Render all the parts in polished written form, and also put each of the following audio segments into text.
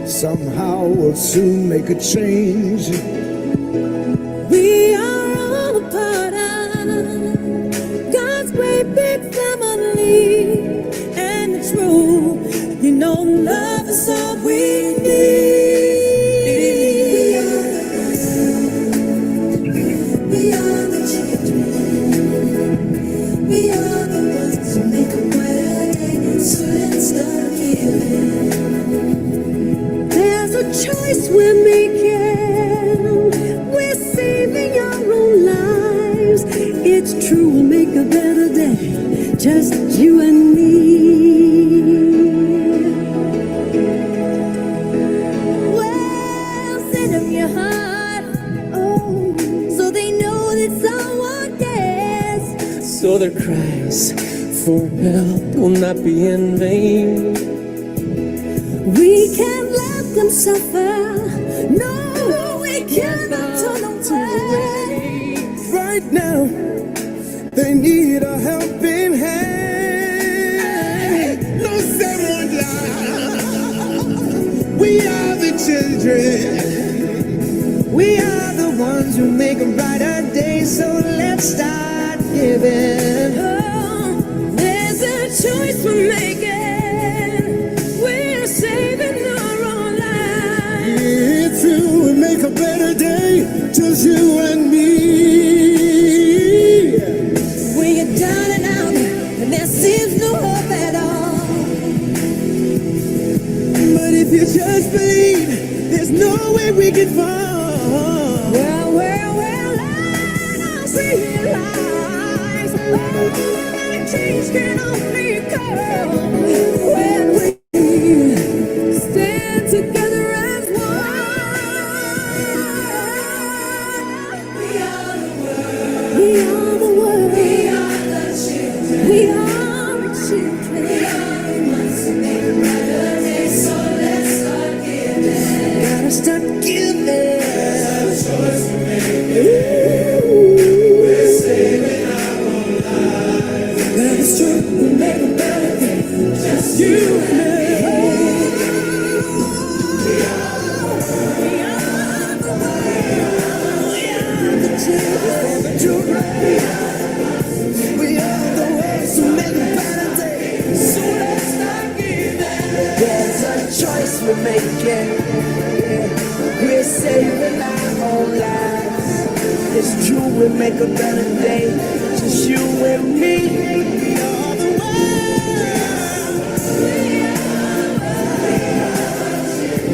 Somehow will soon make a change. We are all a part of God's great big family, and it's true, you know, love is all we need. We are the children. We are the ones who make a better day. So let's start giving. Choice we're making, we're saving our own lives. It's true, we'll make a better day, just you and me. Well, send them your heart, oh, so they know that someone cares. So their cries for help will not be in vain. We can't let them suffer. No, we cannot turn away. Right now, they need a helping hand. No someone lie. We are the children. We are the ones who make a brighter day. So let's start giving. Oh, there's a choice we're making. Make a better day, just you and me. When you're down and out, and there seems no hope at all. But if you just believe, there's no way we can fall. Well, I see your lies. Oh, that change can only come when we stand together as one. We are the world. We are the children. We are the children. We are the ones who make a brighter day. So let's start giving. Gotta start giving. There's a choice to make. We're saving our own lives. That is true. We make a better day. Just you and me. We are the world. We are the world. We are the children. We are the ones who make a better day. So let's start giving. There's a choice we're making. We're saving our own lives. It's true, we make a better day. Just you and me. We are the ones.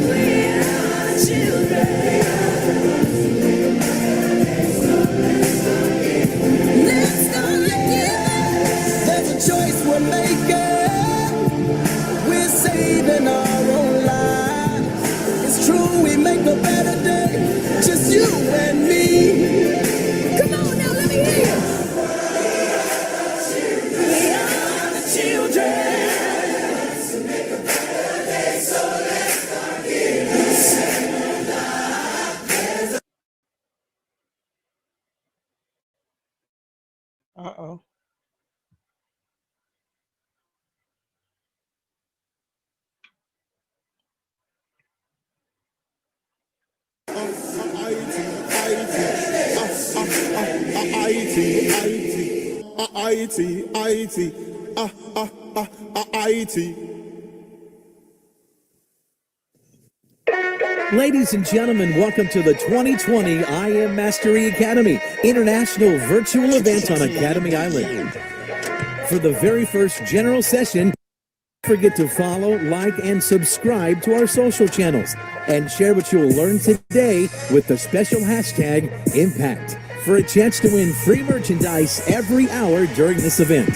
We are children. Let's start giving. There's a choice we're making. We're saving our own lives. It's true, we make a better day. Just you and me. Come on now, let me hear you. We are the children. Uh-oh. Ladies and gentlemen, welcome to the 2020 I Am Mastery Academy International Virtual Event on Academy Island. For the very first general session, don't forget to follow, like, and subscribe to our social channels and share what you'll learn today with the special hashtag Impact for a chance to win free merchandise every hour during this event.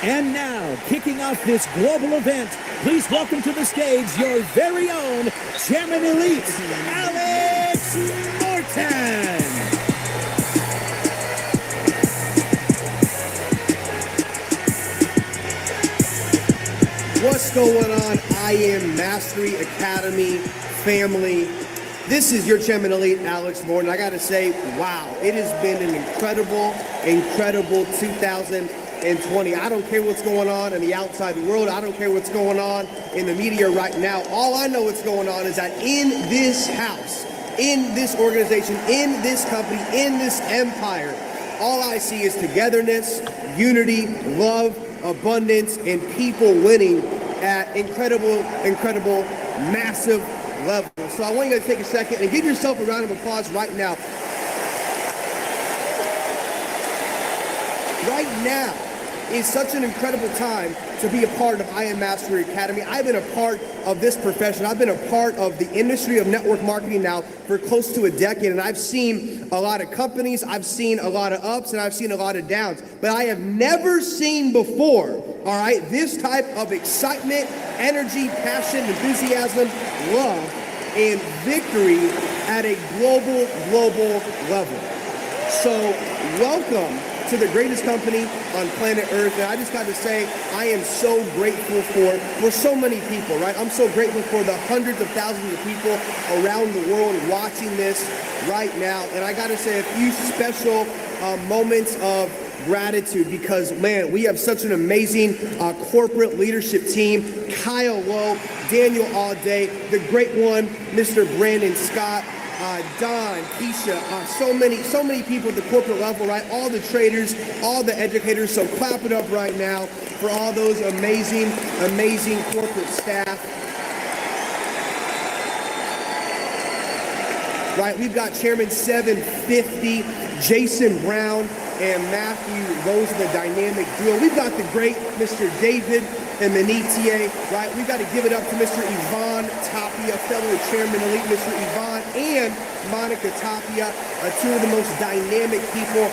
And now, kicking off this global event, please welcome to the stage your very own Chairman Elite, Alex Morton. What's going on, I Am Mastery Academy family? This is your Chairman Elite, Alex Morton. I gotta say, wow, it has been an incredible 2020. I don't care what's going on in the outside world. I don't care what's going on in the media right now. All I know what's going on is that in this house, in this organization, in this company, in this empire, all I see is togetherness, unity, love, abundance, and people winning at incredible, massive levels. So I want you guys to take a second and give yourself a round of applause right now. Right now is such an incredible time to be a part of I Am Mastery Academy. I've been a part of this profession. I've been a part of the industry of network marketing now for close to a decade, and I've seen a lot of companies, I've seen a lot of ups, and I've seen a lot of downs, but I have never seen before, all right, this type of excitement, energy, passion, enthusiasm, love, and victory at a global level. So welcome to the greatest company on planet Earth. And I just got to say, I am so grateful for so many people, right? I'm so grateful for the hundreds of thousands of people around the world watching this right now. And I got to say a few special moments of gratitude because, man, we have such an amazing corporate leadership team. Kyle Lowe, Daniel Allday, the great one, Mr. Brandon Scott, Don, Keisha, so many people at the corporate level, right? All the traders, all the educators. So clap it up right now for all those amazing corporate staff. Right, we've got Chairman 750, Jason Brown, and Matthew Rose, the dynamic duo. We've got the great Mr. David and Manitier, right? We've got to give it up to Mr. Yvonne Tapia, fellow Chairman Elite, Mr. Yvonne and Monica Tapia, two of the most dynamic people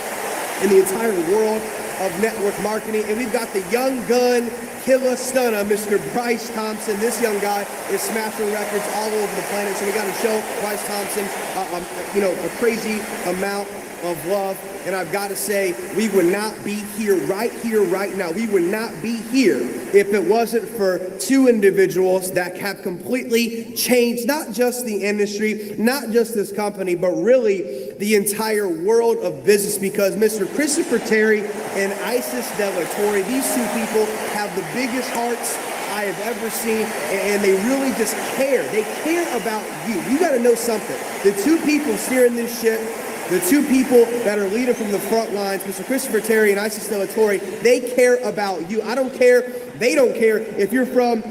in the entire world of network marketing. And we've got the young gun, killer stunner, Mr. Bryce Thompson. This young guy is smashing records all over the planet. So we got to show Bryce Thompson, a crazy amount of love. And I've got to say, we would not be here, right now. We would not be here if it wasn't for two individuals that have completely changed not just the industry, not just this company, but really the entire world of business, because Mr. Christopher Terry and Isis De La Torre, these two people have the biggest hearts I have ever seen, and they really just care. They care about you. You got to know something. The two people steering this ship, the two people that are leading from the front lines, Mr. Christopher Terry and Isis De La Torre, they care about you. I don't care. They don't care if you're from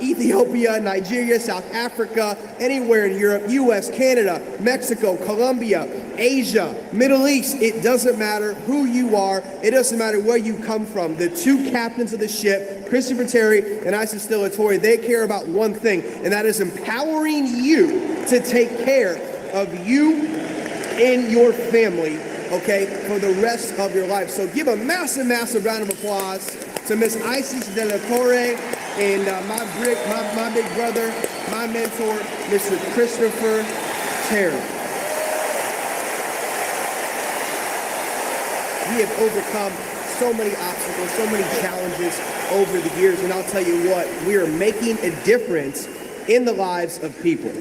Ethiopia, Nigeria, South Africa, anywhere in Europe, U.S., Canada, Mexico, Colombia, Asia, Middle East. It doesn't matter who you are. It doesn't matter where you come from. The two captains of the ship, Christopher Terry and Isis De La Torre, they care about one thing, and that is empowering you to take care of you and your family, okay, for the rest of your life. So give a massive round of applause to Miss Isis De La Torre and my big brother, my mentor, Mr. Christopher Terry. We have overcome so many obstacles, so many challenges over the years, and I'll tell you what, we are making a difference in the lives of people.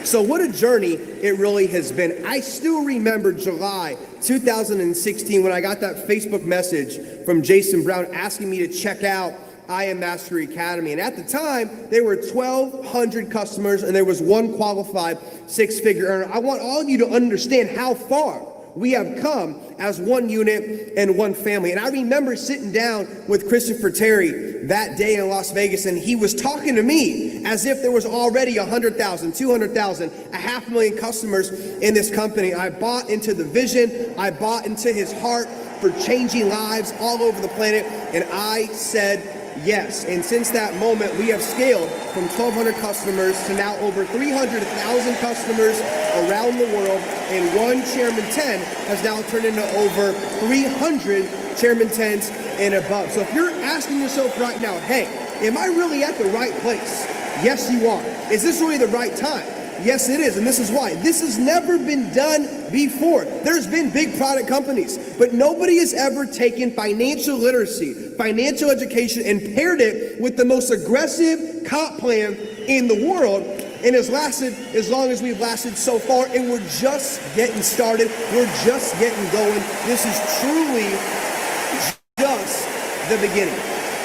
So what a journey it really has been. I still remember July 2016 when I got that Facebook message from Jason Brown asking me to check out I Am Mastery Academy. And at the time, there were 1,200 customers and there was one qualified six-figure earner. I want all of you to understand how far we have come as one unit and one family. And I remember sitting down with Christopher Terry that day in Las Vegas, and he was talking to me as if there was already 100,000, 200,000, 500,000 customers in this company. I bought into the vision. I bought into his heart for changing lives all over the planet, and I said yes. And since that moment, we have scaled from 1,200 customers to now over 300,000 customers around the world. And one Chairman 10 has now turned into over 300 Chairman 10s and above. So if you're asking yourself right now, hey, am I really at the right place? Yes, you are. Is this really the right time? Yes, it is, and this is why. This has never been done before. There's been big product companies, but nobody has ever taken financial literacy, financial education, and paired it with the most aggressive comp plan in the world, and has lasted as long as we've lasted so far, and we're just getting started. We're just getting going. This is truly just the beginning.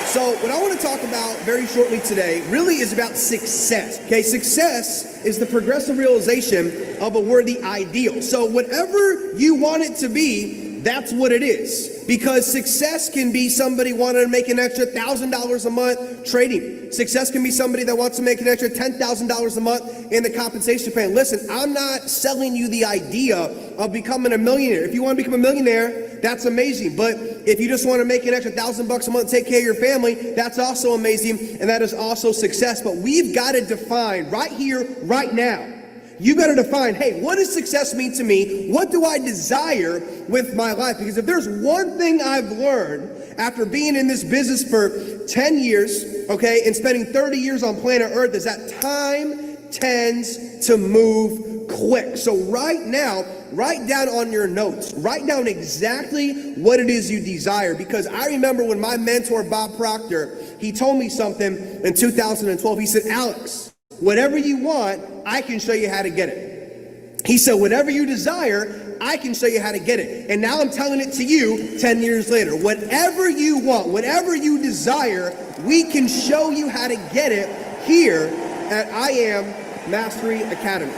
So what I want to talk about very shortly today really is about success. Okay, success is the progressive realization of a worthy ideal. So whatever you want it to be, that's what it is. Because success can be somebody wanting to make an extra $1,000 a month trading. Success can be somebody that wants to make an extra $10,000 a month in the compensation plan. Listen, I'm not selling you the idea of becoming a millionaire. If you want to become a millionaire, that's amazing. But if you just want to make an extra $1,000 a month, take care of your family, that's also amazing, and that is also success. But we've got to define right here, right now. You got to define, hey, what does success mean to me? What do I desire with my life? Because if there's one thing I've learned after being in this business for 10 years, okay, and spending 30 years on planet Earth, is that time tends to move quick. So right now, write down on your notes, write down exactly what it is you desire. Because I remember when my mentor, Bob Proctor, he told me something in 2012. He said, Alex, whatever you want, I can show you how to get it. He said, whatever you desire, I can show you how to get it. And now I'm telling it to you 10 years later. Whatever you want, whatever you desire, we can show you how to get it here at I Am Mastery Academy.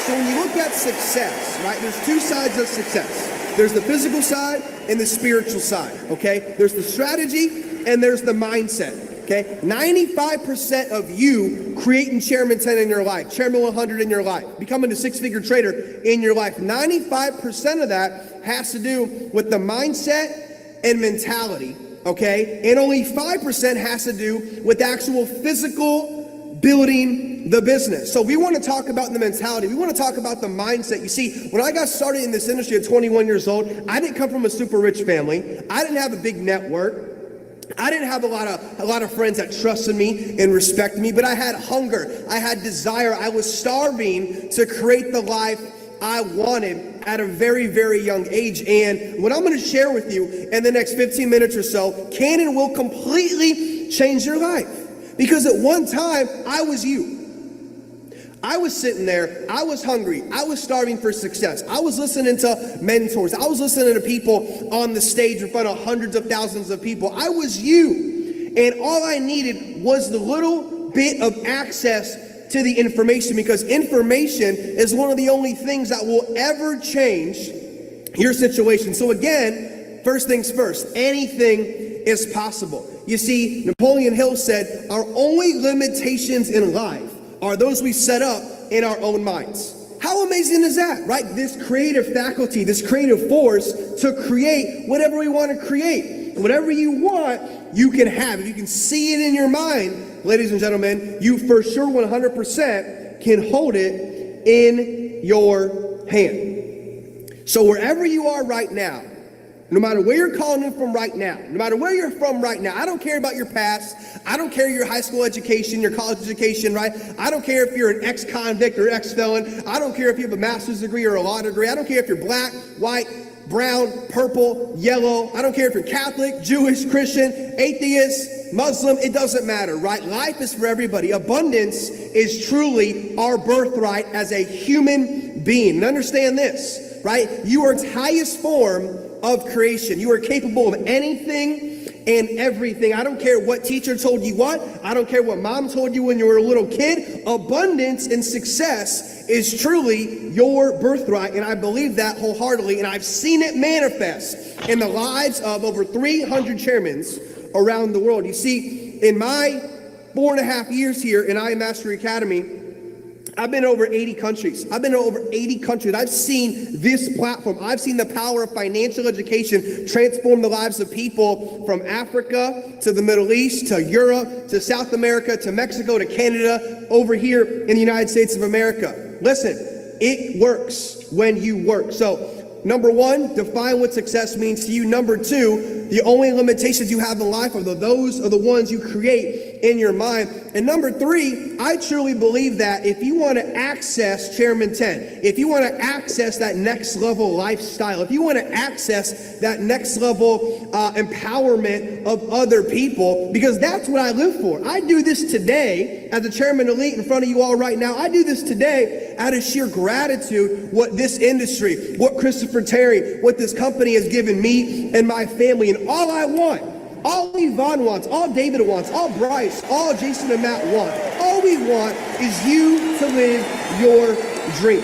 So when you look at success, right, there's two sides of success. There's the physical side and the spiritual side, okay? There's the strategy and there's the mindset, okay? 95% of you creating Chairman 10 in your life, Chairman 100 in your life, becoming a six-figure trader in your life, 95% of that has to do with the mindset and mentality, okay? And only 5% has to do with actual physical building the business. So we want to talk about the mentality. We want to talk about the mindset. You see, when I got started in this industry at 21 years old, I didn't come from a super rich family. I didn't have a big network. I didn't have a lot of friends that trusted me and respected me, but I had hunger. I had desire. I was starving to create the life I wanted at a very, very young age. And what I'm going to share with you in the next 15 minutes or so can and will completely change your life. Because at one time, I was you. I was sitting there, I was hungry, I was starving for success. I was listening to mentors. I was listening to people on the stage in front of hundreds of thousands of people. I was you. And all I needed was the little bit of access to the information, because information is one of the only things that will ever change your situation. So again, first things first, anything is possible. You see, Napoleon Hill said, our only limitations in life are those we set up in our own minds. How amazing is that, right? This creative faculty, this creative force to create whatever we want to create. Whatever you want, you can have. If you can see it in your mind, ladies and gentlemen, you for sure 100% can hold it in your hand. So wherever you are right now, no matter where you're calling in from right now, no matter where you're from right now, I don't care about your past. I don't care your high school education, your college education, right? I don't care if you're an ex-convict or ex-felon. I don't care if you have a master's degree or a law degree. I don't care if you're black, white, brown, purple, yellow. I don't care if you're Catholic, Jewish, Christian, atheist, Muslim, it doesn't matter, right? Life is for everybody. Abundance is truly our birthright as a human being. And understand this, right? You are its highest form of creation. You are capable of anything and everything. I don't care what teacher told you what. I don't care what mom told you when you were a little kid. Abundance and success is truly your birthright, and I believe that wholeheartedly, and I've seen it manifest in the lives of over 300 chairmen around the world. You see, in my 4.5 years here in I Am Mastery Academy, I've been over 80 countries. I've seen this platform. I've seen the power of financial education transform the lives of people from Africa to the Middle East, to Europe, to South America, to Mexico, to Canada, over here in the United States of America. Listen, it works when you work. So, number one, define what success means to you. Number two, the only limitations you have in life are those are the ones you create in your mind. And number three, I truly believe that if you want to access Chairman 10, if you want to access that next level lifestyle, if you want to access that next level empowerment of other people, because that's what I live for. I do this today as a Chairman Elite in front of you all right now. I do this today out of sheer gratitude, what this industry, what Christopher Terry, what this company has given me and my family. And all I want, all Yvonne wants, all David wants, all Bryce, all Jason and Matt want, all we want is you to live your dream.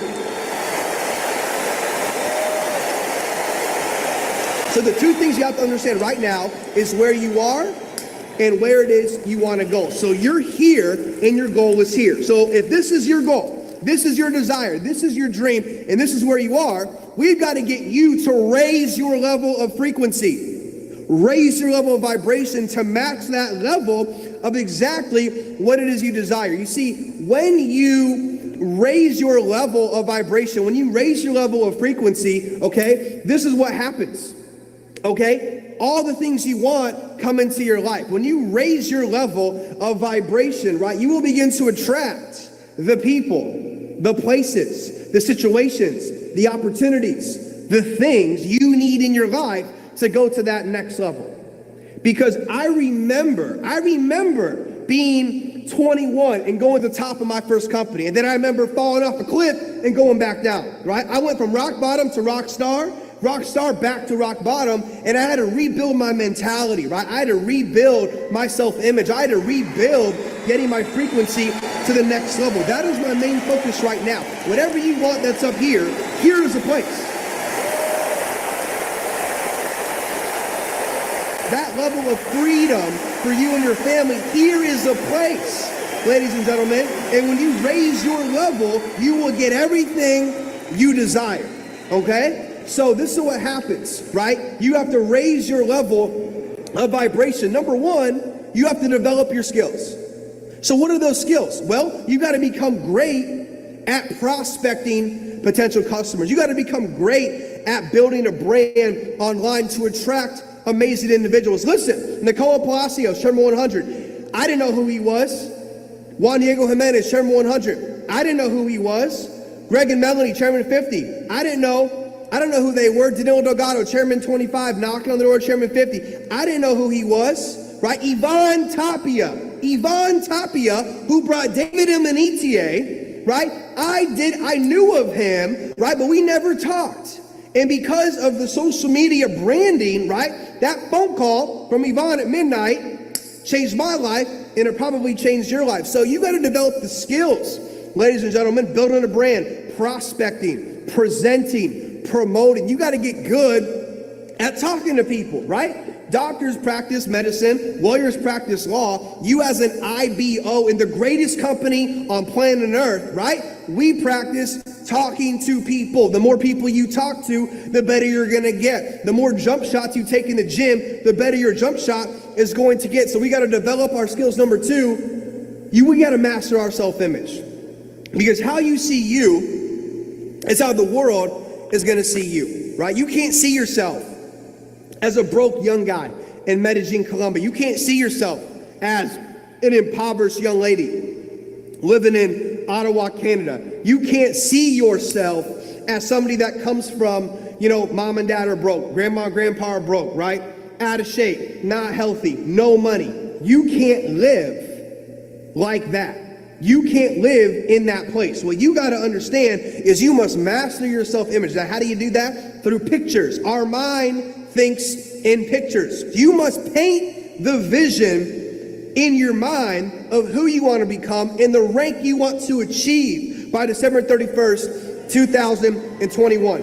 So the two things you have to understand right now is where you are and where it is you want to go. So you're here and your goal is here. So if this is your goal, this is your desire, this is your dream, and this is where you are, we've got to get you to raise your level of frequency. Raise your level of vibration to match that level of exactly what it is you desire. You see, when you raise your level of vibration, when you raise your level of frequency, okay, this is what happens, okay? All the things you want come into your life. When you raise your level of vibration, right, you will begin to attract the people, the places, the situations, the opportunities, the things you need in your life to go to that next level. Because I remember being 21 and going to the top of my first company. And then I remember falling off a cliff and going back down, right? I went from rock bottom to rock star back to rock bottom, and I had to rebuild my mentality, right? I had to rebuild my self-image. I had to rebuild getting my frequency to the next level. That is my main focus right now. Whatever you want that's up here, here is the place. That level of freedom for you and your family, here is a place, ladies and gentlemen. And when you raise your level, you will get everything you desire, okay? So this is what happens, right? You have to raise your level of vibration. Number one, you have to develop your skills. So what are those skills? Well, you got to become great at prospecting potential customers. You got to become great at building a brand online to attract amazing individuals. Listen, Nicola Palacios, Chairman 100. I didn't know who he was. Juan Diego Jimenez, Chairman 100. I didn't know who he was. Greg and Melanie, Chairman 50. I don't know who they were. Danilo Delgado, Chairman 25, knocking on the door, Chairman 50. I didn't know who he was, right? Yvonne Tapia, who brought David and Manitier, right? I knew of him, right? But we never talked. And because of the social media branding, right, that phone call from Yvonne at midnight changed my life, and it probably changed your life. So you got to develop the skills, ladies and gentlemen, building a brand, prospecting, presenting, promoting. You got to get good at talking to people, right? Doctors practice medicine, lawyers practice law. You as an IBO in the greatest company on planet Earth, right? We practice talking to people. The more people you talk to, the better you're going to get. The more jump shots you take in the gym, the better your jump shot is going to get. So we got to develop our skills. Number two, we got to master our self-image. Because how you see you is how the world is going to see you, right? You can't see yourself as a broke young guy in Medellin, Colombia. You can't see yourself as an impoverished young lady living in Ottawa, Canada. You can't see yourself as somebody that comes from, mom and dad are broke, grandma and grandpa are broke, right? Out of shape, not healthy, no money. you can't live like that. You can't live in that place. What you got to understand is you must master your self-image. Now, how do you do that? Through pictures. Our mind thinks in pictures. You must paint the vision in your mind of who you want to become and the rank you want to achieve by December 31st, 2021.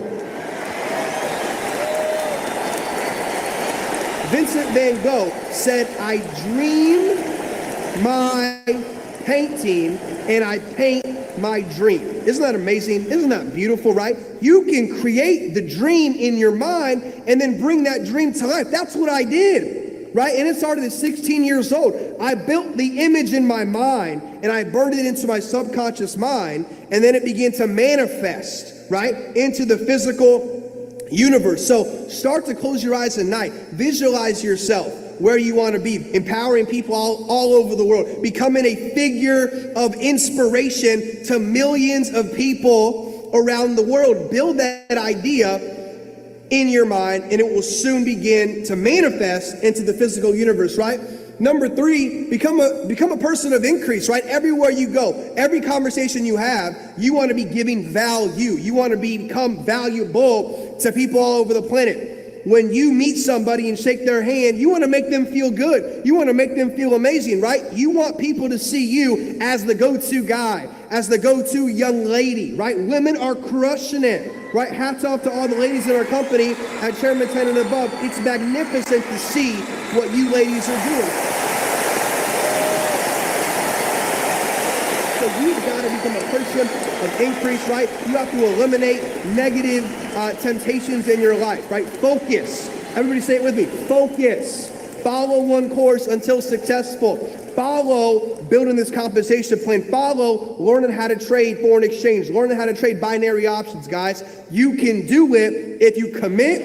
Vincent van Gogh said, I dream my painting and I paint my dream. Isn't that amazing? Isn't that beautiful, right? You can create the dream in your mind and then bring that dream to life. That's what I did, right? And it started at 16 years old. I built the image in my mind and I burned it into my subconscious mind, and then it began to manifest, right, into the physical universe. So start to close your eyes at night. Visualize yourself where you want to be, empowering people all over the world, becoming a figure of inspiration to millions of people around the world. Build that idea in your mind, and it will soon begin to manifest into the physical universe, right? Number 3, become a person of increase, right? Everywhere you go, every conversation you have, you want to be giving value. You want to become valuable to people all over the planet. When you meet somebody and shake their hand, you want to make them feel good. You want to make them feel amazing, right? You want people to see you as the go-to guy, as the go-to young lady, right? Women are crushing it, right? Hats off to all the ladies in our company at Chairman 10 and above. It's magnificent to see what you ladies are doing. So you've got to become a person of increase, right? You have to eliminate negative temptations in your life, right? Focus. Everybody say it with me. Focus. Follow one course until successful. Follow building this compensation plan. Follow learning how to trade foreign exchange. Learning how to trade binary options, guys. You can do it if you commit,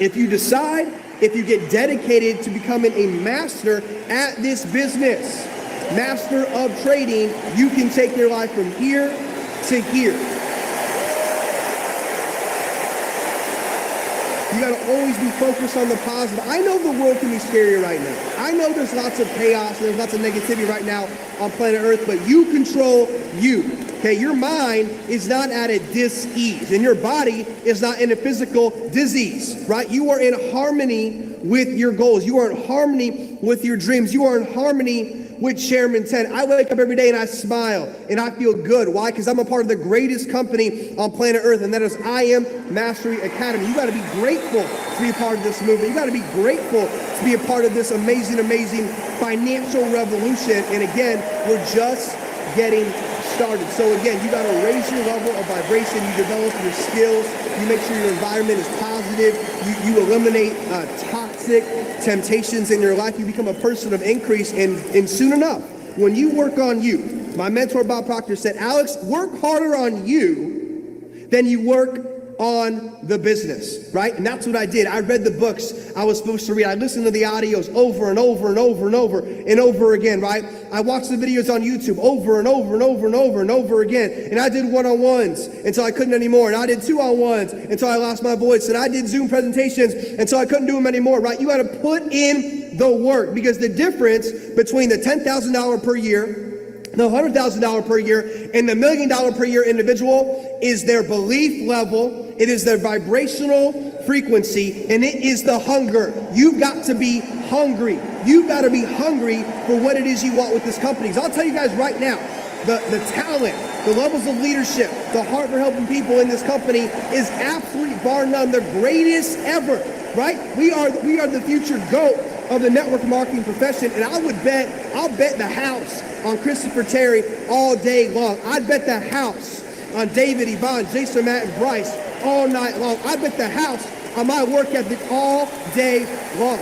if you decide, if you get dedicated to becoming a master at this business. Master of trading. You can take your life from here to here. You got to always be focused on the positive. I know the world can be scary right now. I know there's lots of chaos and there's lots of negativity right now on planet Earth, but you control you. Okay, your mind is not at a dis-ease, and your body is not in a physical disease, right? You are in harmony with your goals. You are in harmony with your dreams. You are in harmony with Chairman 10. I wake up every day and I smile and I feel good. Why? Because I'm a part of the greatest company on planet Earth, and that is I Am Mastery Academy. You got to be grateful to be a part of this movement. You got to be grateful to be a part of this amazing, amazing financial revolution. And again, we're just getting started. So again, you got to raise your level of vibration. You develop your skills. You make sure your environment is positive. You eliminate toxic temptations in your life. You become a person of increase, and soon enough, when you work on you, my mentor Bob Proctor said, Alex, work harder on you than you work on the business, right? And that's what I did. I read the books I was supposed to read. I listened to the audios over and over and over and over and over again, right? I watched the videos on YouTube over and over and over and over and over again. And I did one-on-ones until I couldn't anymore. And I did two-on-ones until I lost my voice. And I did Zoom presentations until I couldn't do them anymore, right? You got to put in the work, because the difference between the $10,000 per year, the $100,000 per year, and the $1 million per year individual is their belief level. It is their vibrational frequency, and it is the hunger. You've got to be hungry. You've got to be hungry for what it is you want with this company. So I'll tell you guys right now, the talent, the levels of leadership, the heart for helping people in this company is absolutely, bar none, the greatest ever, right? We are the future GOAT of the network marketing profession, and I'll bet the house on Christopher Terry all day long. I'd bet the house on David, Yvonne, Jason, Matt, and Bryce all night long. I bet the house on my work ethic all day long.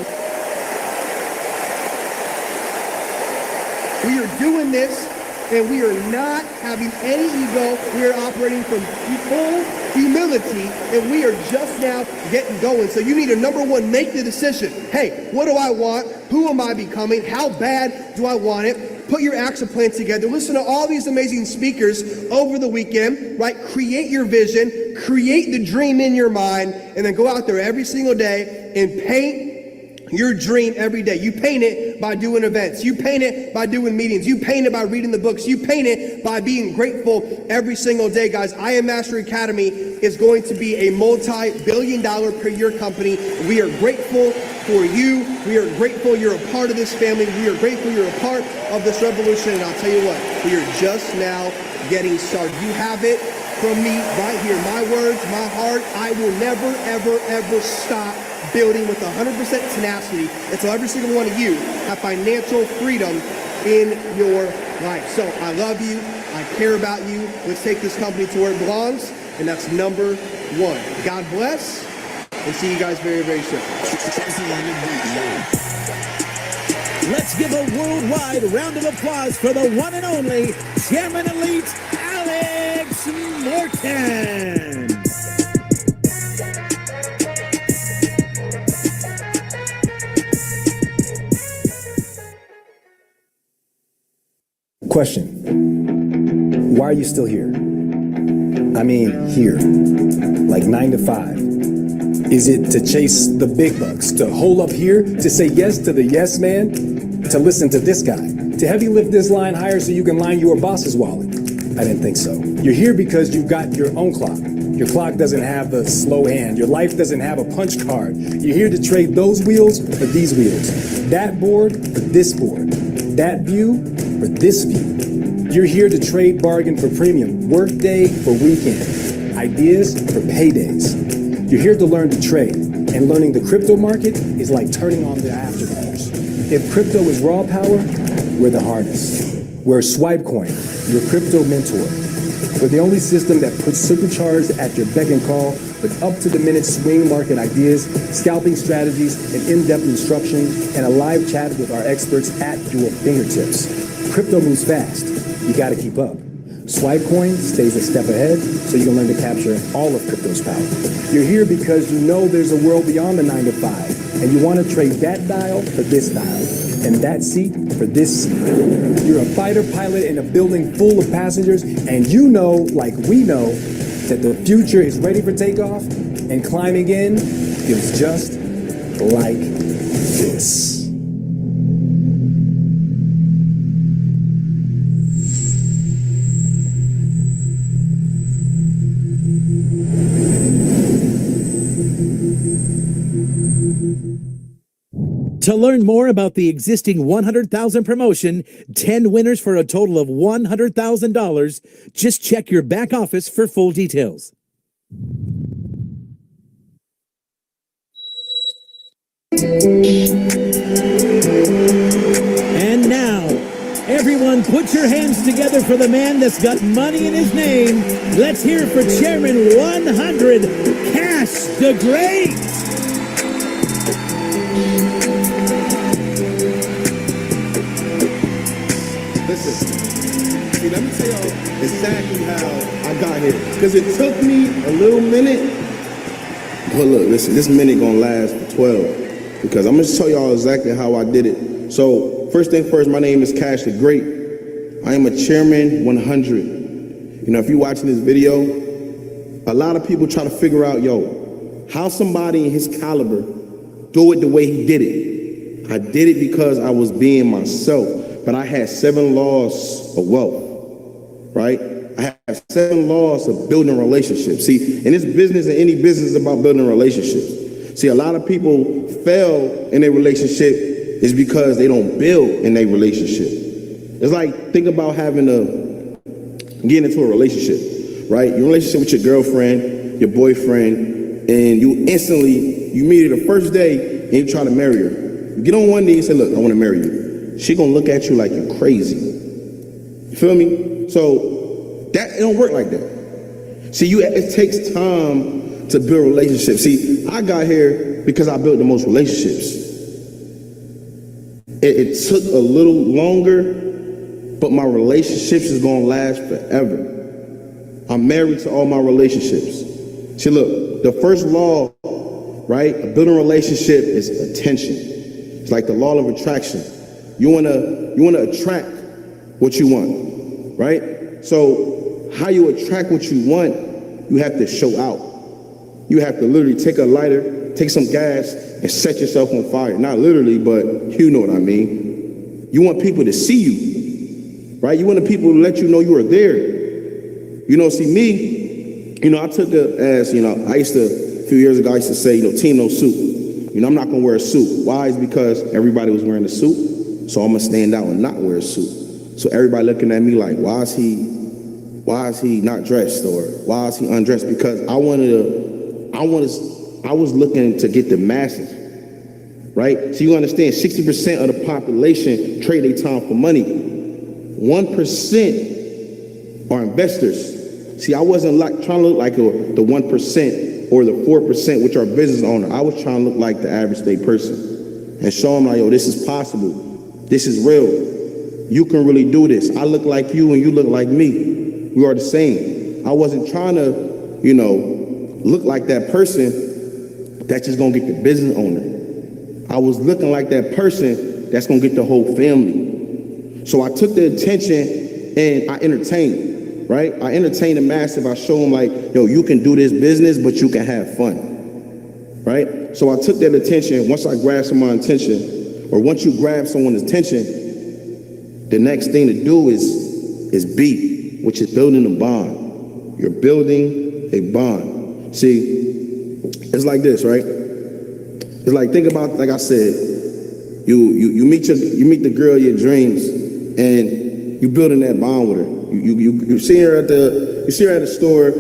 We are doing this, and we are not having any ego. We are operating from full humility, and we are just now getting going. So you need to, number one, make the decision. Hey, what do I want? Who am I becoming? How bad do I want it? Put your action plan together. Listen to all these amazing speakers over the weekend, right? Create your vision, create the dream in your mind, and then go out there every single day and paint your dream every day. You paint it by doing events. You paint it by doing meetings. You paint it by reading the books. You paint it by being grateful every single day, guys. I Am Mastery Academy is going to be a multi-billion-dollar per year company. We are grateful for you. We are grateful you're a part of this family. We are grateful you're a part of this revolution. And I'll tell you what, we are just now getting started. You have it from me right here. My words, my heart. I will never, ever, ever stop building with 100% tenacity until every single one of you have financial freedom in your life. So I love you. I care about you. Let's take this company to where it belongs, and that's number one. God bless, and see you guys very, very soon. Let's give a worldwide round of applause for the one and only Chairman Elite, Alex Morton. Question. Why are you still here? I mean, here. Like 9 to 5. Is it to chase the big bucks? To hole up here? To say yes to the yes man? To listen to this guy? To heavy lift this line higher so you can line your boss's wallet? I didn't think so. You're here because you've got your own clock. Your clock doesn't have the slow hand. Your life doesn't have a punch card. You're here to trade those wheels for these wheels. That board for this board. That view for this view. You're here to trade bargain for premium, work day for weekend, ideas for paydays. You're here to learn to trade, and learning the crypto market is like turning on the afterburners. If crypto is raw power, we're the hardest. We're Swipecoin, your crypto mentor. We're the only system that puts supercharged at your beck and call with up-to-the-minute swing market ideas, scalping strategies, and in-depth instruction, and a live chat with our experts at your fingertips. Crypto moves fast. You got to keep up. Swipecoin stays a step ahead so you can learn to capture all of crypto's power. You're here because you know there's a world beyond the 9 to 5, and you want to trade that dial for this dial, and that seat for this seat. You're a fighter pilot in a building full of passengers, and you know, like we know, that the future is ready for takeoff, and climbing in feels just like this. To learn more about the existing 100,000 promotion, 10 winners for a total of $100,000, just check your back office for full details. And now, everyone put your hands together for the man that's got money in his name. Let's hear for Chairman 100, Cash the Great. Listen, see, let me tell y'all exactly how I got here. Because it took me a little minute. But look, listen, this minute gonna last for 12. Because I'm gonna tell y'all exactly how I did it. So, first thing first, my name is Cash the Great. I am a Chairman 100. You know, if you're watching this video, a lot of people try to figure out, how somebody in his caliber do it the way he did it. I did it because I was being myself. But I had 7 laws of wealth, right? I have 7 laws of building relationships. See, in this business, and any business, is about building relationships. See, a lot of people fail in their relationship is because they don't build in their relationship. It's like, think about getting into a relationship, right? Your relationship with your girlfriend, your boyfriend, and you meet her the first day and you try to marry her. You get on one knee and say, look, I want to marry you. She gonna look at you like you're crazy. You feel me? So it don't work like that. See, it takes time to build relationships. See, I got here because I built the most relationships. It took a little longer, but my relationships is gonna last forever. I'm married to all my relationships. See, look, the first law, right, of building a relationship is attention. It's like the law of attraction. You wanna attract what you want, right? So how you attract what you want, you have to show out. You have to literally take a lighter take some gas and set yourself on fire. Not literally, but you know what I mean. You want people to see you, right? You want the people to let you know you are there. You know, see me, you know, I took it as, you know, a few years ago, I used to say, you know, team no suit. You know, I'm not going to wear a suit. Why? Is because everybody was wearing a suit. So I'm going to stand out and not wear a suit. So everybody looking at me like, why is he not dressed, or why is he undressed? Because I was looking to get the masses, right? So you understand, 60% of the population trade their time for money. 1% are investors. See, I wasn't trying to look like the 1% or the 4%, which are business owner. I was trying to look like the average day person and show them like, yo, this is possible. This is real. You can really do this. I look like you and you look like me. We are the same. I wasn't trying to, you know, look like that person that's just gonna get the business owner. I was looking like that person that's gonna get the whole family. So I took the attention and I entertained, right? I entertained the massive. I show them like, yo, you can do this business, but you can have fun, right? So I took that attention. Once I grabbed someone's attention, or once you grab someone's attention, the next thing to do is be, which is building a bond. You're building a bond. See, it's like this, right? It's like, think about, like I said, you meet the girl of your dreams, and you building that bond with her. You see her at the store,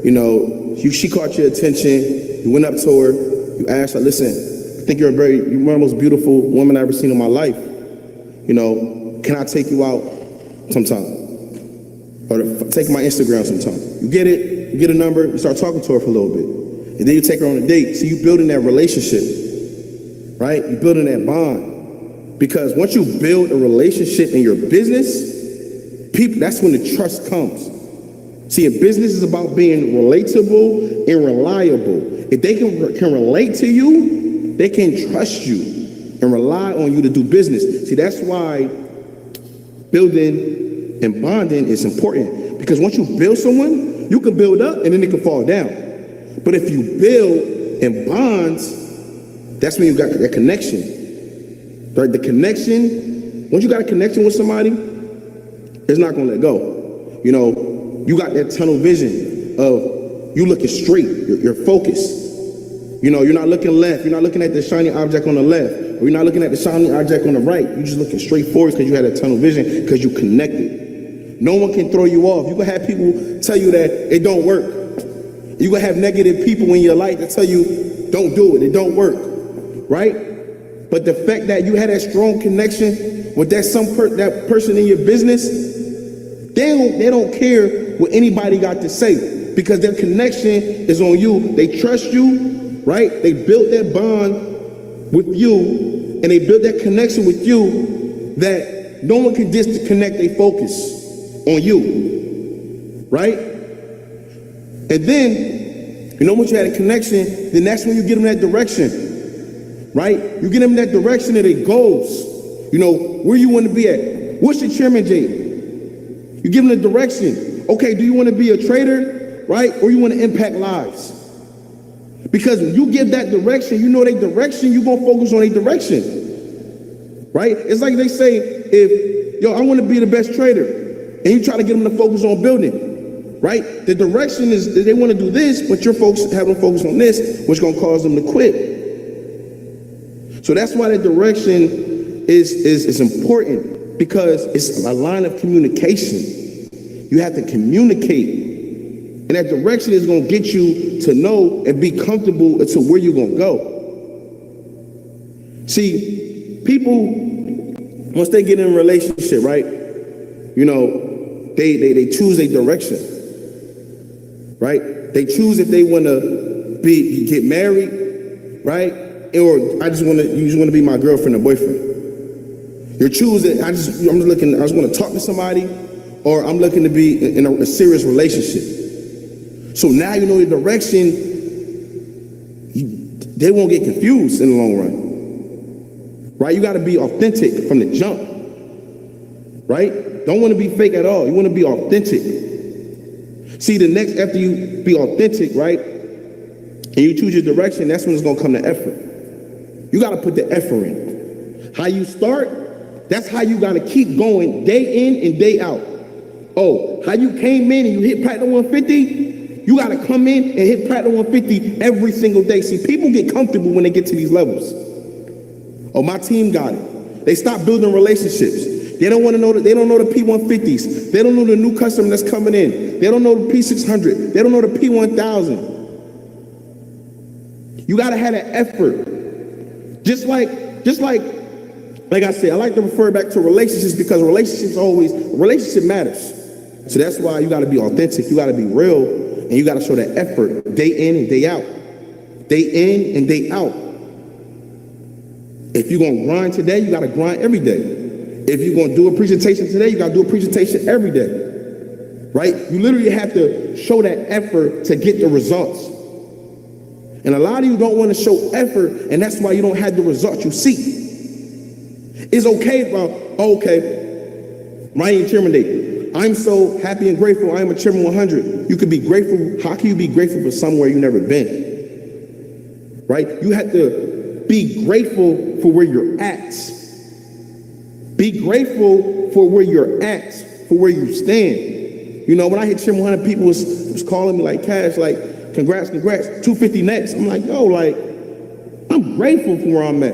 you know, she caught your attention. You went up to her, you asked her, listen, I think you're one of the most beautiful women I've ever seen in my life. You know, can I take you out sometime? Or take my Instagram sometime. You get it, you get a number, you start talking to her for a little bit. And then you take her on a date. So you building that relationship, right? You building that bond. Because once you build a relationship in your business, that's when the trust comes. See, a business is about being relatable and reliable. If they can relate to you, they can trust you and rely on you to do business. See, that's why building and bonding is important, because once you build someone, you can build up and then it can fall down. But if you build and bonds, that's when you got that connection, right? The connection, once you got a connection with somebody, it's not going to let go. You know, you got that tunnel vision of you looking straight, you're focused. You know, you're not looking left, you're not looking at the shiny object on the left, or you're not looking at the shiny object on the right. You're just looking straight forward because you had a tunnel vision, because you connected. No one can throw you off. You can have people tell you that it don't work. You can have negative people in your life that tell you, don't do it don't work, right? But the fact that you had that strong connection with that person in your business, they don't care what anybody got to say, because their connection is on you. They trust you, right? They built that bond with you, and they built that connection with you that no one can disconnect their focus on you, right? And then, you know, once you had a connection, then that's when you get them that direction, right? You get them that direction of their goals. You know, where you want to be at. What's your chairman, Jay? You give them the direction. Okay, do you want to be a trader, right? Or you want to impact lives? Because when you give that direction, you know their direction, you're going to focus on their direction, right? It's like they say, I want to be the best trader. And you try to get them to focus on building, right? The direction is that they want to do this, but your folks have them focus on this, which is going to cause them to quit. So that's why the direction is important, because it's a line of communication. You have to communicate. And that direction is going to get you to know and be comfortable as to where you're going to go. See, people, once they get in a relationship, right? You know, they choose a direction, right? They choose if they want to get married, right? Or you just want to be my girlfriend or boyfriend. You're choosing, I just want to talk to somebody, or I'm looking to be in a serious relationship. So now you know the direction, they won't get confused in the long run, right? You got to be authentic from the jump, right? Don't want to be fake at all. You want to be authentic. See, after you be authentic, right? and you choose your direction, that's when it's gonna come to effort. You gotta put the effort in. How you start, that's how you gotta keep going day in and day out. Oh, how you came in and you hit Platinum 150, you gotta come in and hit Platinum 150 every single day. See, people get comfortable when they get to these levels. Oh, my team got it. They stop building relationships. They don't want to know that. They don't know the P150s. They don't know the new customer that's coming in. They don't know the P600. They don't know the P1000. You gotta have that effort. Just like I said, I like to refer back to relationships because relationship matters. So that's why you gotta be authentic. You gotta be real, and you gotta show that effort day in and day out. Day in and day out. If you're gonna grind today, you gotta grind every day. If you're gonna do a presentation today, you gotta do a presentation every day, right? You literally have to show that effort to get the results. And a lot of you don't wanna show effort, and that's why you don't have the results you seek. It's okay, bro. Okay, my name is Chairman Dave. I'm so happy and grateful I am a Chairman 100. You could be grateful. How can you be grateful for somewhere you've never been? Right? You have to be grateful for where you're at. Be grateful for where you're at, for where you stand. You know, when I hit Chairman 100, people was calling me like, Cash, like, congrats, 250 next. I'm like, yo, like, I'm grateful for where I'm at.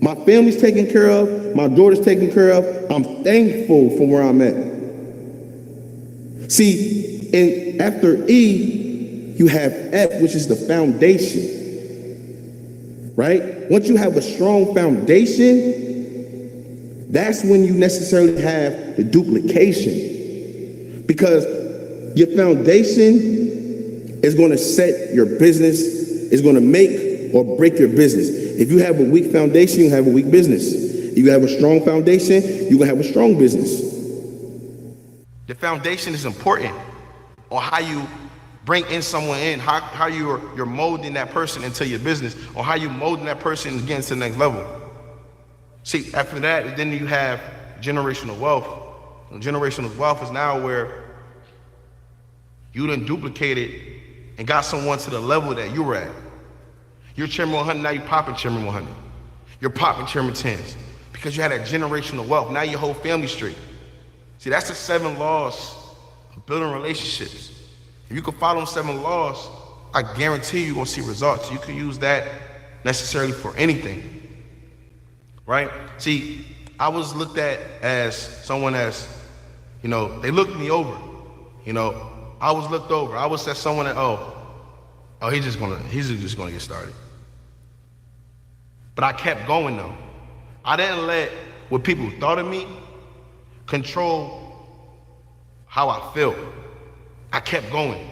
My family's taken care of, my daughter's taken care of. I'm thankful for where I'm at. See, and after E, you have F, which is the foundation. Right? Once you have a strong foundation, that's when you necessarily have the duplication. Because your foundation is going to set your business, is going to make or break your business. If you have a weak foundation, you have a weak business. If you have a strong foundation, you're going to have a strong business. The foundation is important on how you bring in someone in, how you're molding that person into your business, or how you molding that person again to the next level. See, after that, then you have generational wealth. And generational wealth is now where you done duplicated and got someone to the level that you were at. You're Chairman 100, now you're popping Chairman 100. You're popping Chairman 10s because you had that generational wealth. Now your whole family straight. See, that's the 7 laws of building relationships. If you can follow them 7 laws, I guarantee you're gonna see results. You can use that necessarily for anything. Right? See, I was looked at as someone as, you know, they looked me over. You know, I was looked over. I was as someone that, he's just gonna get started. But I kept going though. I didn't let what people thought of me control how I felt. I kept going.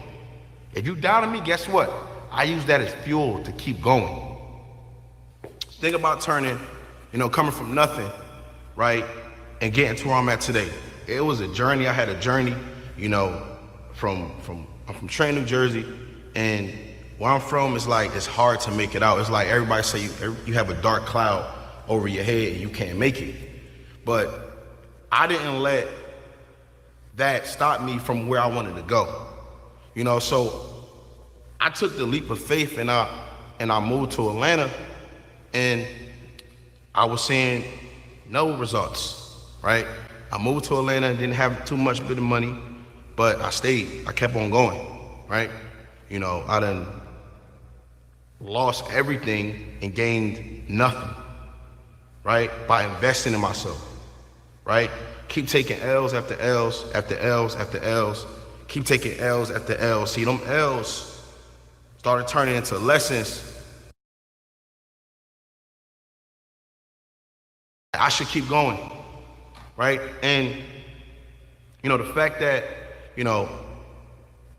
If you doubted me, guess what? I use that as fuel to keep going. Think about turning, coming from nothing, right, and getting to where I'm at today. It was a journey. I had a journey, I'm from Trenton, New Jersey, and where I'm from is like, it's hard to make it out. It's like everybody say you have a dark cloud over your head and you can't make it. But I didn't let that stop me from where I wanted to go. So I took the leap of faith and I moved to Atlanta, and I was seeing no results, right? I moved to Atlanta, didn't have too much bit of money, but I stayed. I kept on going, right? I done lost everything and gained nothing, right? By investing in myself, right? Keep taking L's after L's after L's after L's. Keep taking L's after L's. See, them L's started turning into lessons. I should keep going, right? And, the fact that,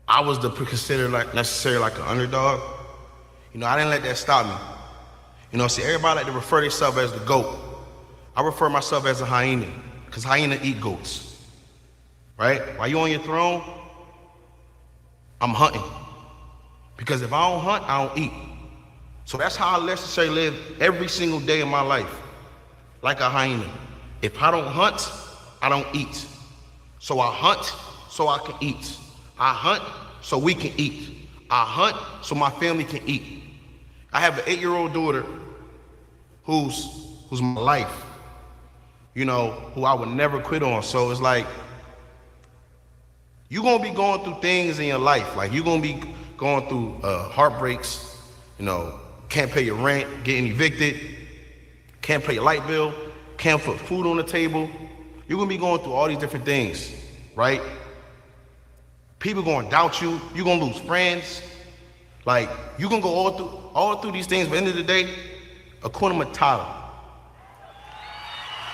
I was considered necessarily like an underdog, I didn't let that stop me. See, everybody like to refer themselves as the GOAT. I refer myself as a hyena, because hyenas eat goats, right? While you on your throne, I'm hunting. Because if I don't hunt, I don't eat. So that's how I necessarily live every single day of my life, like a hyena. If I don't hunt, I don't eat. So I hunt so I can eat. I hunt so we can eat. I hunt so my family can eat. I have an 8-year-old daughter who's my life, you know, who I would never quit on. So it's like, you're gonna be going through things in your life. Like, you're gonna be going through heartbreaks, you know, can't pay your rent, getting evicted, can't pay your light bill, can't put food on the table. You're gonna be going through all these different things, right? People gonna doubt you, you're gonna lose friends. Like, you're gonna go all through these things, but at the end of the day, Hakuna Matata.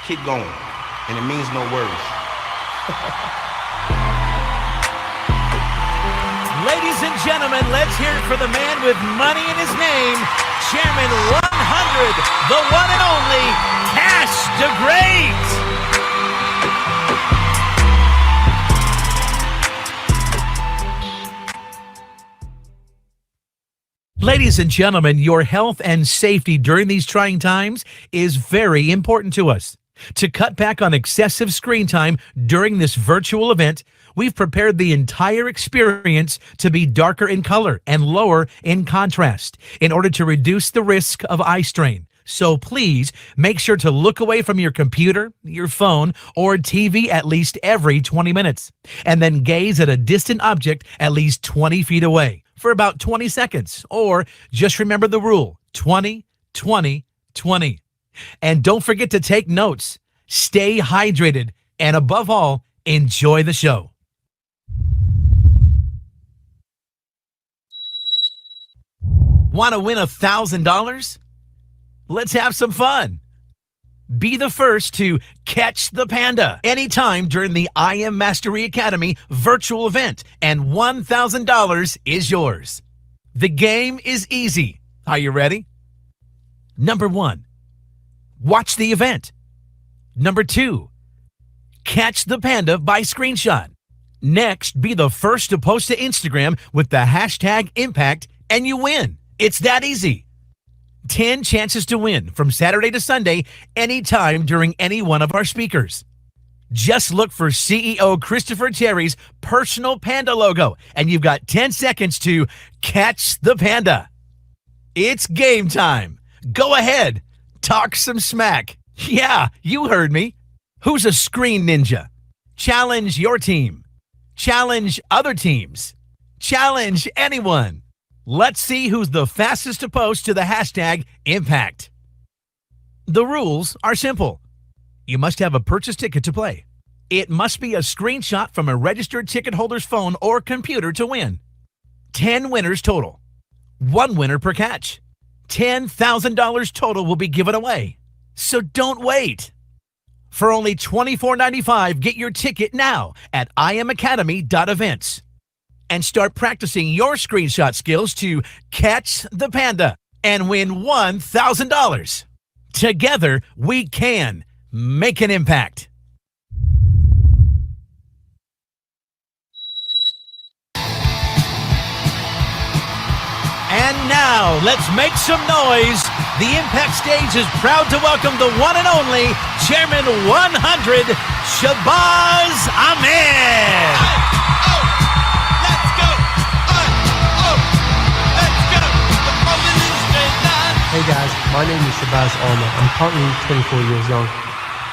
Keep going, and it means no worries. Ladies and gentlemen, let's hear it for the man with money in his name, Chairman 100, the one and only Cash the Great. Ladies and gentlemen, your health and safety during these trying times is very important to us. To cut back on excessive screen time during this virtual event, we've prepared the entire experience to be darker in color and lower in contrast in order to reduce the risk of eye strain. So please make sure to look away from your computer, your phone, or TV at least every 20 minutes, and then gaze at a distant object at least 20 feet away for about 20 seconds, or just remember the rule, 20, 20, 20. And don't forget to take notes, stay hydrated, and above all, enjoy the show. Want to win $1,000? Let's have some fun. Be the first to catch the panda anytime during the I Am Mastery Academy virtual event, and $1,000 is yours. The game is easy. Are you ready? Number 1, watch the event. Number 2, catch the panda by screenshot. Next, be the first to post to Instagram with the hashtag impact, and you win. It's that easy. 10 chances to win from Saturday to Sunday, anytime during any one of our speakers. Just look for CEO Christopher Terry's personal panda logo, and you've got 10 seconds to catch the panda. It's game time. Go ahead. Talk some smack. Yeah, you heard me. Who's a screen ninja? Challenge your team. Challenge other teams. Challenge anyone. Let's see who's the fastest to post to the hashtag impact. The rules are simple. You must have a purchase ticket to play. It must be a screenshot from a registered ticket holder's phone or computer to win. 10 winners total. 1 winner per catch. $10,000 total will be given away. So don't wait. For only $24.95, get your ticket now at iamacademy.events. And start practicing your screenshot skills to catch the panda and win $1,000. Together, we can make an impact. And now, let's make some noise. The Impact stage is proud to welcome the one and only Chairman 100, Shabazz Ahmed. Hey guys, my name is Shabazz Ahmed. I'm currently 24 years young.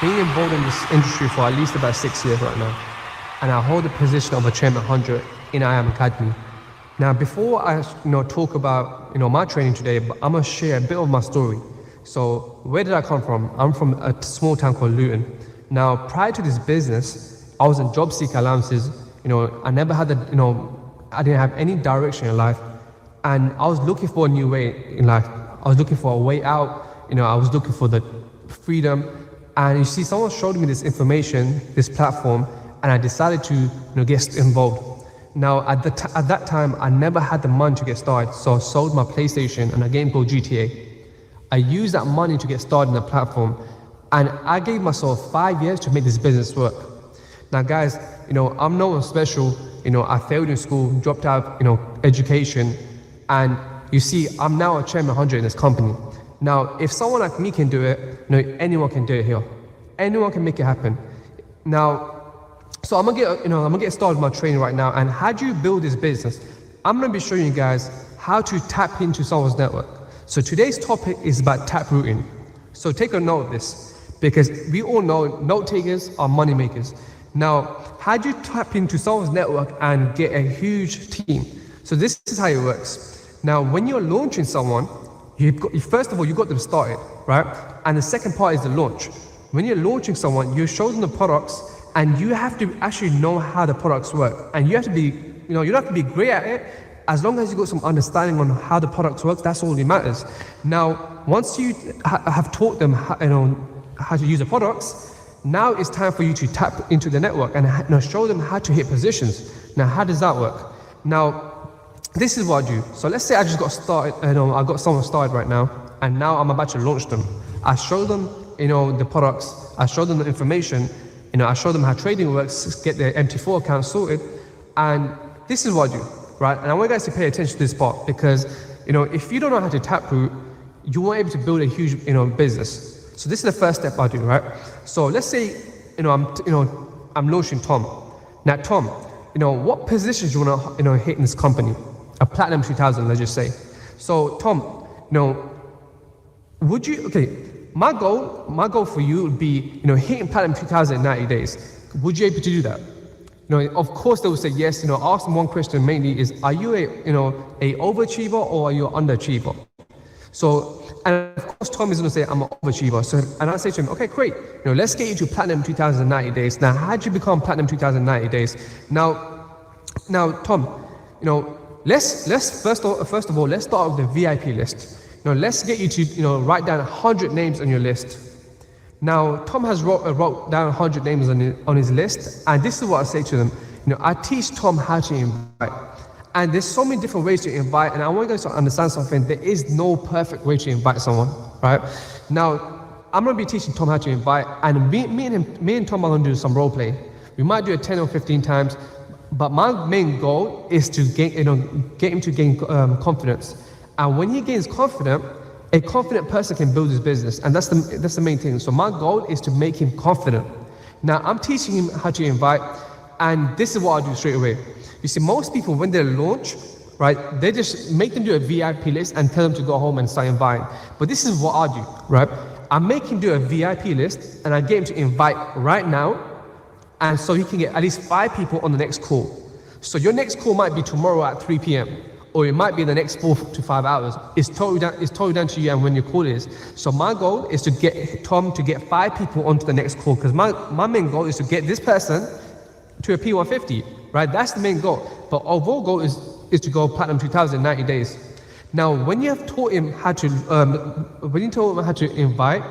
Being involved in this industry for at least about 6 years right now. And I hold the position of a Chairman 100 in I Am Academy. Now, before I talk about my training today, I'm gonna share a bit of my story. So, where did I come from? I'm from a small town called Luton. Now, prior to this business, I was in job seeker allowances. I never had I didn't have any direction in life, and I was looking for a new way in life. I was looking for a way out. I was looking for the freedom, and you see, someone showed me this information, this platform, and I decided to get involved. Now, at that time, I never had the money to get started, so I sold my PlayStation and a game called GTA. I used that money to get started in the platform, and I gave myself 5 years to make this business work. Now, guys, I'm no one special. I failed in school, dropped out, education, and you see, I'm now a Chairman 100 in this company. Now, if someone like me can do it, anyone can do it here. Anyone can make it happen. Now, so I'm gonna get started with my training right now. And how do you build this business? I'm going to be showing you guys how to tap into someone's network. So today's topic is about taprooting. So take a note of this, because we all know note takers are money makers. Now, how do you tap into someone's network and get a huge team? So this is how it works. Now, when you're launching someone, first of all, you got them started, right? And the second part is the launch. When you're launching someone, you show them the products, and you have to actually know how the products work. And you have to be, you don't have to be great at it. As long as you got some understanding on how the products work, that's all that matters. Now, once you have taught them how to use the products, now it's time for you to tap into the network and show them how to hit positions. Now, how does that work? Now, this is what I do. So let's say I just got started, I got someone started right now, and now I'm about to launch them. I show them, the products, I show them the information, I show them how trading works, get their MT4 account sorted, and this is what I do, right? And I want you guys to pay attention to this part, because, if you don't know how to taproot, you won't be able to build a huge, business. So this is the first step I do, right? So let's say, I'm launching Tom. Now, Tom, what positions do you want to, hit in this company? A Platinum 2000, let's just say. So Tom, would you, my goal for you would be, hitting Platinum 2000 in 90 days. Would you be able to do that? Of course they will say yes. Ask them one question mainly is, are you a overachiever or are you an underachiever? So, and of course Tom is going to say, I'm an overachiever. So, and I say to him, okay, great. Let's get you to Platinum 2000 in 90 days. Now, how did you become Platinum 2000 in 90 days? Now, Tom, let's first of all, let's start with the VIP list. Let's get you to, write down 100 names on your list. Now, Tom has wrote down 100 names on his list, and this is what I say to them. I teach Tom how to invite. And there's so many different ways to invite, and I want you guys to understand something. There is no perfect way to invite someone, right? Now, I'm going to be teaching Tom how to invite, and me and Tom are going to do some role play. We might do it 10 or 15 times, but my main goal is to get him to gain confidence. And when he gains confidence, a confident person can build his business, and that's the main thing. So my goal is to make him confident. Now, I'm teaching him how to invite, and this is what I do straight away. You see, most people, when they launch, right, they just make them do a VIP list and tell them to go home and start inviting. But this is what I do, right? I make him do a VIP list, and I get him to invite right now, and so he can get at least 5 people on the next call. So your next call might be tomorrow at 3 p.m. or it might be in the next 4 to 5 hours. It's totally down to you and when your call is. So my goal is to get Tom to get 5 people onto the next call, because my main goal is to get this person to a P150, right? That's the main goal. But overall goal is to go Platinum 2000 in 90 days. Now, when you have taught him how to, invite,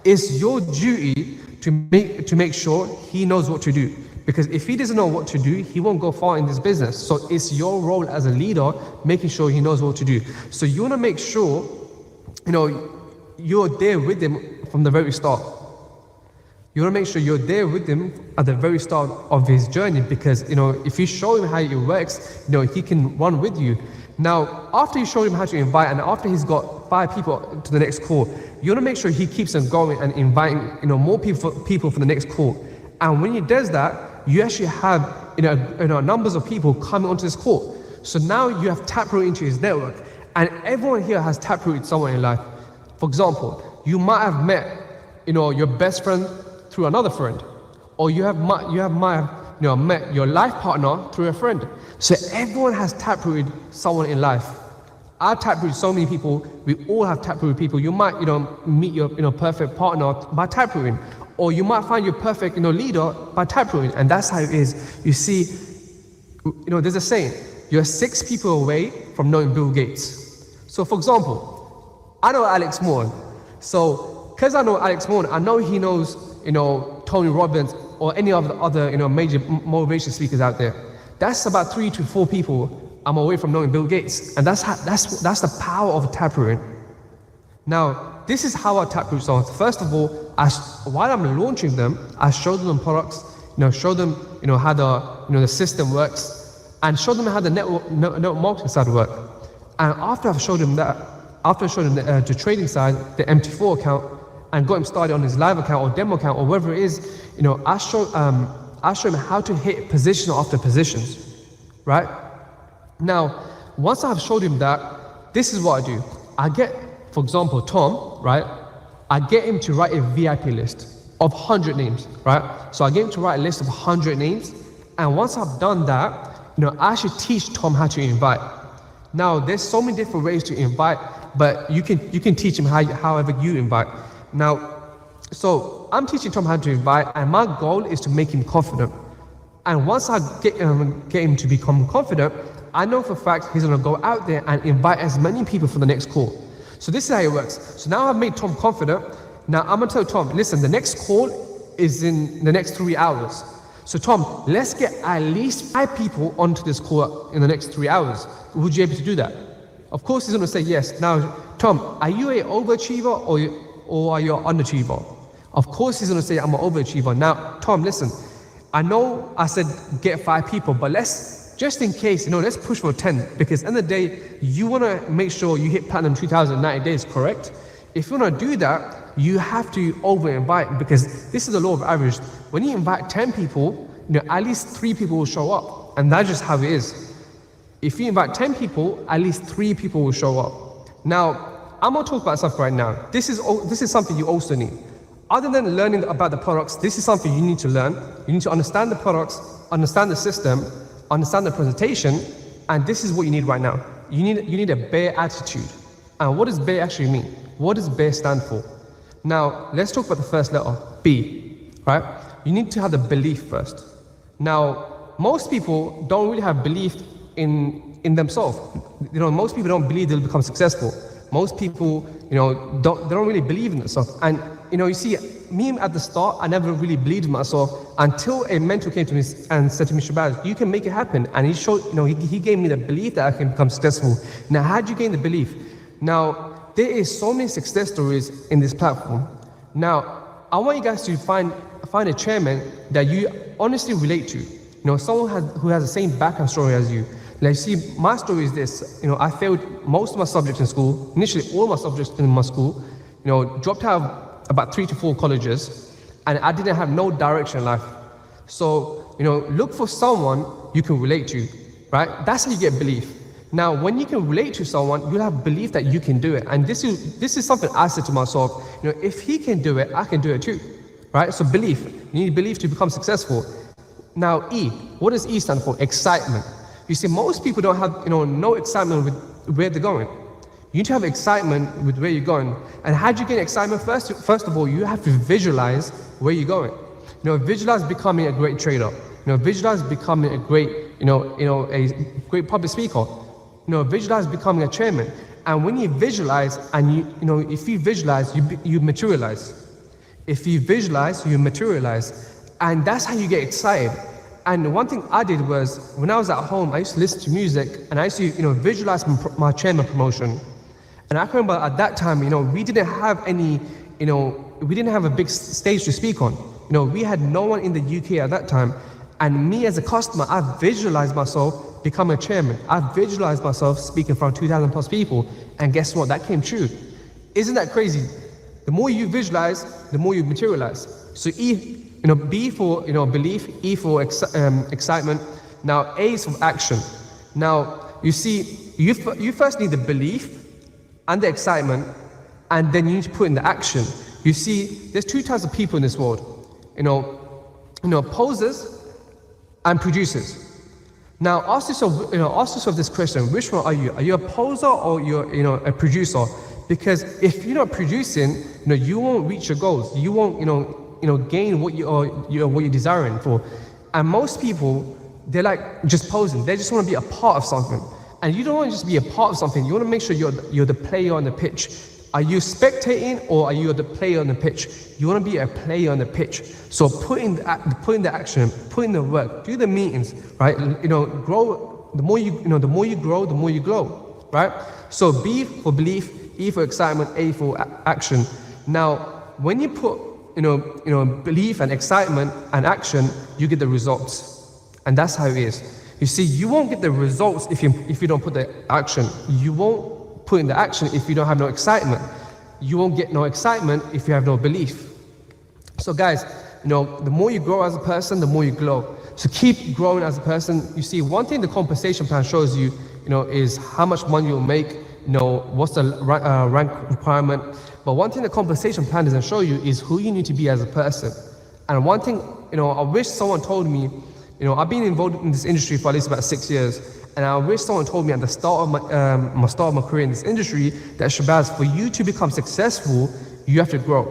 it's your duty to make sure he knows what to do. Because if he doesn't know what to do, he won't go far in this business. So it's your role as a leader, making sure he knows what to do. So you want to make sure, you're there with him from the very start. You want to make sure you're there with him at the very start of his journey, because, if you show him how it works, he can run with you. Now, after you show him how to invite, and after he's got 5 people to the next call, you want to make sure he keeps on going and inviting, more people for the next call. And when he does that, you actually have, numbers of people coming onto this call. So now you have taprooted into his network, and everyone here has taprooted someone in life. For example, you might have met, your best friend through another friend, or you might have met your life partner through a friend. So everyone has taprooted someone in life. I've taprooted so many people. We all have taprooted people. You might, meet your, perfect partner by taprooting. Or you might find your perfect, leader by taprooting, and that's how it is. You see, there's a saying: you're 6 people away from knowing Bill Gates. So, for example, I know Alex Moore. So, because I know Alex Moore, I know he knows, Tony Robbins or any of the other, major motivation speakers out there. That's about 3 to 4 people I'm away from knowing Bill Gates, and that's the power of taprooting. Now, this is how I taproot someone. First of all, while I'm launching them, I show them the products, show them, how the system works, and show them how the network marketing side works. And after I've showed them that, after I showed them the trading side, the MT4 account, and got him started on his live account or demo account or whatever it is, I show him how to hit position after positions, right? Now, once I've showed him that, this is what I do. I get, for example, Tom, right? I get him to write a VIP list of 100 names, right? So I get him to write a list of 100 names. And once I've done that, I should teach Tom how to invite. Now, there's so many different ways to invite, but you can teach him however you invite. Now, so I'm teaching Tom how to invite, and my goal is to make him confident. And once I get him to become confident, I know for a fact he's gonna go out there and invite as many people for the next call. So this is how it works. So now I've made Tom confident. Now I'm gonna tell Tom, listen, the next call is in the next 3 hours. So Tom, let's get at least 5 people onto this call in the next 3 hours. Would you be able to do that? Of course he's gonna say yes. Now, Tom, are you an overachiever or are you an underachiever? Of course he's gonna say I'm an overachiever. Now, Tom, listen, I know I said get 5 people, but let's, just in case, let's push for 10, because at the end of the day, you wanna make sure you hit platinum 2090 days, correct? If you wanna do that, you have to over-invite, because this is the law of average. When you invite 10 people, at least 3 people will show up, and that's just how it is. If you invite 10 people, at least 3 people will show up. Now, I'm gonna talk about stuff right now. This is something you also need. Other than learning about the products, this is something you need to learn. You need to understand the products, understand the system, understand the presentation, and this is what you need right now. You need a bear attitude. And what does bear actually mean? What does bear stand for? Now, let's talk about the first letter, B, right? You need to have the belief first. Now, most people don't really have belief in themselves. Most people don't believe they'll become successful. Most people, they don't really believe in themselves. And, you see, me at the start, I never really believed in myself until a mentor came to me and said to me, Shabazz, you can make it happen. And he showed, he gave me the belief that I can become successful. Now, how do you gain the belief? Now, there is so many success stories in this platform. Now, I want you guys to find a chairman that you honestly relate to. Someone who has the same background story as you. Like, see, my story is this. I failed most of my subjects in school, initially all my subjects in my school, dropped out of about 3 to 4 colleges, and I didn't have no direction in life. So, look for someone you can relate to, right? That's how you get belief. Now, when you can relate to someone, you'll have belief that you can do it. And this is something I said to myself, if he can do it, I can do it too, right? So belief, you need belief to become successful. Now, E, what does E stand for? Excitement. You see, most people don't have, no excitement with where they're going. You need to have excitement with where you're going. And how do you get excitement? First of all, you have to visualize where you're going. Visualize becoming a great trader. Visualize becoming a great, a great public speaker. Visualize becoming a chairman. And when you visualize, and if you visualize, you materialize. If you visualize, you materialize. And that's how you get excited. And one thing I did was, when I was at home, I used to listen to music, and I used to, visualize my chairman promotion. And I can remember at that time, we didn't have any, we didn't have a big stage to speak on. We had no one in the UK at that time. And me as a customer, I visualized myself becoming a chairman. I visualized myself speaking in front of 2,000 plus people. And guess what? That came true. Isn't that crazy? The more you visualize, the more you materialize. So E, B for belief, E for excitement. Now A is for action. Now you see, you first need the belief and the excitement, and then you need to put in the action. You see, there's 2 types of people in this world. Posers and producers. Now ask yourself this question: which one are you? Are you a poser or you're a producer? Because if you're not producing, you won't reach your goals. You won't gain what you're desiring for. And most people, they're like just posing. They just want to be a part of something. And you don't want to just be a part of something. You want to make sure you're the player on the pitch. Are you spectating or are you the player on the pitch? You want to be a player on the pitch. So put in the action, put in the work, do the meetings, right? Grow. The more you grow, the more you glow, right? So B for belief, E for excitement, A for action. Now, when you put belief and excitement and action, you get the results, and that's how it is. You see, you won't get the results if you don't put the action. You won't put in the action if you don't have no excitement. You won't get no excitement if you have no belief. So guys, the more you grow as a person, the more you glow. So keep growing as a person. You see, one thing the compensation plan shows you is how much money you'll make, what's the rank requirement. But one thing the compensation plan doesn't show you is who you need to be as a person. And one thing, I wish someone told me, I've been involved in this industry for at least about 6 years, and I wish someone told me at the start of my career in this industry that, Shabazz, for you to become successful, you have to grow,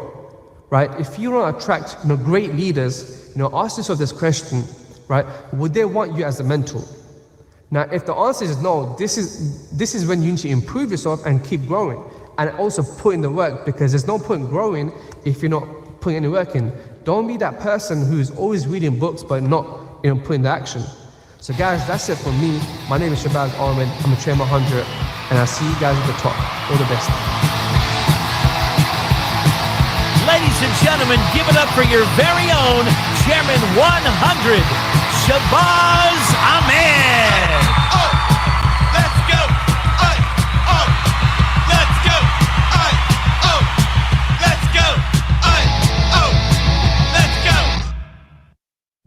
right? If you want to attract great leaders, ask yourself this question, right? Would they want you as a mentor? Now, if the answer is no, this is when you need to improve yourself and keep growing, and also put in the work, because there's no point growing if you're not putting any work in. Don't be that person who's always reading books but not putting the action. So guys, that's it from me. My name is Shabazz Ahmed. I'm a Trainer 100, and I'll see you guys at the top. All the best. Ladies and gentlemen, give it up for your very own Chairman 100, Shabazz Ahmed. Oh, let's go. Let's go. Oh, let's go. Let's go.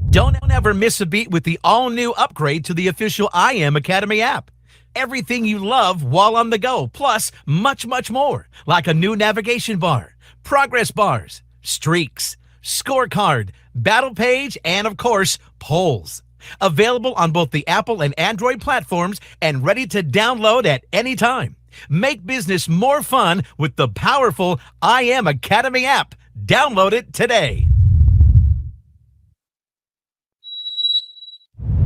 Don't ever miss a beat with the all-new upgrade to the official I Am Academy app. Everything you love while on the go, plus much, much more, like a new navigation bar, progress bars, streaks, scorecard, battle page, and of course, polls. Available on both the Apple and Android platforms and ready to download at any time. Make business more fun with the powerful I Am Academy app. Download it today.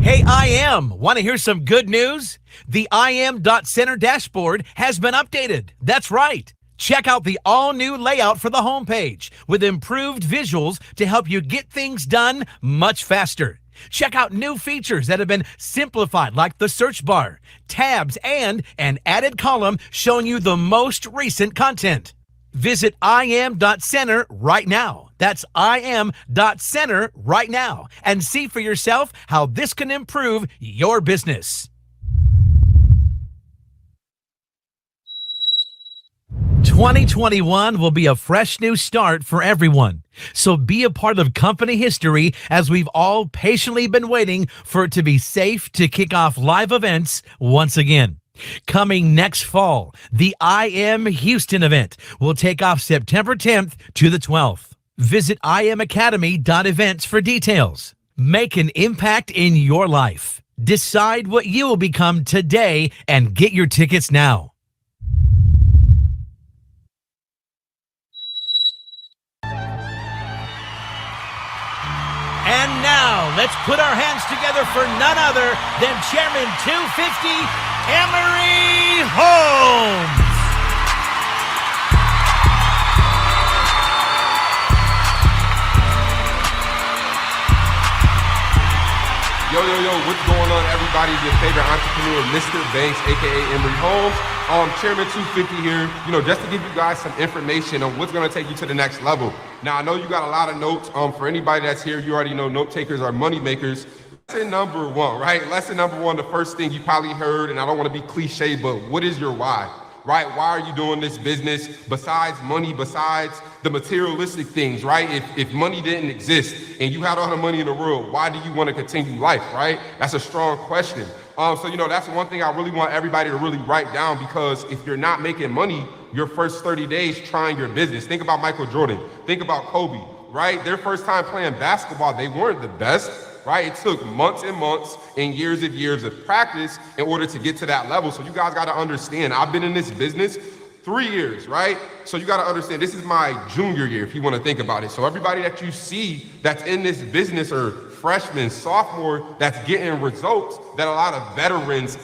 Hey, I Am, want to hear some good news? The IM.Center dashboard has been updated. That's right. Check out the all-new layout for the homepage with improved visuals to help you get things done much faster. Check out new features that have been simplified, like the search bar, tabs, and an added column showing you the most recent content. Visit IM.Center right now. That's IM.Center right now, and see for yourself how this can improve your business. 2021 will be a fresh new start for everyone. So be a part of company history as we've all patiently been waiting for it to be safe to kick off live events once again. Coming next fall, the I Am Houston event will take off September 10th to the 12th. Visit imacademy.events for details. Make an impact in your life. Decide what you will become today and get your tickets now. And now, let's put our hands together for none other than Chairman 250, Emery Holmes. Yo, what's going on, everybody? Your favorite entrepreneur, Mr. Banks, aka Emery Holmes. Chairman 250 here, just to give you guys some information on what's going to take you to the next level. Now, I know you got a lot of notes. For anybody that's here, you already know note takers are money makers. Lesson number one, right? Lesson number one, the first thing you probably heard, and I don't want to be cliche, but what is your why? Right? Why are you doing this business besides money, besides the materialistic things, right? If money didn't exist and you had all the money in the world, why do you want to continue life, right? That's a strong question. So, that's one thing I really want everybody to really write down, because if you're not making money your first 30 days trying your business, think about Michael Jordan, think about Kobe, right? Their first time playing basketball, they weren't the best, right? It took months and months and years of practice in order to get to that level. So you guys got to understand, I've been in this business 3 years, right? So you got to understand, this is my junior year, if you want to think about it. So everybody that you see that's in this business, or freshman, sophomore, that's getting results that a lot of veterans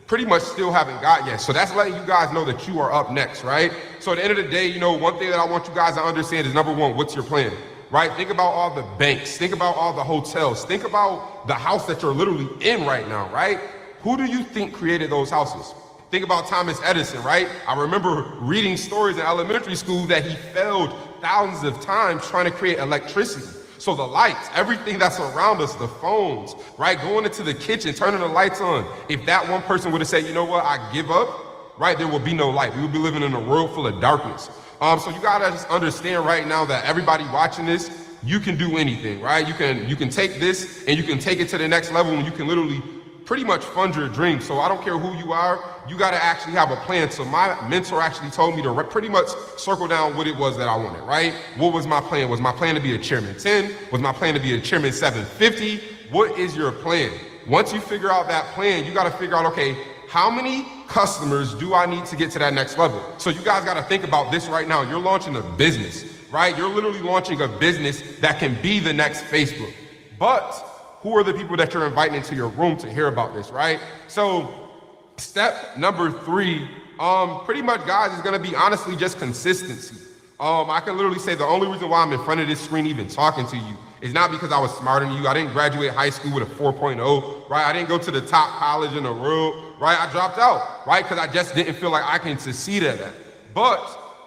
pretty much still haven't got yet. So that's letting you guys know that you are up next, right? So at the end of the day, one thing that I want you guys to understand is, number one, what's your plan? Right? Think about all the banks, think about all the hotels, think about the house that you're literally in right now, right? Who do you think created those houses? Think about Thomas Edison, right? I remember reading stories in elementary school that he failed thousands of times trying to create electricity. So the lights, everything that's around us, the phones, right? Going into the kitchen, turning the lights on. If that one person would have said, you know what, I give up, right? There will be no light. We would be living in a world full of darkness. So you gotta just understand right now that everybody watching this, you can do anything, right? You can take this and you can take it to the next level, and you can literally pretty much fund your dreams. So I don't care who you are, you got to actually have a plan. So my mentor actually told me to pretty much circle down what it was that I wanted, right? What was my plan? Was my plan to be a chairman 10? Was my plan to be a chairman 750? What is your plan? Once you figure out that plan, you got to figure out, okay, how many customers do I need to get to that next level? So you guys got to think about this right now. You're launching a business, right? You're literally launching a business that can be the next Facebook. But who are the people that you're inviting into your room to hear about this, right? So step number 3, pretty much, guys, is gonna be honestly just consistency. I can literally say the only reason why I'm in front of this screen even talking to you is not because I was smarter than you. I didn't graduate high school with a 4.0, right? I didn't go to the top college in the world, right? I dropped out, right? Because I just didn't feel like I can succeed at that. But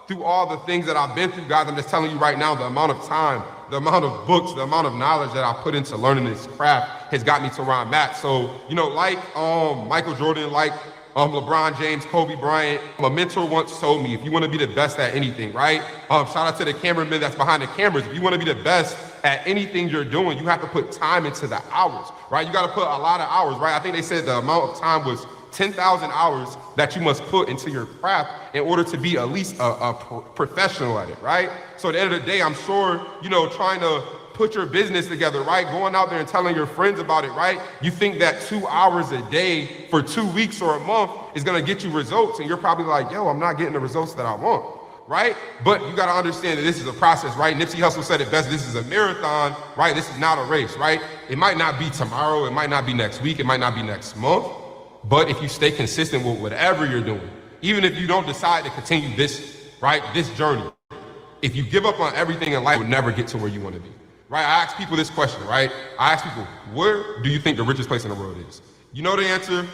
through all the things that I've been through, guys, I'm just telling you right now, the amount of time, the amount of books, the amount of knowledge that I put into learning this craft has got me to where I'm at. So, you know, like Michael Jordan, like LeBron James, Kobe Bryant, my mentor once told me, if you want to be the best at anything, right? Shout out to the cameraman that's behind the cameras. If you want to be the best at anything you're doing, you have to put time into the hours, right? You got to put a lot of hours, right? I think they said the amount of time was 10,000 hours that you must put into your craft in order to be at least a professional at it, right? So at the end of the day, I'm sure, you know, trying to put your business together, right? Going out there and telling your friends about it, right? You think that 2 hours a day for 2 weeks or a month is gonna get you results, and you're probably like, yo, I'm not getting the results that I want, right? But you gotta understand that this is a process, right? Nipsey Hussle said it best, this is a marathon, right? This is not a race, right? It might not be tomorrow, it might not be next week, it might not be next month, but if you stay consistent with whatever you're doing, even if you don't decide to continue this, right, this journey, if you give up on everything in life, you'll never get to where you wanna be. Right, I ask people this question, right? I ask people, where do you think the richest place in the world is? You know the answer.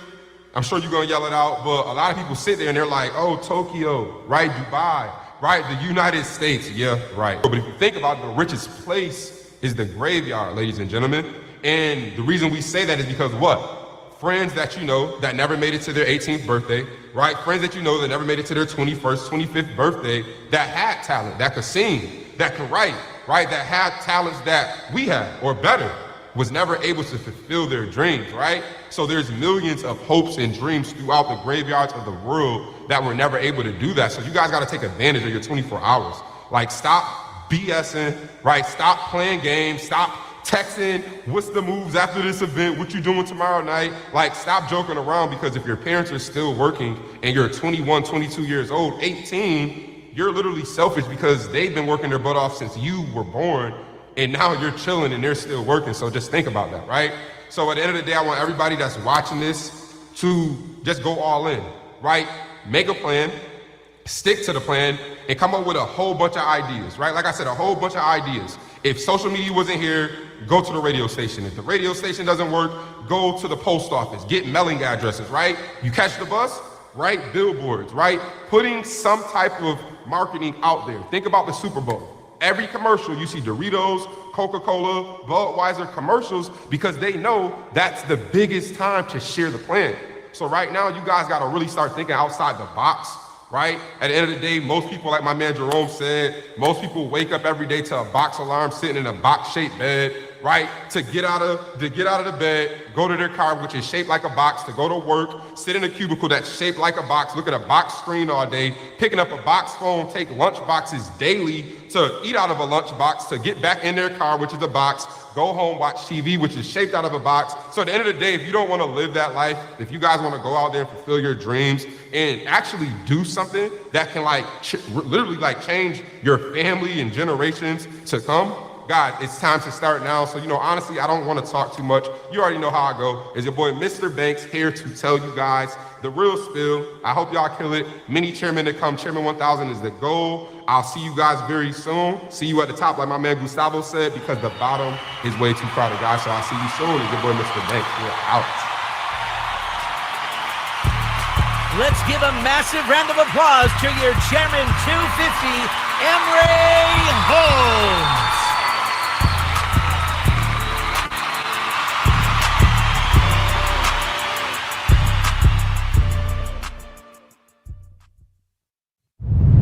I'm sure you're gonna yell it out, but a lot of people sit there and they're like, oh, Tokyo, right? Dubai, right? The United States, yeah, right. But if you think about it, the richest place is the graveyard, ladies and gentlemen. And the reason we say that is because what? Friends that you know that never made it to their 18th birthday, right? Friends that you know that never made it to their 21st, 25th birthday, that had talent, that could sing, that could write, right, that had talents that we had, or better, was never able to fulfill their dreams, right? So there's millions of hopes and dreams throughout the graveyards of the world that were never able to do that. So you guys gotta take advantage of your 24 hours. Like, stop BSing, right? Stop playing games, stop texting, what's the moves after this event, what you doing tomorrow night? Like, stop joking around, because if your parents are still working and you're 21, 22 years old, 18, you're literally selfish because they've been working their butt off since you were born, and now you're chilling and they're still working. So just think about that, right? So at the end of the day, I want everybody that's watching this to just go all in, right? Make a plan, stick to the plan, and come up with a whole bunch of ideas, right? Like I said, a whole bunch of ideas. If social media wasn't here, go to the radio station. If the radio station doesn't work, go to the post office, get mailing addresses, right? You catch the bus, right? Billboards, right? Putting some type of marketing out there. Think about the Super Bowl. Every commercial, you see Doritos, Coca-Cola, Budweiser commercials, because they know that's the biggest time to share the plan. So right now, you guys gotta really start thinking outside the box, right? At the end of the day, most people, like my man Jerome said, most people wake up every day to a box alarm, sitting in a box-shaped bed, right? To get out of the bed, go to their car, which is shaped like a box, to go to work, sit in a cubicle that's shaped like a box, look at a box screen all day, picking up a box phone, take lunch boxes daily, to eat out of a lunch box, to get back in their car, which is a box, go home, watch TV, which is shaped out of a box. So at the end of the day, if you don't want to live that life, if you guys want to go out there and fulfill your dreams and actually do something that can literally change your family and generations to come, God, it's time to start now. So, honestly, I don't want to talk too much. You already know how I go. It's your boy, Mr. Banks, here to tell you guys the real spill. I hope y'all kill it. Many chairmen to come. Chairman 1000 is the goal. I'll see you guys very soon. See you at the top, like my man Gustavo said, because the bottom is way too crowded, guys. So I'll see you soon. It's your boy, Mr. Banks. We're out. Let's give a massive round of applause to your Chairman 250, Emre Holmes.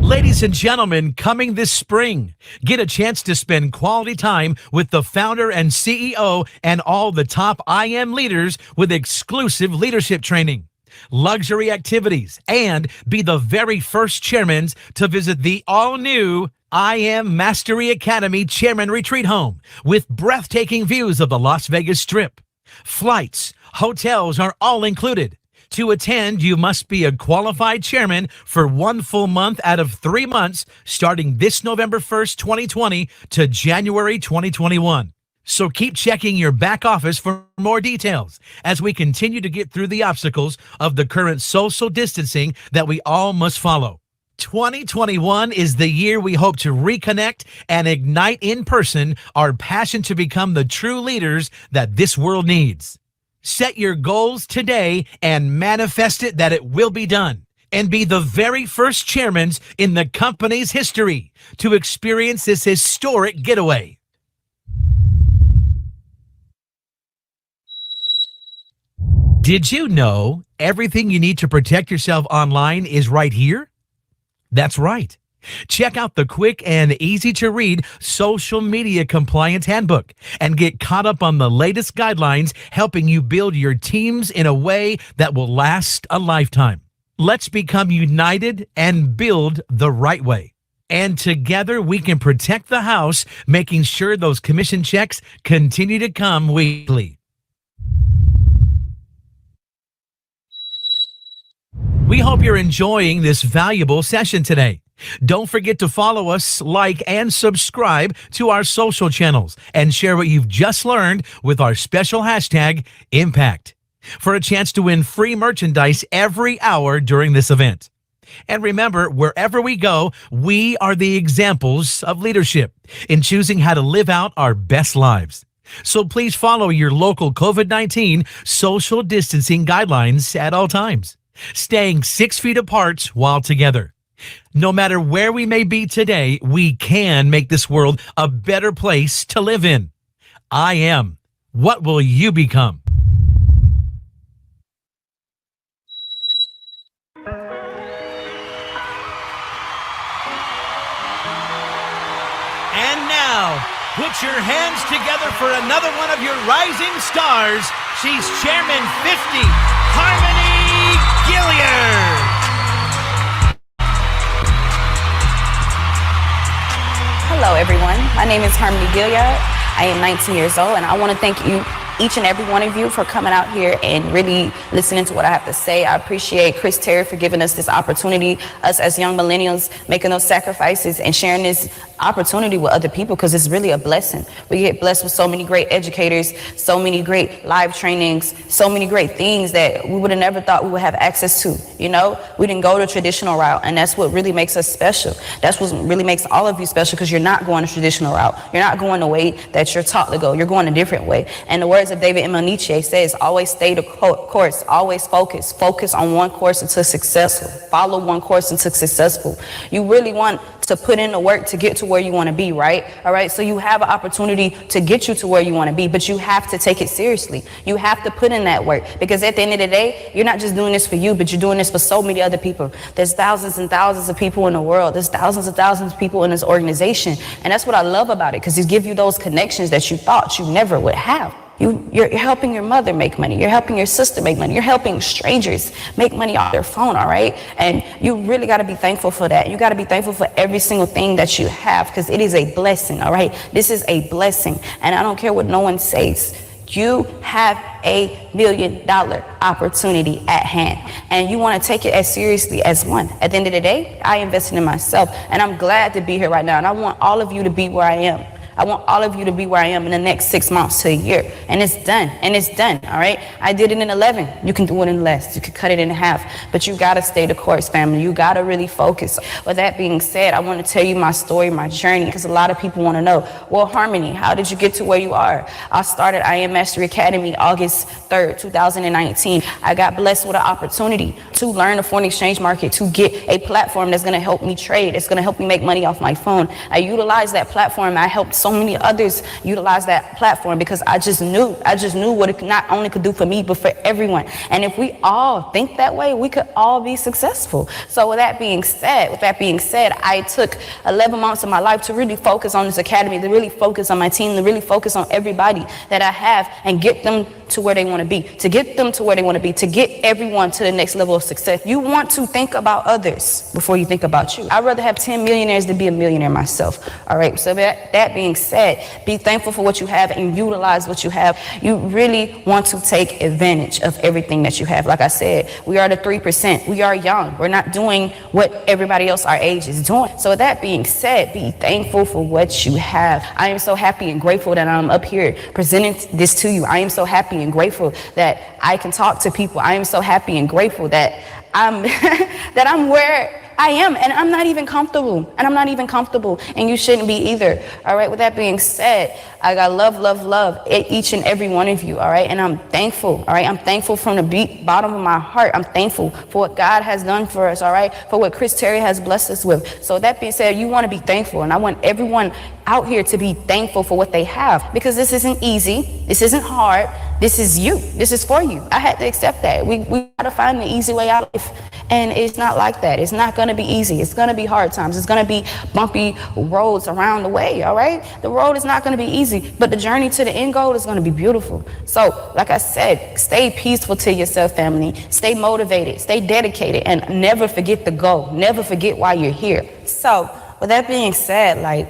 Ladies Ladies and gentlemen, coming this spring, get a chance to spend quality time with the founder and CEO and all the top IM leaders with exclusive leadership training, luxury activities, and be the very first chairmen to visit the all-new IM Mastery Academy Chairman Retreat Home with breathtaking views of the Las Vegas Strip. Flights, hotels are all included. To attend, you must be a qualified chairman for 1 full month out of 3 months, starting this November 1st, 2020 to January 2021. So keep checking your back office for more details as we continue to get through the obstacles of the current social distancing that we all must follow. 2021 is the year we hope to reconnect and ignite in person our passion to become the true leaders that this world needs. Set your goals today and manifest it that it will be done, and be the very first chairmen in the company's history to experience this historic getaway. Did you know everything you need to protect yourself online is right here? That's right. Check out the quick and easy to read Social Media Compliance Handbook and get caught up on the latest guidelines helping you build your teams in a way that will last a lifetime. Let's become united and build the right way. And together we can protect the house, making sure those commission checks continue to come weekly. We hope you're enjoying this valuable session today. Don't forget to follow us, like, and subscribe to our social channels and share what you've just learned with our special hashtag Impact for a chance to win free merchandise every hour during this event. And remember, wherever we go, we are the examples of leadership in choosing how to live out our best lives. So please follow your local COVID-19 social distancing guidelines at all times, staying 6 feet apart while together. No matter where we may be today, we can make this world a better place to live in. I am. What will you become? And now, put your hands together for another one of your rising stars. She's Chairman 50, Harmony Gilliard. Hello everyone, my name is Harmony Gilliard. I am 19 years old and I want to thank you, each and every one of you, for coming out here and really listening to what I have to say. I appreciate Chris Terry for giving us this opportunity, us as young millennials making those sacrifices and sharing this opportunity with other people, because it's really a blessing. We get blessed with so many great educators, so many great live trainings, so many great things that we would have never thought we would have access to. You know, we didn't go the traditional route, and that's what really makes us special. That's what really makes all of you special, because you're not going the traditional route. You're not going the way that you're taught to go. You're going a different way. And the words of David M. Nietzsche says, always stay the course, always focus. Focus on one course until successful. Follow one course until successful. You really want to put in the work to get to where you want to be, right? All right. So you have an opportunity to get you to where you want to be, but you have to take it seriously. You have to put in that work, because at the end of the day, you're not just doing this for you, but you're doing this for so many other people. There's thousands and thousands of people in the world. There's thousands and thousands of people in this organization. And that's what I love about it, because it gives you those connections that you thought you never would have. You're helping your mother make money. You're helping your sister make money. You're helping strangers make money off their phone, all right? And you really got to be thankful for that. You got to be thankful for every single thing that you have, because it is a blessing, all right? This is a blessing. And I don't care what no one says. You have $1 million opportunity at hand, and you want to take it as seriously as one. At the end of the day, I invested in myself, and I'm glad to be here right now. And I want all of you to be where I am. I want all of you to be where I am in the next 6 months to a year. And it's done. And it's done. All right. I did it in 11. You can do it in less. You can cut it in half. But you got to stay the course, family. You got to really focus. With that being said, I want to tell you my story, my journey, because a lot of people want to know, well, Harmony, how did you get to where you are? I started IM Mastery Academy August 3rd, 2019. I got blessed with an opportunity to learn the foreign exchange market, to get a platform that's going to help me trade. It's going to help me make money off my phone. I utilized that platform. I helped so many others utilize that platform because I just knew what it not only could do for me, but for everyone. And if we all think that way, we could all be successful. So with that being said, I took 11 months of my life to really focus on this academy, to really focus on my team, to really focus on everybody that I have and get them to where they want to be, to get everyone to the next level of success. You want to think about others before you think about you. I'd rather have 10 millionaires than be a millionaire myself. All right. So that being said, be thankful for what you have and utilize what you have. You really want to take advantage of everything that you have. Like I said, we are the 3%. We are young. We're not doing what everybody else our age is doing. So with that being said, be thankful for what you have. I am so happy and grateful that I'm up here presenting this to you. I am so happy and grateful that I can talk to people. I am so happy and grateful that I'm that I'm where I am, and I'm not even comfortable, and you shouldn't be either. All right, with that being said, I got love each and every one of you. All right, and I'm thankful. All right, I'm thankful from the bottom of my heart. I'm thankful for what God has done for us. All right, for what Chris Terry has blessed us with. So that being said, you want to be thankful, and I want everyone out here to be thankful for what they have, because this isn't easy, this isn't hard, this is you, this is for you. I had to accept that. We got to find the easy way out of life, and it's not like that. It's not going to be easy. It's going to be hard times. It's going to be bumpy roads around the way. All right, the road is not going to be easy, but the journey to the end goal is going to be beautiful. So like I said, stay peaceful to yourself, family. Stay motivated, stay dedicated, and never forget the goal. Never forget why you're here. So with that being said,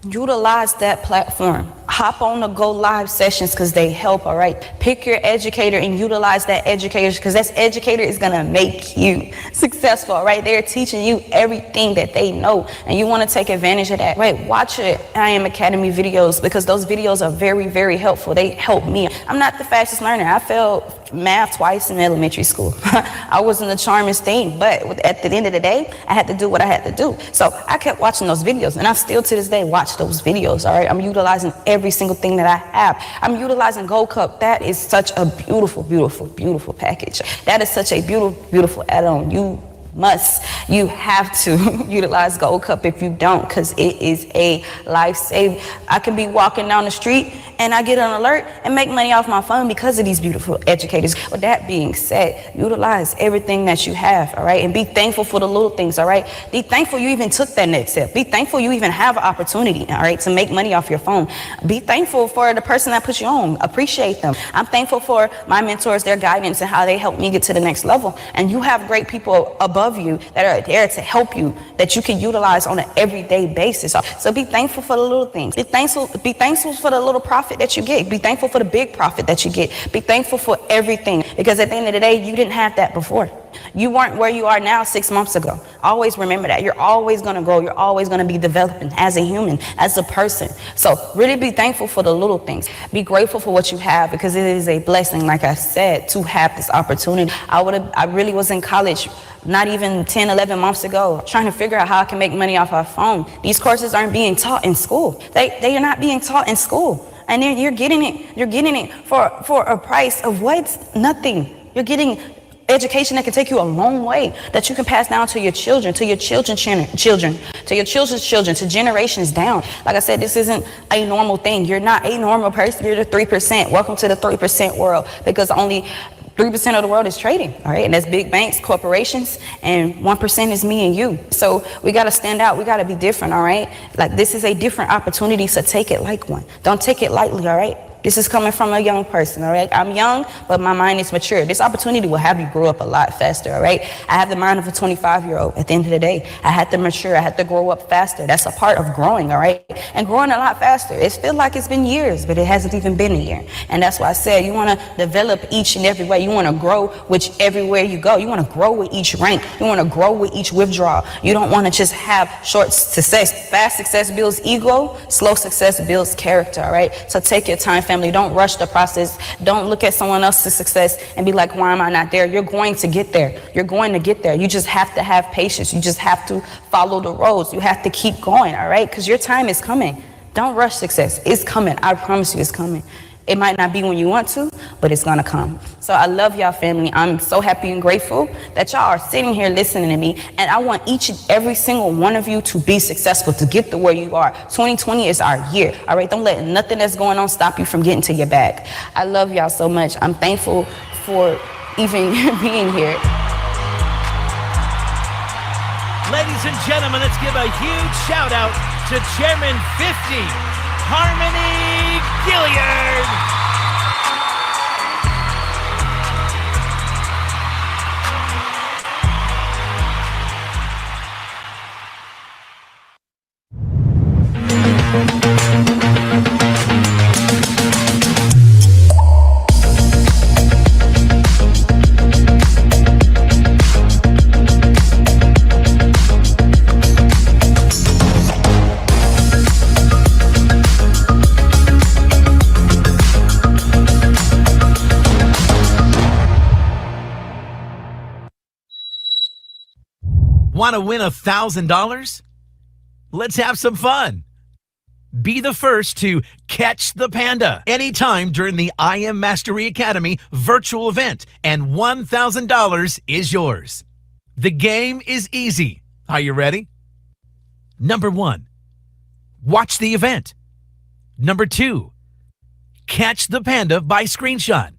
utilize that platform. Hop on the Go Live sessions because they help, all right? Pick your educator and utilize that educator, because that educator is going to make you successful, all right? They're teaching you everything that they know, and you want to take advantage of that, right? Watch it I Am Academy videos, because those videos are very, very helpful. They help me. I'm not the fastest learner. I failed math twice in elementary school. I wasn't the charmingest thing, but at the end of the day, I had to do what I had to do. So I kept watching those videos, and I still to this day watch those videos, all right? I'm utilizing every single thing that I have. I'm utilizing Gold Cup. That is such a beautiful, beautiful, beautiful package. That is such a beautiful, beautiful add-on. You have to utilize Gold Cup if you don't, because it is a lifesaver. I could be walking down the street and I get an alert and make money off my phone because of these beautiful educators. With that being said, utilize everything that you have, all right? And be thankful for the little things, all right? Be thankful you even took that next step. Be thankful you even have an opportunity, all right, to make money off your phone. Be thankful for the person that put you on. Appreciate them. I'm thankful for my mentors, their guidance, and how they helped me get to the next level. And you have great people above you that are there to help you, that you can utilize on an everyday basis. So be thankful for the little things. Be thankful for the little profit that you get. Be thankful for the big profit that you get. Be thankful for everything, because at the end of the day, you didn't have that before. You weren't where you are now 6 months ago. Always remember that. You're always going to grow. You're always going to be developing as a human, as a person. So really be thankful for the little things. Be grateful for what you have, because it is a blessing, like I said, to have this opportunity. I really was in college not even 10, 11 months ago, trying to figure out how I can make money off our phone. These courses aren't being taught in school. They are not being taught in school. And then you're getting it for a price of what? Nothing. You're getting education that can take you a long way, that you can pass down to your children, to your children's children, to generations down. Like I said, this isn't a normal thing. You're not a normal person. You're the 3%. Welcome to the 3% world, because only 3% of the world is trading, all right? And that's big banks, corporations, and 1% is me and you. So we got to stand out. We got to be different, all right? Like, this is a different opportunity, so take it like one. Don't take it lightly, all right? This is coming from a young person, all right? I'm young, but my mind is mature. This opportunity will have you grow up a lot faster, all right? I have the mind of a 25-year-old at the end of the day. I had to mature. I had to grow up faster. That's a part of growing, all right? And growing a lot faster. It feels like it's been years, but it hasn't even been a year. And that's why I said you want to develop each and every way. You want to grow everywhere you go. You want to grow with each rank. You want to grow with each withdrawal. You don't want to just have short success. Fast success builds ego. Slow success builds character, all right? So take your time, family. Don't rush the process. Don't look at someone else's success and be like, why am I not there? You're going to get there. You're going to get there. You just have to have patience. You just have to follow the roads. You have to keep going, all right? Because your time is coming. Don't rush success. It's coming. I promise you it's coming. It might not be when you want to, but it's gonna come. So I love y'all, family. I'm so happy and grateful that y'all are sitting here listening to me, and I want each and every single one of you to be successful, to get to where you are. 2020 is our year, all right? Don't let nothing that's going on stop you from getting to your bag. I love y'all so much. I'm thankful for even being here. Ladies and gentlemen, let's give a huge shout out to Chairman 50, Harmony Gilliard. Want to win $1,000? Let's have some fun. Be the first to catch the panda anytime during the I Am Mastery Academy virtual event, and $1,000 is yours. The game is easy. Are you ready? Number 1, watch the event. Number 2, catch the panda by screenshot.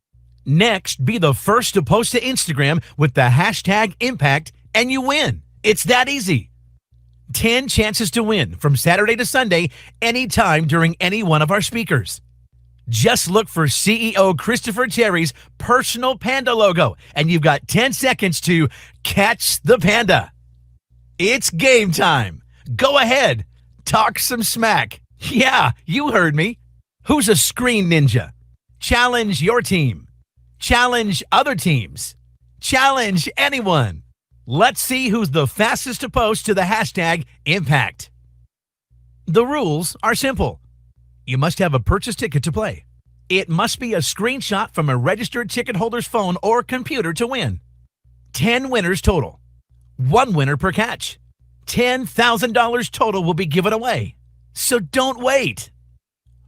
Next, be the first to post to Instagram with the hashtag impact, and you win. It's that easy. 10 chances to win from Saturday to Sunday, anytime during any one of our speakers. Just look for CEO Christopher Terry's personal panda logo, and you've got 10 seconds to catch the panda. It's game time. Go ahead. Talk some smack. Yeah, you heard me. Who's a screen ninja? Challenge your team. Challenge other teams. Challenge anyone. Let's see who's the fastest to post to the hashtag impact. The rules are simple. You must have a purchase ticket to play. It must be a screenshot from a registered ticket holder's phone or computer to win. 10 winners total. 1 winner per catch. $10,000 total will be given away. So don't wait.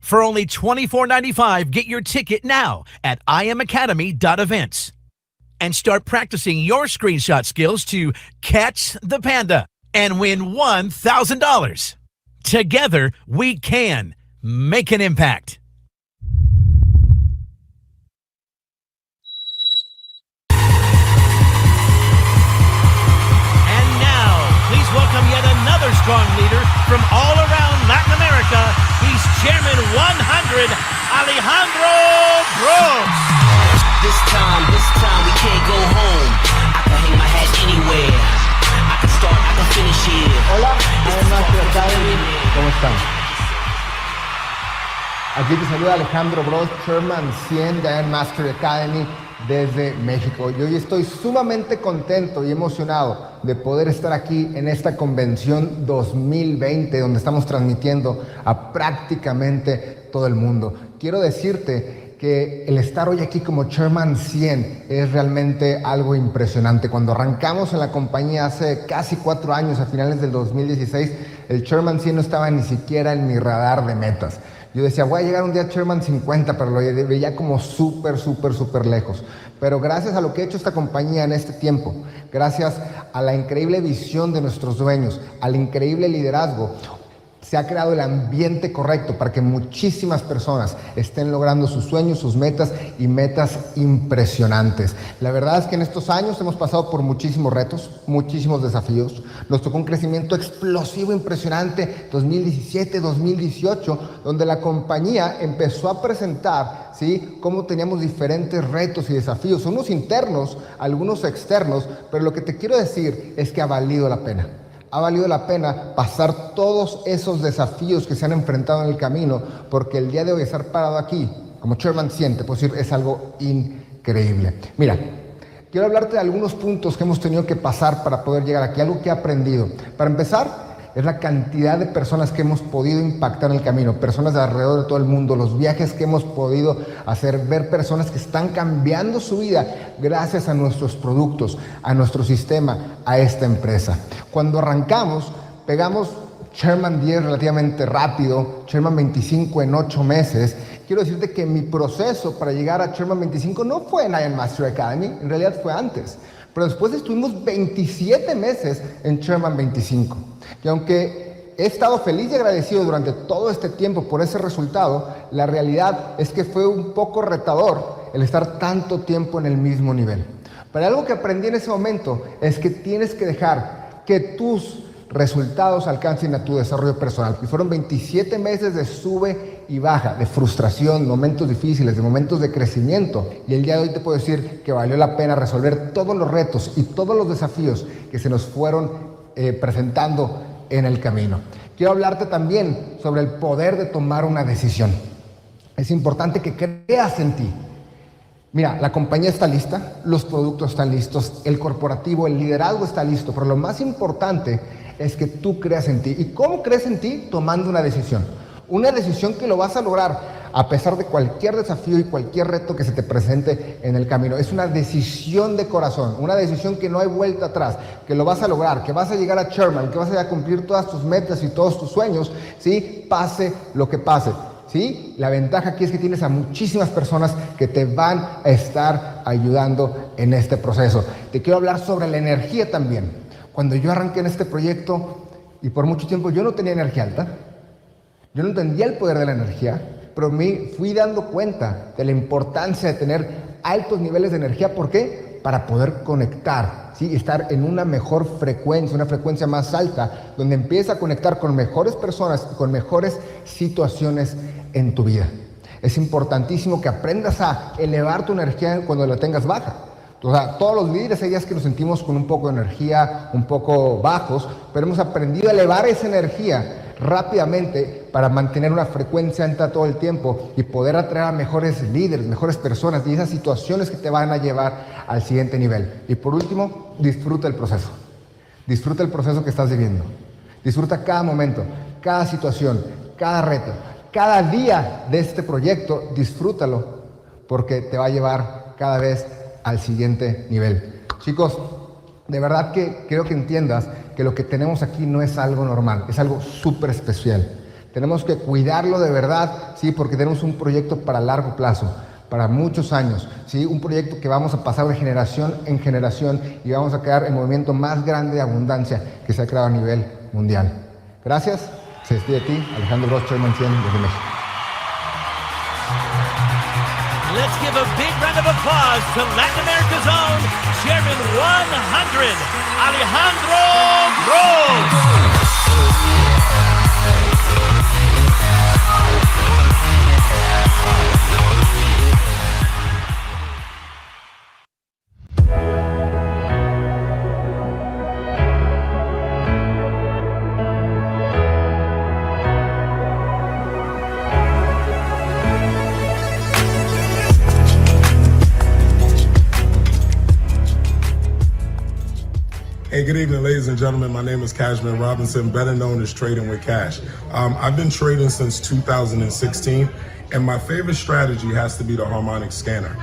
For only $24.95, get your ticket now at iamacademy.events. And start practicing your screenshot skills to catch the panda and win $1,000. Together, we can make an impact. And now, please welcome yet another strong leader from all around Latin America. He's Chairman 100, Alejandro Brooks. This time we can't go home. I can hang my hat anywhere. I can start, I can finish here. Hola, I Am Mastery Academy. ¿Cómo están? Aquí te saluda Alejandro Bros, Chairman 100 de I Am Mastery Academy desde México. Y hoy estoy sumamente contento y emocionado de poder estar aquí en esta convención 2020, donde estamos transmitiendo a prácticamente todo el mundo. Quiero decirte que el estar hoy aquí como Chairman 100 es realmente algo impresionante. Cuando arrancamos en la compañía hace casi 4 años, a finales del 2016, el Chairman 100 no estaba ni siquiera en mi radar de metas. Yo decía, voy a llegar un día a Chairman 50, pero lo veía como súper lejos. Pero gracias a lo que ha hecho esta compañía en este tiempo, gracias a la increíble visión de nuestros dueños, al increíble liderazgo, se ha creado el ambiente correcto para que muchísimas personas estén logrando sus sueños, sus metas y metas impresionantes. La verdad es que en estos años hemos pasado por muchísimos retos, muchísimos desafíos. Nos tocó un crecimiento explosivo impresionante 2017, 2018, donde la compañía empezó a presentar, ¿sí?, cómo teníamos diferentes retos y desafíos, unos internos, algunos externos, pero lo que te quiero decir es que ha valido la pena. Ha valido la pena pasar todos esos desafíos que se han enfrentado en el camino, porque el día de hoy estar parado aquí, como Chairman 100, te puedo decir, es algo increíble. Mira, quiero hablarte de algunos puntos que hemos tenido que pasar para poder llegar aquí, algo que he aprendido. Para empezar, es la cantidad de personas que hemos podido impactar en el camino, personas de alrededor de todo el mundo, los viajes que hemos podido hacer, ver personas que están cambiando su vida gracias a nuestros productos, a nuestro sistema, a esta empresa. Cuando arrancamos, pegamos Chairman 10 relativamente rápido, Chairman 25 en 8 meses, quiero decirte que mi proceso para llegar a Chairman 25 no fue en I Am Mastery Academy, en realidad fue antes. Pero después estuvimos 27 meses en Chairman 25. Y aunque he estado feliz y agradecido durante todo este tiempo por ese resultado, la realidad es que fue un poco retador el estar tanto tiempo en el mismo nivel. Pero algo que aprendí en ese momento es que tienes que dejar que tus resultados alcancen a tu desarrollo personal. Y fueron 27 meses de sube y baja, de frustración, momentos difíciles, de momentos de crecimiento. Y el día de hoy te puedo decir que valió la pena resolver todos los retos y todos los desafíos que se nos fueron presentando en el camino. Quiero hablarte también sobre el poder de tomar una decisión. Es importante que creas en ti. Mira, la compañía está lista, los productos están listos, el corporativo, el liderazgo está listo, pero lo más importante es que tú creas en ti. ¿Y cómo crees en ti? Tomando una decisión. Una decisión que lo vas a lograr a pesar de cualquier desafío y cualquier reto que se te presente en el camino. Es una decisión de corazón, una decisión que no hay vuelta atrás, que lo vas a lograr, que vas a llegar a Chairman, que vas a cumplir todas tus metas y todos tus sueños, ¿sí? Pase lo que pase. ¿Sí? La ventaja aquí es que tienes a muchísimas personas que te van a estar ayudando en este proceso. Te quiero hablar sobre la energía también. Cuando yo arranqué en este proyecto y por mucho tiempo yo no tenía energía alta, yo no entendía el poder de la energía, pero me fui dando cuenta de la importancia de tener altos niveles de energía. ¿Por qué? Para poder conectar, ¿sí? Estar en una mejor frecuencia, una frecuencia más alta, donde empieza a conectar con mejores personas y con mejores situaciones en tu vida. Es importantísimo que aprendas a elevar tu energía cuando la tengas baja. O sea, todos los líderes hay días que nos sentimos con un poco de energía, un poco bajos, pero hemos aprendido a elevar esa energía rápidamente para mantener una frecuencia alta todo el tiempo y poder atraer a mejores líderes, mejores personas y esas situaciones que te van a llevar al siguiente nivel. Y por último, disfruta el proceso. Disfruta el proceso que estás viviendo. Disfruta cada momento, cada situación, cada reto, cada día de este proyecto. Disfrútalo porque te va a llevar cada vez al siguiente nivel. Chicos, de verdad que quiero que entiendas que lo que tenemos aquí no es algo normal, es algo súper especial. Tenemos que cuidarlo de verdad, ¿sí? Porque tenemos un proyecto para largo plazo, para muchos años, ¿sí? Un proyecto que vamos a pasar de generación en generación y vamos a crear el movimiento más grande de abundancia que se ha creado a nivel mundial. Gracias. Se despide de ti, Alejandro Ross, Chairman 100 desde México. Let's give a big round of applause to Latin America's own Chairman 100, Alejandro Ross. Hey, good evening, ladies and gentlemen. My name is Cashman Robinson, better known as Trading with Cash. I've been trading since 2016, and my favorite strategy has to be the harmonic scanner.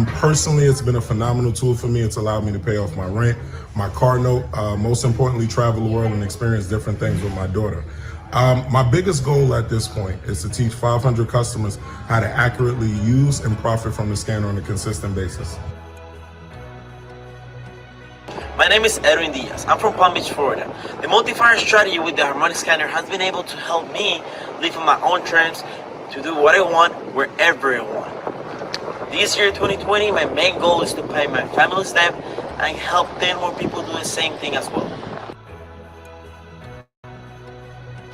Personally, it's been a phenomenal tool for me. It's allowed me to pay off my rent, my car note, most importantly, travel the world and experience different things with my daughter. My biggest goal at this point is to teach 500 customers how to accurately use and profit from the scanner on a consistent basis. My name is Edwin Diaz. I'm from Palm Beach, Florida. The multi-fire strategy with the harmonic scanner has been able to help me live on my own terms, to do what I want, wherever I want. This year, 2020, my main goal is to pay my family's debt and help 10 more people do the same thing as well.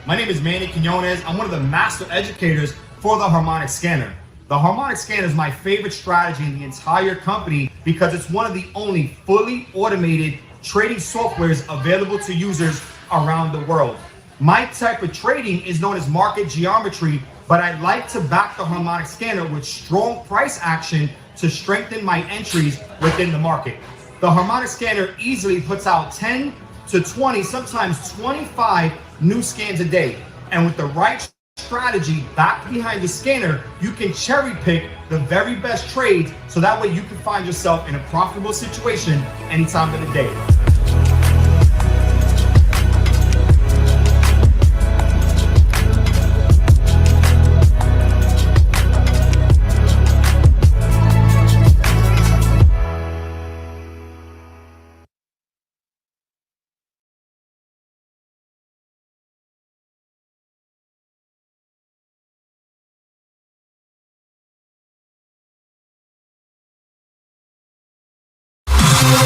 My name is Manny Quinones. I'm one of the master educators for the harmonic scanner. The harmonic scanner is my favorite strategy in the entire company because it's one of the only fully automated trading softwares available to users around the world. My type of trading is known as market geometry, but I like to back the harmonic scanner with strong price action to strengthen my entries within the market. The harmonic scanner easily puts out 10 to 20, sometimes 25 new scans a day. And with the right strategy back behind the scanner, you can cherry pick the very best trades so that way you can find yourself in a profitable situation any time of the day. What's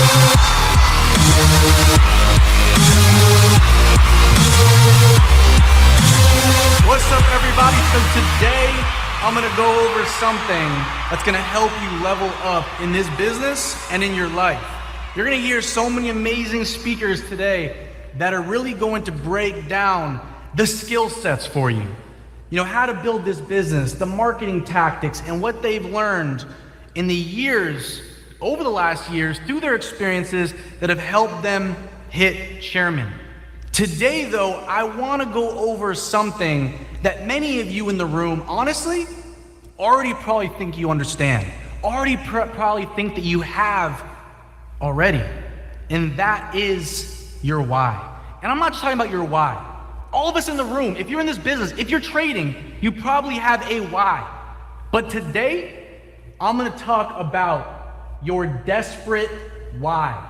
up, everybody? So today I'm gonna go over something that's gonna help you level up in this business and in your life. You're gonna hear so many amazing speakers today that are really going to break down the skill sets for you. You know, how to build this business, the marketing tactics, and what they've learned in the years, over the last years, through their experiences that have helped them hit chairman. Today, though, I want to go over something that many of you in the room, honestly, already probably think you understand, already probably think that you have already, and that is your why. And I'm not just talking about your why. All of us in the room, if you're in this business, if you're trading, you probably have a why. But today, I'm going to talk about your desperate why.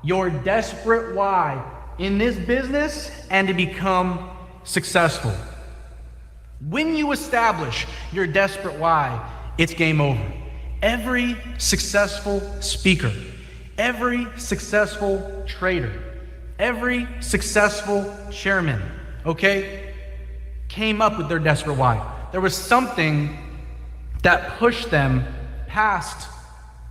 Your desperate why in this business and to become successful. When you establish your desperate why, it's game over. Every successful speaker, every successful trader, every successful chairman, okay, came up with their desperate why. There was something that pushed them past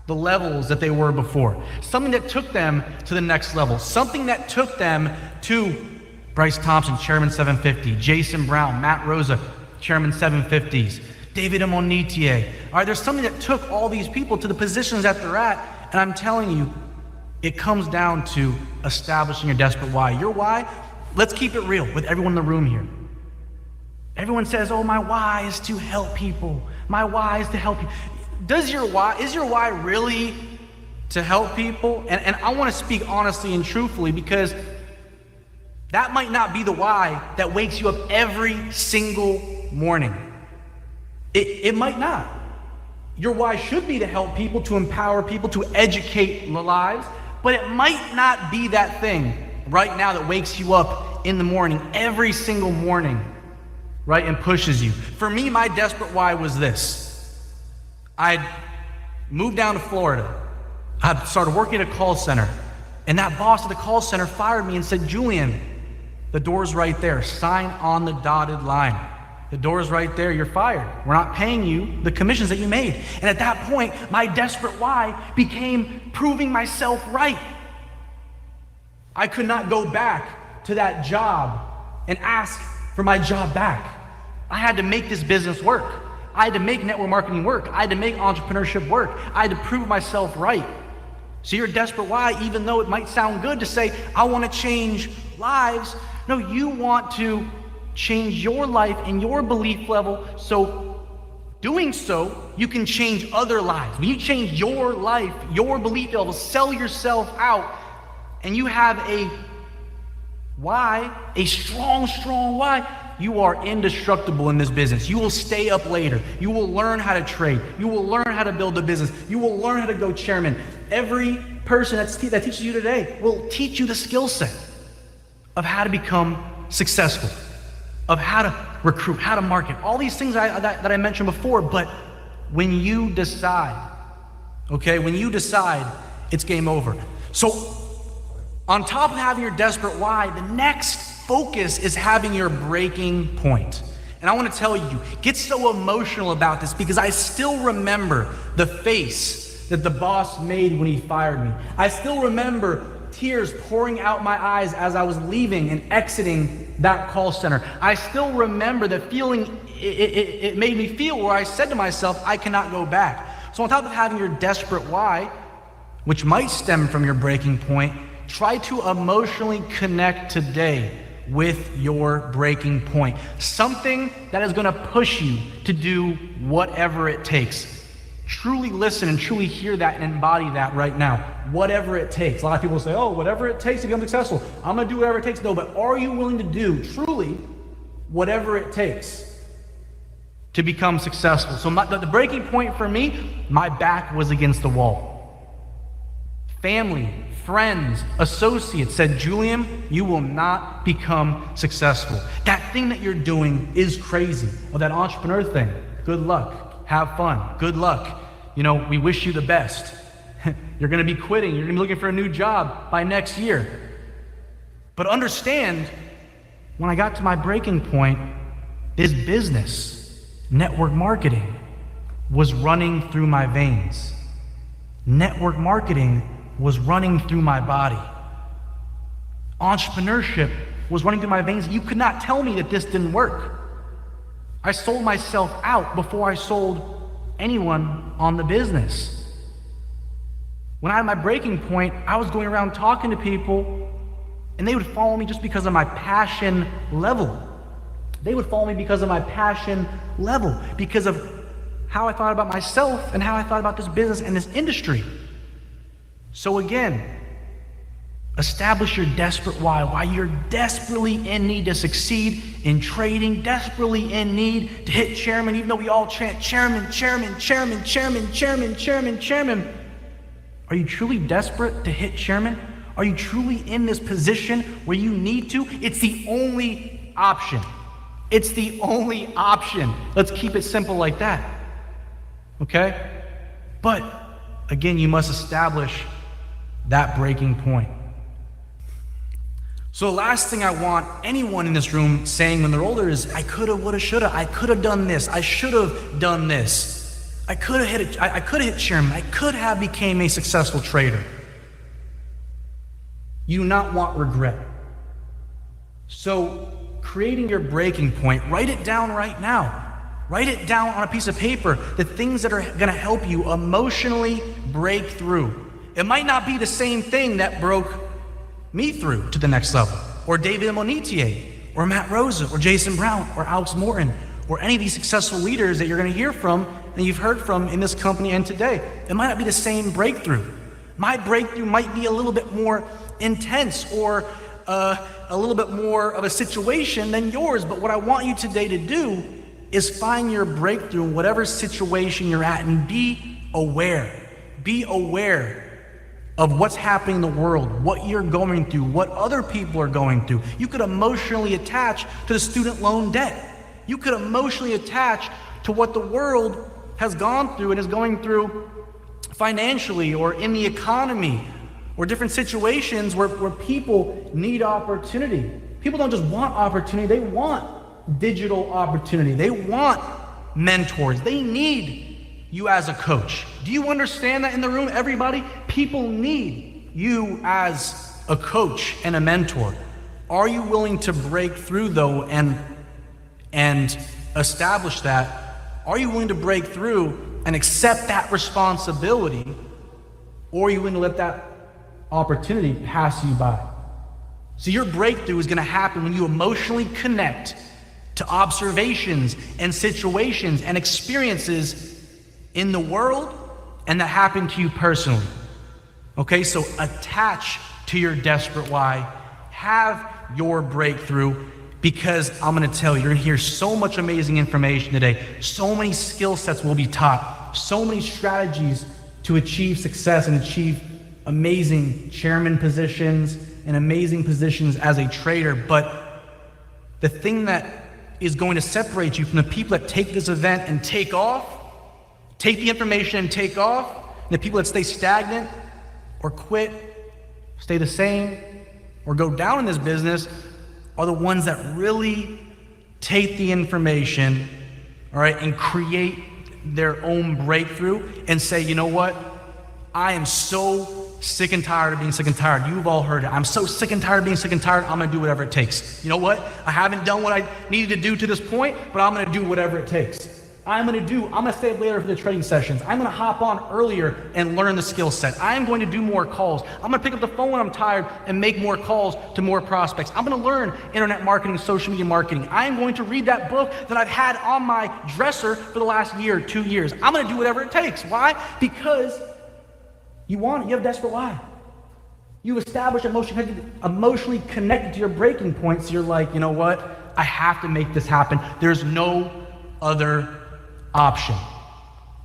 the levels that they were before. Something that took them to the next level. Something that took them to Bryce Thompson, Chairman 750, Jason Brown, Matt Rosa, Chairman 750s, David Amonitier. All right, there's something that took all these people to the positions that they're at, and I'm telling you, it comes down to establishing your desperate why. Your why, let's keep it real with everyone in the room here. Everyone says, oh, my why is to help people. My why is to help you. Is your why really to help people? And I want to speak honestly and truthfully, because that might not be the why that wakes you up every single morning. It might not. Your why should be to help people, to empower people, to educate lives, but it might not be that thing right now that wakes you up in the morning, every single morning, right, and pushes you. For me, my desperate why was this. I'd moved down to Florida. I started working at a call center, and that boss at the call center fired me and said, Julian, the door's right there. Sign on the dotted line. The door's right there. You're fired. We're not paying you the commissions that you made. And at that point, my desperate why became proving myself right. I could not go back to that job and ask for my job back. I had to make this business work. I had to make network marketing work. I had to make entrepreneurship work. I had to prove myself right. So your desperate why, even though it might sound good to say, I want to change lives, no, you want to change your life and your belief level, so doing so, you can change other lives. When you change your life, your belief level, sell yourself out, and you have a why, a strong why, you are indestructible in this business. You will stay up later. You will learn how to trade. You will learn how to build a business. You will learn how to go chairman. Every person that teaches you today will teach you the skill set of how to become successful, of how to recruit, how to market, all these things that I mentioned before. But when you decide, okay, when you decide, it's game over. So on top of having your desperate why, the next focus is having your breaking point. And I want to tell you, get so emotional about this because I still remember the face that the boss made when he fired me. I still remember tears pouring out my eyes as I was leaving and exiting that call center. I still remember the feeling it made me feel, where I said to myself, I cannot go back. So on top of having your desperate why, which might stem from your breaking point, try to emotionally connect today with your breaking point. Something that is going to push you to do whatever it takes. Truly listen and truly hear that and embody that right now. Whatever it takes. A lot of people say, oh, whatever it takes to become successful. I'm going to do whatever it takes. No, but are you willing to do truly whatever it takes to become successful? So the breaking point for me, my back was against the wall. Family, friends, associates said, Julian, you will not become successful. That thing that you're doing is crazy. Or that entrepreneur thing, good luck, have fun, good luck. You know, we wish you the best. You're going to be quitting. You're going to be looking for a new job by next year. But understand, when I got to my breaking point, this business, network marketing, was running through my veins. Network marketing was running through my body. Entrepreneurship was running through my veins. You could not tell me that this didn't work. I sold myself out before I sold anyone on the business. When I had my breaking point, I was going around talking to people, and they would follow me just because of my passion level. They would follow me because of my passion level, because of how I thought about myself and how I thought about this business and this industry. So again, establish your desperate why you're desperately in need to succeed in trading, desperately in need to hit chairman, even though we all chant chairman, chairman, chairman, chairman, chairman, chairman, chairman. Are you truly desperate to hit chairman? Are you truly in this position where you need to? It's the only option. It's the only option. Let's keep it simple like that. Okay? But again, you must establish that breaking point. So the last thing I want anyone in this room saying when they're older is, I coulda, woulda, shoulda, I could have done this, I should have done this, I could have hit chairman, I could have became a successful trader. You do not want regret. So creating your breaking point, write it down right now. Write it down on a piece of paper, the things that are gonna help you emotionally break through. It might not be the same thing that broke me through to the next level, or David Monetier, or Matt Rosa, or Jason Brown, or Alex Morton, or any of these successful leaders that you're gonna hear from and you've heard from in this company and today. It might not be the same breakthrough. My breakthrough might be a little bit more intense or a little bit more of a situation than yours, but what I want you today to do is find your breakthrough in whatever situation you're at and be aware. Be aware of what's happening in the world, what you're going through, what other people are going through. You could emotionally attach to the student loan debt. You could emotionally attach to what the world has gone through and is going through financially or in the economy or different situations where people need opportunity. People don't just want opportunity, they want digital opportunity. They want mentors. They need you as a coach. Do you understand that in the room, everybody? People need you as a coach and a mentor. Are you willing to break through though and establish that? Are you willing to break through and accept that responsibility? Or are you willing to let that opportunity pass you by? So your breakthrough is going to happen when you emotionally connect to observations and situations and experiences in the world and that happen to you personally. Okay, so attach to your desperate why, have your breakthrough, because I'm gonna tell you, you're gonna hear so much amazing information today. So many skill sets will be taught, so many strategies to achieve success and achieve amazing chairman positions and amazing positions as a trader. But the thing that is going to separate you from the people that take this event and take off, take the information and take off, and the people that stay stagnant or quit, stay the same, or go down in this business are the ones that really take the information, all right, and create their own breakthrough and say, you know what? I am so sick and tired of being sick and tired. You've all heard it. I'm so sick and tired of being sick and tired. I'm gonna do whatever it takes. You know what? I haven't done what I needed to do to this point, but I'm gonna do whatever it takes. I'm gonna stay up later for the trading sessions. I'm gonna hop on earlier and learn the skill set. I'm going to do more calls. I'm gonna pick up the phone when I'm tired and make more calls to more prospects. I'm gonna learn internet marketing, social media marketing. I'm going to read that book that I've had on my dresser for the last year, 2 years. I'm gonna do whatever it takes. Why? Because you want it, you have a desperate why. You've established emotionally connected to your breaking point, so you're like, you know what? I have to make this happen. There's no other option.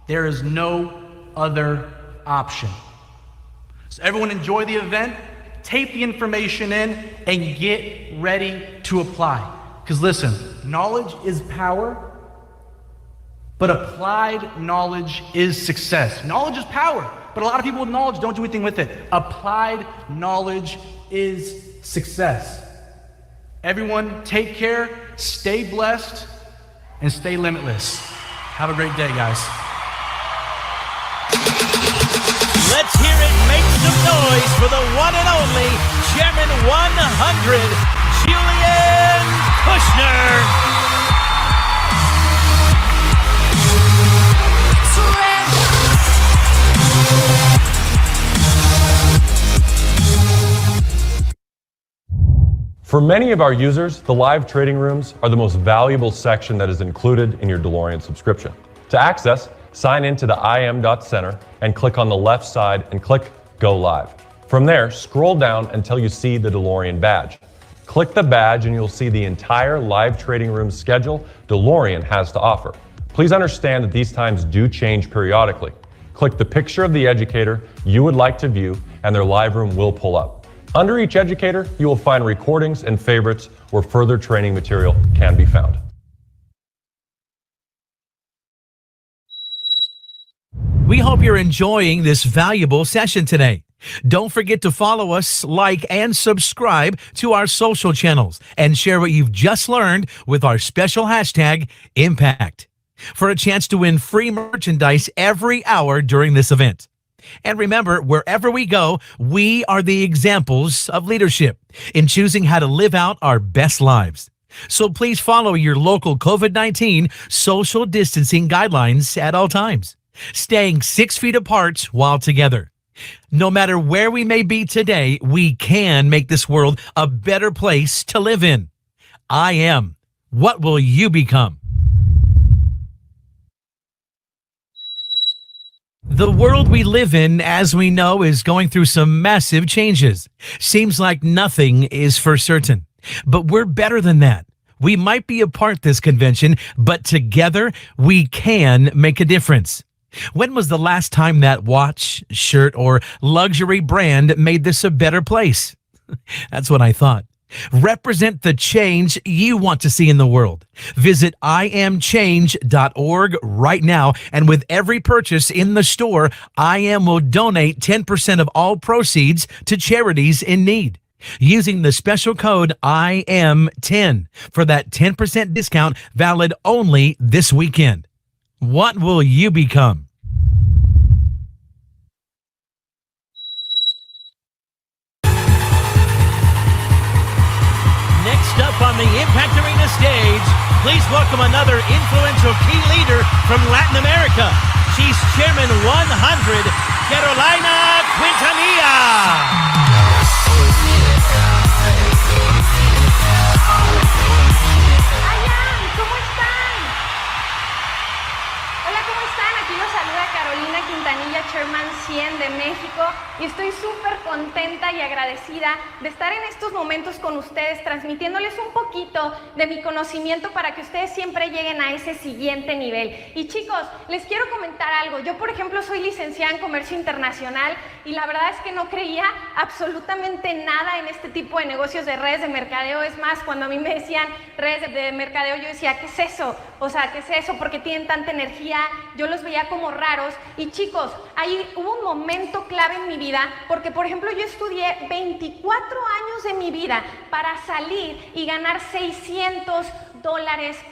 There is no other option. So everyone enjoy the event, tape the information in, and get ready to apply. Because listen, knowledge is power, but applied knowledge is success. Knowledge is power, But a lot of people with knowledge don't do anything with it. Applied knowledge is success. Everyone, take care, stay blessed, and stay limitless. Have a great day, guys. Let's hear it make some noise for the one and only Chairman 100, Julian Kushner. For many of our users, the live trading rooms are the most valuable section that is included in your DeLorean subscription. To access, sign into the im.center and click on the left side and click Go Live. From there, scroll down until you see the DeLorean badge. Click the badge and you'll see the entire live trading room schedule DeLorean has to offer. Please understand that these times do change periodically. Click the picture of the educator you would like to view and their live room will pull up. Under each educator, you will find recordings and favorites where further training material can be found. We hope you're enjoying this valuable session today. Don't forget to follow us, like, and subscribe to our social channels and share what you've just learned with our special hashtag, Impact, for a chance to win free merchandise every hour during this event. And remember, wherever we go, we are the examples of leadership in choosing how to live out our best lives. So please follow your local COVID-19 social distancing guidelines at all times, staying 6 feet apart while together. No matter where we may be today, we can make this world a better place to live in. I am. What will you become? The world we live in, as we know, is going through some massive changes. Seems like nothing is for certain. But we're better than that. We might be apart this convention, but together we can make a difference. When was the last time that watch, shirt, or luxury brand made this a better place? That's what I thought. Represent the change you want to see in the world. Visit imchange.org right now, and with every purchase in the store, IM will donate 10% of all proceeds to charities in need, using the special code IM10 for that 10% discount valid only this weekend. What will you become? Next up on the Impact Arena stage, please welcome another influential key leader from Latin America. She's Chairman 100, Carolina Quintanilla. ¿Cómo están? Hola, ¿cómo están? Aquí los saluda Carolina Quintanilla, Chairman 100 de México, y estoy súper contenta y agradecida de estar en estos momentos con ustedes, transmitiéndoles un poquito de mi conocimiento para que ustedes siempre lleguen a ese siguiente nivel. Y chicos, les quiero comentar algo. Yo, por ejemplo, soy licenciada en Comercio Internacional y la verdad es que no creía absolutamente nada en este tipo de negocios de redes de mercadeo. Es más, cuando a mí me decían redes de mercadeo, yo decía, ¿qué es eso? O sea, ¿qué es eso? ¿Por qué tienen tanta energía? Yo los veía como raros. Y chicos, ahí hubo un momento clave en mi vida, porque por ejemplo yo estudié 24 años de mi vida para salir y ganar $600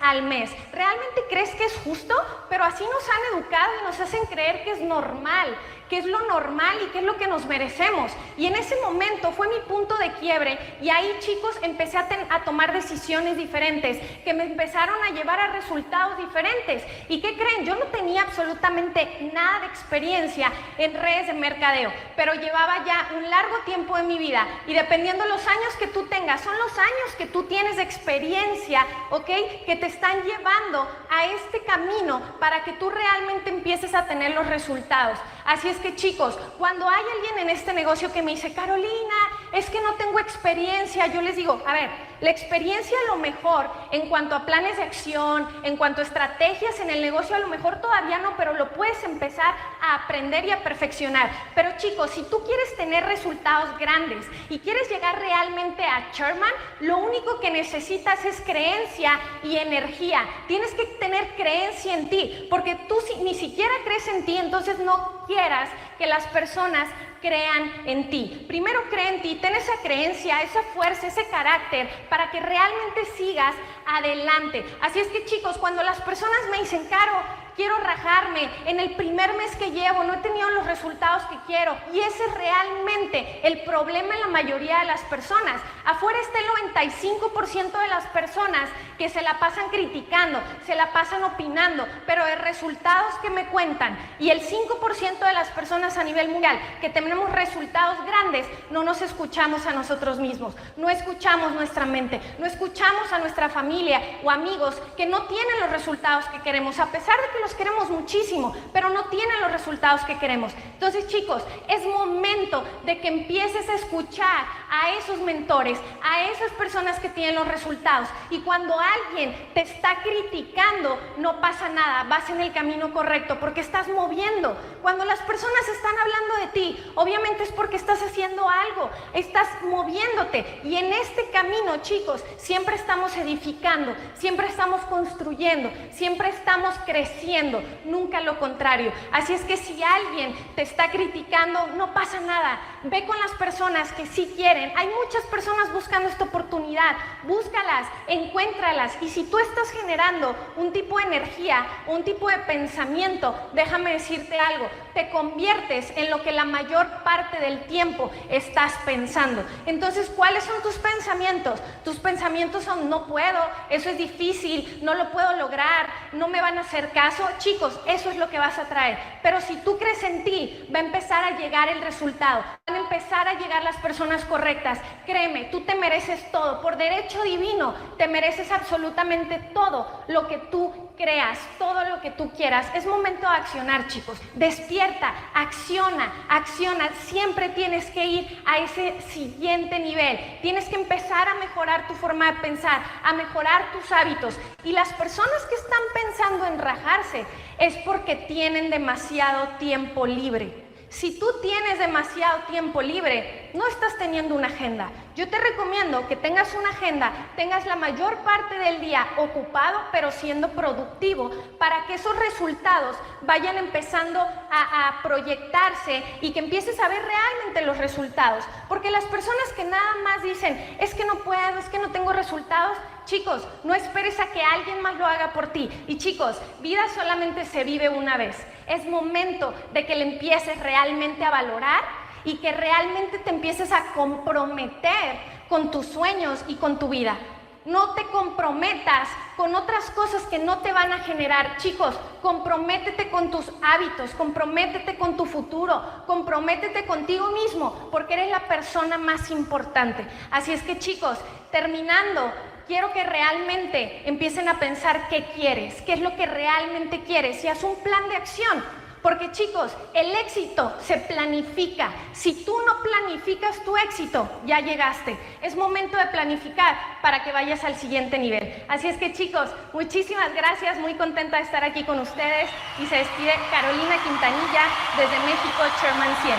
al mes. ¿Realmente crees que es justo? Pero así nos han educado y nos hacen creer que es normal, que es lo normal y que es lo que nos merecemos. Y en ese momento fue mi punto de quiebre, y ahí, chicos, empecé a tomar decisiones diferentes que me empezaron a llevar a resultados diferentes. ¿Y qué creen? Yo no tenía absolutamente nada de experiencia en redes de mercadeo, pero llevaba ya un largo tiempo en mi vida, y dependiendo de los años que tú tengas, son los años que tú tienes de experiencia, ¿ok? Que te están llevando a este camino para que tú realmente empieces a tener los resultados. Así es que, chicos, cuando hay alguien en este negocio que me dice, Carolina, es que no tengo experiencia. Yo les digo, a ver, la experiencia a lo mejor en cuanto a planes de acción, en cuanto a estrategias en el negocio, a lo mejor todavía no, pero lo puedes empezar a aprender y a perfeccionar. Pero chicos, si tú quieres tener resultados grandes y quieres llegar realmente a Chairman, lo único que necesitas es creencia y energía. Tienes que tener creencia en ti, porque tú ni siquiera crees en ti, entonces no quieras que las personas crean en ti. Primero cree en ti, ten esa creencia, esa fuerza, ese carácter para que realmente sigas adelante. Así es que chicos, cuando las personas me dicen, Caro, quiero rajarme, en el primer mes que llevo no he tenido los resultados que quiero, y ese es realmente el problema en la mayoría de las personas. Afuera está el 95% de las personas que se la pasan criticando, se la pasan opinando, pero de resultados que me cuentan, y el 5% de las personas a nivel mundial que tenemos resultados grandes, no nos escuchamos a nosotros mismos, no escuchamos nuestra mente, no escuchamos a nuestra familia o amigos que no tienen los resultados que queremos, a pesar de que los queremos muchísimo, pero no tienen los resultados que queremos. Entonces chicos, es momento de que empieces a escuchar a esos mentores, a esas personas que tienen los resultados, y cuando alguien te está criticando, no pasa nada, vas en el camino correcto porque estás moviendo. Cuando las personas están hablando de ti, obviamente es porque estás haciendo algo, estás moviéndote, y en este camino, chicos, siempre estamos edificando, siempre estamos construyendo, siempre estamos creciendo, nunca lo contrario. Así es que si alguien te está criticando, no pasa nada, ve con las personas que sí quieren. Hay muchas personas buscando esta oportunidad, búscalas, encuéntralas, y si tú estás generando un tipo de energía, un tipo de pensamiento, déjame decirte algo, te conviertes en lo que la mayor parte del tiempo estás pensando. Entonces, ¿cuáles son tus pensamientos? Tus pensamientos son, no puedo, eso es difícil, no lo puedo lograr, no me van a hacer caso. Chicos, eso es lo que vas a traer. Pero si tú crees en ti, va a empezar a llegar el resultado, van a empezar a llegar las personas correctas. Créeme, tú te mereces todo, por derecho divino, te mereces absolutamente todo lo que tú creas, todo lo que tú quieras. Es momento de accionar, chicos. Despierta, acciona, acciona. Siempre tienes que ir a ese siguiente nivel. Tienes que empezar a mejorar tu forma de pensar, a mejorar tus hábitos. Y las personas que están pensando en rajarse es porque tienen demasiado tiempo libre. Si tú tienes demasiado tiempo libre, no estás teniendo una agenda. Yo te recomiendo que tengas una agenda, tengas la mayor parte del día ocupado, pero siendo productivo, para que esos resultados vayan empezando a proyectarse y que empieces a ver realmente los resultados. Porque las personas que nada más dicen, es que no puedo, es que no tengo resultados, chicos, no esperes a que alguien más lo haga por ti. Y chicos, vida solamente se vive una vez. Es momento de que le empieces realmente a valorar y que realmente te empieces a comprometer con tus sueños y con tu vida. No te comprometas con otras cosas que no te van a generar. Chicos, comprométete con tus hábitos, comprométete con tu futuro, comprométete contigo mismo, porque eres la persona más importante. Así es que chicos, terminando, quiero que realmente empiecen a pensar qué quieres, qué es lo que realmente quieres, y haz un plan de acción. Porque chicos, el éxito se planifica. Si tú no planificas tu éxito, ya llegaste. Es momento de planificar para que vayas al siguiente nivel. Así es que chicos, muchísimas gracias, muy contenta de estar aquí con ustedes, y se despide Carolina Quintanilla desde México, Chairman 100.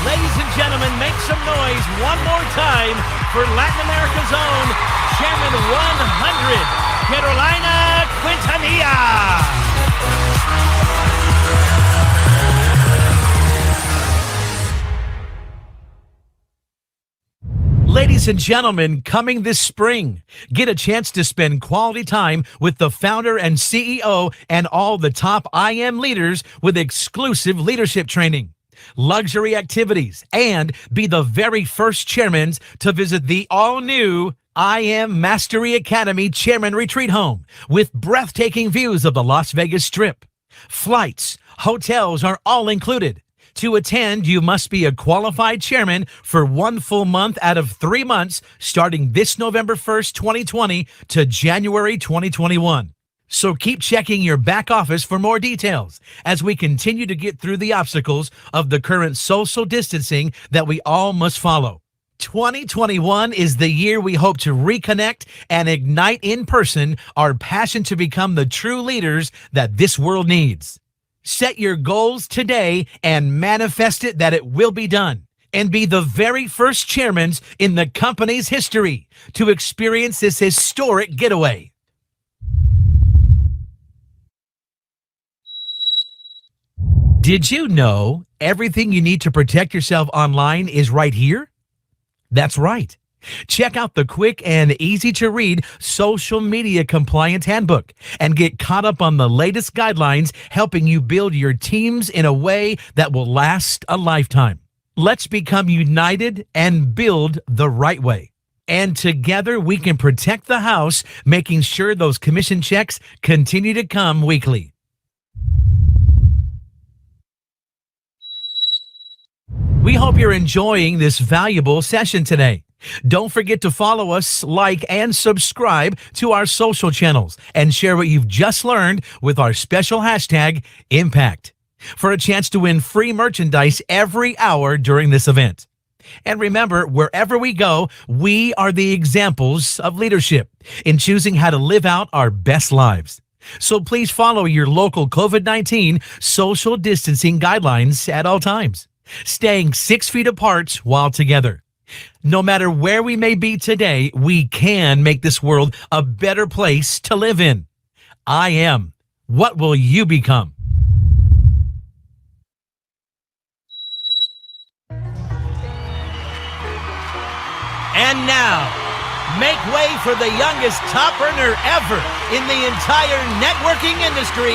Ladies and gentlemen, make some noise one more time for Latin America's own Chairman 100, Carolina Quintanilla. Ladies and gentlemen, coming this spring, get a chance to spend quality time with the founder and CEO and all the top IM leaders with exclusive leadership training, luxury activities, and be the very first chairmen to visit the all-new IM Mastery Academy Chairman Retreat Home with breathtaking views of the Las Vegas Strip. Flights, hotels are all included. To attend, you must be a qualified chairman for 1 full month out of 3 months starting this November 1st, 2020 to January 2021. So keep checking your back office for more details as we continue to get through the obstacles of the current social distancing that we all must follow. 2021 is the year we hope to reconnect and ignite in person our passion to become the true leaders that this world needs. Set your goals today and manifest it that it will be done, and be the very first chairmen in the company's history to experience this historic getaway. Did you know everything you need to protect yourself online is right here? That's right. Check out the quick and easy to read Social Media Compliance Handbook and get caught up on the latest guidelines helping you build your teams in a way that will last a lifetime. Let's become united and build the right way. And together we can protect the house, making sure those commission checks continue to come weekly. We hope you're enjoying this valuable session today. Don't forget to follow us, like, and subscribe to our social channels and share what you've just learned with our special hashtag, Impact, for a chance to win free merchandise every hour during this event. And remember, wherever we go, we are the examples of leadership in choosing how to live out our best lives. So please follow your local COVID-19 social distancing guidelines at all times, staying 6 feet apart while together. No matter where we may be today, we can make this world a better place to live in. I am. What will you become? And now, make way for the youngest top earner ever in the entire networking industry,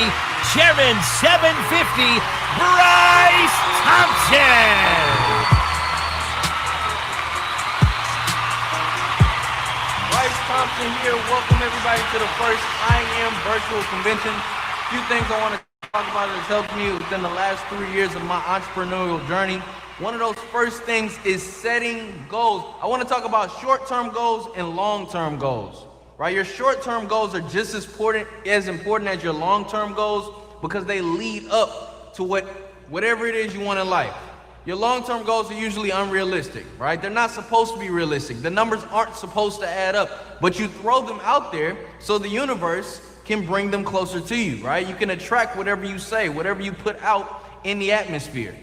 Chairman 750, Bryce Thompson. Bryce Thompson here. Welcome everybody to the first I Am virtual convention. A few things I want to talk about that has helped me within the last 3 years of my entrepreneurial journey. One of those first things is setting goals. I want to talk about short-term goals and long-term goals, right? Your short-term goals are just as important as your long-term goals because they lead up to whatever it is you want in life. Your long-term goals are usually unrealistic, right? They're not supposed to be realistic. The numbers aren't supposed to add up, but you throw them out there so the universe can bring them closer to you, right? You can attract whatever you say, whatever you put out in the atmosphere.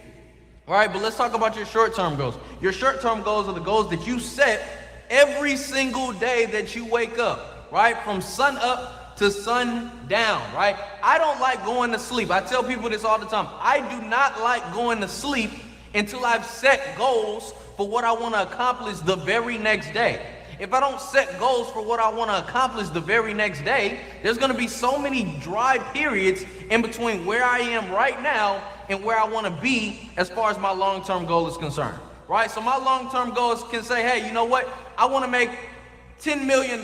All right, but let's talk about your short-term goals. Your short-term goals are the goals that you set every single day that you wake up, right? From sun up to sun down, right? I don't like going to sleep. I tell people this all the time. I do not like going to sleep until I've set goals for what I want to accomplish the very next day. If I don't set goals for what I want to accomplish the very next day, there's going to be so many dry periods in between where I am right now and where I want to be as far as my long-term goal is concerned, right? So my long-term goals can say, hey, you know what? I want to make $10 million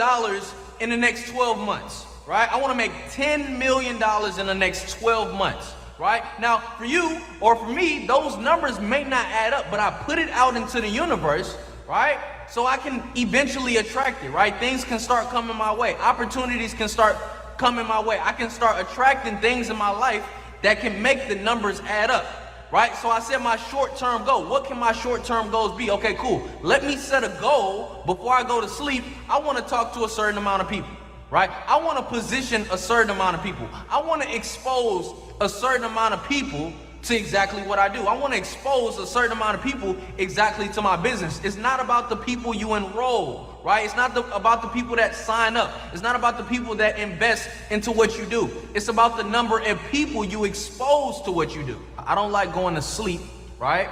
in the next 12 months, right? I want to make $10 million in the next 12 months, right? Now, for you or for me, those numbers may not add up, but I put it out into the universe, right? So I can eventually attract it, right? Things can start coming my way. Opportunities can start coming my way. I can start attracting things in my life that can make the numbers add up, right? So I set my short-term goal. What can my short-term goals be? Okay, cool. Let me set a goal before I go to sleep. I want to talk to a certain amount of people, right? I want to position a certain amount of people. I want to expose a certain amount of people to exactly what I do. I want to expose a certain amount of people exactly to my business. It's not about the people you enroll, right? It's not about the people that sign up. It's not about the people that invest into what you do. It's about the number of people you expose to what you do. I don't like going to sleep, right?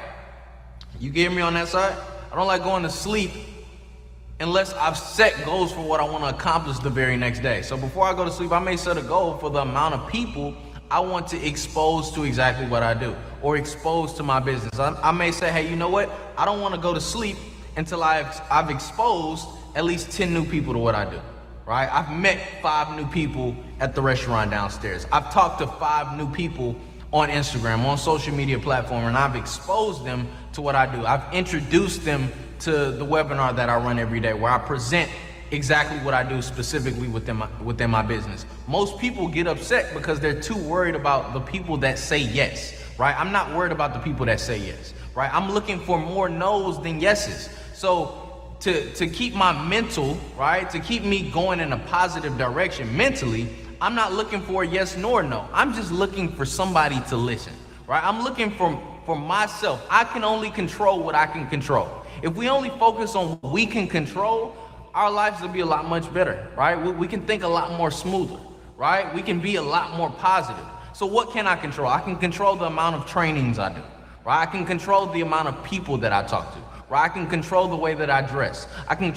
You get me on that side? I don't like going to sleep unless I've set goals for what I want to accomplish the very next day. So before I go to sleep, I may set a goal for the amount of people I want to expose to exactly what I do or expose to my business. I may say, hey, you know what? I don't want to go to sleep until I've exposed at least 10 new people to what I do, right? I've met 5 new people at the restaurant downstairs. I've talked to 5 new people on Instagram, on social media platform, and I've exposed them to what I do. I've introduced them to the webinar that I run every day where I present exactly what I do specifically within my business. Most people get upset because they're too worried about the people that say yes, right? I'm not worried about the people that say yes, right? I'm looking for more no's than yeses. So to keep my mental, right, to keep me going in a positive direction mentally, I'm not looking for a yes nor no. I'm just looking for somebody to listen, right? I'm looking for myself. I can only control what I can control. If we only focus on what we can control, our lives will be a lot much better, right? We can think a lot more smoother, right? We can be a lot more positive. So what can I control? I can control the amount of trainings I do, right? I can control the amount of people that I talk to, right? I can control the way that I dress. I can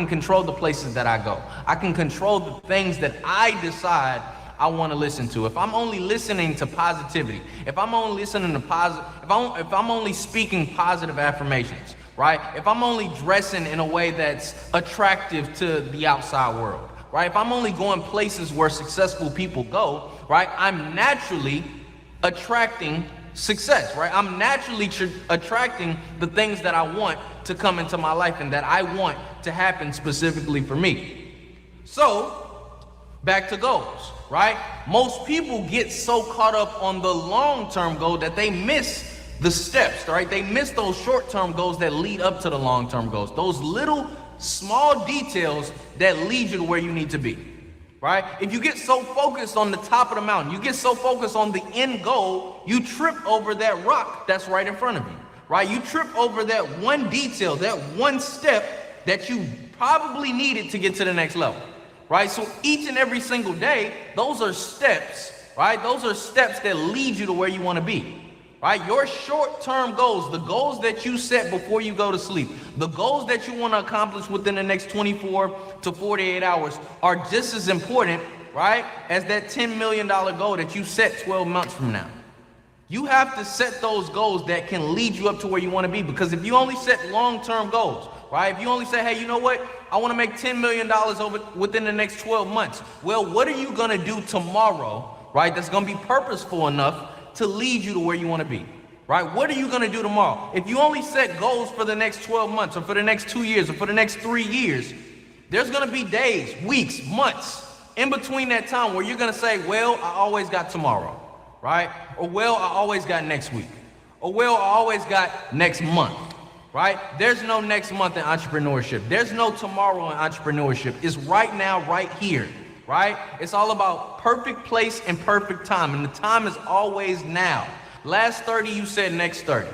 control the places that I go. I can control the things that I decide I want to listen to. If I'm only listening to positivity, if I'm only listening to if I'm only speaking positive affirmations, right? If I'm only dressing in a way that's attractive to the outside world, right? If I'm only going places where successful people go, right? I'm naturally attracting success, right? I'm naturally attracting the things that I want to come into my life and that I want to happen specifically for me. So, back to goals, right? Most people get so caught up on the long-term goal that they miss the steps, right? They miss those short-term goals that lead up to the long-term goals. Those little small details that lead you to where you need to be, right? If you get so focused on the top of the mountain, you get so focused on the end goal, you trip over that rock that's right in front of you, right? You trip over that one detail, that one step that you probably needed to get to the next level, right? So each and every single day, those are steps, right? Those are steps that lead you to where you want to be. Right? Your short-term goals, the goals that you set before you go to sleep, the goals that you want to accomplish within the next 24 to 48 hours are just as important, right, as that $10 million goal that you set 12 months from now. You have to set those goals that can lead you up to where you want to be, because if you only set long-term goals, right, if you only say, hey, you know what, I want to make $10 million within the next 12 months, well, what are you going to do tomorrow, right, that's going to be purposeful enough to lead you to where you want to be, right? What are you going to do tomorrow? If you only set goals for the next 12 months or for the next 2 years or for the next 3 years, there's going to be days, weeks, months in between that time where you're going to say, well, I always got tomorrow, right? Or, well, I always got next week. Or, well, I always got next month, right? There's no next month in entrepreneurship. There's no tomorrow in entrepreneurship. It's right now, right here. Right? It's all about perfect place and perfect time. And the time is always now. Last 30, you said next 30.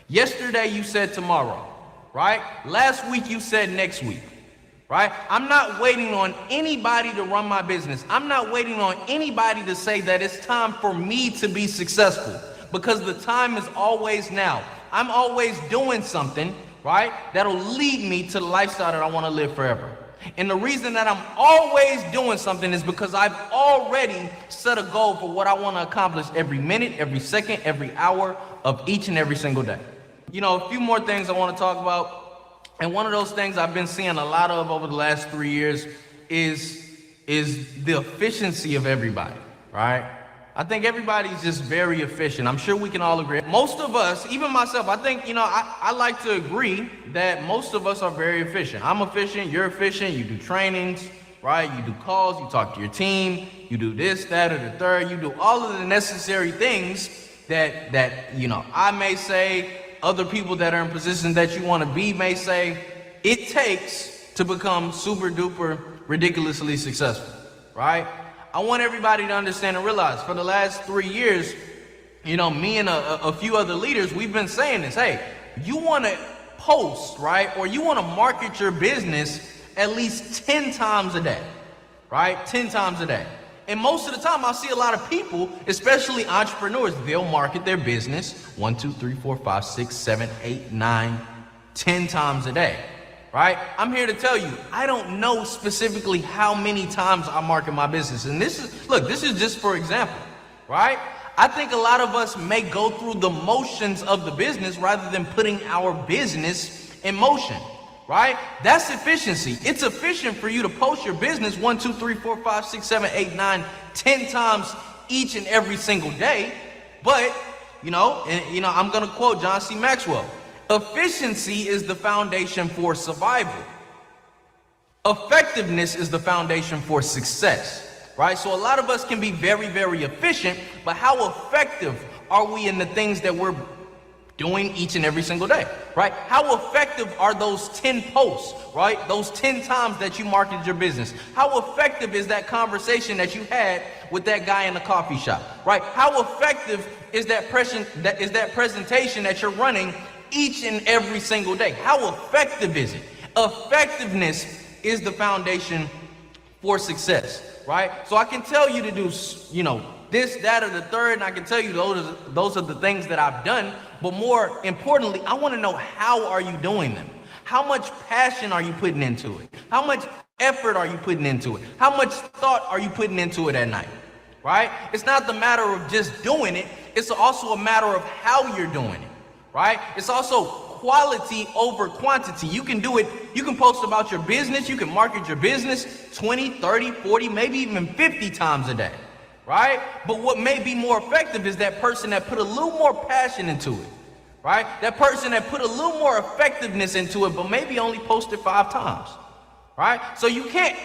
Yesterday, you said tomorrow. Right? Last week, you said next week. Right? I'm not waiting on anybody to run my business. I'm not waiting on anybody to say that it's time for me to be successful, because the time is always now. I'm always doing something, right, that'll lead me to the lifestyle that I want to live forever. And the reason that I'm always doing something is because I've already set a goal for what I want to accomplish every minute, every second, every hour of each and every single day. You know, a few more things I want to talk about. And one of those things I've been seeing a lot of over the last 3 years is the efficiency of everybody, right? I think everybody's just very efficient. I'm sure we can all agree. Most of us, even myself, I think, you know, I like to agree that most of us are very efficient. I'm efficient, you're efficient, you do trainings, right? You do calls, you talk to your team, you do this, that, or the third. You do all of the necessary things that you know, I may say, other people that are in positions that you want to be may say, it takes to become super duper ridiculously successful, right? I want everybody to understand and realize for the last 3 years, you know, me and a few other leaders, we've been saying this, hey, you want to post, right? Or you want to market your business at least 10 times a day, right? 10 times a day. And most of the time I see a lot of people, especially entrepreneurs, they'll market their business 1, 2, 3, 4, 5, 6, 7, 8, 9, 10 times a day. Right? I'm here to tell you, I don't know specifically how many times I market my business. And this is just for example, right? I think a lot of us may go through the motions of the business rather than putting our business in motion, right? That's efficiency. It's efficient for you to post your business 1, 2, 3, 4, 5, 6, 7, 8, 9, 10 times each and every single day. But, I'm going to quote John C. Maxwell. Efficiency is the foundation for survival. Effectiveness is the foundation for success, right? So a lot of us can be very, very efficient, but how effective are we in the things that we're doing each and every single day, right? How effective are those 10 posts, right? Those 10 times that you marketed your business. How effective is that conversation that you had with that guy in the coffee shop, right? How effective is that presentation that you're running each and every single day? How effective is it? Effectiveness is the foundation for success, right? So I can tell you to do, this, that, or the third, and I can tell you those are the things that I've done, but more importantly, I want to know, how are you doing them? How much passion are you putting into it? How much effort are you putting into it? How much thought are you putting into it at night, right? It's not the matter of just doing it, it's also a matter of how you're doing it, right? It's also quality over quantity. You can do it, you can post about your business, you can market your business 20, 30, 40, maybe even 50 times a day, right? But what may be more effective is that person that put a little more passion into it, right? That person that put a little more effectiveness into it, but maybe only posted 5 times, right? So you can't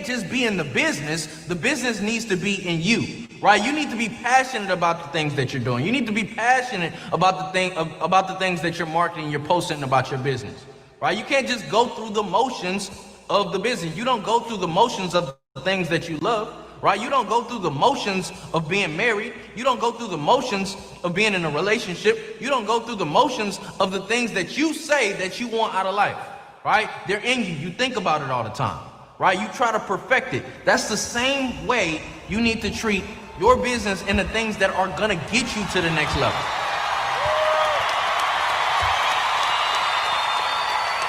just be in the business needs to be in you, right? You need to be passionate about the things that you're doing. You need to be passionate about the things that you're marketing, you're posting about your business, right? You can't just go through the motions of the business. You don't go through the motions of the things that you love, right? You don't go through the motions of being married. You don't go through the motions of being in a relationship. You don't go through the motions of the things that you say that you want out of life, right? They're in you. You think about it all the time, right? You try to perfect it. That's the same way you need to treat your business and the things that are gonna get you to the next level.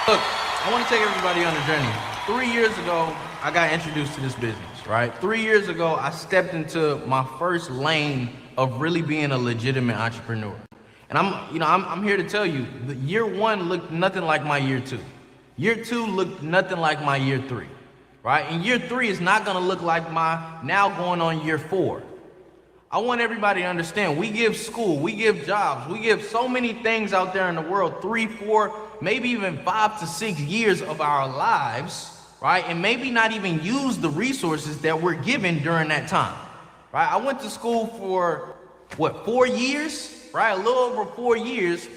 Look, I want to take everybody on a journey. 3 years ago, I got introduced to this business, right? 3 years ago, I stepped into my first lane of really being a legitimate entrepreneur. And I'm here to tell you, the year 1 looked nothing like my year 2. Year 2 looked nothing like my year 3, right? And year 3 is not gonna look like my now going on year 4. I want everybody to understand, we give school, we give jobs, we give so many things out there in the world, 3, 4, maybe even 5 to 6 years of our lives, right? And maybe not even use the resources that we're given during that time, right? I went to school for, 4 years, right? A little over 4 years,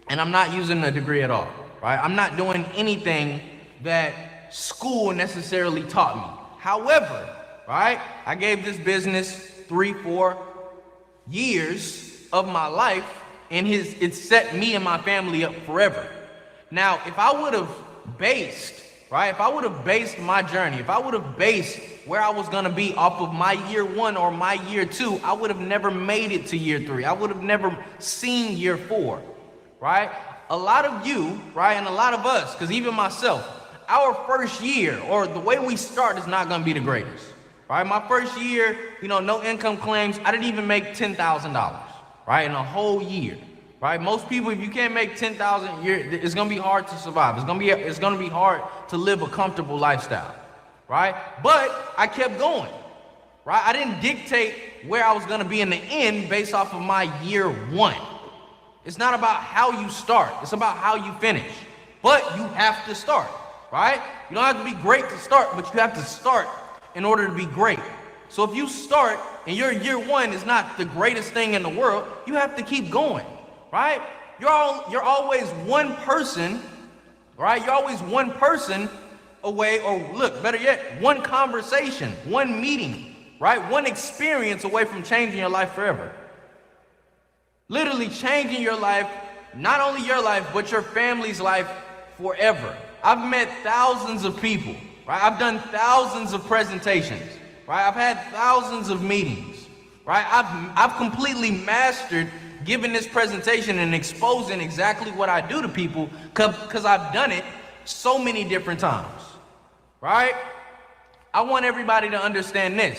and I'm not using a degree at all, right? I'm not doing anything that school necessarily taught me. However, right, I gave this business 3, 4 years of my life, and it set me and my family up forever. Now, if I would have based my journey, if I would have based where I was gonna be off of my year 1 or my year 2, I would have never made it to year 3. I would have never seen year 4, right? A lot of you, right, and a lot of us, because even myself, our first year, or the way we start, is not gonna be the greatest, right? My first year, no income claims, I didn't even make $10,000, right, in a whole year. Right? Most people, if you can't make $10,000 a year, it's gonna be hard to survive. It's gonna be hard to live a comfortable lifestyle, right? But I kept going, right? I didn't dictate where I was gonna be in the end based off of my year 1. It's not about how you start, it's about how you finish. But you have to start, right? You don't have to be great to start, but you have to start in order to be great. So if you start and your year 1 is not the greatest thing in the world, you have to keep going. Right? You're always one person, right? You're always one person away, or look, better yet, one conversation, one meeting, right? One experience away from changing your life forever. Literally changing your life, not only your life, but your family's life forever. I've met thousands of people, right? I've done thousands of presentations, right? I've had thousands of meetings, right? I've completely mastered giving this presentation and exposing exactly what I do to people, because I've done it so many different times, right? I want everybody to understand this.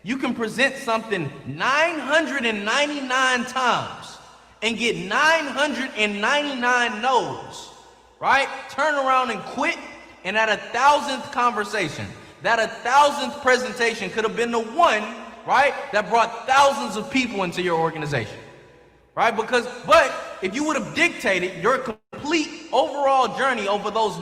You can present something 999 times and get 999 no's, right? Turn around and quit, and at 1,000th conversation, that 1,000th presentation could have been the one, right, that brought thousands of people into your organization. Right? But if you would have dictated your complete overall journey over those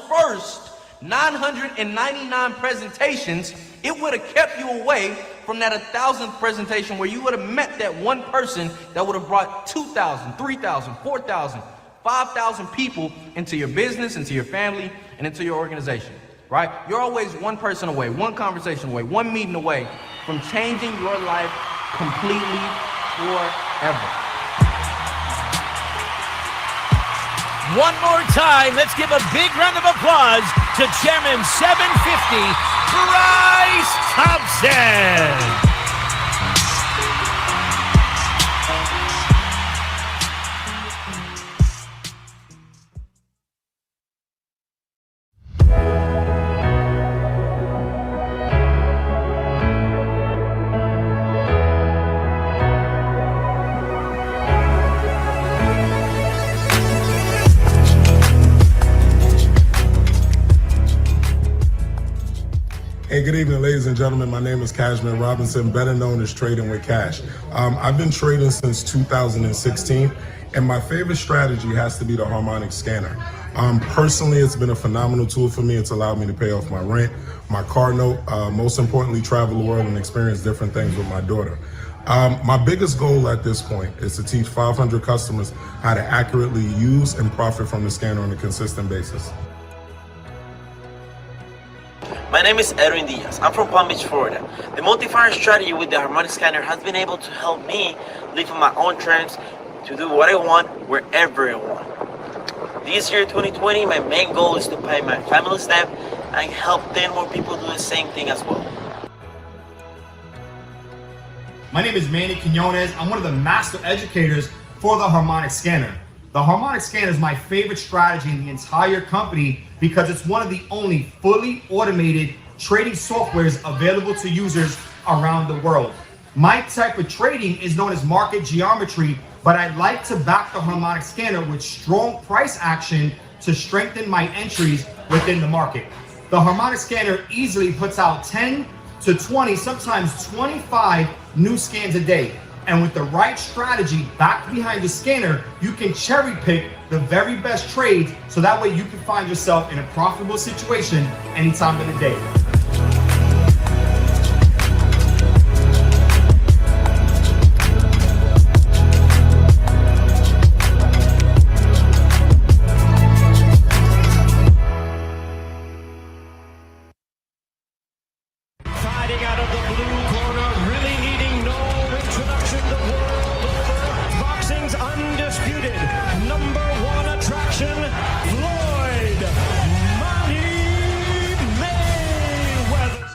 first 999 presentations, it would have kept you away from that 1,000th presentation where you would have met that one person that would have brought 2,000, 3,000, 4,000, 5,000 people into your business, into your family, and into your organization, right? You're always one person away, one conversation away, one meeting away from changing your life completely forever. One more time, let's give a big round of applause to Chairman 750, Bryce Thompson. Hey, good evening, ladies and gentlemen. My name is Cashman Robinson, better known as Trading with Cash. I've been trading since 2016, and my favorite strategy has to be the harmonic scanner. Personally, it's been a phenomenal tool for me. It's allowed me to pay off my rent, my car note, most importantly, travel the world and experience different things with my daughter. My biggest goal at this point is to teach 500 customers how to accurately use and profit from the scanner on a consistent basis. My name is Edwin Diaz. I'm from Palm Beach, Florida. The multi-fire strategy with the harmonic scanner has been able to help me live on my own terms, to do what I want, wherever I want. This year, 2020, my main goal is to pay my family's debt and help 10 more people do the same thing as well. My name is Manny Quinones. I'm one of the master educators for the harmonic scanner. The harmonic scanner is my favorite strategy in the entire company because it's one of the only fully automated trading softwares available to users around the world. My type of trading is known as market geometry, but I like to back the harmonic scanner with strong price action to strengthen my entries within the market. The harmonic scanner easily puts out 10 to 20, sometimes 25 new scans a day. And with the right strategy back behind the scanner, you can cherry pick the very best trades so that way you can find yourself in a profitable situation any time of the day. Fighting out of the blue corner, really needing no introduction to world over. Boxing's undisputed #1 attraction, Floyd Mayweather.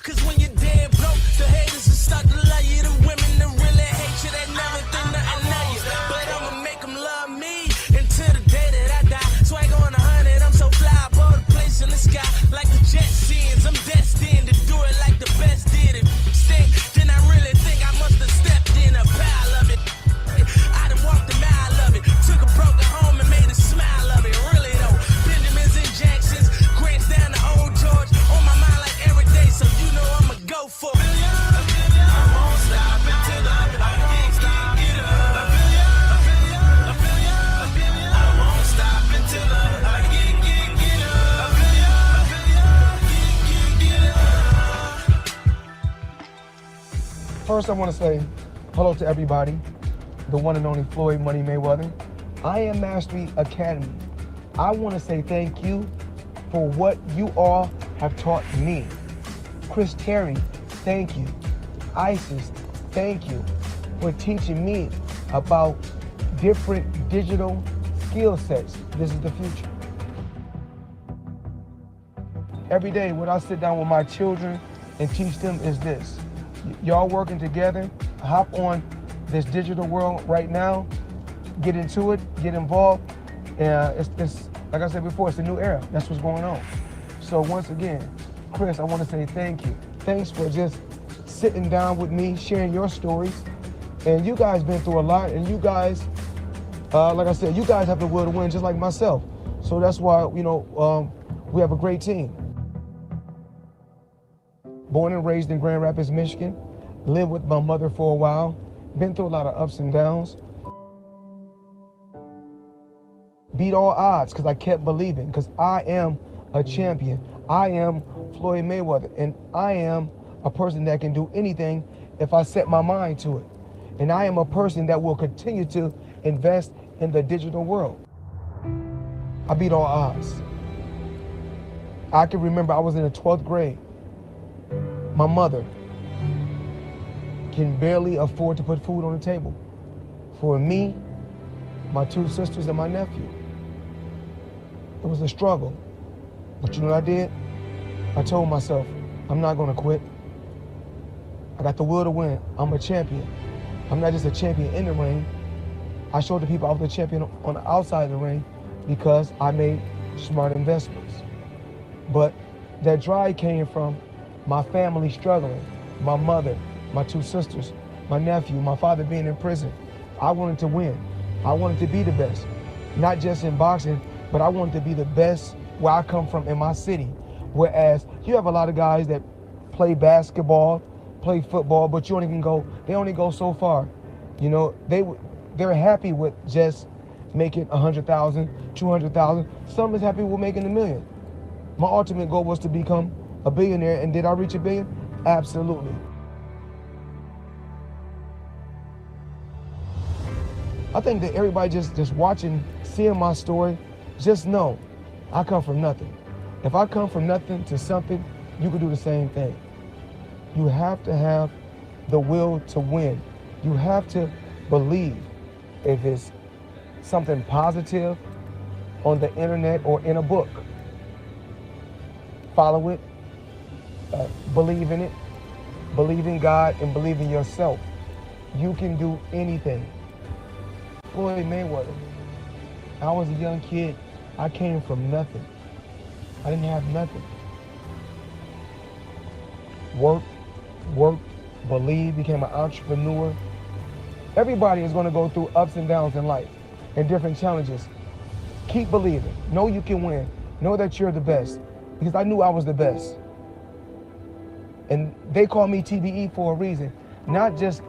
Cause when you're dead broke, the haters will start to love you. Them women that really hate you, they never think nothing of you. But I'ma make them love me until the day that I die. Swag on 100, I'm so fly, above the place in the sky. Like the jet scenes, I'm destined to do it like the best did it. Stink, then I really think I must have stepped in a pile of it. I done walked a mile of it, took a broken home and made a smile of it. Really though, Benjamins and Jacksons, Grants down to Old George, on my mind like every day, so you know I'ma go for it. I won't stop until I can't get up. I won't stop until I get up. First, I want to say hello to everybody, the one and only Floyd Money Mayweather. I Am Mastery Academy. I want to say thank you for what you all have taught me. Chris Terry, thank you. Isis, thank you for teaching me about different digital skill sets. This is the future. Every day when I sit down with my children and teach them is this. Y'all working together, hop on this digital world right now, get into it, get involved. It's like I said before, it's a new era. That's what's going on. So once again, Chris, I want to say thank you. Thanks for just sitting down with me, sharing your stories. And you guys been through a lot, and you guys, like I said, you guys have the will to win just like myself. So that's why, you know, we have a great team. Born and raised in Grand Rapids, Michigan. Lived with my mother for a while. Been through a lot of ups and downs. Beat all odds because I kept believing, because I am a champion. I am Floyd Mayweather, and I am a person that can do anything if I set my mind to it. And I am a person that will continue to invest in the digital world. I beat all odds. I can remember I was in the 12th grade. My mother can barely afford to put food on the table for me, my 2 sisters, and my nephew. It was a struggle. But you know what I did? I told myself, I'm not gonna quit. I got the will to win. I'm a champion. I'm not just a champion in the ring. I showed the people I was a champion on the outside of the ring because I made smart investments. But that drive came from my family struggling, my mother, my 2 sisters, my nephew, my father being in prison. I wanted to win. I wanted to be the best, not just in boxing, but I wanted to be the best where I come from in my city. Whereas you have a lot of guys that play basketball, play football, but they only go so far. You know, they're happy with just making 100,000, 200,000. Some is happy with making $1 million. My ultimate goal was to become a billionaire, and did I reach $1 billion? Absolutely. I think that everybody just watching, seeing my story, just know I come from nothing. If I come from nothing to something, you can do the same thing. You have to have the will to win. You have to believe. If it's something positive on the internet or in a book, follow it, believe in it, believe in God, and believe in yourself. You can do anything. Floyd Mayweather, I was a young kid. I came from nothing. I didn't have nothing. Worked, believed, became an entrepreneur. Everybody is going to go through ups and downs in life and different challenges. Keep believing. Know you can win. Know that you're the best, because I knew I was the best. And they call me TBE for a reason. Not just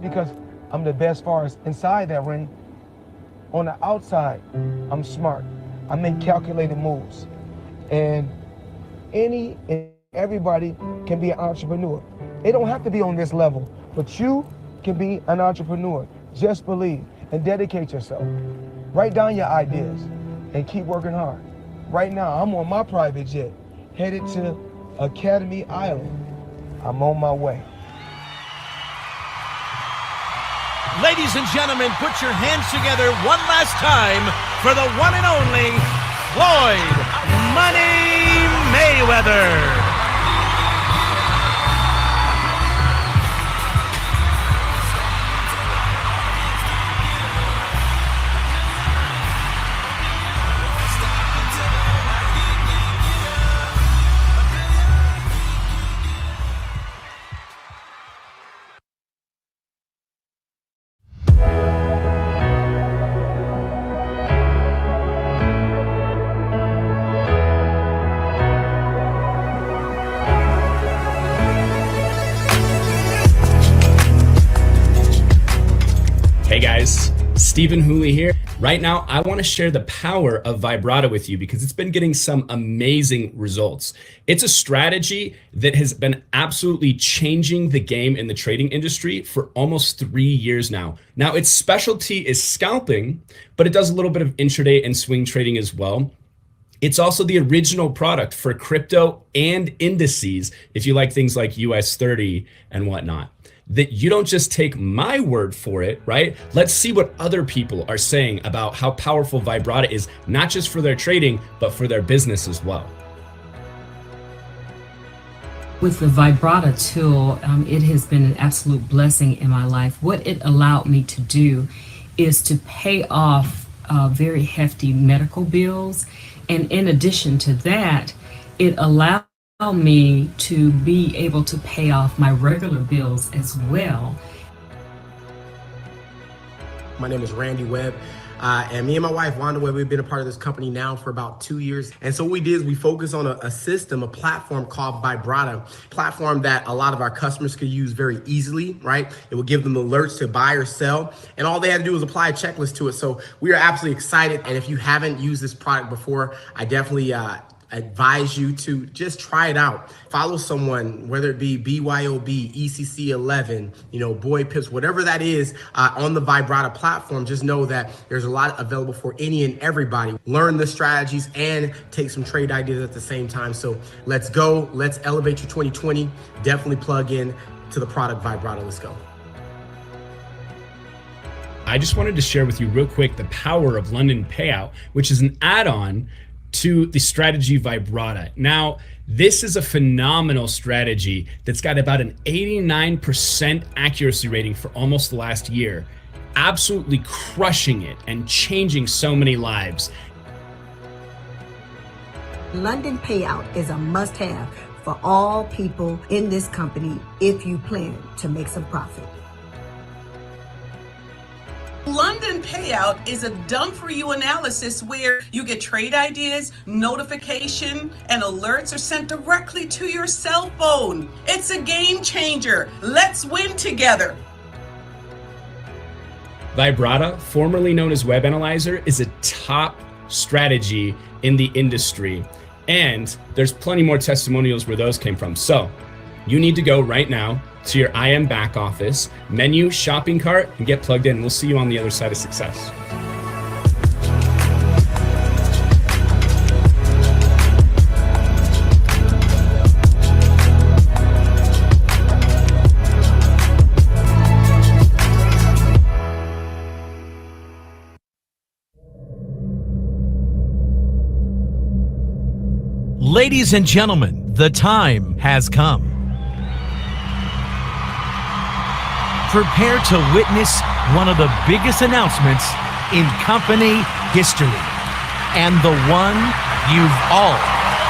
because I'm the best as far as inside that ring. On the outside, I'm smart. I make calculated moves. And everybody can be an entrepreneur. It don't have to be on this level, but you can be an entrepreneur. Just believe and dedicate yourself. Write down your ideas and keep working hard. Right now, I'm on my private jet, headed to Academy Island. I'm on my way. Ladies and gentlemen, put your hands together one last time for the one and only Floyd Money Mayweather. Hey guys, Stephen Hooley here. Right now, I want to share the power of Vibrata with you because it's been getting some amazing results. It's a strategy that has been absolutely changing the game in the trading industry for almost 3 years now. Now, its specialty is scalping, but it does a little bit of intraday and swing trading as well. It's also the original product for crypto and indices, if you like things like US 30 and whatnot. That you don't just take my word for it, right? Let's see what other people are saying about how powerful Vibrata is, not just for their trading, but for their business as well. With the Vibrata tool, it has been an absolute blessing in my life. What it allowed me to do is to pay off very hefty medical bills. And in addition to that, it allowed Allow me to be able to pay off my regular bills as well. My name is Randy Webb. And me and my wife, Wanda Webb, we've been a part of this company now for about 2 years. And so what we did is we focused on a system, a platform called Vibrata, platform that a lot of our customers could use very easily, right? It will give them alerts to buy or sell. And all they had to do was apply a checklist to it. So we are absolutely excited. And if you haven't used this product before, I definitely advise you to just try it out. Follow someone, whether it be BYOB, ECC11, Boy Pips, whatever that is on the Vibrata platform. Just know that there's a lot available for any and everybody. Learn the strategies and take some trade ideas at the same time. So let's go. Let's elevate your 2020. Definitely plug in to the product Vibrata. Let's go. I just wanted to share with you real quick the power of London Payout, which is an add-on to the strategy Vibrata. Now, this is a phenomenal strategy that's got about an 89% accuracy rating for almost the last year, absolutely crushing it and changing so many lives. London Payout is a must-have for all people in this company if you plan to make some profit. London Payout is a done-for-you analysis where you get trade ideas, notification, and alerts are sent directly to your cell phone. It's a game changer. Let's win together. Vibrata, formerly known as Web Analyzer, is a top strategy in the industry. And there's plenty more testimonials where those came from. So you need to go right now to your IM back office, menu, shopping cart, and get plugged in. We'll see you on the other side of success. Ladies and gentlemen, the time has come. Prepare to witness one of the biggest announcements in company history, and the one you've all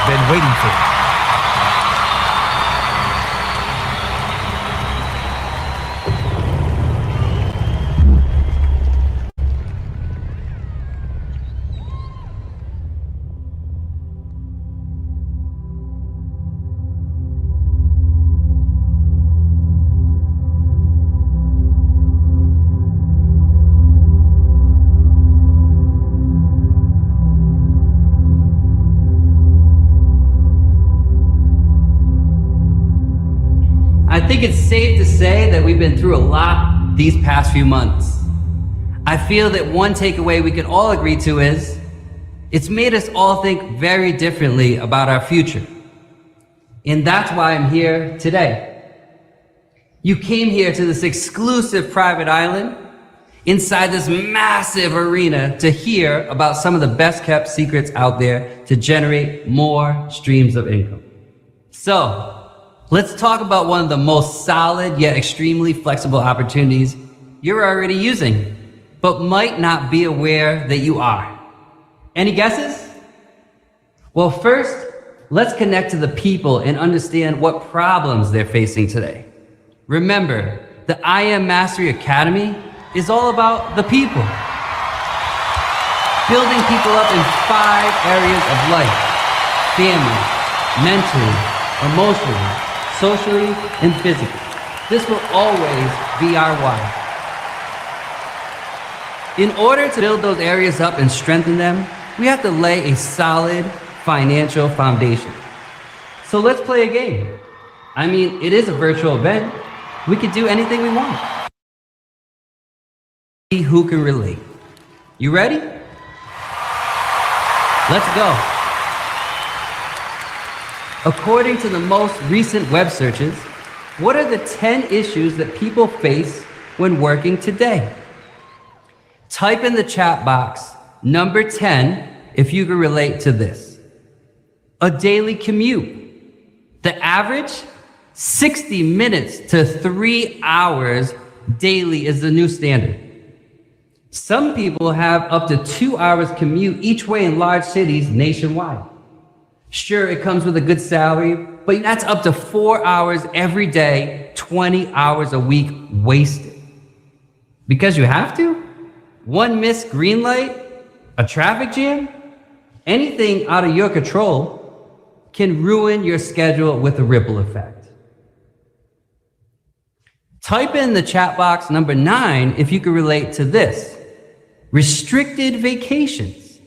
been waiting for. I think it's safe to say that we've been through a lot these past few months. I feel that one takeaway we can all agree to is, it's made us all think very differently about our future. And that's why I'm here today. You came here to this exclusive private island inside this massive arena to hear about some of the best kept secrets out there to generate more streams of income. So, let's talk about one of the most solid yet extremely flexible opportunities you're already using, but might not be aware that you are. Any guesses? Well, first, let's connect to the people and understand what problems they're facing today. Remember, the IM Mastery Academy is all about the people. Building people up in 5 areas of life: family, mentally, emotionally, socially, and physically. This will always be our why. In order to build those areas up and strengthen them, we have to lay a solid financial foundation. So let's play a game. I mean, it is a virtual event. We could do anything we want. See who can relate. You ready? Let's go. According to the most recent web searches, what are the 10 issues that people face when working today? Type in the chat box number 10 if you can relate to this. A daily commute. The average, 60 minutes to 3 hours daily is the new standard. Some people have up to 2 hours commute each way in large cities nationwide. Sure, it comes with a good salary, but that's up to 4 hours every day, 20 hours a week wasted. Because you have to? One missed green light, a traffic jam, anything out of your control can ruin your schedule with a ripple effect. Type in the chat box number 9 if you can relate to this. Restricted vacations.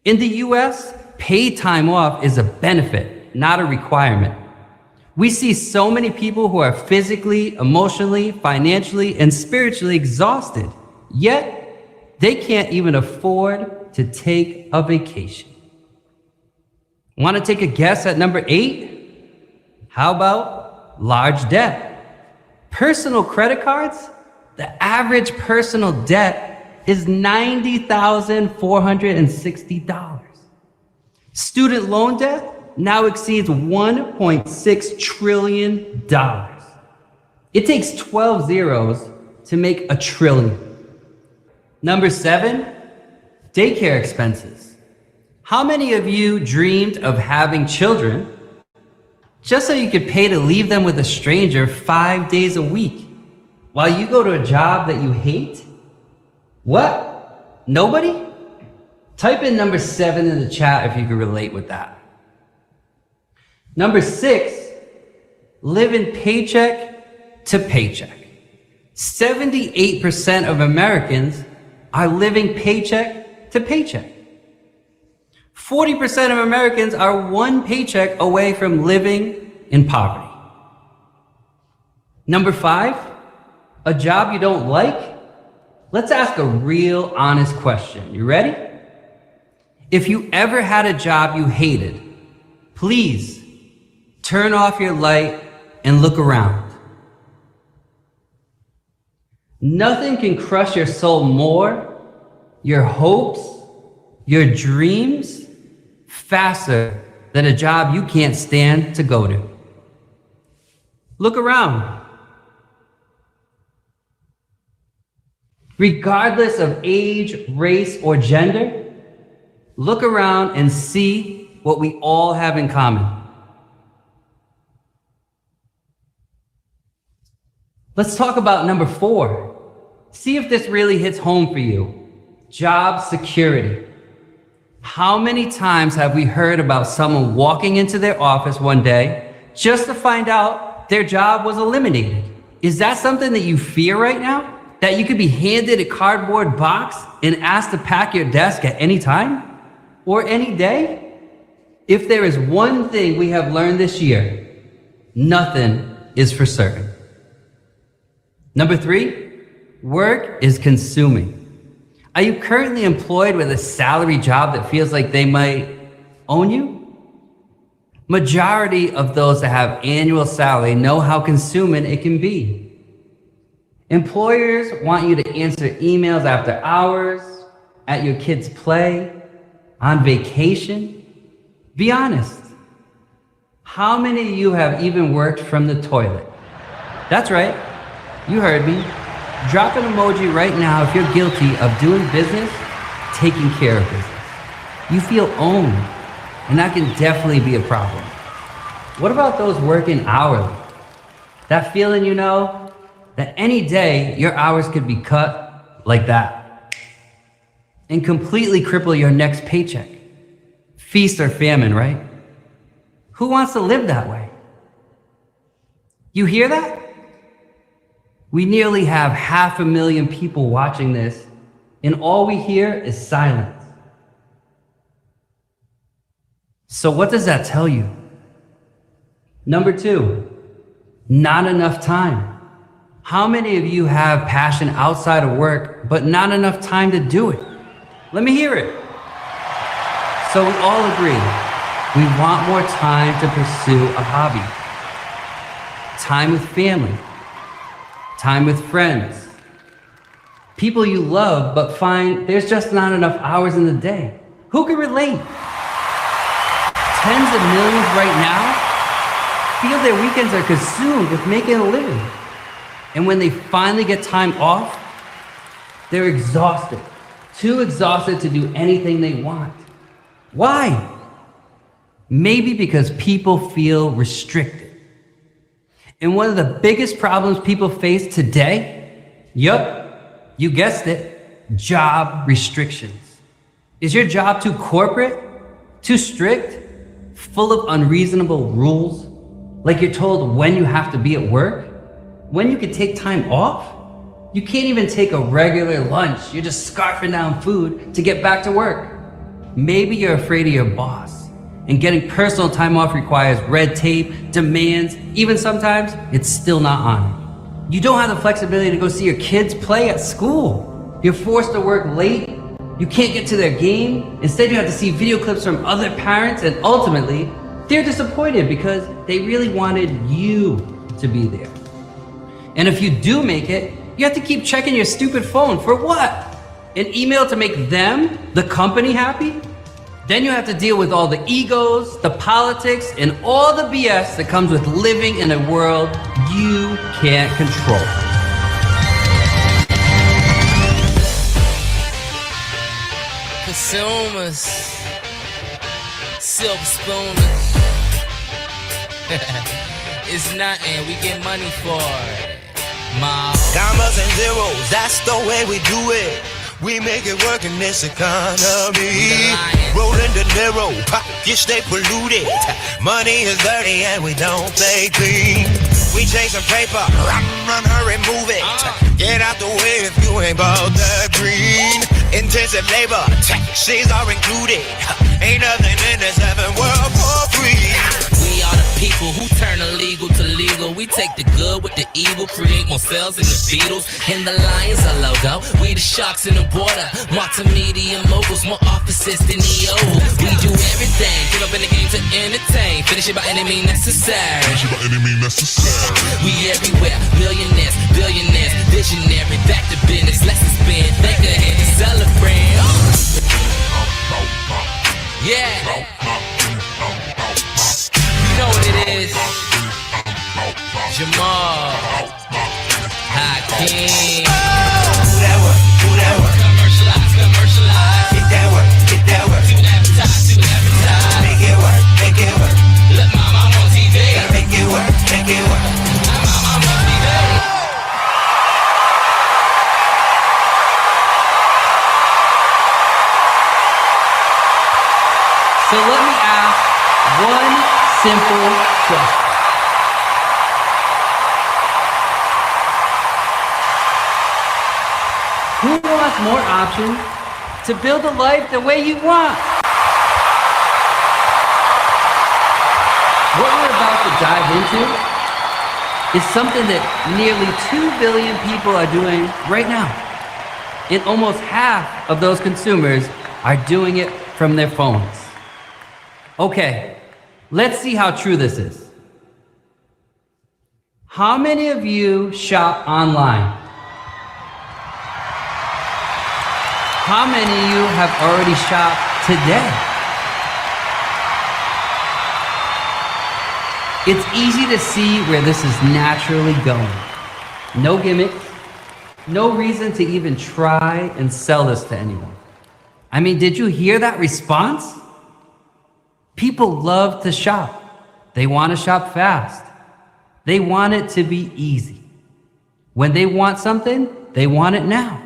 In the US, paid time off is a benefit, not a requirement. We see so many people who are physically, emotionally, financially, and spiritually exhausted, yet they can't even afford to take a vacation. Want to take a guess at number 8? How about large debt? Personal credit cards? The average personal debt is $90,460. Student loan debt now exceeds $1.6 trillion. It takes 12 zeros to make $1 trillion. Number 7, daycare expenses. How many of you dreamed of having children just so you could pay to leave them with a stranger 5 days a week while you go to a job that you hate? What? Nobody? Type in number 7 in the chat if you can relate with that. Number 6, living paycheck to paycheck. 78% of Americans are living paycheck to paycheck. 40% of Americans are one paycheck away from living in poverty. Number 5, a job you don't like? Let's ask a real honest question. You ready? If you ever had a job you hated, please turn off your light and look around. Nothing can crush your soul more, your hopes, your dreams, faster than a job you can't stand to go to. Look around. Regardless of age, race, or gender, look around and see what we all have in common. Let's talk about number 4. See if this really hits home for you. Job security. How many times have we heard about someone walking into their office one day just to find out their job was eliminated? Is that something that you fear right now? That you could be handed a cardboard box and asked to pack your desk at any time or any day? If there is one thing we have learned this year, nothing is for certain. Number 3, work is consuming. Are you currently employed with a salary job that feels like they might own you? Majority of those that have annual salary know how consuming it can be. Employers want you to answer emails after hours, at your kids' play, on vacation. Be honest. How many of you have even worked from the toilet? That's right. You heard me. Drop an emoji right now if you're guilty of doing business, taking care of business. You feel owned, and that can definitely be a problem. What about those working hourly? That feeling, you know, that any day your hours could be cut like that and completely cripple your next paycheck. Feast or famine, right? Who wants to live that way? You hear that? We nearly have 500,000 people watching this, and all we hear is silence. So what does that tell you? Number 2, not enough time. How many of you have passion outside of work, but not enough time to do it? Let me hear it. So we all agree, we want more time to pursue a hobby. Time with family. Time with friends. People you love, but find there's just not enough hours in the day. Who can relate? Tens of millions right now feel their weekends are consumed with making a living. And when they finally get time off, they're exhausted. Too exhausted to do anything they want. Why? Maybe because people feel restricted. And one of the biggest problems people face today, yup, you guessed it, job restrictions. Is your job too corporate, too strict, full of unreasonable rules? Like you're told when you have to be at work, when you can take time off? You can't even take a regular lunch. You're just scarfing down food to get back to work. Maybe you're afraid of your boss, and getting personal time off requires red tape, demands, even sometimes it's still not honored. You don't have the flexibility to go see your kids play at school. You're forced to work late. You can't get to their game. Instead, you have to see video clips from other parents, and ultimately, they're disappointed because they really wanted you to be there. And if you do make it, you have to keep checking your stupid phone for what? An email to make them, the company, happy? Then you have to deal with all the egos, the politics, and all the BS that comes with living in a world you can't control. Consumers, silver spooners. It's nothing, we get money for it. Commas and zeros, that's the way we do it. We make it work in this economy. Rolling De Niro, pockets stay polluted. Money is dirty and we don't play clean. We chasing paper, run, hurry, move it. Get out the way if you ain't about that green. Intensive labor, taxes are included. Ain't nothing in this heaven world for free. We are the people who turn illegal to legal. We take the good with the evil, create more cells than the Beatles. And the Lions are logo. We the sharks in the water. Multimedia moguls, more offices than EO. We do everything. Get up in the game to entertain. Finish it by any means necessary. We everywhere. Millionaires, billionaires, visionary. Back to business. Let's spin. Think ahead and celebrate. Yeah. You know what it is. Jamal Hakeem. Do that work, do that work. Commercialize. Get that work, get that work. Do advertise. Make it work, make it work. Look, mama, I'm on TV. Gotta make it work, make it work. I'm on TV. So let me ask one simple question. Who wants more options to build a life the way you want? What we're about to dive into is something that nearly 2 billion people are doing right now. And almost half of those consumers are doing it from their phones. Okay, let's see how true this is. How many of you shop online? How many of you have already shopped today? It's easy to see where this is naturally going. No gimmicks, no reason to even try and sell this to anyone. I mean, did you hear that response? People love to shop. They want to shop fast. They want it to be easy. When they want something, they want it now.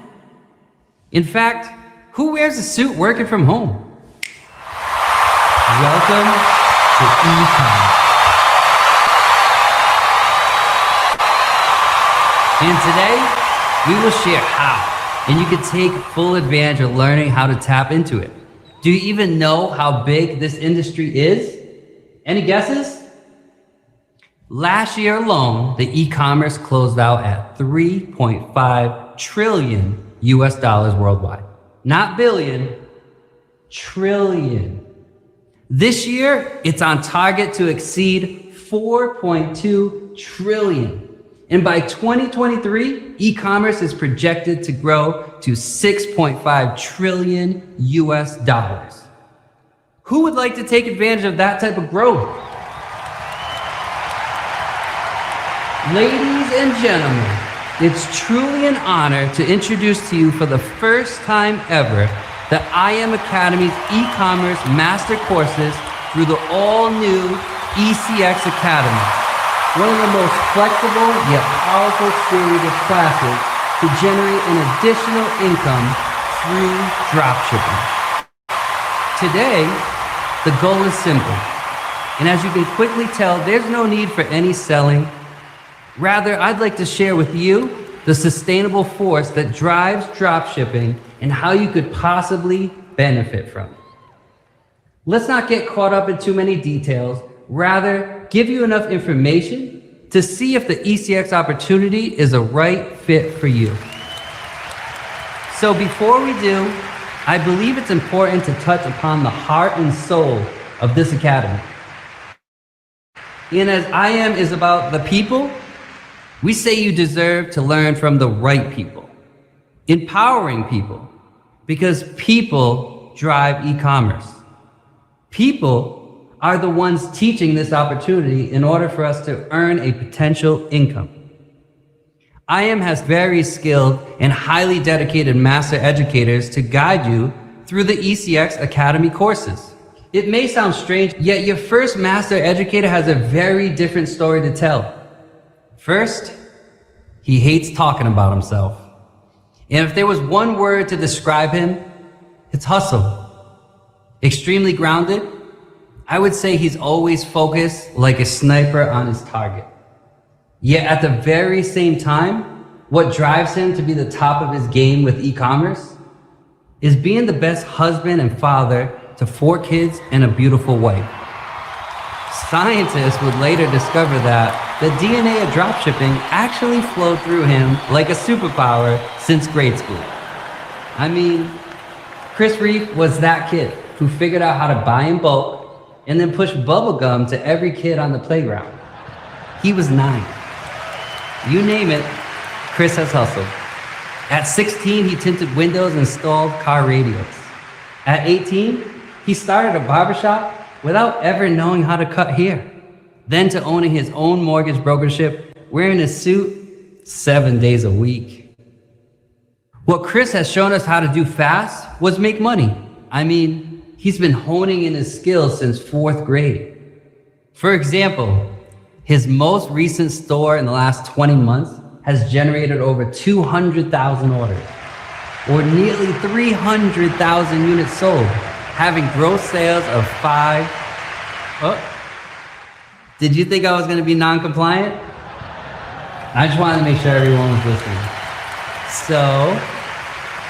In fact, who wears a suit working from home? Welcome to e-commerce. And today, we will share how, and you can take full advantage of learning how to tap into it. Do you even know how big this industry is? Any guesses? Last year alone, the e-commerce closed out at $3.5 trillion US dollars worldwide. Not billion, trillion. This year, it's on target to exceed 4.2 trillion. And by 2023, e-commerce is projected to grow to 6.5 trillion US dollars. Who would like to take advantage of that type of growth? Ladies and gentlemen, it's truly an honor to introduce to you for the first time ever the I Am Academy's e-commerce master courses through the all-new ECX Academy, one of the most flexible yet powerful series of classes to generate an additional income through dropshipping. Today, the goal is simple, and as you can quickly tell, there's no need for any selling. Rather, I'd like to share with you the sustainable force that drives dropshipping and how you could possibly benefit from it. Let's not get caught up in too many details, rather give you enough information to see if the ECX opportunity is a right fit for you. So before we do, I believe it's important to touch upon the heart and soul of this academy. And as IM is about the people, we say you deserve to learn from the right people, empowering people, because people drive e-commerce. People are the ones teaching this opportunity in order for us to earn a potential income. IM has very skilled and highly dedicated master educators to guide you through the ECX Academy courses. It may sound strange, yet your first master educator has a very different story to tell. First, he hates talking about himself. And if there was one word to describe him, it's hustle. Extremely grounded, I would say he's always focused like a sniper on his target. Yet at the very same time, what drives him to be the top of his game with e-commerce is being the best husband and father to 4 kids and a beautiful wife. Scientists would later discover that the DNA of dropshipping actually flowed through him like a superpower since grade school. I mean, Chris Reef was that kid who figured out how to buy in bulk and then push bubblegum to every kid on the playground. He was 9. You name it, Chris has hustled. At 16, he tinted windows and installed car radios. At 18, he started a barbershop without ever knowing how to cut hair. Then to owning his own mortgage brokership, wearing a suit 7 days a week. What Chris has shown us how to do fast was make money. I mean, he's been honing in his skills since 4th grade. For example, his most recent store in the last 20 months has generated over 200,000 orders, or nearly 300,000 units sold, having gross sales of 5. Oh, did you think I was going to be non-compliant? I just wanted to make sure everyone was listening. So,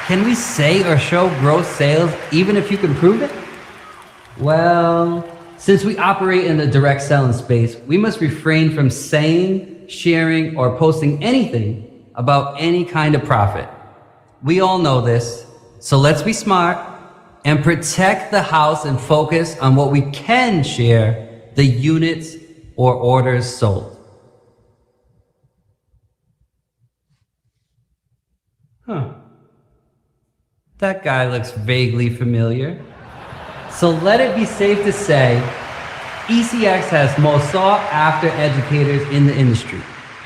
can we say or show gross sales even if you can prove it? Well, since we operate in the direct selling space, we must refrain from saying, sharing, or posting anything about any kind of profit. We all know this, so let's be smart and protect the house and focus on what we can share, the units or orders sold. That guy looks vaguely familiar. So let it be safe to say, ECX has most sought after educators in the industry.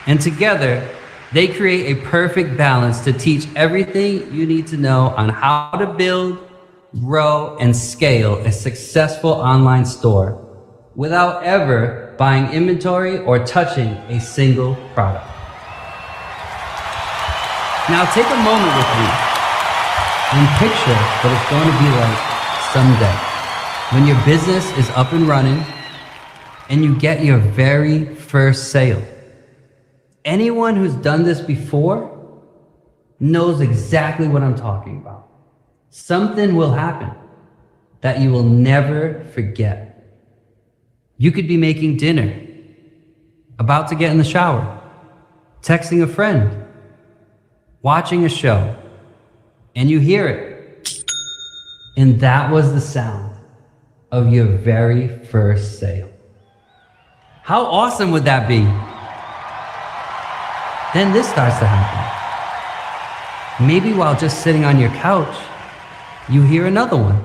And together, they create a perfect balance to teach everything you need to know on how to build, grow, and scale a successful online store without ever buying inventory or touching a single product. Now take a moment with me and picture what it's going to be like someday when your business is up and running and you get your very first sale. Anyone who's done this before knows exactly what I'm talking about. Something will happen that you will never forget. You could be making dinner, about to get in the shower, texting a friend, watching a show, and you hear it. And that was the sound of your very first sale. How awesome would that be? Then this starts to happen. Maybe while just sitting on your couch, you hear another one.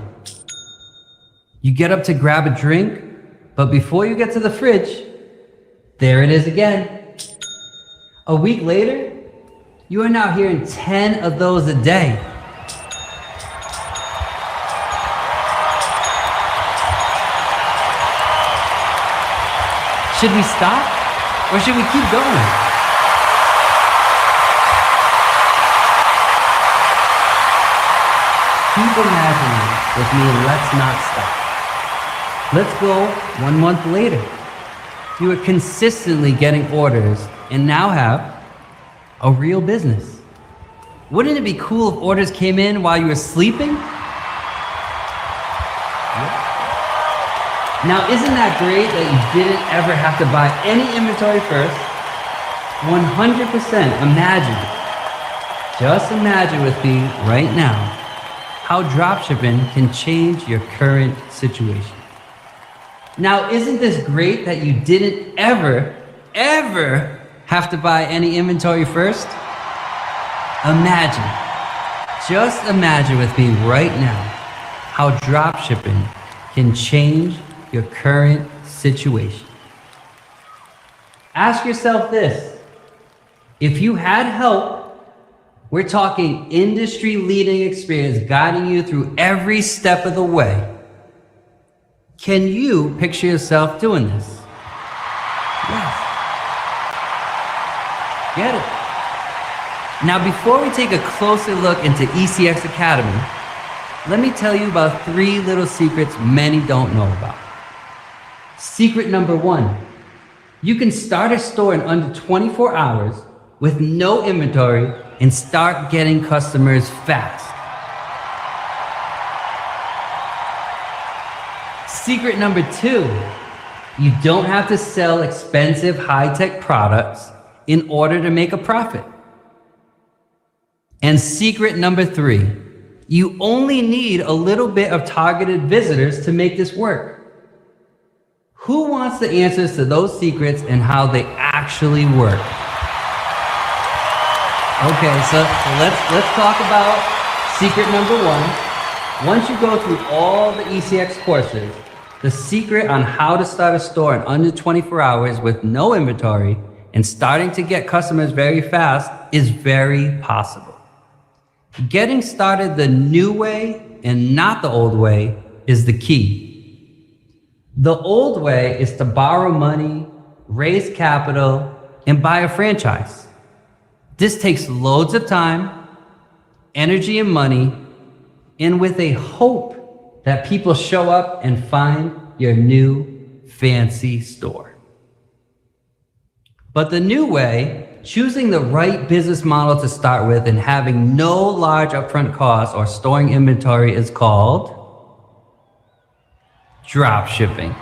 You get up to grab a drink, but before you get to the fridge, there it is again. A week later, you are now hearing 10 of those a day. Should we stop or should we keep going? Keep imagining with me and let's not stop. Let's go 1 month later. You are consistently getting orders and now have a real business. Wouldn't it be cool if orders came in while you were sleeping? Now, isn't that great that you didn't ever have to buy any inventory first? 100% imagine. Just imagine with me right now how dropshipping can change your current situation. Now, isn't this great that you didn't ever have to buy any inventory first? Imagine, just imagine with me right now how dropshipping can change your current situation. Ask yourself this: if you had help, we're talking industry-leading experience guiding you through every step of the way, can you picture yourself doing this? Yes. Get it. Now, before we take a closer look into ECX Academy, let me tell you about 3 little secrets many don't know about. Secret number 1, you can start a store in under 24 hours with no inventory and start getting customers fast. Secret number 2, you don't have to sell expensive high-tech products in order to make a profit. And secret number 3, you only need a little bit of targeted visitors to make this work. Who wants the answers to those secrets and how they actually work? Okay, so let's talk about secret number 1. Once you go through all the ECX courses, the secret on how to start a store in under 24 hours with no inventory and starting to get customers very fast is very possible. Getting started the new way and not the old way is the key. The old way is to borrow money, raise capital, and buy a franchise. This takes loads of time, energy, and money, and with a hope that people show up and find your new fancy store. But the new way, choosing the right business model to start with and having no large upfront costs or storing inventory, is called drop shipping.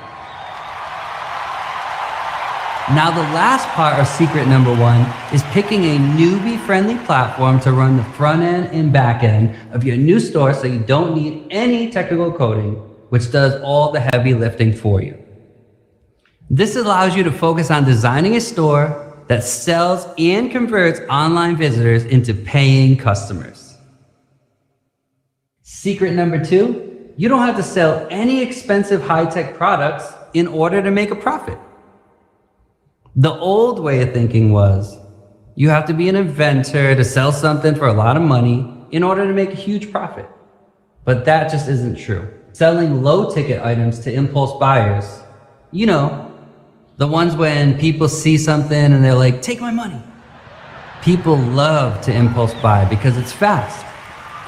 Now, the last part of secret number 1 is picking a newbie-friendly platform to run the front end and back end of your new store so you don't need any technical coding, which does all the heavy lifting for you. This allows you to focus on designing a store that sells and converts online visitors into paying customers. Secret number 2, you don't have to sell any expensive high-tech products in order to make a profit. The old way of thinking was you have to be an inventor to sell something for a lot of money in order to make a huge profit. But that just isn't true. Selling low-ticket items to impulse buyers, you know, the ones when people see something and they're like, take my money. People love to impulse buy because it's fast,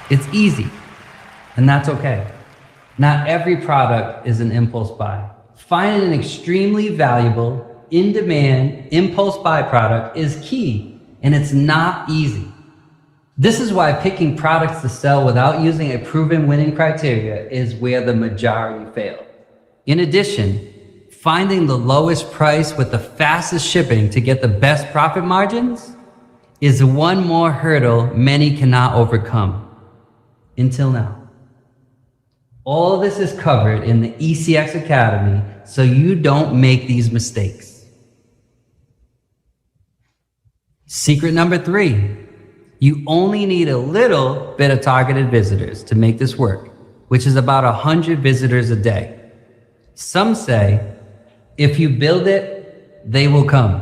it's easy, and that's okay. Not every product is an impulse buy. Finding an extremely valuable, in-demand, impulse buy product is key, and it's not easy. This is why picking products to sell without using a proven winning criteria is where the majority fail. In addition, finding the lowest price with the fastest shipping to get the best profit margins is one more hurdle many cannot overcome. Until now. All of this is covered in the ECX Academy so you don't make these mistakes. Secret number 3, you only need a little bit of targeted visitors to make this work, which is about 100 visitors a day. Some say, if you build it, they will come.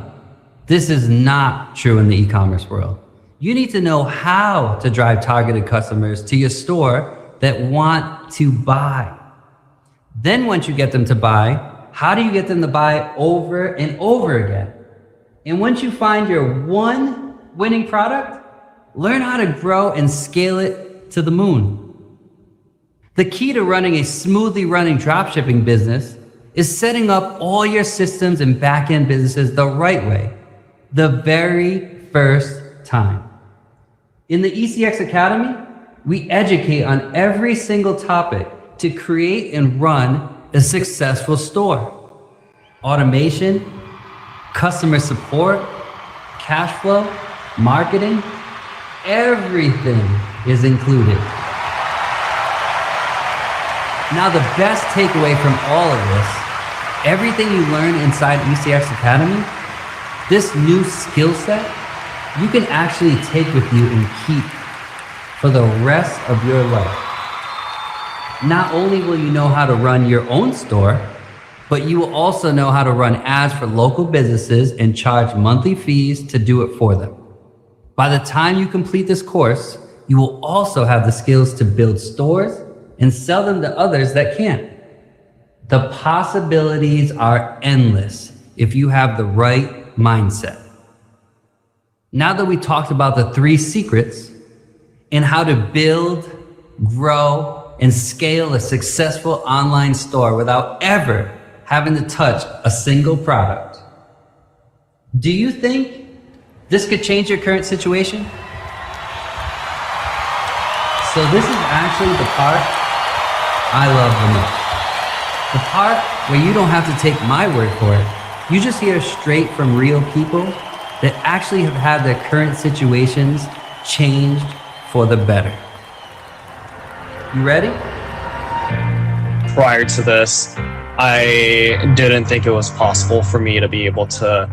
This is not true in the e-commerce world. You need to know how to drive targeted customers to your store that want to buy. Then once you get them to buy, how do you get them to buy over and over again? And once you find your one winning product, learn how to grow and scale it to the moon. The key to running a smoothly running dropshipping business is setting up all your systems and back-end businesses the right way, the very first time. In the ECX Academy, we educate on every single topic to create and run a successful store. Automation, customer support, cash flow, marketing, everything is included. Now, the best takeaway from all of this, everything you learn inside ECX Academy, this new skill set, you can actually take with you and keep for the rest of your life. Not only will you know how to run your own store, but you will also know how to run ads for local businesses and charge monthly fees to do it for them. By the time you complete this course, you will also have the skills to build stores and sell them to others that can't. The possibilities are endless if you have the right mindset. Now that we talked about the 3 secrets and how to build, grow, and scale a successful online store without ever having to touch a single product, do you think this could change your current situation? So this is actually the part I love the most. The part where you don't have to take my word for it. You just hear straight from real people that actually have had their current situations changed for the better. You ready? Prior to this, I didn't think it was possible for me to be able to,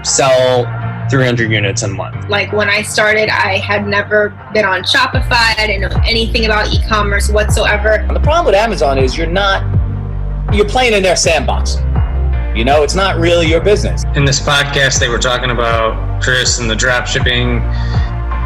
sell 300 units a month. Like when I started, I had never been on Shopify. I didn't know anything about e-commerce whatsoever. The problem with Amazon is you're playing in their sandbox. It's not really your business. In this podcast, they were talking about Chris and the drop shipping,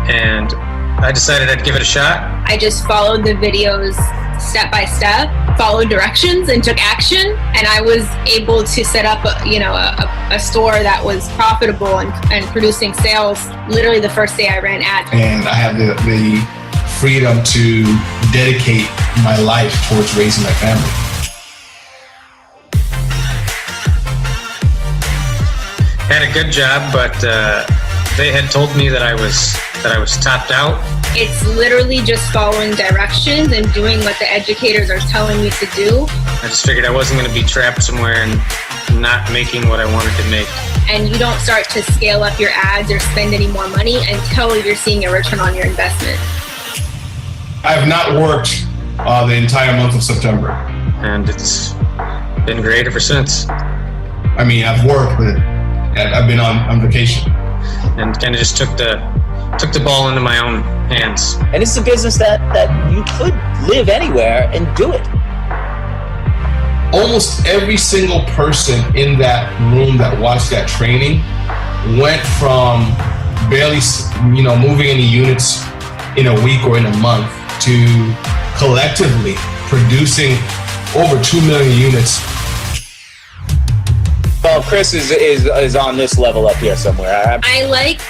and I decided I'd give it a shot. I just followed the videos step by step, followed directions, and took action. And I was able to set up a store that was profitable and producing sales literally the first day I ran ads. And I have the freedom to dedicate my life towards raising my family. Had a good job, but they had told me that I was topped out. It's literally just following directions and doing what the educators are telling me to do. I just figured I wasn't going to be trapped somewhere and not making what I wanted to make. And you don't start to scale up your ads or spend any more money until you're seeing a return on your investment. I have not worked the entire month of September. And it's been great ever since. I mean, I've worked, but I've been on vacation. And kind of just took the ball into my own hands. And it's a business that you could live anywhere and do it. Almost every single person in that room that watched that training went from barely, moving any units in a week or in a month to collectively producing over 2 million units. Well, Chris is on this level up here somewhere. I like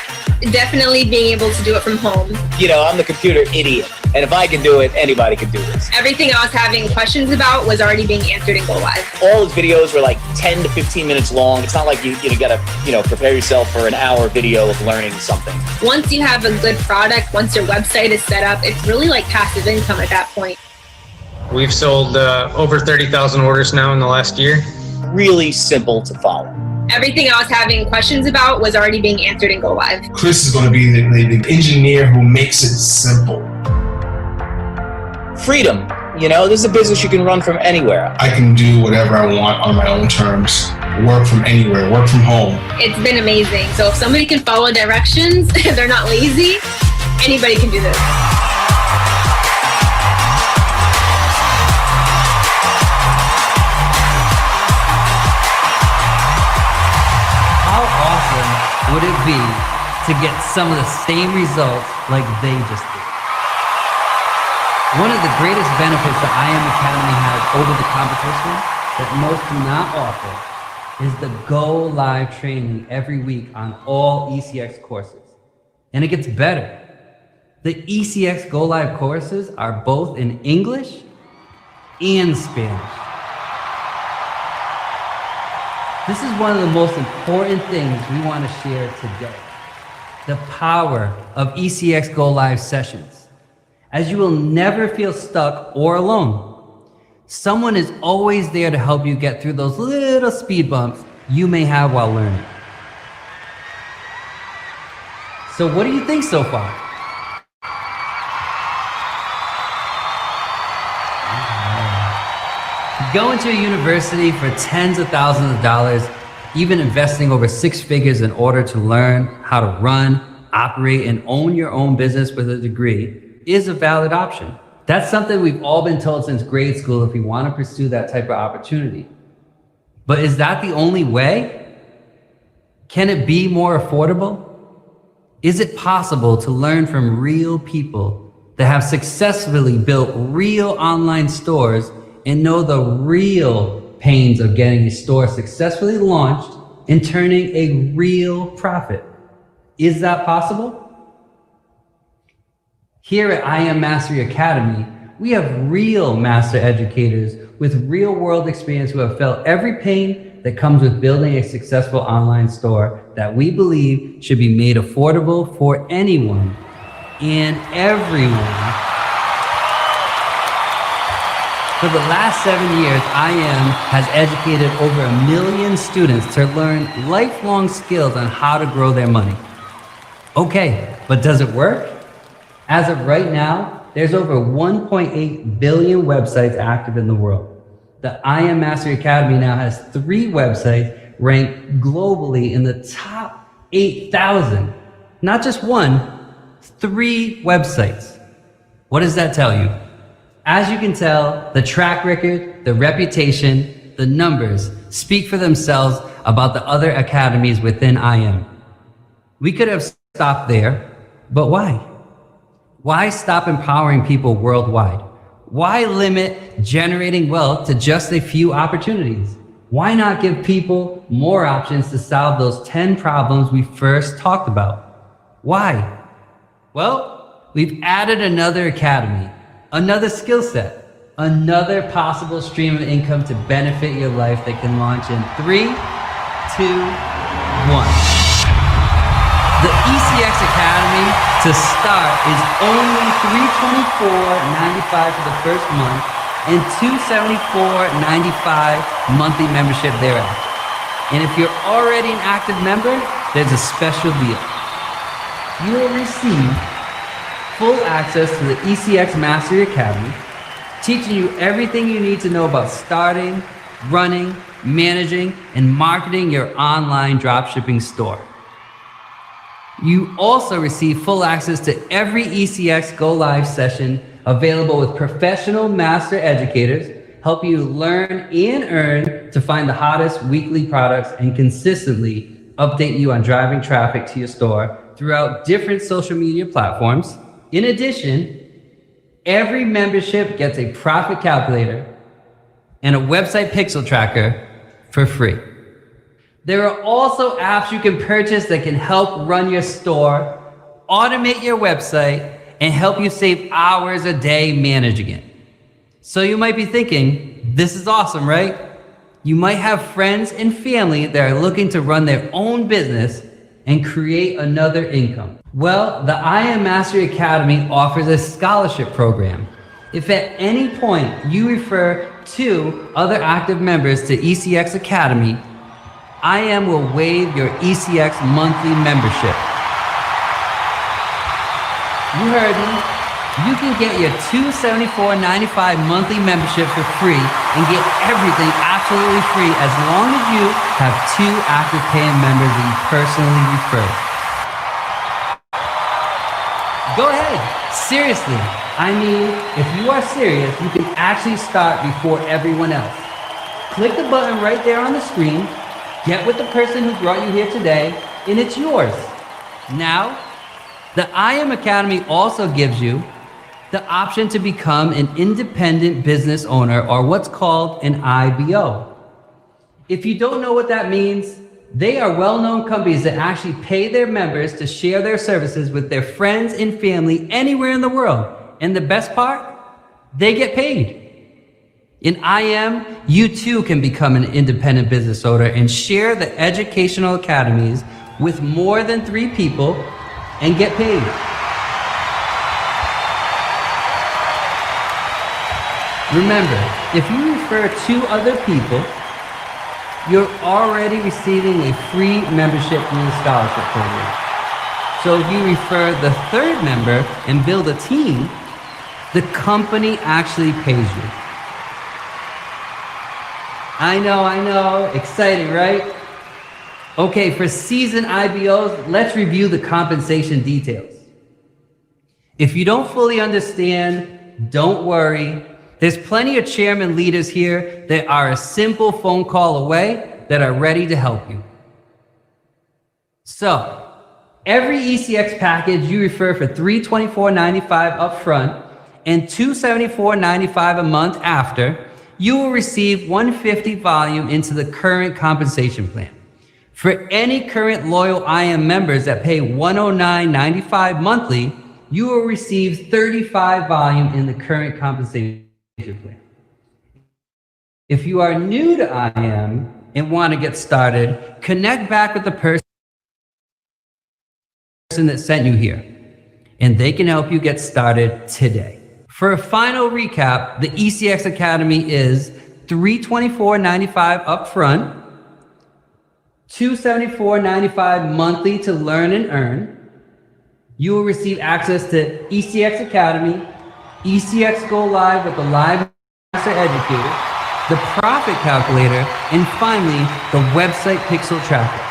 definitely being able to do it from home. I'm the computer idiot. And if I can do it, anybody can do this. Everything I was having questions about was already being answered in Go Live. All his videos were like 10 to 15 minutes long. It's not like you gotta, prepare yourself for an hour video of learning something. Once you have a good product, once your website is set up, it's really like passive income at that point. We've sold over 30,000 orders now in the last year. Really simple to follow. Everything I was having questions about was already being answered in Go Live. Chris is going to be the engineer who makes it simple. Freedom. This is a business you can run from anywhere. I can do whatever I want on my own terms, work from anywhere, work from home. It's been amazing. So if somebody can follow directions, they're not lazy, anybody can do this. Would it be to get some of the same results like they just did? One of the greatest benefits that IM Academy has over the competition that most do not offer is the Go Live training every week on all ECX courses. And it gets better. The ECX Go Live courses are both in English and Spanish. This is one of the most important things we want to share today. The power of ECX Go Live sessions, as you will never feel stuck or alone. Someone is always there to help you get through those little speed bumps you may have while learning. So what do you think so far? Going to a university for tens of thousands of dollars, even investing over 6 figures in order to learn how to run, operate, and own your own business with a degree is a valid option. That's something we've all been told since grade school if we want to pursue that type of opportunity. But is that the only way? Can it be more affordable? Is it possible to learn from real people that have successfully built real online stores and know the real pains of getting a store successfully launched and turning a real profit? Is that possible? Here at I Am Mastery Academy, we have real master educators with real world experience who have felt every pain that comes with building a successful online store that we believe should be made affordable for anyone and everyone. For the last 7 years, IM has educated over 1 million students to learn lifelong skills on how to grow their money. Okay, but does it work? As of right now, there's over 1.8 billion websites active in the world. The IM Mastery Academy now has 3 websites ranked globally in the top 8,000. Not just 1, 3 websites. What does that tell you? As you can tell, the track record, the reputation, the numbers speak for themselves about the other academies within IM. We could have stopped there, but why? Why stop empowering people worldwide? Why limit generating wealth to just a few opportunities? Why not give people more options to solve those 10 problems we first talked about? Why? Well, we've added another academy, another skill set, another possible stream of income to benefit your life that can launch in 3, 2, 1. The ECX Academy to start is only $324.95 for the first month and $274.95 monthly membership thereafter. And if you're already an active member, there's a special deal. You will receive full access to the ECX Mastery Academy, teaching you everything you need to know about starting, running, managing, and marketing your online dropshipping store. You also receive full access to every ECX Go Live session available with professional master educators, help you learn and earn to find the hottest weekly products and consistently update you on driving traffic to your store throughout different social media platforms. In addition, every membership gets a profit calculator and a website pixel tracker for free. There are also apps you can purchase that can help run your store, automate your website, and help you save hours a day managing it. So you might be thinking, this is awesome, right? You might have friends and family that are looking to run their own business and create another income. Well, the IM Mastery Academy offers a scholarship program. If at any point you refer 2 other active members to ECX Academy, IM will waive your ECX monthly membership. You heard me. You can get your $274.95 monthly membership for free and get everything absolutely free as long as you have 2 active paying members that you personally refer. Go ahead. Seriously. I mean, if you are serious, you can actually start before everyone else. Click the button right there on the screen. Get with the person who brought you here today, and it's yours. Now, the IM Academy also gives you the option to become an independent business owner, or what's called an IBO. If you don't know what that means, they are well-known companies that actually pay their members to share their services with their friends and family anywhere in the world. And the best part, they get paid. In IM, you too can become an independent business owner and share the educational academies with more than 3 people and get paid. Remember, if you refer 2 other people, you're already receiving a free membership in the scholarship program. So if you refer the 3rd member and build a team, the company actually pays you. I know, exciting, right? Okay, for seasoned IBOs, let's review the compensation details. If you don't fully understand, don't worry. There's plenty of chairman leaders here that are a simple phone call away that are ready to help you. So, every ECX package you refer for $324.95 up front and $274.95 a month after, you will receive 150 volume into the current compensation plan. For any current loyal IM members that pay $109.95 monthly, you will receive 35 volume in the current compensation plan. If you are new to IM and want to get started, connect back with the person that sent you here, and they can help you get started today. For a final recap, the ECX Academy is $324.95 up front, $274.95 monthly to learn and earn. You will receive access to ECX Academy, ECX Go Live with the Live Master Educator, the Profit Calculator, and finally, the Website Pixel Tracker.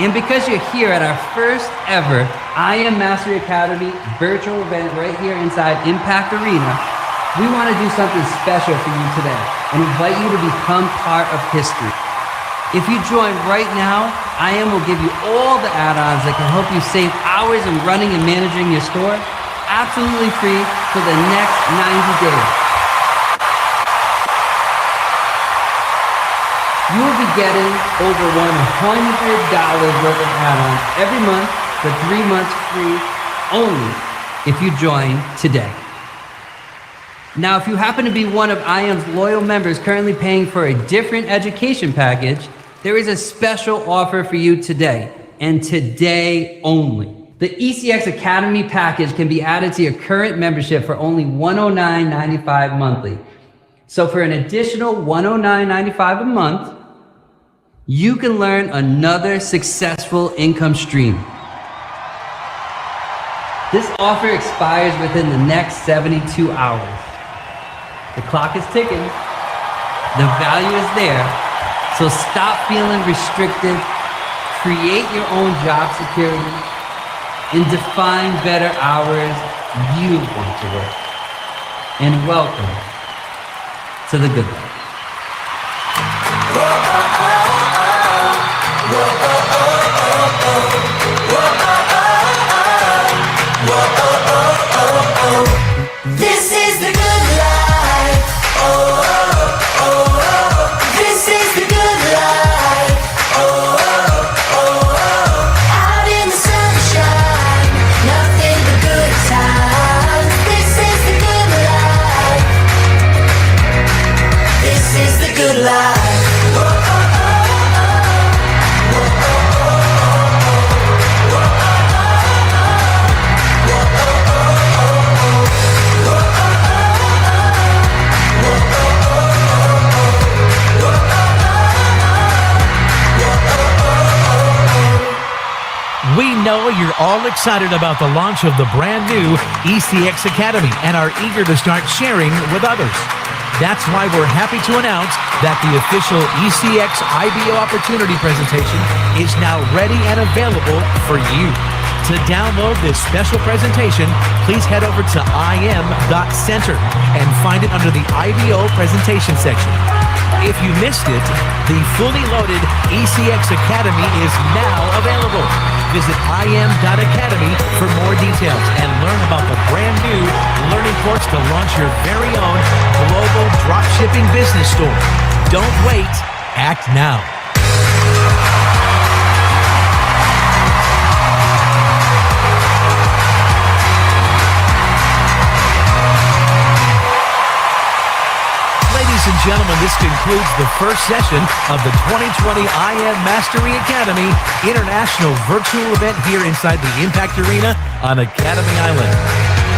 And because you're here at our first ever IM Mastery Academy virtual event right here inside Impact Arena, we want to do something special for you today and invite you to become part of history. If you join right now, IM will give you all the add-ons that can help you save hours in running and managing your store absolutely free for the next 90 days. You will be getting over $100 worth of add-ons every month for 3 months free only if you join today. Now, if you happen to be one of IM's loyal members currently paying for a different education package, there is a special offer for you today, and today only. The ECX Academy package can be added to your current membership for only $109.95 monthly. So for an additional $109.95 a month, you can learn another successful income stream. This offer expires within the next 72 hours. The clock is ticking. The value is there. So stop feeling restricted, create your own job security, and define better hours you want to work. And welcome to the good life. This is the good life. Oh, oh, oh, oh. This is the good life. Oh, oh, oh, oh. Out in the sunshine, nothing but good times. This is the good life. This is the good life. Oh, oh, oh, oh. Oh, oh, oh, oh. Oh, oh, oh. We know you're all excited about the launch of the brand new ECX Academy and are eager to start sharing with others. That's why we're happy to announce that the official ECX IBO opportunity presentation is now ready and available for you. To download this special presentation, please head over to im.center and find it under the IBO presentation section. If you missed it, the fully loaded ECX Academy is now available. Visit im.academy for more details and learn about the brand new learning course to launch your very own global dropshipping business store. Don't wait, act now. Ladies and gentlemen, this concludes the first session of the 2020 I Am Mastery Academy International Virtual Event here inside the Impact Arena on Academy Island.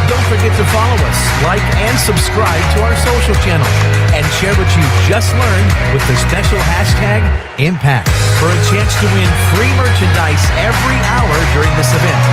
Don't forget to follow us, like, and subscribe to our social channel, and share what you just learned with the special hashtag Impact for a chance to win free merchandise every hour during this event.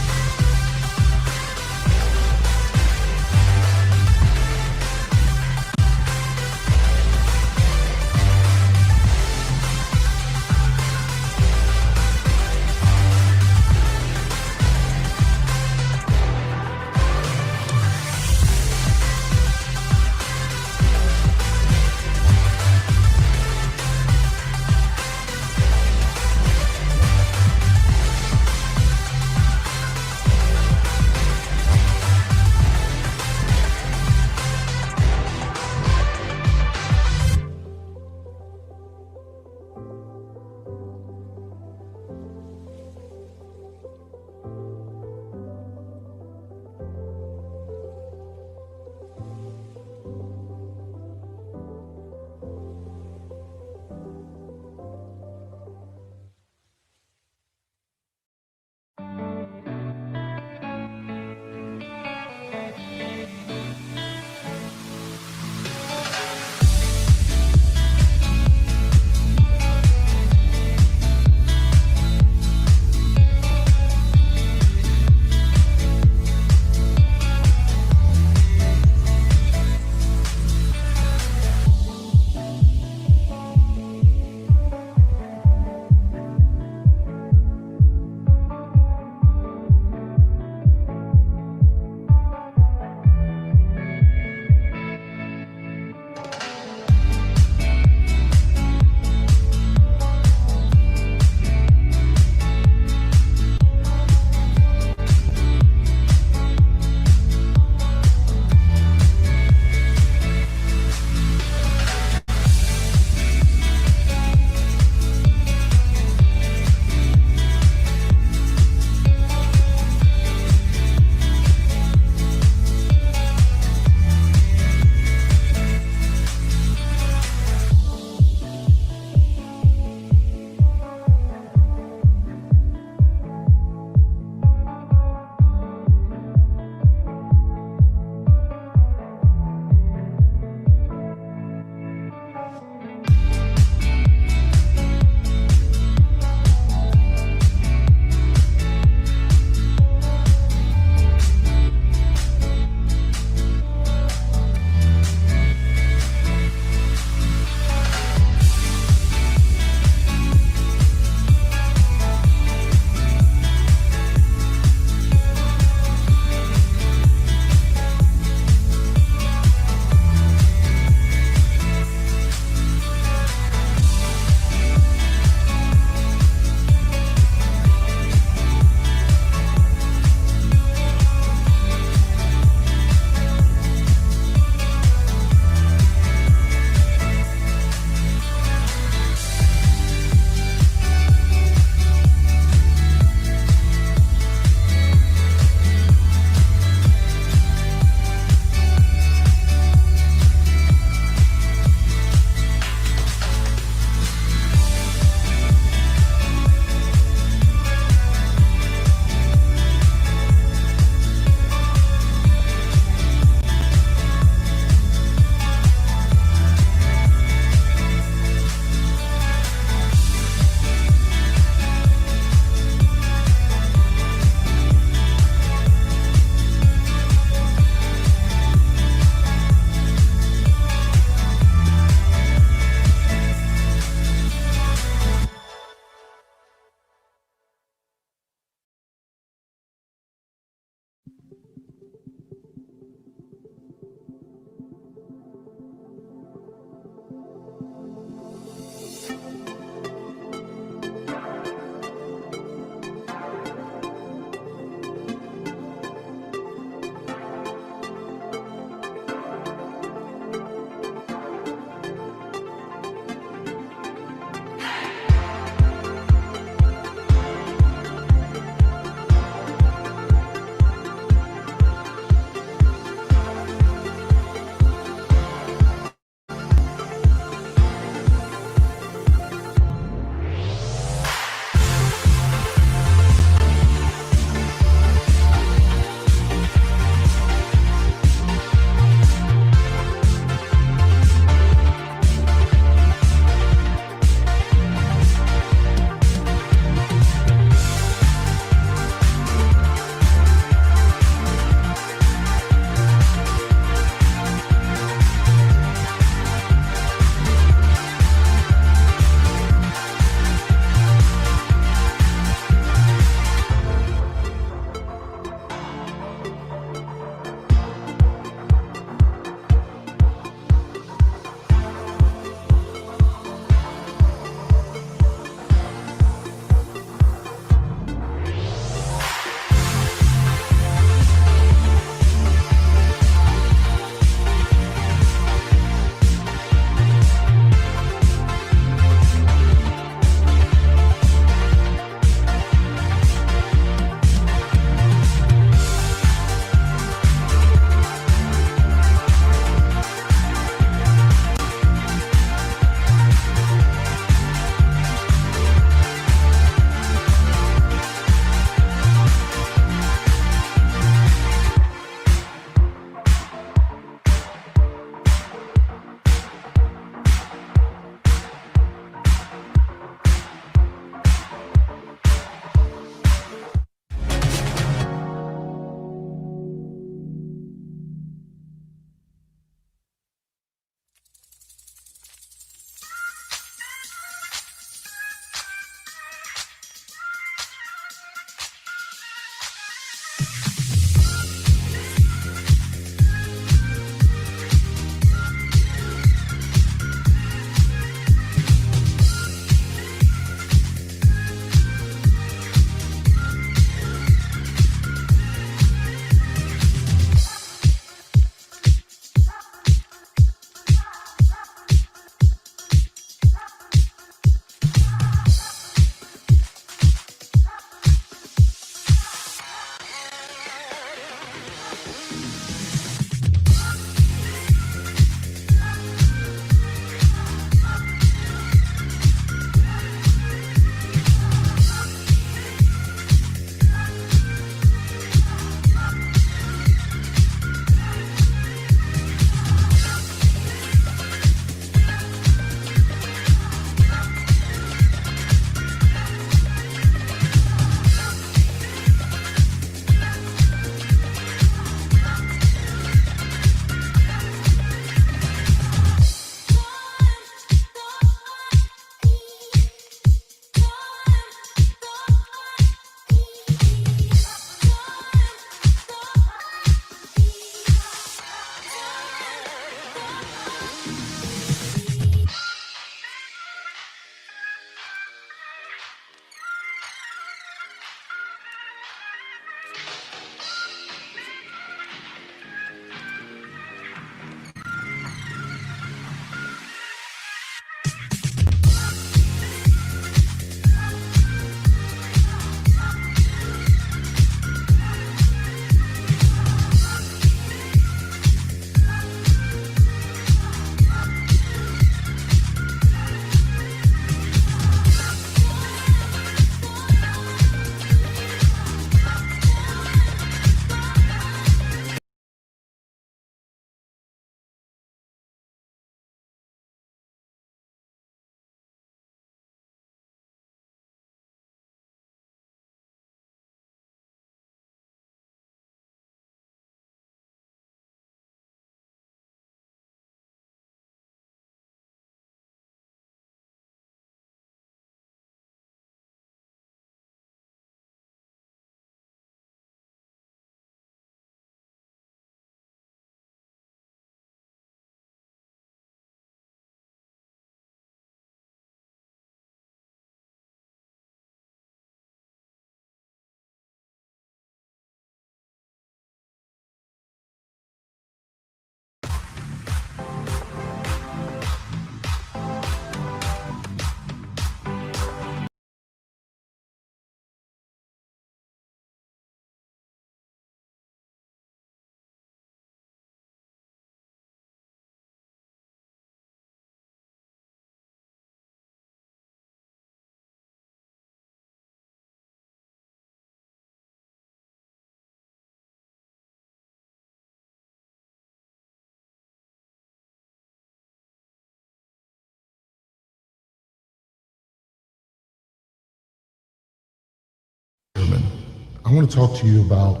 want to talk to you about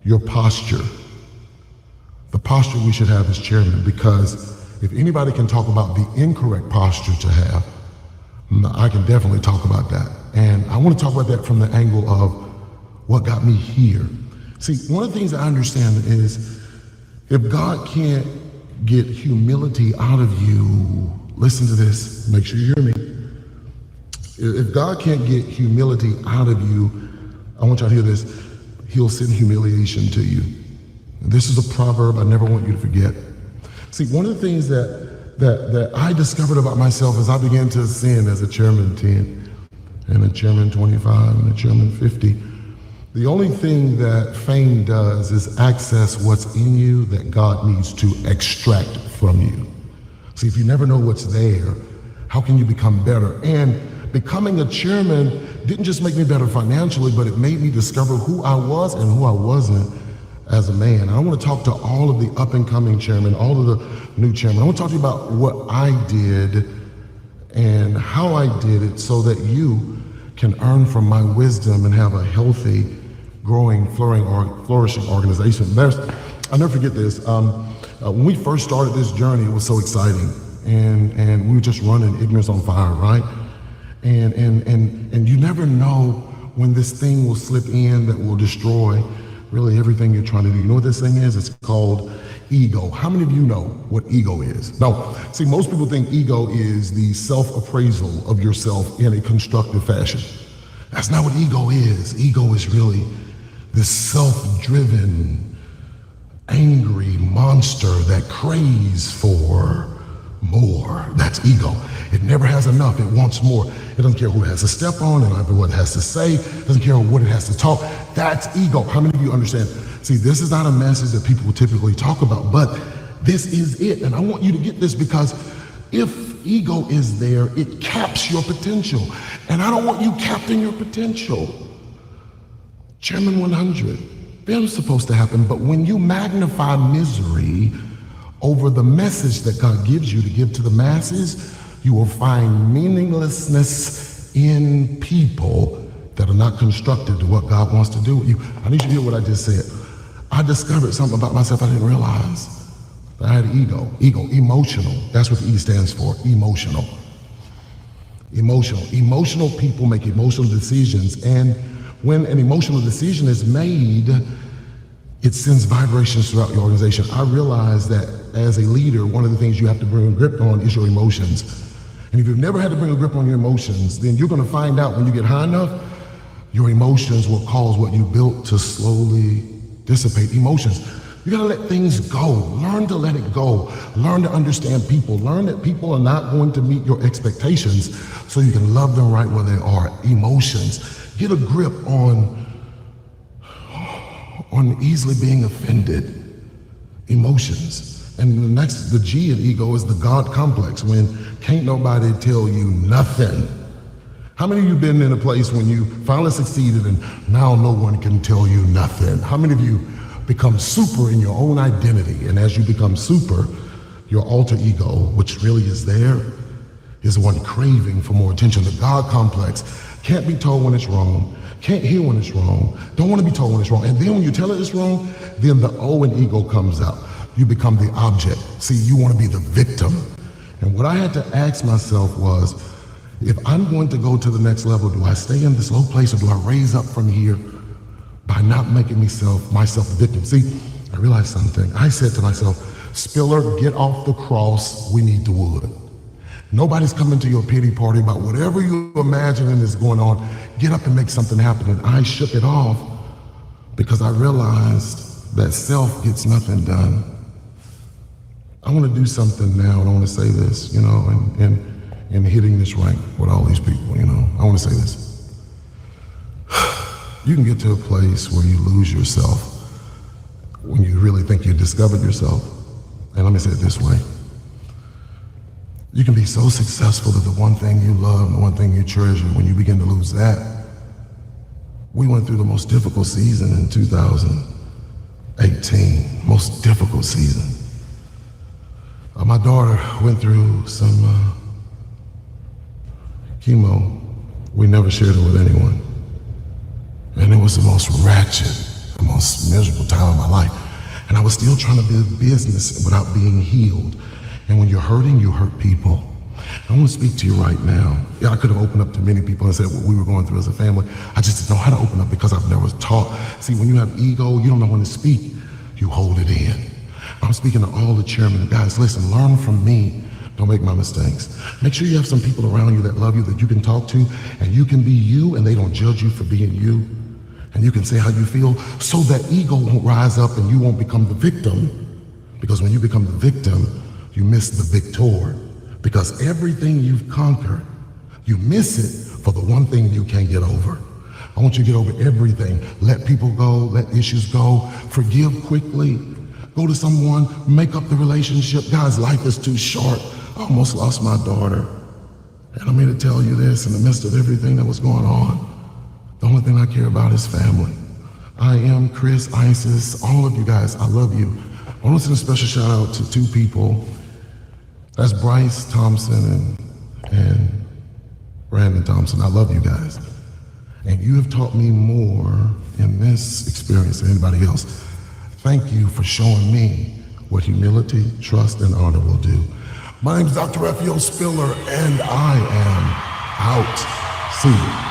your posture. The posture we should have as chairman, because if anybody can talk about the incorrect posture to have, I can definitely talk about that. And I want to talk about that from the angle of what got me here. See, one of the things I understand is if God can't get humility out of you, listen to this, make sure you hear me. If God can't get humility out of you, I want y'all to hear this, he'll send humiliation to you. This is a proverb I never want you to forget. See, one of the things that I discovered about myself as I began to ascend as a chairman 10 and a chairman 25 and a chairman 50, the only thing that fame does is access what's in you that God needs to extract from you. See, if you never know what's there, how can you become better? And becoming a chairman didn't just make me better financially, but it made me discover who I was and who I wasn't as a man. I want to talk to all of the up and coming chairmen, all of the new chairmen. I want to talk to you about what I did and how I did it so that you can earn from my wisdom and have a healthy, growing, flourishing organization. I'll never forget this. When we first started this journey, it was so exciting. And we were just running ignorance on fire, right? And you never know when this thing will slip in that will destroy really everything you're trying to do. You know what this thing is? It's called ego. How many of you know what ego is? No. See, most people think ego is the self-appraisal of yourself in a constructive fashion. That's not what ego is. Ego is really this self-driven, angry monster that craves for more. That's ego. It never has enough. It wants more. It doesn't care who it has to step on and what it has to say. It doesn't care what it has to talk. That's ego. How many of you understand? See, this is not a message that people typically talk about, but this is it. And I want you to get this, because if ego is there, it caps your potential. And I don't want you capping your potential. Chairman 100, that's supposed to happen, but when you magnify misery over the message that God gives you to give to the masses, you will find meaninglessness in people that are not constructive to what God wants to do with you. I need you to hear what I just said. I discovered something about myself I didn't realize. That I had ego, emotional. That's what the E stands for, emotional. Emotional people make emotional decisions, and when an emotional decision is made, it sends vibrations throughout your organization. I realized that as a leader, one of the things you have to bring a grip on is your emotions. And if you've never had to bring a grip on your emotions, then you're going to find out when you get high enough, your emotions will cause what you built to slowly dissipate. Emotions. You got to let things go. Learn to let it go. Learn to understand people. Learn that people are not going to meet your expectations, so you can love them right where they are. Emotions. Get a grip on easily being offended. Emotions. And the G in ego is the God complex, when can't nobody tell you nothing. How many of you been in a place when you finally succeeded and now no one can tell you nothing? How many of you become super in your own identity, and as you become super, your alter ego, which really is there, is the one craving for more attention. The God complex can't be told when it's wrong, can't hear when it's wrong, don't want to be told when it's wrong. And then when you tell it it's wrong, then the O in ego comes out. You become the object. See, you want to be the victim. And what I had to ask myself was, if I'm going to go to the next level, do I stay in this low place or do I raise up from here by not making myself the victim? See, I realized something. I said to myself, Spiller, get off the cross. We need the wood. Nobody's coming to your pity party about whatever you imagining is going on. Get up and make something happen. And I shook it off because I realized that self gets nothing done. I want to do something now, and I want to say this, and hitting this rank with all these people, I want to say this. You can get to a place where you lose yourself when you really think you discovered yourself. And let me say it this way. You can be so successful that the one thing you love and the one thing you treasure, when you begin to lose that. We went through the most difficult season in 2018, most difficult season. My daughter went through some chemo. We never shared it with anyone. And it was the most ratchet, the most miserable time of my life. And I was still trying to build business without being healed. And when you're hurting, you hurt people. I want to speak to you right now. Yeah, I could have opened up to many people and said what we were going through as a family. I just didn't know how to open up because I've never taught. See, when you have ego, you don't know when to speak. You hold it in. I'm speaking to all the chairmen. Guys, listen, learn from me. Don't make my mistakes. Make sure you have some people around you that love you, that you can talk to, and you can be you, and they don't judge you for being you. And you can say how you feel, so that ego won't rise up and you won't become the victim. Because when you become the victim, you miss the victor. Because everything you've conquered, you miss it for the one thing you can't get over. I want you to get over everything. Let people go, let issues go, forgive quickly, go to someone, make up the relationship. Guys, life is too short. I almost lost my daughter. And I'm here to tell you this in the midst of everything that was going on. The only thing I care about is family. I am Chris, Isis, all of you guys, I love you. I want to send a special shout out to two people. That's Bryce Thompson and Brandon Thompson. I love you guys. And you have taught me more in this experience than anybody else. Thank you for showing me what humility, trust, and honor will do. My name is Dr. Raphael Spiller, and I am out. See you.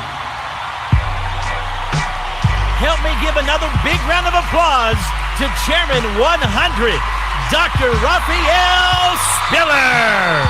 Help me give another big round of applause to Chairman 100, Dr. Raphael Spiller.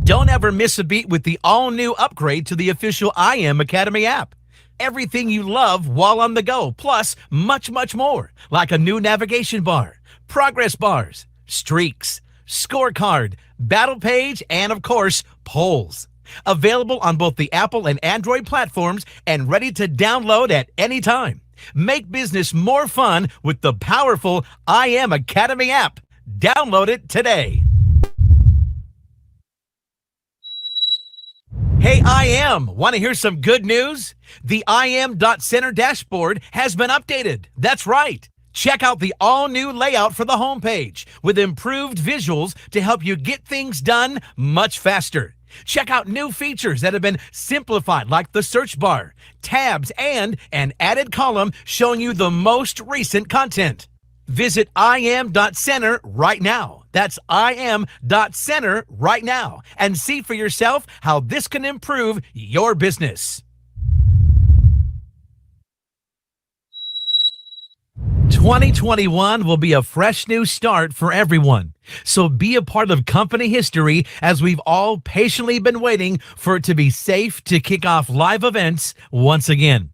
Don't ever miss a beat with the all-new upgrade to the official I Am Academy app. Everything you love while on the go, plus much, much more, like a new navigation bar, progress bars, streaks, scorecard, battle page, and of course, polls. Available on both the Apple and Android platforms and ready to download at any time. Make business more fun with the powerful I Am Academy app. Download it today. Hey, I Am, want to hear some good news? The IM.Center dashboard has been updated. That's right. Check out the all-new layout for the homepage with improved visuals to help you get things done much faster. Check out new features that have been simplified, like the search bar, tabs, and an added column showing you the most recent content. Visit IM.Center right now. That's IM.Center right now and see for yourself how this can improve your business. 2021 will be a fresh new start for everyone. So be a part of company history as we've all patiently been waiting for it to be safe to kick off live events once again.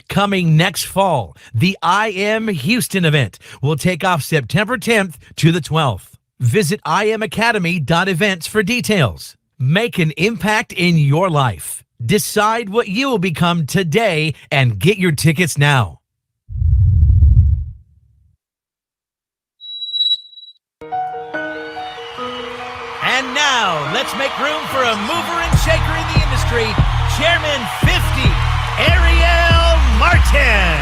Coming next fall, the I Am Houston event will take off September 10th to the 12th. Visit imacademy.events for details. Make an impact in your life. Decide what you will become today and get your tickets now. And now, let's make room for a mover and shaker in the industry, Chairman 50, Ariel Martin.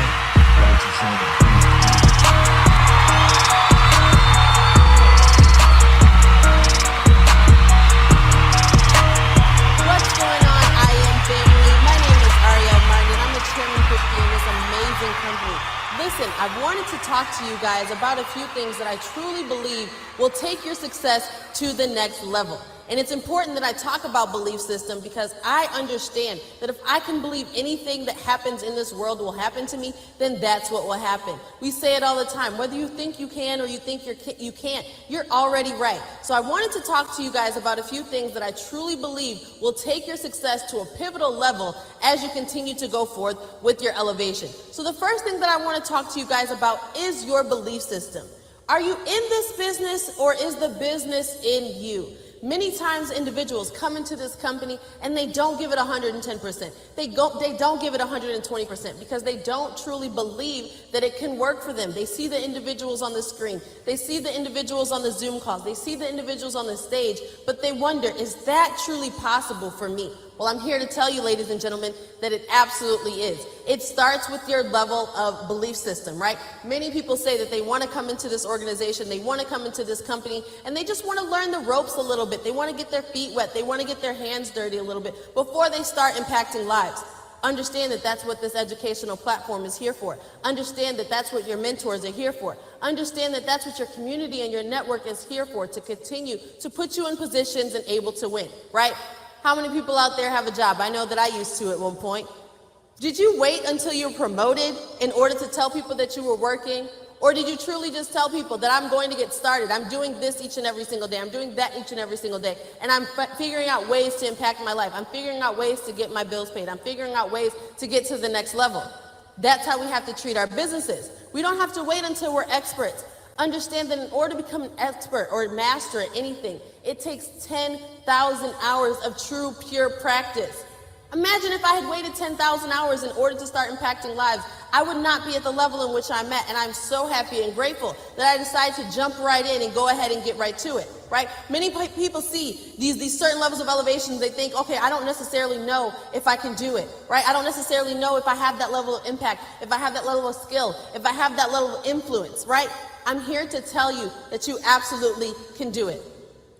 What's going on, I Am family? My name is Ariel Martin. I'm the Chairman 50 in this amazing company. Listen, I wanted to talk to you guys about a few things that I truly believe will take your success to the next level. And it's important that I talk about belief system because I understand that if I can believe anything that happens in this world will happen to me, then that's what will happen. We say it all the time, whether you think you can or you think you can't, you're already right. So I wanted to talk to you guys about a few things that I truly believe will take your success to a pivotal level as you continue to go forth with your elevation. So the first thing that I want to talk to you guys about is your belief system. Are you in this business or is the business in you? Many times individuals come into this company and they don't give it 110%. They don't give it 120% because they don't truly believe that it can work for them. They see the individuals on the screen. They see the individuals on the Zoom calls. They see the individuals on the stage, but they wonder, is that truly possible for me? Well, I'm here to tell you, ladies and gentlemen, that it absolutely is. It starts with your level of belief system, right? Many people say that they want to come into this organization, they want to come into this company, and they just want to learn the ropes a little bit. They want to get their feet wet. They want to get their hands dirty a little bit before they start impacting lives. Understand that that's what this educational platform is here for. Understand that that's what your mentors are here for. Understand that that's what your community and your network is here for, to continue to put you in positions and able to win, right? How many people out there have a job? I know that I used to at one point. Did you wait until you were promoted in order to tell people that you were working? Or did you truly just tell people that I'm going to get started? I'm doing this each and every single day. I'm doing that each and every single day. And I'm figuring out ways to impact my life. I'm figuring out ways to get my bills paid. I'm figuring out ways to get to the next level. That's how we have to treat our businesses. We don't have to wait until we're experts. Understand that in order to become an expert or a master at anything, it takes 10,000 hours of true, pure practice. Imagine if I had waited 10,000 hours in order to start impacting lives. I would not be at the level in which I'm at, and I'm so happy and grateful that I decided to jump right in and go ahead and get right to it, right? Many people see these certain levels of elevation. They think, okay, I don't necessarily know if I can do it, right? I don't necessarily know if I have that level of impact, if I have that level of skill, if I have that level of influence, right? I'm here to tell you that you absolutely can do it.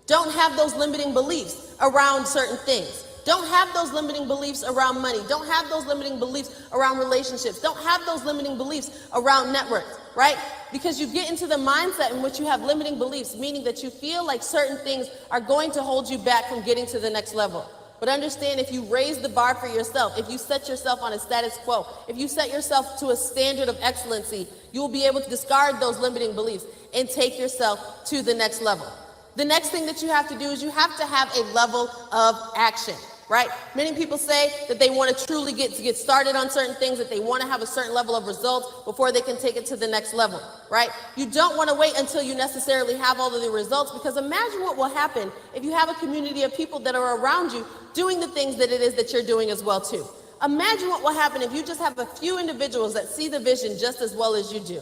Don't have those limiting beliefs around certain things. Don't have those limiting beliefs around money. Don't have those limiting beliefs around relationships. Don't have those limiting beliefs around networks, right? Because you get into the mindset in which you have limiting beliefs, meaning that you feel like certain things are going to hold you back from getting to the next level. But understand, if you raise the bar for yourself, if you set yourself on a status quo, if you set yourself to a standard of excellency, you will be able to discard those limiting beliefs and take yourself to the next level. The next thing that you have to do is you have to have a level of action. Right? Many people say that they want to truly get started on certain things, that they want to have a certain level of results before they can take it to the next level, right? You don't want to wait until you necessarily have all of the results, because imagine what will happen if you have a community of people that are around you doing the things that it is that you're doing as well too. Imagine what will happen if you just have a few individuals that see the vision just as well as you do.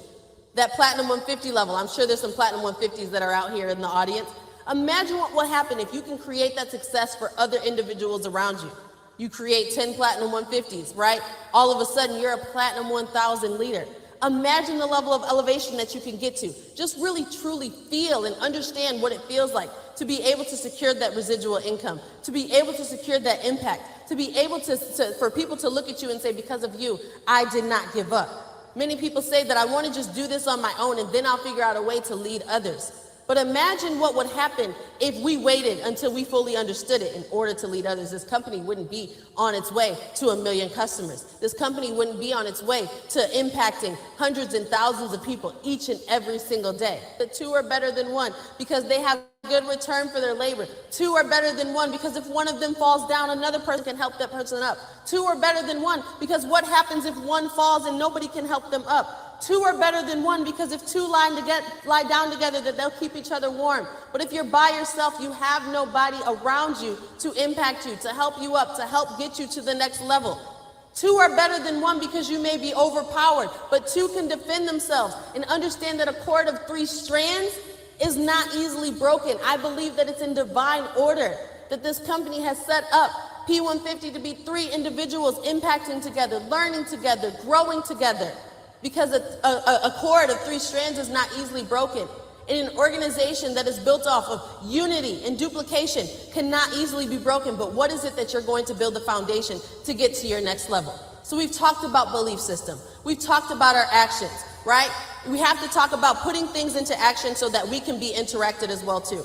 That Platinum 150 level, I'm sure there's some Platinum 150s that are out here in the audience. Imagine what will happen if you can create that success for other individuals around you. You create 10 Platinum 150s, right? All of a sudden, you're a Platinum 1000 leader. Imagine the level of elevation that you can get to. Just really, truly feel and understand what it feels like to be able to secure that residual income, to be able to secure that impact, to be able to for people to look at you and say, because of you, I did not give up. Many people say that I want to just do this on my own and then I'll figure out a way to lead others. But imagine what would happen if we waited until we fully understood it in order to lead others. This company wouldn't be on its way to 1 million customers. This company wouldn't be on its way to impacting hundreds and thousands of people each and every single day. The two are better than one because they have good return for their labor. Two are better than one because if one of them falls down, another person can help that person up. Two are better than one because what happens if one falls and nobody can help them up? Two are better than one because if two lie down together, that they'll keep each other warm. But if you're by yourself, you have nobody around you to impact you, to help you up, to help get you to the next level. Two are better than one because you may be overpowered, but two can defend themselves and understand that a cord of 3 strands is not easily broken. I believe that it's in divine order, that this company has set up P150 to be 3 individuals impacting together, learning together, growing together. Because a cord of 3 strands is not easily broken. In an organization that is built off of unity and duplication cannot easily be broken. But what is it that you're going to build the foundation to get to your next level? So we've talked about belief system. We've talked about our actions, right? We have to talk about putting things into action so that we can be interacted as well too.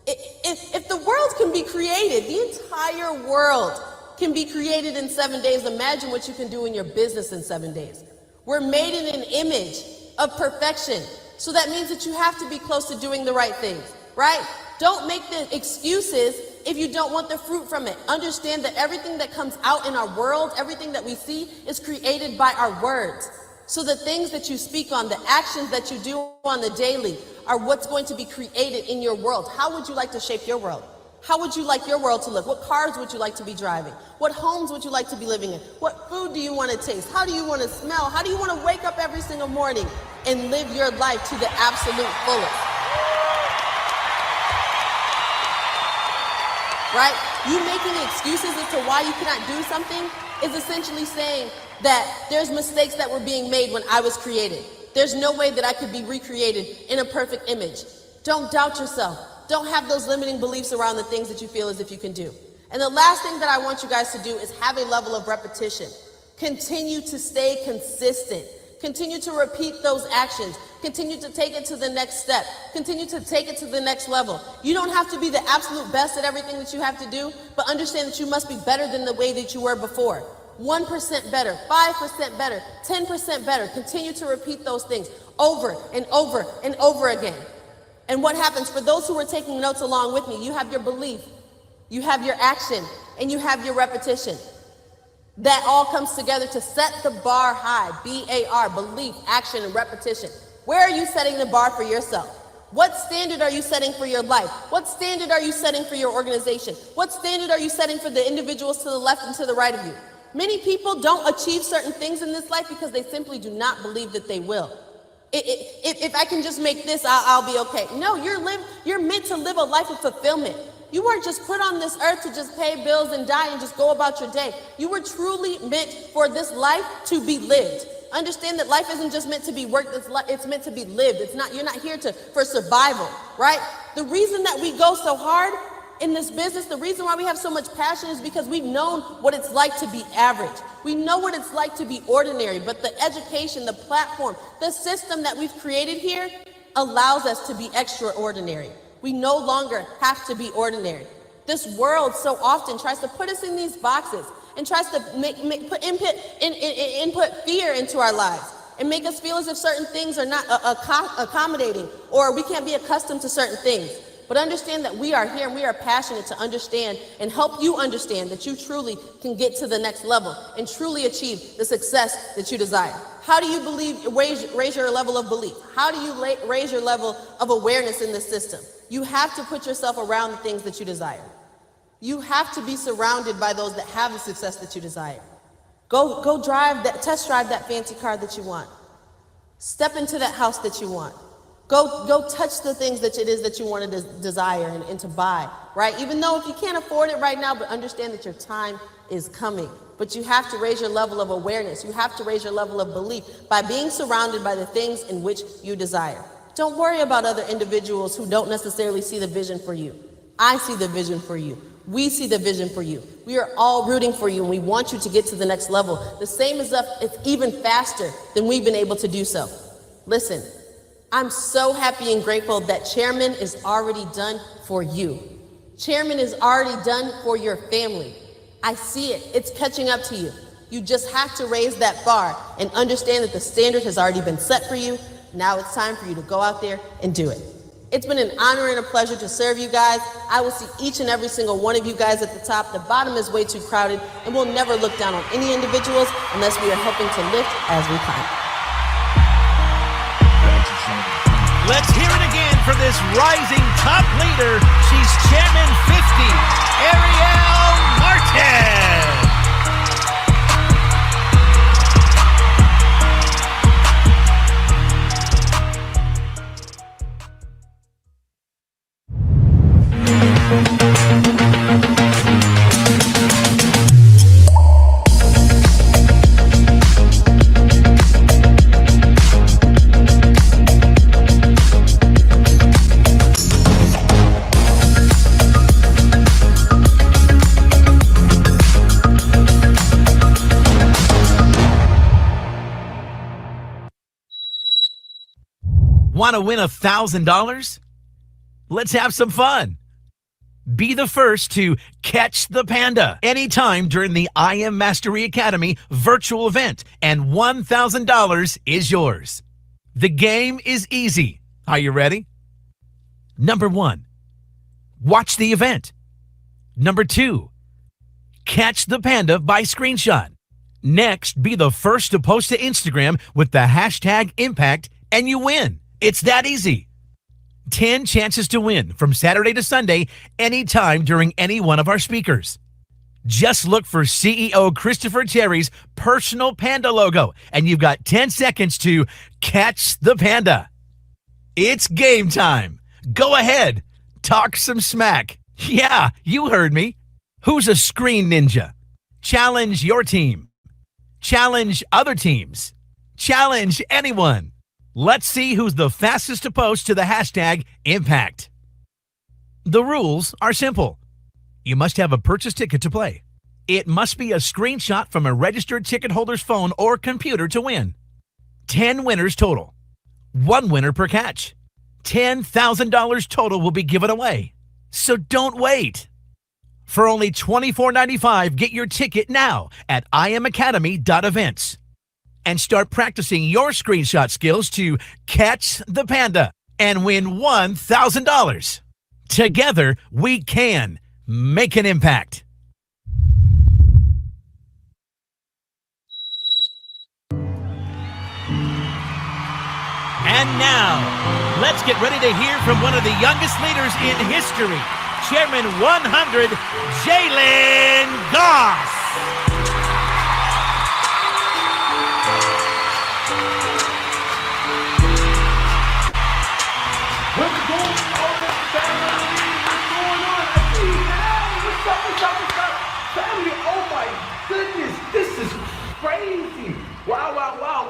If the world can be created, the entire world can be created in 7 days. Imagine what you can do in your business in 7 days. We're made in an image of perfection. So that means that you have to be close to doing the right things, right? Don't make the excuses if you don't want the fruit from it. Understand that everything that comes out in our world, everything that we see is created by our words. So the things that you speak on, the actions that you do on the daily are what's going to be created in your world. How would you like to shape your world? How would you like your world to look? What cars would you like to be driving? What homes would you like to be living in? What food do you want to taste? How do you want to smell? How do you want to wake up every single morning and live your life to the absolute fullest? right? You making excuses as to why you cannot do something is essentially saying that there's mistakes that were being made when I was created. There's no way that I could be recreated in a perfect image. Don't doubt yourself. Don't have those limiting beliefs around the things that you feel as if you can do. And the last thing that I want you guys to do is have a level of repetition. Continue to stay consistent. Continue to repeat those actions. Continue to take it to the next step. Continue to take it to the next level. You don't have to be the absolute best at everything that you have to do, but understand that you must be better than the way that you were before. 1% better, 5% better, 10% better. Continue to repeat those things over and over and over again. And what happens for those who are taking notes along with me, you have your belief, you have your action, and you have your repetition. That all comes together to set the bar high. B-A-R, belief, action, and repetition. Where are you setting the bar for yourself? What standard are you setting for your life? What standard are you setting for your organization? What standard are you setting for the individuals to the left and to the right of you? Many people don't achieve certain things in this life because they simply do not believe that they will. If I can just make this, I'll be okay. No, you're meant to live a life of fulfillment. You weren't just put on this earth to just pay bills and die and just go about your day. You were truly meant for this life to be lived. Understand that life isn't just meant to be worked, it's meant to be lived. You're not here for survival, right? The reason that we go so hard in this business, the reason why we have so much passion is because we've known what it's like to be average. We know what it's like to be ordinary, but the education, the platform, the system that we've created here allows us to be extraordinary. We no longer have to be ordinary. This world so often tries to put us in these boxes and tries to input fear into our lives and make us feel as if certain things are not accommodating or we can't be accustomed to certain things. But understand that we are here and we are passionate to understand and help you understand that you truly can get to the next level and truly achieve the success that you desire. How do you raise your level of belief? How do you raise your level of awareness in this system? You have to put yourself around the things that you desire. You have to be surrounded by those that have the success that you desire. Go test drive that fancy car that you want. Step into that house that you want. Go touch the things that it is that you want to desire and to buy, right? Even though if you can't afford it right now, but understand that your time is coming. But you have to raise your level of awareness. You have to raise your level of belief by being surrounded by the things in which you desire. Don't worry about other individuals who don't necessarily see the vision for you. I see the vision for you. We see the vision for you. We are all rooting for you and we want you to get to the next level. The same as us, it's even faster than we've been able to do so. Listen, I'm so happy and grateful that Chairman is already done for you. Chairman is already done for your family. I see it. It's catching up to you. You just have to raise that bar and understand that the standard has already been set for you. Now it's time for you to go out there and do it. It's been an honor and a pleasure to serve you guys. I will see each and every single one of you guys at the top. The bottom is way too crowded, and we'll never look down on any individuals unless we are helping to lift as we climb. Let's hear it again for this rising top leader. She's Chairman 50, Ariel Martin. Want to win $1,000? Let's have some fun. Be the first to catch the panda anytime during the I Am Mastery Academy virtual event, and $1,000 is yours. The game is easy. Are you ready? Number 1, watch the event. Number 2, catch the panda by screenshot. Next, be the first to post to Instagram with the hashtag impact and you win. It's that easy. 10 chances to win from Saturday to Sunday, anytime during any one of our speakers. Just look for CEO Christopher Terry's personal panda logo, and you've got 10 seconds to catch the panda. It's game time. Go ahead. Talk some smack. Yeah, you heard me. Who's a screen ninja? Challenge your team. Challenge other teams. Challenge anyone. Let's see who's the fastest to post to the hashtag Impact. The rules are simple. You must have a purchase ticket to play. It must be a screenshot from a registered ticket holder's phone or computer to win. 10 winners total. 1 winner per catch. $10,000 total will be given away. So don't wait. For only $24.95, get your ticket now at imacademy.events. And start practicing your screenshot skills to catch the panda and win $1,000. Together, we can make an impact. And now, let's get ready to hear from one of the youngest leaders in history, Chairman 100, Jalen Goss. What's going on, family? What's going on? I see you now. What's up? Family, oh my goodness, this is crazy. Wow.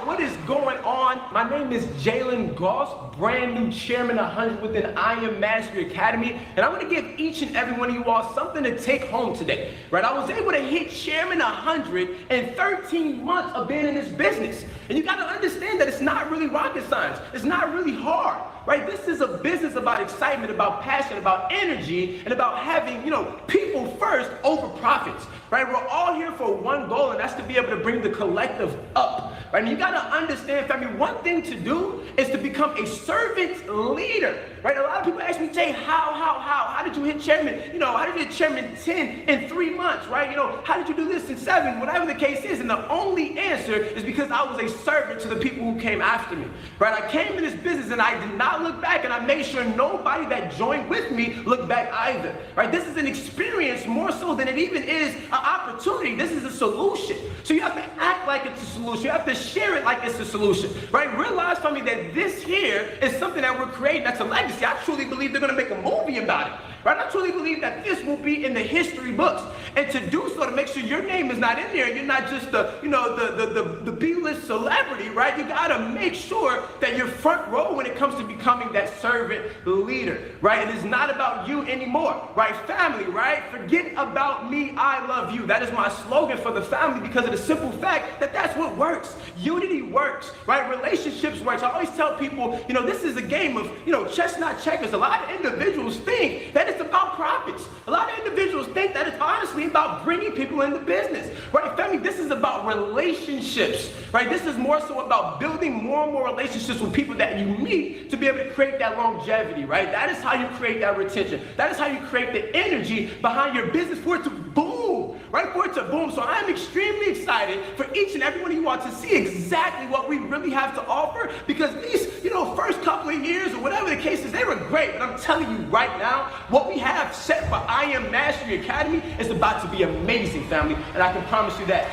What is going on? My name is Jalen Goss, brand new chairman 100 within I Am Mastery Academy, and I want to give each and every one of you all something to take home today, right? I was able to hit chairman 100 in 13 months of being in this business, and you got to understand that it's not really rocket science. It's not really hard, right? This is a business about excitement, about passion, about energy, and about having, people first over profits, right? We're all here for one goal, and that's to be able to bring the collective up, right? And you got to understand, family, one thing to do is to become a servant leader, right? A lot of people ask me, Jay, how did you hit chairman? How did you hit chairman 10 in 3 months, right? How did you do this in 7? Whatever the case is, and the only answer is because I was a servant to the people who came after me, right? I came in this business and I did not look back, and I made sure nobody that joined with me looked back either, right? This is an experience more so than it even is an opportunity. This is a solution. So you have to act like it's a solution. You have to share it like it's a solution, right? Realize for me that this here is something that we're creating that's a legacy. I truly believe they're going to make a movie about it, right? I truly believe that this will be in the history books. And to do so, to make sure your name is not in there, you're not just the B-list celebrity, right? You got to make sure that you're front row when it comes to becoming that servant leader, right? It is not about you anymore, right? Family, right? Forget about me, I love you. That is my slogan for the family because of the simple fact that that's what works. Unity works, right? Relationships works. I always tell people, this is a game of, chess, not checkers. A lot of individuals think that it's about profits. A lot of individuals think that it's honestly about bringing people into business, right? Family, this is about relationships, right? This is more so about building more and more relationships with people that you meet to be able to create that longevity, right? That is how you create that retention. That is how you create the energy behind your business for it to boom, right? For it to boom. So I'm extremely excited for each and every one of you all to see exactly what we really have to offer, because these, first couple of years or whatever the case is, they were great. But I'm telling you right now, what we have set for I Am Mastery Academy is about to be amazing, family. And I can promise you that.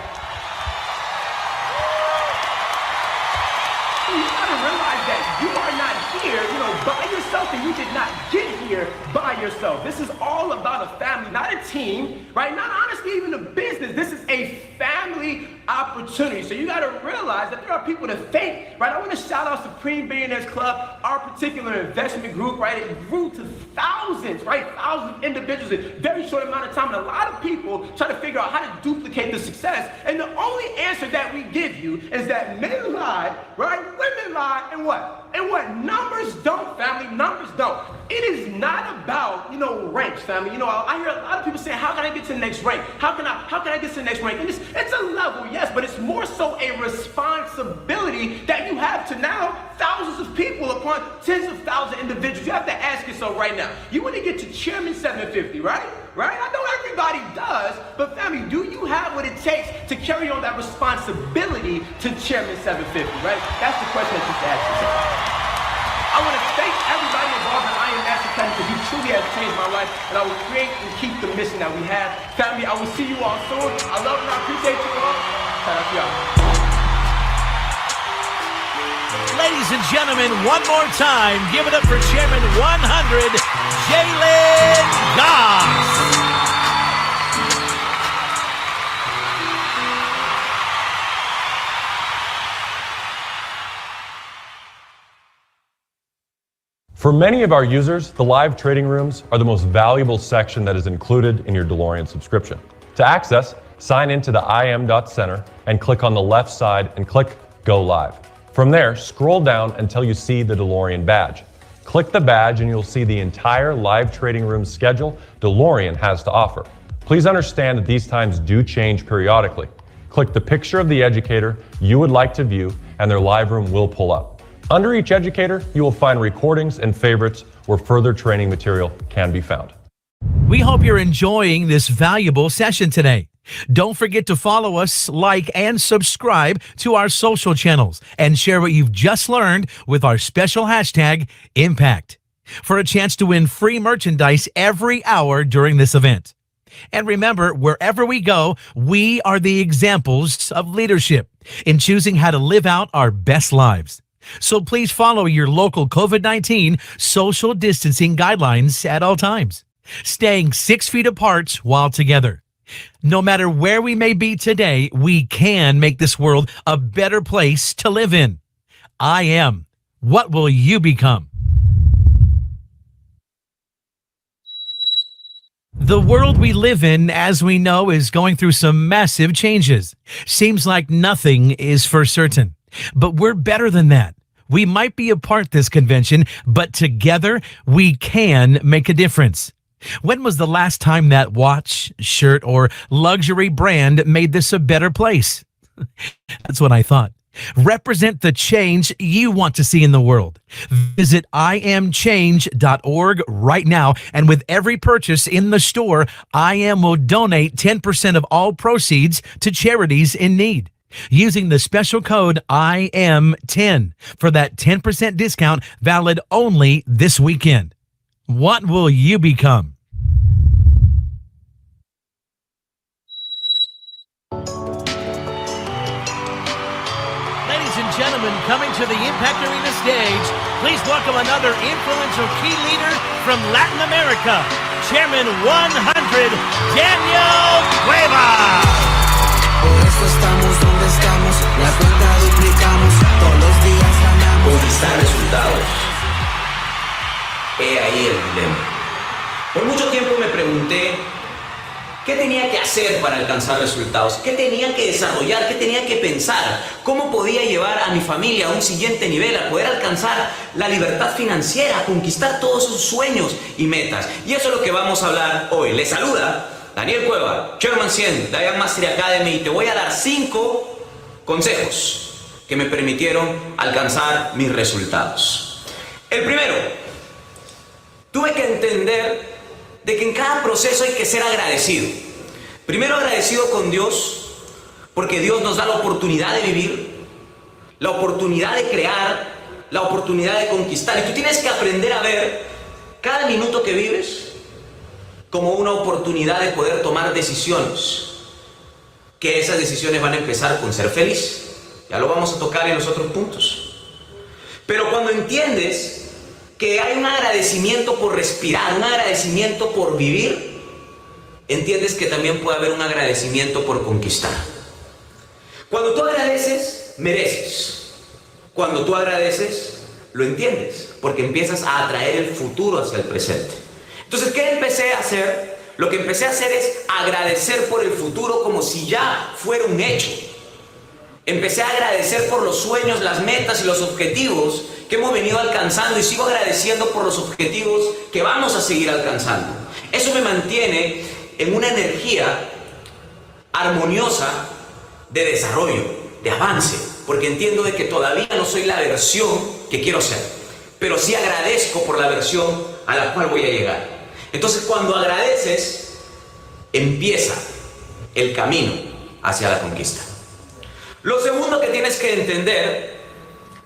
You gotta realize that you are not here, by yourself, and you did not get here by yourself. This is all about a family, not a team, right? Not honestly even a business. This is a family opportunity. So you got to realize that there are people that think, right? I want to shout out Supreme Billionaires Club, our particular investment group, right? It grew to thousands, right? Thousands of individuals in a very short amount of time. And a lot of people try to figure out how to duplicate the success. And the only answer that we give you is that men lie, right? Women lie, and what? And what? Numbers don't, family. Numbers don't. It is not about, ranks, family. I hear a lot of people saying, how can I get to the next rank? How can I get to the next rank? And it's a level, yes, but it's more so a responsibility that you have to now thousands of people upon tens of thousands of individuals. You have to ask yourself right now, you want to get to Chairman 750, right? Right? I know everybody does, but family, do you have what it takes to carry on that responsibility to Chairman 750, right? That's the question that you should ask yourself. I want to thank everybody involved in I Am Mastery Academy because you truly have changed my life, and I will create and keep the mission that we have. Family, I will see you all soon. I love and I appreciate you all. Shout out to y'all. Ladies and gentlemen, one more time, give it up for Chairman 100, Jalen Goss. For many of our users, the live trading rooms are the most valuable section that is included in your DeLorean subscription. To access, sign into the im.center and click on the left side and click Go Live. From there, scroll down until you see the DeLorean badge. Click the badge and you'll see the entire live trading room schedule DeLorean has to offer. Please understand that these times do change periodically. Click the picture of the educator you would like to view and their live room will pull up. Under each educator, you will find recordings and favorites where further training material can be found. We hope you're enjoying this valuable session today. Don't forget to follow us, like, and subscribe to our social channels and share what you've just learned with our special hashtag Impact for a chance to win free merchandise every hour during this event. And remember, wherever we go, we are the examples of leadership in choosing how to live out our best lives. So please follow your local COVID-19 social distancing guidelines at all times, staying 6 feet apart while together. No matter where we may be today, we can make this world a better place to live in. I am. What will you become? The world we live in, as we know, is going through some massive changes. Seems like nothing is for certain. But we're better than that. We might be apart this convention, but together we can make a difference. When was the last time that watch, shirt, or luxury brand made this a better place? That's what I thought. Represent the change you want to see in the world. Visit imchange.org right now, and with every purchase in the store, IM will donate 10% of all proceeds to charities in need, using the special code IM10 for that 10% discount valid only this weekend. What will you become? Ladies and gentlemen, coming to the Impact Arena stage, please welcome another influential key leader from Latin America, Chairman 100, Daniel Cueva. Por eso estamos donde estamos, la cuenta duplicamos, todos los días ganamos. Conquistar resultados. He ahí el dilema. Por mucho tiempo me pregunté qué tenía que hacer para alcanzar resultados, qué tenía que desarrollar, qué tenía que pensar, cómo podía llevar a mi familia a un siguiente nivel, a poder alcanzar la libertad financiera, a conquistar todos sus sueños y metas. Y eso es lo que vamos a hablar hoy. Les saluda Daniel Cueva, Chairman 100 de IAM Mastery Academy, y te voy a dar 5 consejos que me permitieron alcanzar mis resultados. El primero, tuve que entender de que en cada proceso hay que ser agradecido. Primero agradecido con Dios, porque Dios nos da la oportunidad de vivir, la oportunidad de crear, la oportunidad de conquistar. Y tú tienes que aprender a ver cada minuto que vives como una oportunidad de poder tomar decisiones. Que esas decisiones van a empezar con ser feliz. Ya lo vamos a tocar en los otros puntos. Pero cuando entiendes que hay un agradecimiento por respirar, un agradecimiento por vivir, entiendes que también puede haber un agradecimiento por conquistar. Cuando tú agradeces, mereces. Cuando tú agradeces, lo entiendes, porque empiezas a atraer el futuro hacia el presente. Entonces, ¿qué empecé a hacer? Lo que empecé a hacer es agradecer por el futuro como si ya fuera un hecho. Empecé a agradecer por los sueños, las metas y los objetivos que hemos venido alcanzando, y sigo agradeciendo por los objetivos que vamos a seguir alcanzando. Eso me mantiene en una energía armoniosa de desarrollo, de avance, porque entiendo de que todavía no soy la versión que quiero ser, pero sí agradezco por la versión a la cual voy a llegar. Entonces, cuando agradeces, empieza el camino hacia la conquista. Lo segundo que tienes que entender,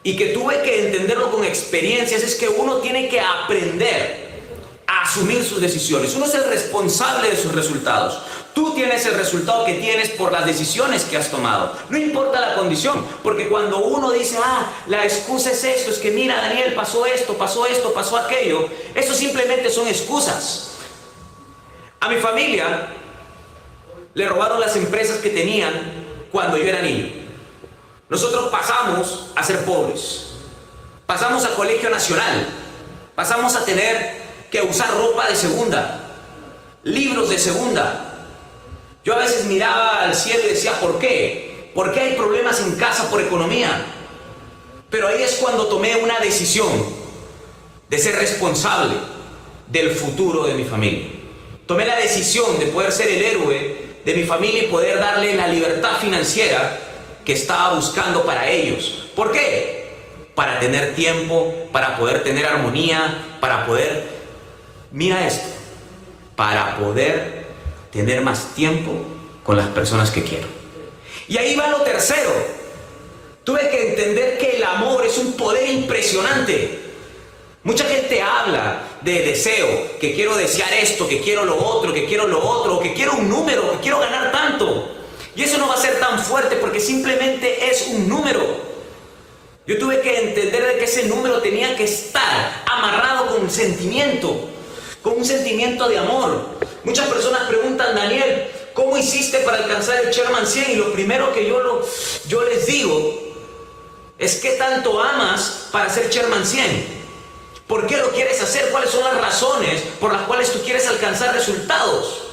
y que tuve que entenderlo con experiencias, es que uno tiene que aprender a asumir sus decisiones. Uno es el responsable de sus resultados. Tú tienes el resultado que tienes por las decisiones que has tomado. No importa la condición, porque cuando uno dice, la excusa es esto, es que mira, Daniel, pasó esto, pasó aquello, eso simplemente son excusas. A mi familia le robaron las empresas que tenían cuando yo era niño. Nosotros pasamos a ser pobres, pasamos a colegio nacional, pasamos a tener que usar ropa de segunda, libros de segunda. Yo a veces miraba al cielo y decía, ¿por qué? ¿Por qué hay problemas en casa por economía? Pero ahí es cuando tomé una decisión de ser responsable del futuro de mi familia. Tomé la decisión de poder ser el héroe de mi familia y poder darle la libertad financiera que estaba buscando para ellos. ¿Por qué? Para tener tiempo, para poder tener armonía, para poder, mira esto, para poder tener más tiempo con las personas que quiero. Y ahí va lo tercero. Tuve que entender que el amor es un poder impresionante. Mucha gente habla de deseo, que quiero desear esto, que quiero lo otro, que quiero lo otro, o que quiero un número, que quiero ganar tanto. Y eso no va a ser tan fuerte porque simplemente es un número. Yo tuve que entender de que ese número tenía que estar amarrado con un sentimiento de amor. Muchas personas preguntan, Daniel, ¿cómo hiciste para alcanzar el Chairman 100? Y lo primero que yo les digo es ¿qué tanto amas para ser Chairman 100? ¿Por qué lo quieres hacer? ¿Cuáles son las razones por las cuales tú quieres alcanzar resultados?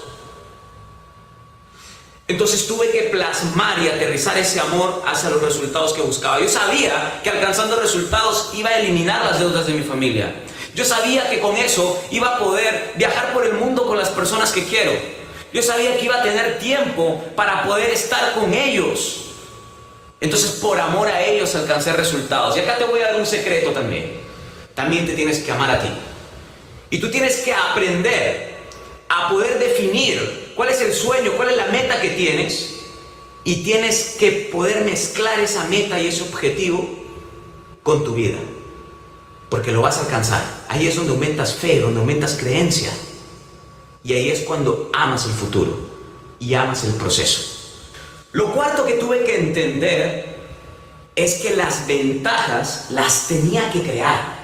Entonces tuve que plasmar y aterrizar ese amor hacia los resultados que buscaba. Yo sabía que alcanzando resultados iba a eliminar las deudas de mi familia. Yo sabía que con eso iba a poder viajar por el mundo con las personas que quiero. Yo sabía que iba a tener tiempo para poder estar con ellos. Entonces, por amor a ellos alcancé resultados. Y acá te voy a dar un secreto también. También te tienes que amar a ti. Y tú tienes que aprender a poder definir cuál es el sueño, cuál es la meta que tienes. Y tienes que poder mezclar esa meta y ese objetivo con tu vida. Porque lo vas a alcanzar. Ahí es donde aumentas fe, donde aumentas creencia. Y ahí es cuando amas el futuro y amas el proceso. Lo cuarto que tuve que entender es que las ventajas las tenía que crear.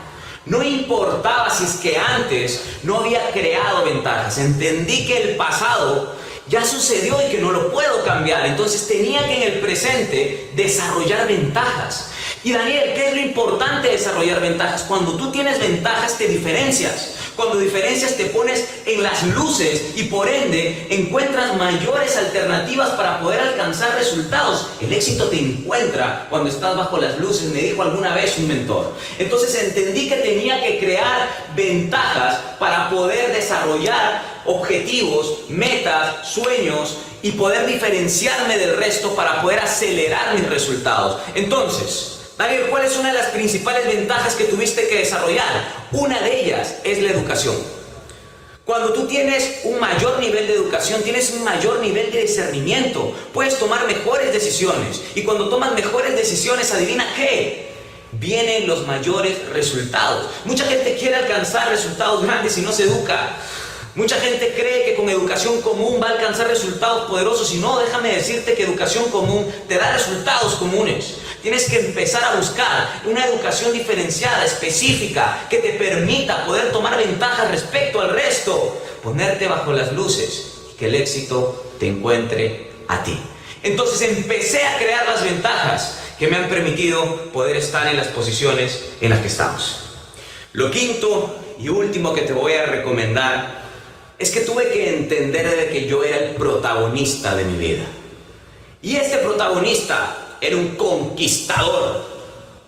No importaba si es que antes no había creado ventajas. Entendí que el pasado ya sucedió y que no lo puedo cambiar. Entonces tenía que en el presente desarrollar ventajas. Y Daniel, ¿qué es lo importante de desarrollar ventajas? Cuando tú tienes ventajas te diferencias. Cuando diferencias te pones en las luces y por ende encuentras mayores alternativas para poder alcanzar resultados. El éxito te encuentra cuando estás bajo las luces, me dijo alguna vez un mentor. Entonces entendí que tenía que crear ventajas para poder desarrollar objetivos, metas, sueños y poder diferenciarme del resto para poder acelerar mis resultados. Entonces, Daniel, ¿cuál es una de las principales ventajas que tuviste que desarrollar? Una de ellas es la educación. Cuando tú tienes un mayor nivel de educación, tienes un mayor nivel de discernimiento, puedes tomar mejores decisiones. Y cuando tomas mejores decisiones, adivina qué, vienen los mayores resultados. Mucha gente quiere alcanzar resultados grandes y no se educa. Mucha gente cree que con educación común va a alcanzar resultados poderosos y no, déjame decirte que educación común te da resultados comunes. Tienes que empezar a buscar una educación diferenciada, específica, que te permita poder tomar ventajas respecto al resto, ponerte bajo las luces y que el éxito te encuentre a ti. Entonces empecé a crear las ventajas que me han permitido poder estar en las posiciones en las que estamos. Lo quinto y último que te voy a recomendar es que tuve que entender de que yo era el protagonista de mi vida. Y este protagonista era un conquistador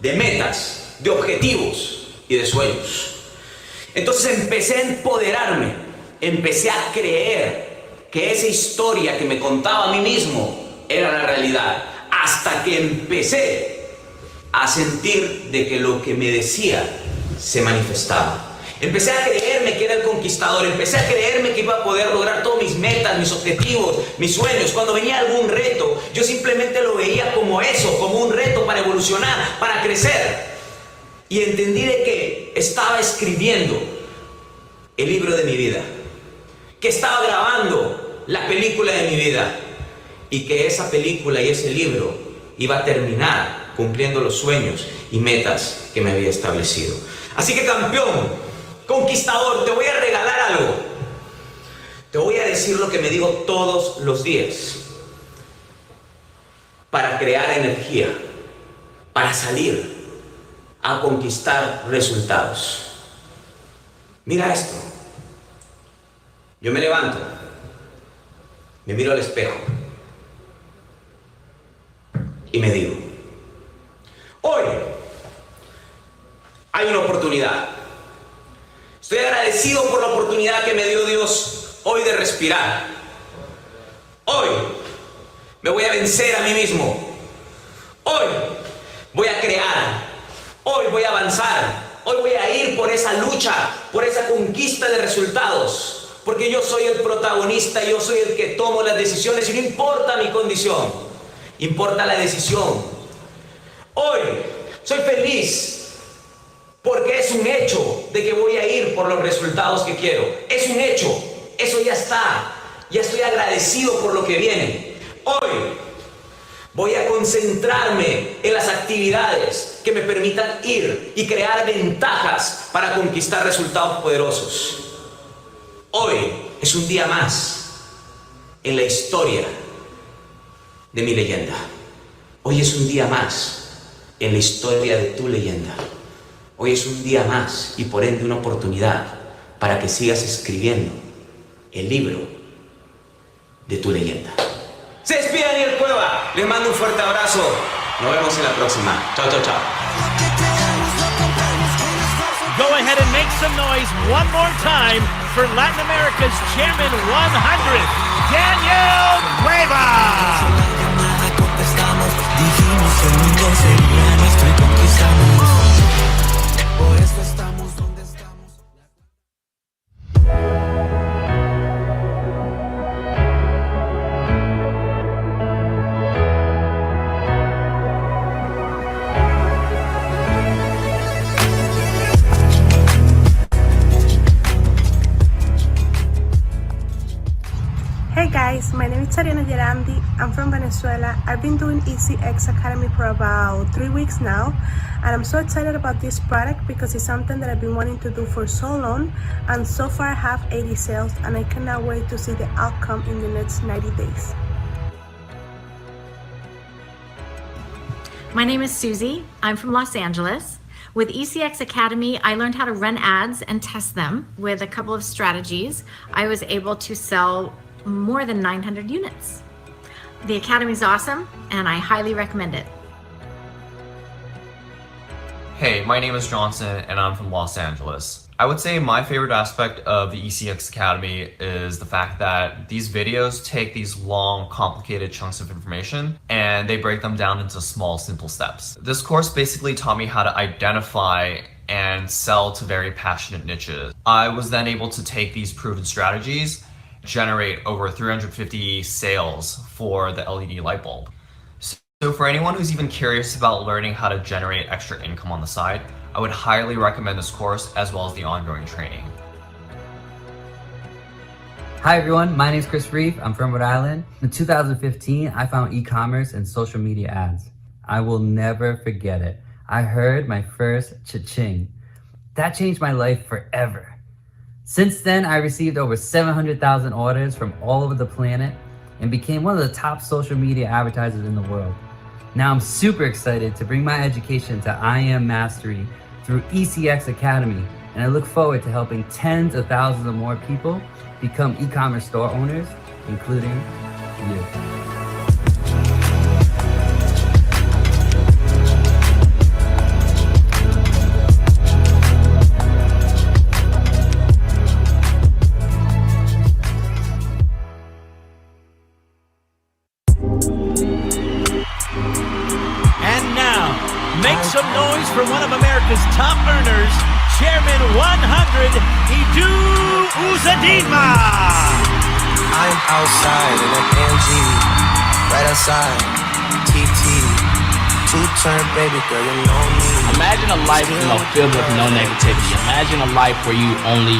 de metas, de objetivos y de sueños. Entonces empecé a empoderarme, empecé a creer que esa historia que me contaba a mí mismo era la realidad, hasta que empecé a sentir de que lo que me decía se manifestaba. Empecé a creerme que era el conquistador, empecé a creerme que iba a poder lograr todas mis metas, mis objetivos, mis sueños. Cuando venía algún reto, yo simplemente lo veía como eso, como un reto para evolucionar, para crecer. Y entendí de que estaba escribiendo el libro de mi vida, que estaba grabando la película de mi vida y que esa película y ese libro iba a terminar cumpliendo los sueños y metas que me había establecido. Así que, campeón, conquistador, te voy a regalar algo. Te voy a decir lo que me digo todos los días para crear energía, para salir a conquistar resultados. Mira esto. Yo me levanto, me miro al espejo y me digo, hoy hay una oportunidad. Estoy agradecido por la oportunidad que me dio Dios hoy de respirar. Hoy me voy a vencer a mí mismo. Hoy voy a crear. Hoy voy a avanzar. Hoy voy a ir por esa lucha, por esa conquista de resultados. Porque yo soy el protagonista, yo soy el que tomo las decisiones y no importa mi condición, importa la decisión. Hoy soy feliz porque es un hecho de que voy a ir por los resultados que quiero. Es un hecho, eso ya está. Ya estoy agradecido por lo que viene. Hoy voy a concentrarme en las actividades que me permitan ir y crear ventajas para conquistar resultados poderosos. Hoy es un día más en la historia de mi leyenda. Hoy es un día más en la historia de tu leyenda. Hoy es un día más y por ende una oportunidad para que sigas escribiendo el libro de tu leyenda. Se despide Daniel Cueva, les mando un fuerte abrazo, nos vemos en la próxima. Chao, chao, chao. Go ahead and make some noise one more time for Latin America's Chairman 100, Daniel Cueva. Hey guys, my name is Tariana Gerandi. I'm from Venezuela. I've been doing EasyX Academy for about 3 weeks now, and I'm so excited about this product because it's something that I've been wanting to do for so long, and so far I have 80 sales, and I cannot wait to see the outcome in the next 90 days. My name is Susie. I'm from Los Angeles. With ECX Academy, I learned how to run ads and test them. With a couple of strategies, I was able to sell more than 900 units. The Academy is awesome, and I highly recommend it. Hey, my name is Johnson, and I'm from Los Angeles. I would say my favorite aspect of the ECX Academy is the fact that these videos take these long, complicated chunks of information and they break them down into small, simple steps. This course basically taught me how to identify and sell to very passionate niches. I was then able to take these proven strategies, generate over 350 sales for the LED light bulb. So for anyone who's even curious about learning how to generate extra income on the side, I would highly recommend this course as well as the ongoing training. Hi everyone, my name is Chris Reef. I'm from Rhode Island. In 2015, I found e-commerce and social media ads. I will never forget it. I heard my first cha-ching. That changed my life forever. Since then, I received over 700,000 orders from all over the planet and became one of the top social media advertisers in the world. Now I'm super excited to bring my education to IM Mastery through ECX Academy, and I look forward to helping tens of thousands of more people become e-commerce store owners, including you. Make some noise for one of America's top earners, Chairman 100, Edu Uzodinma. I'm outside in an AMG, right outside, TT, two-turn baby girl, you know me. Imagine a life, filled with no negativity. Imagine a life where you only,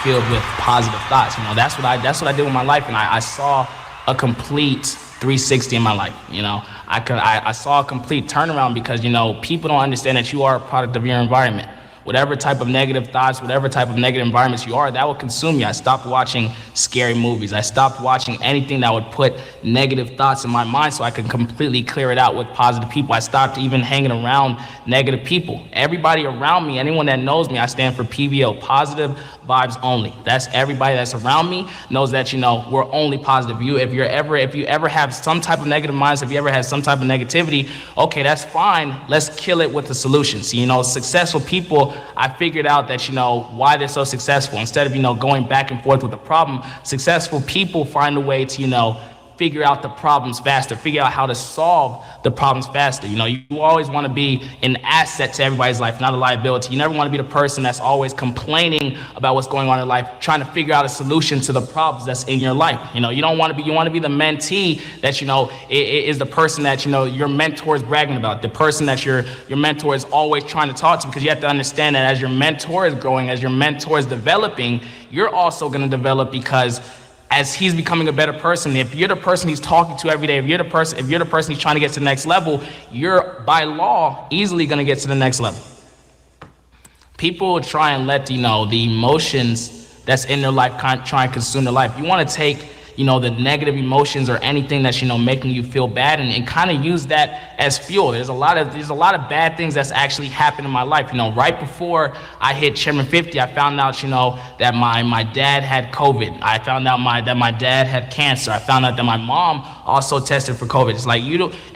filled with positive thoughts. That's what I did with my life, and I saw a complete 360 in my life. I saw a complete turnaround because, people don't understand that you are a product of your environment. Whatever type of negative thoughts, whatever type of negative environments you are, that will consume you. I stopped watching scary movies. I stopped watching anything that would put negative thoughts in my mind so I could completely clear it out with positive people. I stopped even hanging around negative people. Everybody around me, anyone that knows me, I stand for PVO, positive vibes only. That's everybody that's around me knows that, we're only positive. If you ever have some type of negative minds, if you ever have some type of negativity, okay, that's fine. Let's kill it with the solutions. Successful people, I figured out that, why they're so successful. Instead of, going back and forth with the problem, successful people find a way to, figure out the problems faster, figure out how to solve the problems faster. You always want to be an asset to everybody's life, not a liability. You never want to be the person that's always complaining about what's going on in life, trying to figure out a solution to the problems that's in your life. You want to be the mentee that, is the person that, your mentor is bragging about, the person that your mentor is always trying to talk to, because you have to understand that as your mentor is growing, as your mentor is developing, you're also going to develop, because as he's becoming a better person, if you're the person he's talking to every day, if you're the person he's trying to get to the next level, you're by law easily going to get to the next level. People try and let the emotions that's in their life try and consume their life. You want to take the negative emotions or anything that's making you feel bad and kind of use that as fuel. There's a lot of bad things that's actually happened in my life. Right before I hit Chairman 50, I found out that my dad had COVID. I found out that my dad had cancer. I found out that my mom also tested for COVID. It's like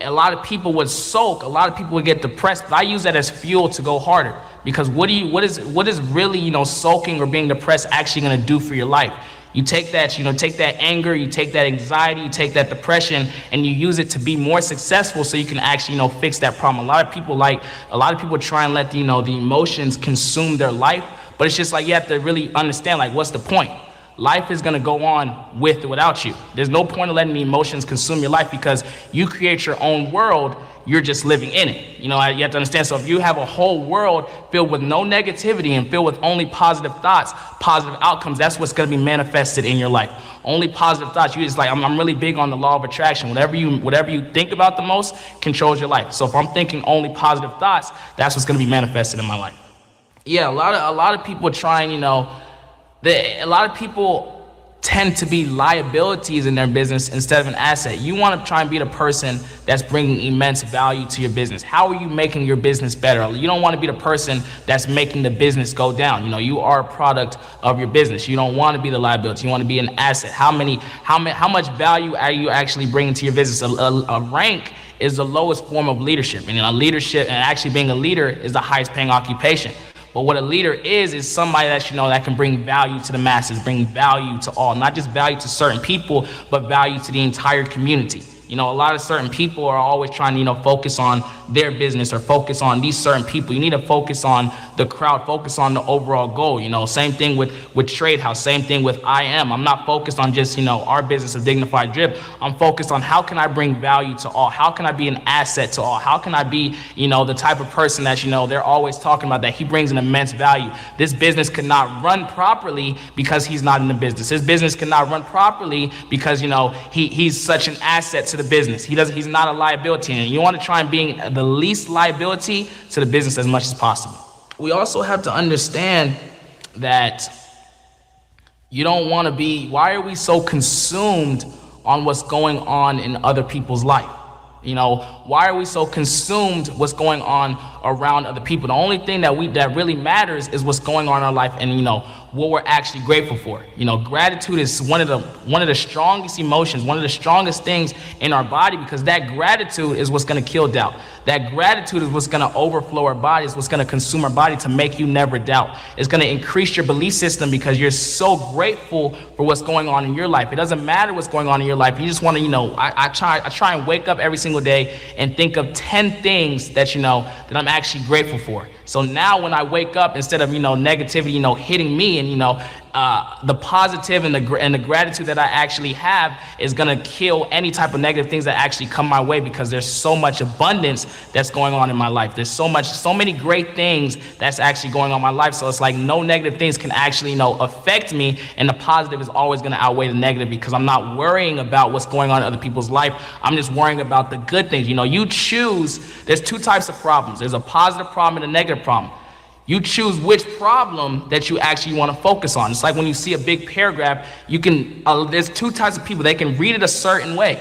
a lot of people would sulk, a lot of people would get depressed, but I use that as fuel to go harder. Because what is really sulking or being depressed actually going to do for your life? You take that, take that anger, you take that anxiety, you take that depression, and you use it to be more successful so you can actually, fix that problem. A lot of people try and let the emotions consume their life, but it's just like you have to really understand, what's the point? Life is gonna go on with or without you. There's no point of letting the emotions consume your life, because you create your own world, you're just living in it. You have to understand. So if you have a whole world filled with no negativity and filled with only positive thoughts, positive outcomes, that's what's going to be manifested in your life. Only positive thoughts. You just I'm really big on the law of attraction. Whatever you think about the most controls your life. So if I'm thinking only positive thoughts, that's what's going to be manifested in my life. Yeah, a lot of people trying, a lot of people tend to be liabilities in their business instead of an asset. You want to try and be the person that's bringing immense value to your business. How are you making your business better? You don't want to be the person that's making the business go down. You are a product of your business. You don't want to be the liability. You want to be an asset. How much value are you actually bringing to your business? A rank is the lowest form of leadership. And actually being a leader is the highest paying occupation. But what a leader is somebody that that can bring value to the masses, bring value to all, not just value to certain people, but value to the entire community. A lot of certain people are always trying to, focus on their business or focus on these certain people. You need to focus on the crowd, focus on the overall goal. Same thing with Trade House, same thing with IM. I'm not focused on just, our business of Dignified Drip. I'm focused on how can I bring value to all? How can I be an asset to all? How can I be, the type of person that, they're always talking about, that he brings an immense value. This business could not run properly because he's not in the business. His business cannot run properly because, he's such an asset to the business. He's not a liability. And you want to try and be the least liability to the business as much as possible. We also have to understand that you don't want to be, why are we so consumed on what's going on in other people's life? Why are we so consumed what's going on around other people? The only thing that really matters is what's going on in our life and, what we're actually grateful for. Gratitude is one of the strongest emotions, one of the strongest things in our body, because that gratitude is what's going to kill doubt. That gratitude is what's going to overflow our body, is what's going to consume our body to make you never doubt. It's going to increase your belief system because you're so grateful for what's going on in your life. It doesn't matter what's going on in your life. You just want to, I try and wake up every single day and think of 10 things that, that I'm actually grateful for. So now when I wake up, instead of, negativity, hitting me and, the positive and the gratitude that I actually have is gonna kill any type of negative things that actually come my way, because there's so much abundance that's going on in my life. There's so many great things that's actually going on in my life. So it's like no negative things can actually, affect me, and the positive is always gonna outweigh the negative, because I'm not worrying about what's going on in other people's life. I'm just worrying about the good things. You choose. There's two types of problems. There's a positive problem and a negative problem. You choose which problem that you actually want to focus on. It's like when you see a big paragraph, you can, there's two types of people. They can read it a certain way.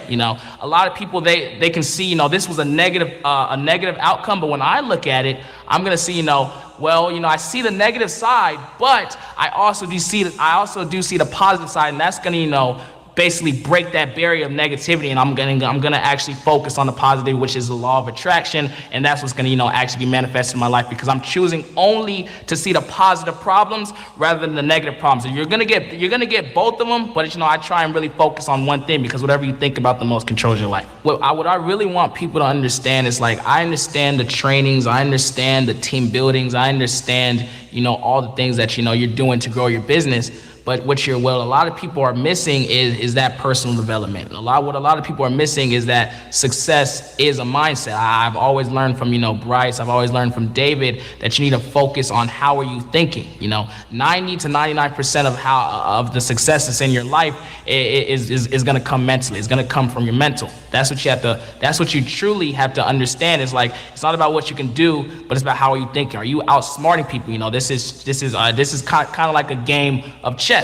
A lot of people, they can see, this was a negative outcome, but when I look at it, I'm going to see, I see the negative side, but I also do see the positive side, and that's going to, basically break that barrier of negativity, and I'm gonna actually focus on the positive, which is the law of attraction, and that's what's gonna actually be manifested in my life, because I'm choosing only to see the positive problems rather than the negative problems. And you're gonna get both of them, but I try and really focus on one thing, because whatever you think about the most controls your life. What I really want people to understand is, like, I understand the trainings, I understand the team buildings, I understand all the things that you're doing to grow your business. But what a lot of people are missing is that personal development. What a lot of people are missing is that success is a mindset. I've always learned from, Bryce, I've always learned from David, that you need to focus on how are you thinking. 90 to 99% of the success that's in your life is gonna come mentally. It's gonna come from your mental. That's what you truly have to understand. It's like, it's not about what you can do, but it's about how are you thinking. Are you outsmarting people? This is kind of like a game of chess.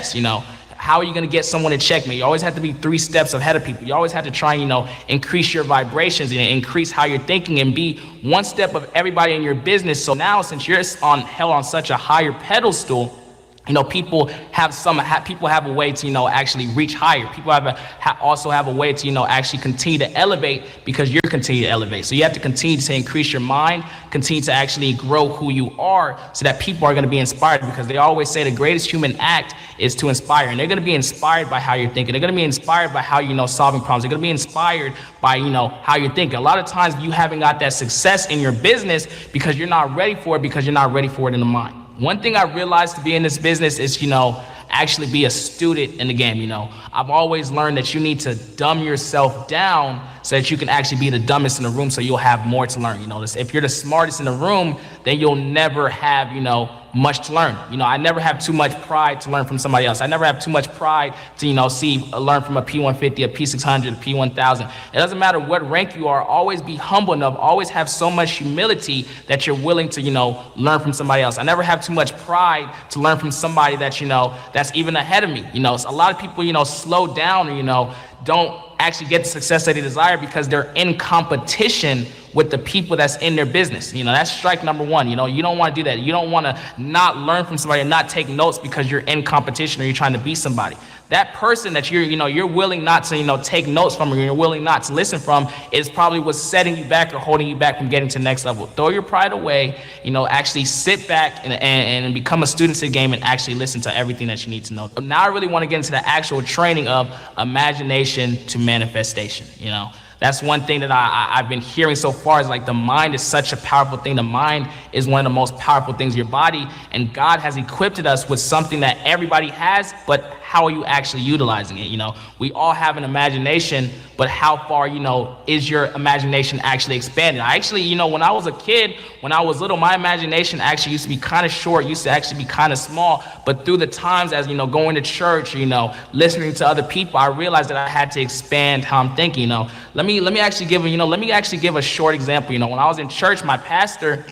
How are you going to get someone to checkmate? You always have to be 3 steps ahead of people. You always have to try and, increase your vibrations and increase how you're thinking and be 1 step of everybody in your business. So now, since you're held on such a higher pedestal, people have a way to, actually reach higher. People also have a way to, actually continue to elevate, because you're continuing to elevate. So you have to continue to increase your mind, continue to actually grow who you are, so that people are going to be inspired, because they always say the greatest human act is to inspire. And they're going to be inspired by how you're thinking. They're going to be inspired by how you're, solving problems. They're going to be inspired by, how you're thinking. A lot of times you haven't got that success in your business because you're not ready for it, because you're not ready for it in the mind. One thing I realized to be in this business is, actually be a student in the game. I've always learned that you need to dumb yourself down so that you can actually be the dumbest in the room, so you'll have more to learn. If you're the smartest in the room, then you'll never have, much to learn. I never have too much pride to learn from somebody else. I never have too much pride to, learn from a P150, a P600, a P1000. It doesn't matter what rank you are, always be humble enough, always have so much humility that you're willing to, learn from somebody else. I never have too much pride to learn from somebody that, that's even ahead of me. A lot of people, slow down and, don't actually get the success that they desire because they're in competition with the people that's in their business. That's strike number 1. You don't want to do that. You don't want to not learn from somebody and not take notes because you're in competition or you're trying to beat somebody. That person that you're willing not to, take notes from, or you're willing not to listen from, is probably what's setting you back or holding you back from getting to the next level. Throw your pride away, actually sit back and become a student to the game and actually listen to everything that you need to know. Now I really want to get into the actual training of imagination to manifestation. That's one thing that I've been hearing so far, is like the mind is such a powerful thing. The mind is one of the most powerful things in your body, and God has equipped us with something that everybody has, but how are you actually utilizing it? We all have an imagination, but how far, is your imagination actually expanded? I actually, when I was a kid, when I was little, my imagination actually used to be kind of short, used to actually be kind of small, but through the times as, going to church, listening to other people, I realized that I had to expand how I'm thinking. Let me actually give a short example. When I was in church, my pastor,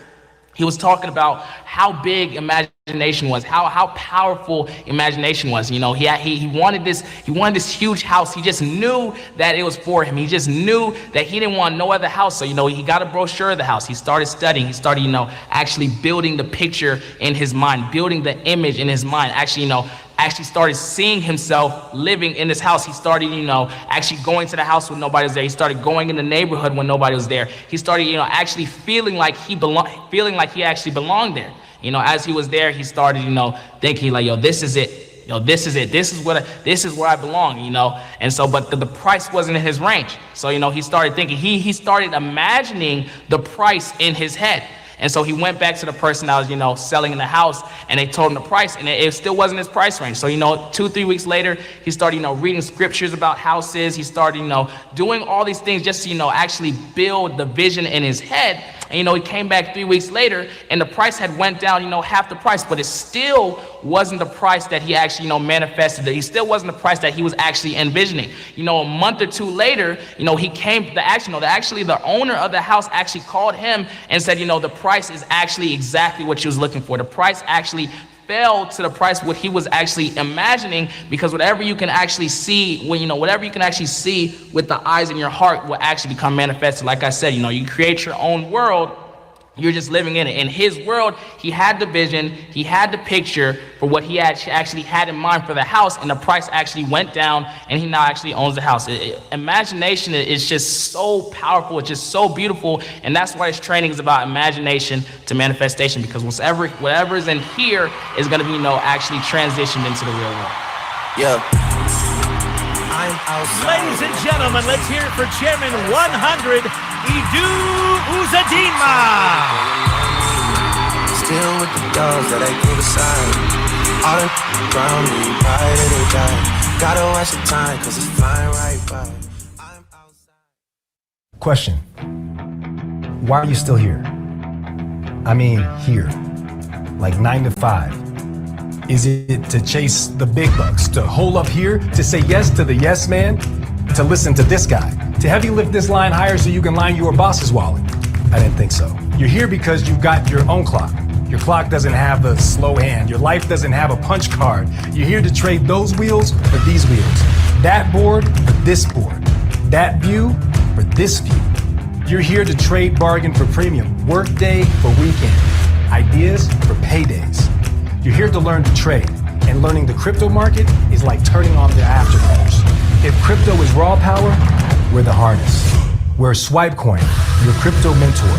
he was talking about how big imagination was, how powerful imagination was. He wanted this huge house. He just knew that it was for him. He just knew that he didn't want no other house. So, he got a brochure of the house. He started studying. He started, actually building the picture in his mind, building the image in his mind. Actually started seeing himself living in this house. He started, actually going to the house when nobody was there. He started going in the neighborhood when nobody was there. He started, actually feeling like he actually belonged there. As he was there, he started, thinking like, this is it. This is it. This is where I belong, And so, but the price wasn't in his range. So, he started thinking, he started imagining the price in his head. And so he went back to the person that was, selling the house, and they told him the price, and it still wasn't his price range. So, 2-3 weeks later, he started, reading scriptures about houses. He started, doing all these things just to, actually build the vision in his head. And, he came back 3 weeks later, and the price had went down, half the price, but it still wasn't the price that he actually, manifested. He still wasn't the price that he was actually envisioning. A month or two later, he came, the owner of the house actually called him and said, the price is actually exactly what you was looking for. The price actually fell to the price what he was actually imagining, because whatever you can actually see, whatever you can actually see with the eyes in your heart will actually become manifested. Like I said, you create your own world. You're just living in it. In his world, he had the vision, he had the picture for what he actually had in mind for the house, and the price actually went down, and he now actually owns the house. Imagination is just so powerful, it's just so beautiful, and that's why this training is about imagination to manifestation, because whatever is in here is going to be, actually transitioned into the real world. Yeah. Ladies and gentlemen, let's hear it for Chairman 100, Idu Uzadinma. Still with the dogs that I gave aside. All the ground me, right in the die. Gotta watch the time, cause it's flying right by. Question. Why are you still here? I mean, here. Like 9 to 5. Is it to chase the big bucks, to hold up here, to say yes to the yes man, to listen to this guy, to have you lift this line higher so you can line your boss's wallet? I didn't think so. You're here because you've got your own clock. Your clock doesn't have the slow hand. Your life doesn't have a punch card. You're here to trade those wheels for these wheels. That board for this board. That view for this view. You're here to trade bargain for premium, work day for weekend, ideas for paydays. You're here to learn to trade, and learning the crypto market is like turning on the afterburners. If crypto is raw power, we're the harness. We're Swipecoin, your crypto mentor.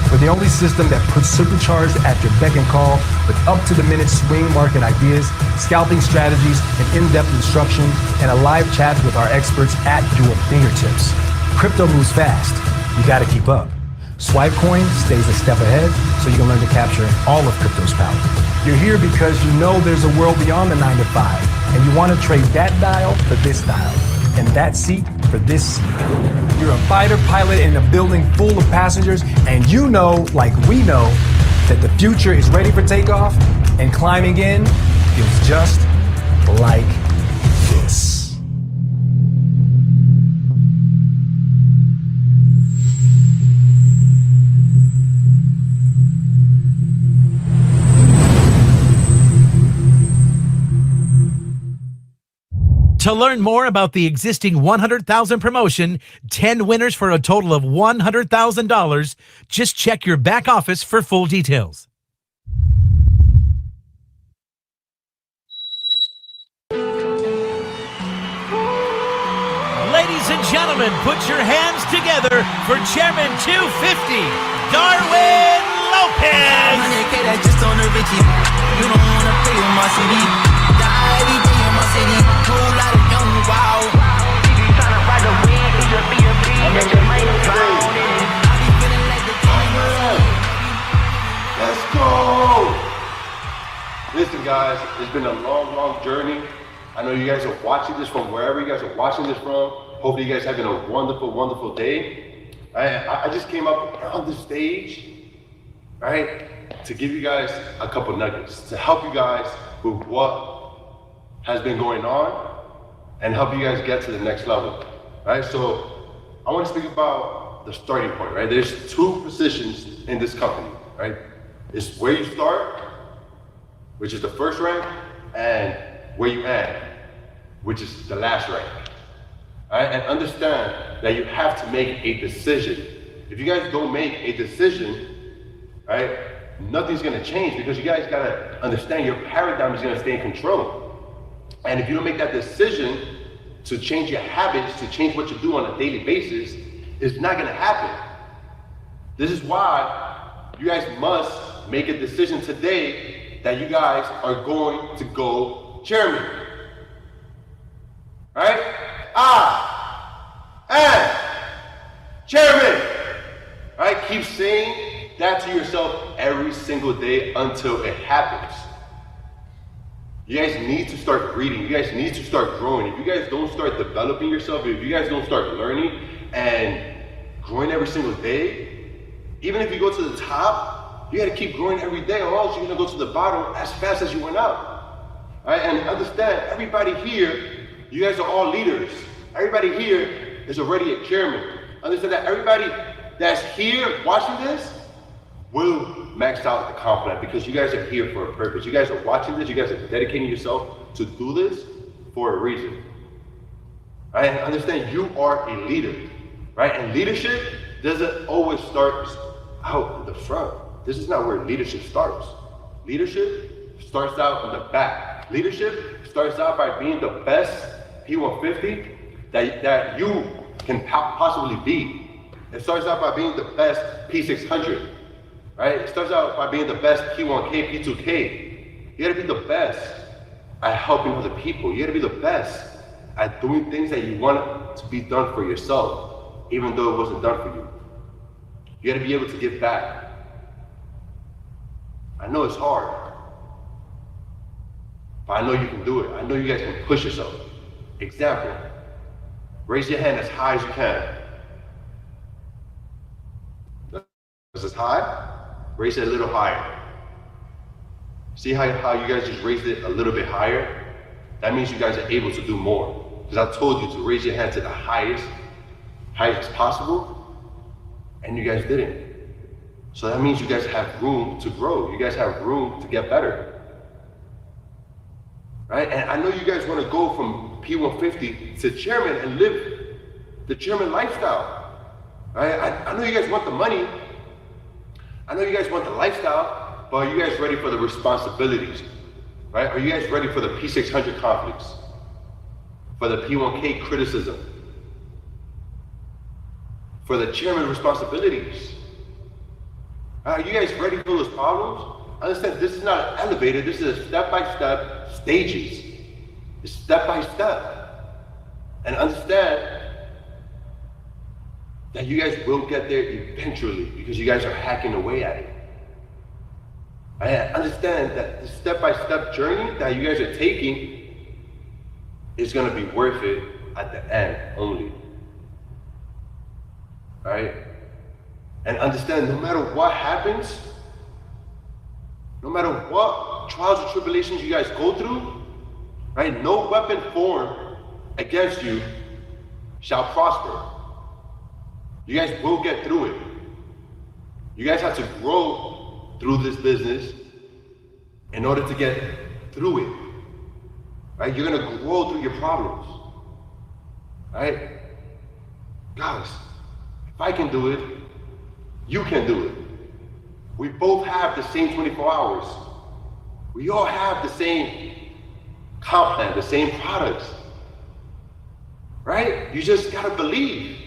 We're the only system that puts supercharged at your beck and call with up-to-the-minute swing market ideas, scalping strategies, and in-depth instruction, and a live chat with our experts at your fingertips. Crypto moves fast. You gotta keep up. Swipecoin stays a step ahead, so you can learn to capture all of crypto's power. You're here because you know there's a world beyond the 9 to 5, and you want to trade that dial for this dial, and that seat for this seat. You're a fighter pilot in a building full of passengers, and you know, like we know, that the future is ready for takeoff, and climbing in feels just like this. To learn more about the existing 100,000 promotion, 10 winners for a total of $100,000, just check your back office for full details. Ladies and gentlemen, put your hands together for Chairman 250, Darwin Lopez. Let's go! Listen, guys, it's been a long journey. I know you guys are watching this from wherever you guys are watching this from. Hopefully you guys are having a wonderful day. I just came up on the stage, right, to give you guys a couple nuggets, to help you guys with what has been going on and help you guys get to the next level, right? So I want to speak about the starting point, right? There's 2 positions in this company, right? It's where you start, which is the first rank, and where you end, which is the last rank. All right? And understand that you have to make a decision. If you guys don't make a decision, right, nothing's gonna change, because you guys gotta understand your paradigm is gonna stay in control. And if you don't make that decision to change your habits, to change what you do on a daily basis, it's not gonna happen. This is why you guys must make a decision today that you guys are going to go chairman. Right? I am chairman. Right? Keep saying that to yourself every single day until it happens. You guys need to start reading. You guys need to start growing. If you guys don't start developing yourself, if you guys don't start learning and growing every single day, even if you go to the top, you gotta keep growing every day, or else you're gonna go to the bottom as fast as you went up. All right, and understand, everybody here, you guys are all leaders. Everybody here is already a chairman. Understand that everybody that's here watching this will max out the comp plan, because you guys are here for a purpose. You guys are watching this, you guys are dedicating yourself to do this for a reason. Right? And understand, you are a leader, right? And leadership doesn't always start out in the front. This is not where leadership starts. Leadership starts out in the back. Leadership starts out by being the best P150 that you can possibly be. It starts out by being the best P600, right? It starts out by being the best P1K, P2K. You gotta be the best at helping other people. You gotta be the best at doing things that you want to be done for yourself, even though it wasn't done for you. You gotta be able to give back. I know it's hard, but I know you can do it. I know you guys can push yourself. Example, raise your hand as high as you can. Is this high? Raise it a little higher. See how you guys just raised it a little bit higher? That means you guys are able to do more. Because I told you to raise your hand to the highest possible, and you guys didn't. So that means you guys have room to grow. You guys have room to get better. Right? And I know you guys want to go from P150 to chairman and live the chairman lifestyle. Right? I know you guys want the money. I know you guys want the lifestyle, but are you guys ready for the responsibilities? Right? Are you guys ready for the P600 conflicts? For the P1K criticism? For the chairman responsibilities? Are you guys ready for those problems? Understand, this is not an elevator, this is a step-by-step stages. It's step-by-step. And understand that you guys will get there eventually, because you guys are hacking away at it. I understand that the step-by-step journey that you guys are taking is gonna be worth it at the end only. Right? And understand, no matter what happens, no matter what trials and tribulations you guys go through, right? No weapon formed against you shall prosper. You guys will get through it. You guys have to grow through this business in order to get through it. Right? You're gonna grow through your problems. Right? Guys, if I can do it, you can do it. We both have the same 24 hours. We all have the same comp plan, the same products. Right? You just gotta believe.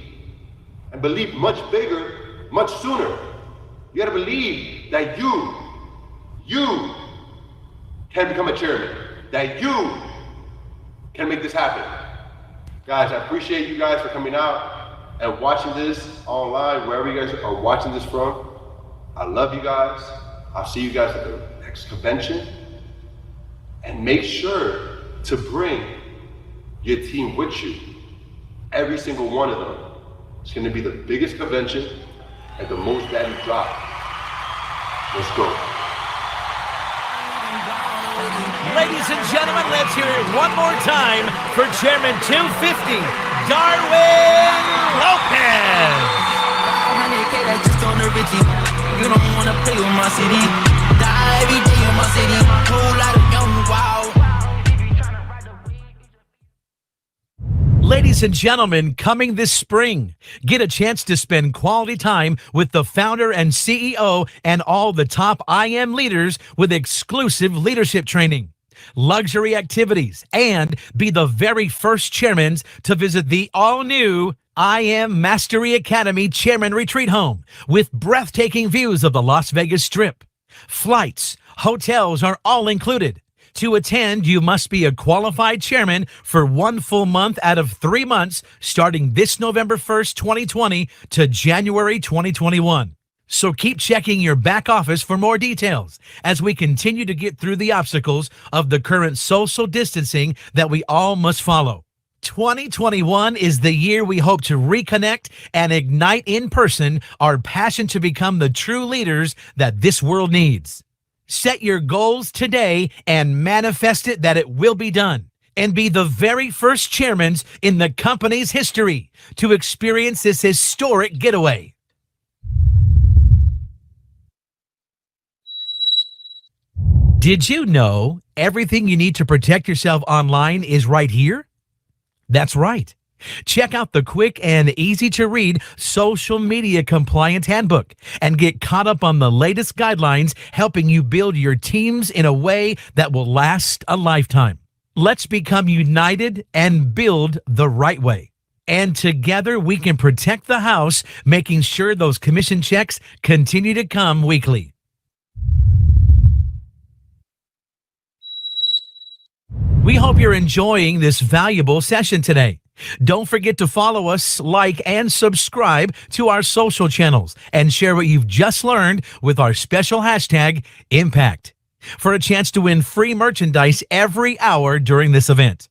And believe much bigger, much sooner. You gotta believe that you can become a chairman. That you can make this happen. Guys, I appreciate you guys for coming out and watching this online, wherever you guys are watching this from. I love you guys. I'll see you guys at the next convention. And make sure to bring your team with you. Every single one of them. It's gonna be the biggest convention and the most value drop. Let's go. Ladies and gentlemen, let's hear it one more time for Chairman 250, Darwin Lopez. You don't wanna play with my city. Die every day in my city. Whole lot of young wow. Ladies and gentlemen, coming this spring, get a chance to spend quality time with the founder and CEO and all the top IM leaders with exclusive leadership training, luxury activities, and be the very first chairmans to visit the all-new IM Mastery Academy Chairman Retreat Home with breathtaking views of the Las Vegas Strip. Flights, hotels are all included. To attend, you must be a qualified chairman for 1 full month out of 3 months starting this November 1st, 2020 to January 2021. So keep checking your back office for more details as we continue to get through the obstacles of the current social distancing that we all must follow. 2021 is the year we hope to reconnect and ignite in person our passion to become the true leaders that this world needs. Set your goals today and manifest it that it will be done, and be the very first chairmen in the company's history to experience this historic getaway. Did you know everything you need to protect yourself online is right here? That's right. Check out the quick and easy to read Social Media Compliance Handbook and get caught up on the latest guidelines helping you build your teams in a way that will last a lifetime. Let's become united and build the right way. And together we can protect the house, making sure those commission checks continue to come weekly. We hope you're enjoying this valuable session today. Don't forget to follow us, like, and subscribe to our social channels, and share what you've just learned with our special hashtag, Impact, for a chance to win free merchandise every hour during this event.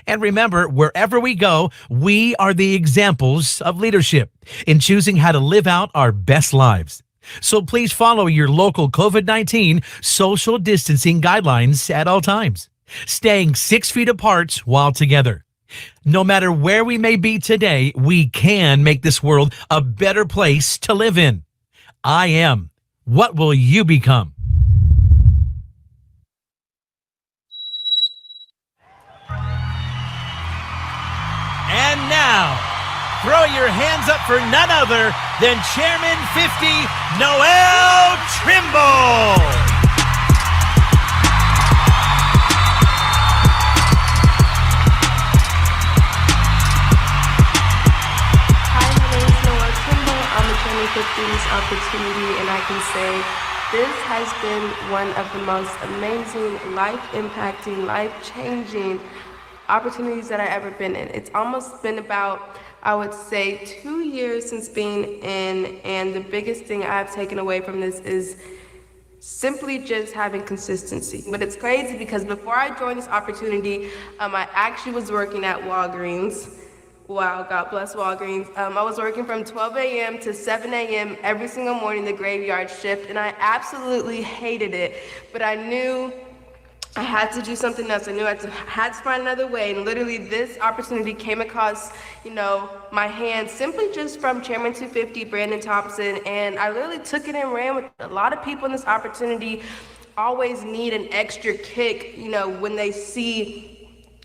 And remember, wherever we go, we are the examples of leadership in choosing how to live out our best lives. So please follow your local COVID-19 social distancing guidelines at all times, staying 6 feet apart while together. No matter where we may be today, we can make this world a better place to live in. I am. What will you become? And now, throw your hands up for none other than Chairman 50, Noel Trimble. This opportunity, and I can say this has been one of the most amazing, life-impacting, life-changing opportunities that I've ever been in. It's almost been about, I would say, 2 years since being in, and the biggest thing I've taken away from this is simply just having consistency. But it's crazy because before I joined this opportunity, I actually was working at Walgreens. Wow, God bless Walgreens. I was working from 12 a.m. to 7 a.m. every single morning, the graveyard shift, and I absolutely hated it. But I knew I had to do something else. I knew I had to find another way, and literally this opportunity came across, my hands simply just from Chairman 250, Brandon Thompson, and I literally took it and ran with it. A lot of people in this opportunity always need an extra kick, when they see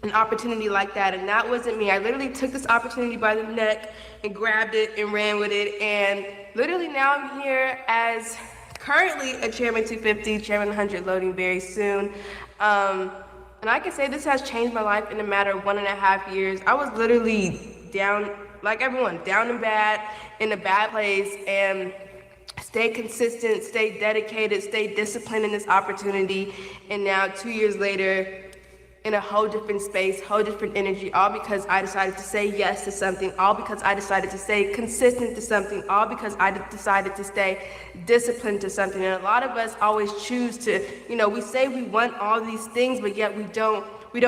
an opportunity like that, and that wasn't me. I literally took this opportunity by the neck and grabbed it and ran with it, and literally now I'm here as currently a Chairman 250, Chairman 100 loading very soon. And I can say this has changed my life in a matter of 1.5 years. I was literally down, like everyone, down and bad, in a bad place, and stay consistent, stay dedicated, stay disciplined in this opportunity, and now 2 years later, in a whole different space, whole different energy, all because I decided to say yes to something, all because I decided to stay consistent to something, all because I decided to stay disciplined to something. And a lot of us always choose to, we say we want all these things, but yet we don't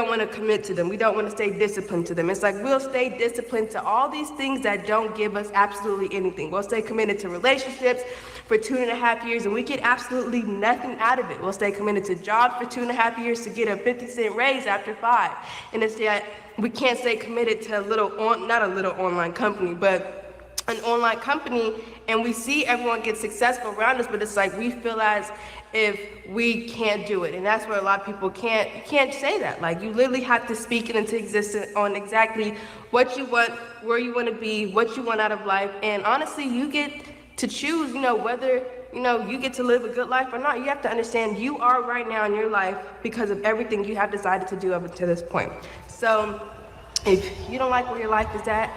want to commit to them. We don't want to stay disciplined to them. It's like we'll stay disciplined to all these things that don't give us absolutely anything. We'll stay committed to relationships for 2.5 years and we get absolutely nothing out of it. We'll stay committed to jobs for 2.5 years to get a 50-cent raise after 5. And it's that we can't stay committed to not a little online company, but an online company, and we see everyone get successful around us, but it's like we feel as if we can't do it. And that's where a lot of people can't say that. Like, you literally have to speak it into existence on exactly what you want, where you want to be, what you want out of life. And honestly, you get to choose, whether, you get to live a good life or not. You have to understand you are right now in your life because of everything you have decided to do up until this point. So if you don't like where your life is at,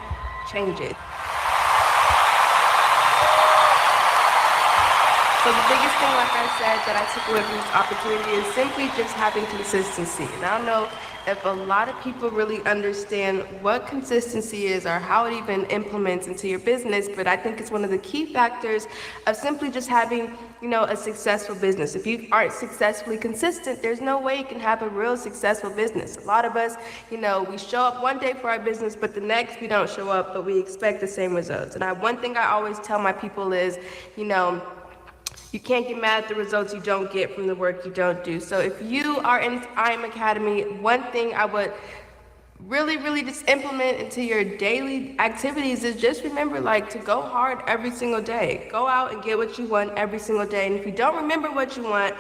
change it. So the biggest thing, like I said, that I took away from this opportunity is simply just having consistency. And I don't know if a lot of people really understand what consistency is or how it even implements into your business, but I think it's one of the key factors of simply just having, a successful business. If you aren't successfully consistent, there's no way you can have a real successful business. A lot of us, we show up one day for our business, but the next we don't show up, but we expect the same results. And one thing I always tell my people is, you can't get mad at the results you don't get from the work you don't do. So if you are in I Am Academy, one thing I would really just implement into your daily activities is just remember to go hard every single day. Go out and get what you want every single day. And if you don't remember what you want,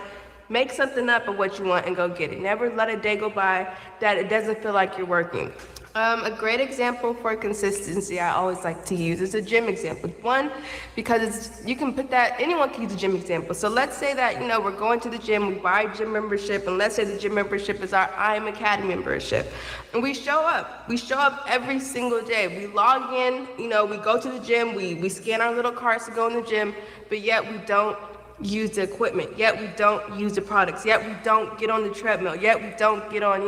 make something up of what you want and go get it. Never let a day go by that it doesn't feel like you're working. A great example for consistency I always like to use is a gym example. One, because you can put that, anyone can use a gym example. So let's say that, we're going to the gym, we buy a gym membership, and let's say the gym membership is our I Am Academy membership. And we show up every single day. We log in, we go to the gym, we scan our little cards to go in the gym, but yet we don't use the equipment, yet we don't use the products, yet we don't get on the treadmill, yet we don't get on,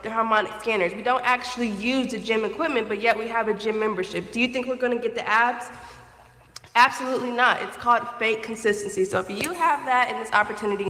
the harmonic scanners. We don't actually use the gym equipment, but yet we have a gym membership. Do you think we're gonna get the abs? Absolutely not. It's called fake consistency. So if you have that in this opportunity,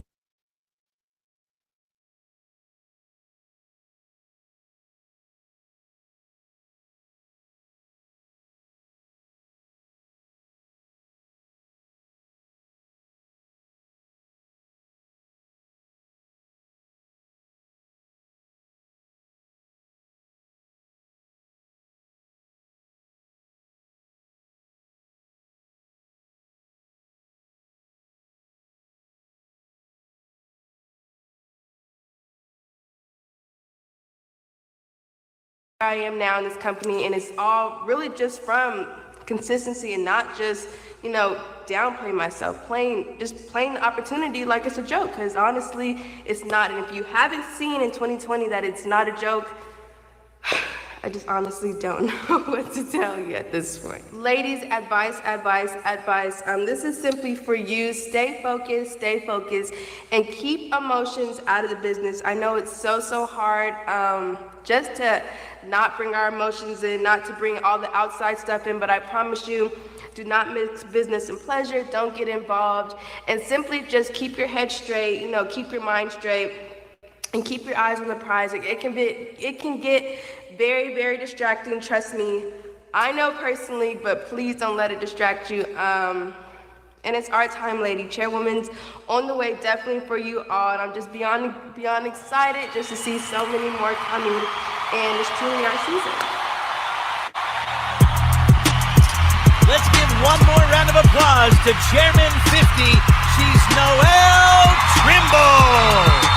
I am now in this company, and it's all really just from consistency and not just, downplay myself, playing the opportunity like it's a joke, because honestly, it's not. And if you haven't seen in 2020 that it's not a joke, I just honestly don't know what to tell you at this point. Ladies, advice. This is simply for you. Stay focused, and keep emotions out of the business. I know it's so hard just to not bring our emotions in, not to bring all the outside stuff in, but I promise you, do not mix business and pleasure. Don't get involved, and simply just keep your head straight, keep your mind straight, and keep your eyes on the prize. It can get very distracting, trust me. I know personally, but please don't let it distract you. And it's our time, lady. Chairwoman's on the way, definitely for you all. And I'm just beyond excited just to see so many more coming. And it's truly our season. Let's give one more round of applause to Chairman 50. She's Noelle Trimble.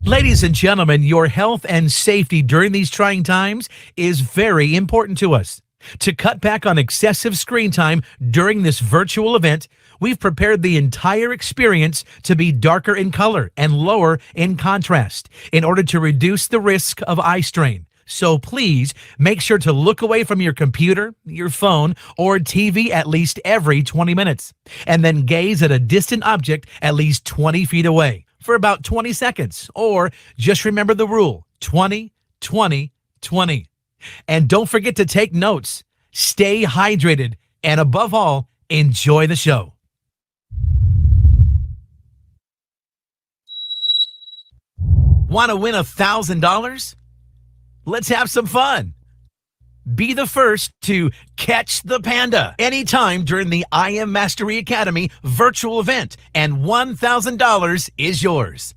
Ladies and gentlemen, your health and safety during these trying times is very important to us. To cut back on excessive screen time during this virtual event, we've prepared the entire experience to be darker in color and lower in contrast in order to reduce the risk of eye strain. So please make sure to look away from your computer, your phone, or TV at least every 20 minutes, and then gaze at a distant object at least 20 feet away for about 20 seconds, or just remember the rule, 20, 20, 20. And don't forget to take notes, stay hydrated, and above all, enjoy the show. Want to win $1,000? Let's have some fun. Be the first to catch the panda anytime during the I Am Mastery Academy virtual event, and $1,000 is yours.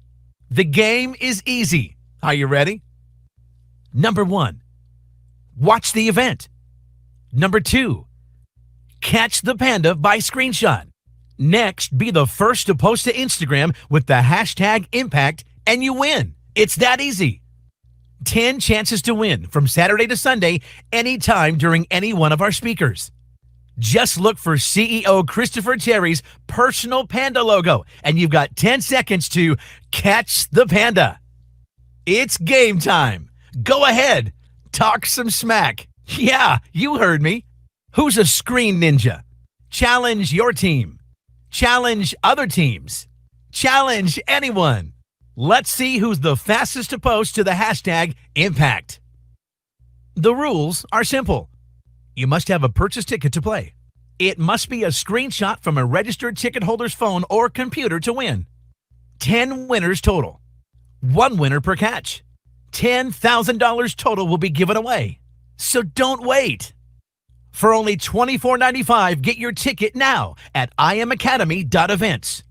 The game is easy. Are you ready? Number 1, watch the event. Number 2, catch the panda by screenshot. Next, be the first to post to Instagram with the hashtag impact, and you win. It's that easy. 10 chances to win from Saturday to Sunday, anytime during any one of our speakers. Just look for CEO Christopher Terry's personal panda logo, and you've got 10 seconds to catch the panda. It's game time. Go ahead. Talk some smack. Yeah, you heard me. Who's a screen ninja? Challenge your team. Challenge other teams. Challenge anyone. Let's see who's the fastest to post to the hashtag Impact. The rules are simple. You must have a purchase ticket to play. It must be a screenshot from a registered ticket holder's phone or computer to win. 10 winners total. 1 winner per catch. $10,000 total will be given away. So don't wait. For only $24.95, get your ticket now at imacademy.events.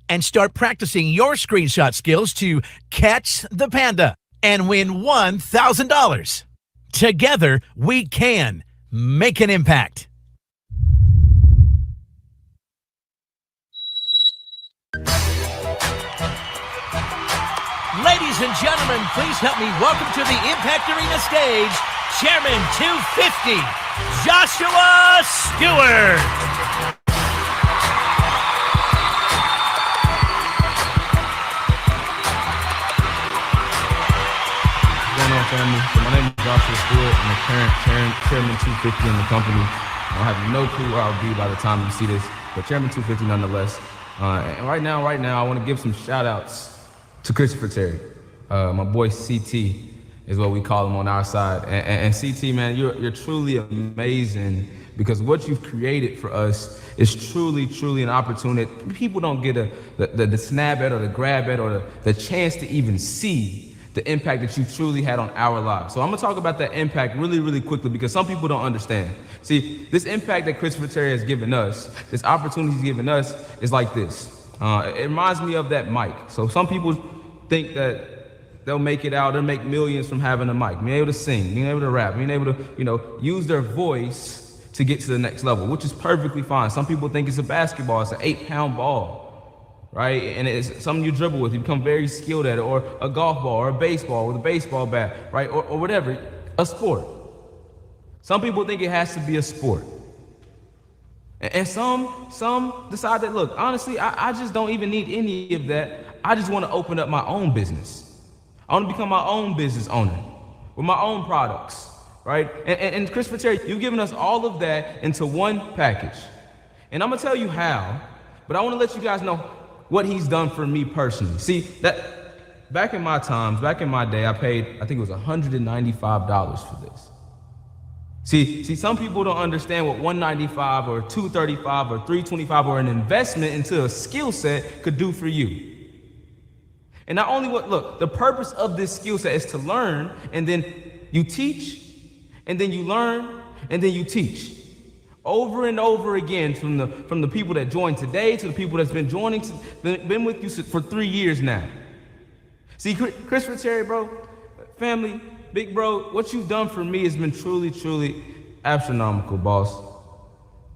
And start practicing your screenshot skills to catch the panda and win $1,000. Together, we can make an impact. Ladies and gentlemen, please help me welcome to the Impact Arena stage, Chairman 250, Joshua Stewart. What's going on, family? So my name is Joshua Stewart. I'm the current Chairman 250 in the company. I have no clue where I'll be by the time you see this, but Chairman 250 nonetheless. And right now, I want to give some shout outs to Christopher Terry. My boy CT is what we call him on our side. And CT, man, you're truly amazing, because what you've created for us is truly an opportunity. People don't get the snap at or the grab at or the chance to even see the impact that you truly had on our lives. So I'm gonna talk about that impact really quickly, because some people don't understand. See, this impact that Christopher Terry has given us, this opportunity he's given us, is like this. It reminds me of that mic. So some people think that they'll make it out, they'll make millions from having a mic, being able to sing, being able to rap, being able to, use their voice to get to the next level, which is perfectly fine. Some people think it's a basketball, it's an 8-pound ball, right? And it's something you dribble with, you become very skilled at it, or a golf ball, or a baseball with a baseball bat, right? Or whatever, a sport. Some people think it has to be a sport. And some decide that, look, honestly, I just don't even need any of that. I just want to open up my own business. I want to become my own business owner with my own products, right? And Christopher Terry, you've given us all of that into one package. And I'm going to tell you how, but I want to let you guys know what he's done for me personally. See, that back in my day, I paid, I think it was $195 for this. See, some people don't understand what $195 or $235 or $325 or an investment into a skill set could do for you. And not only the purpose of this skill set is to learn, and then you teach, and then you learn, and then you teach. Over and over again, from the people that joined today to the people that's been been with you for 3 years now. See, Christopher Terry, bro, family, big bro, what you've done for me has been truly astronomical, boss.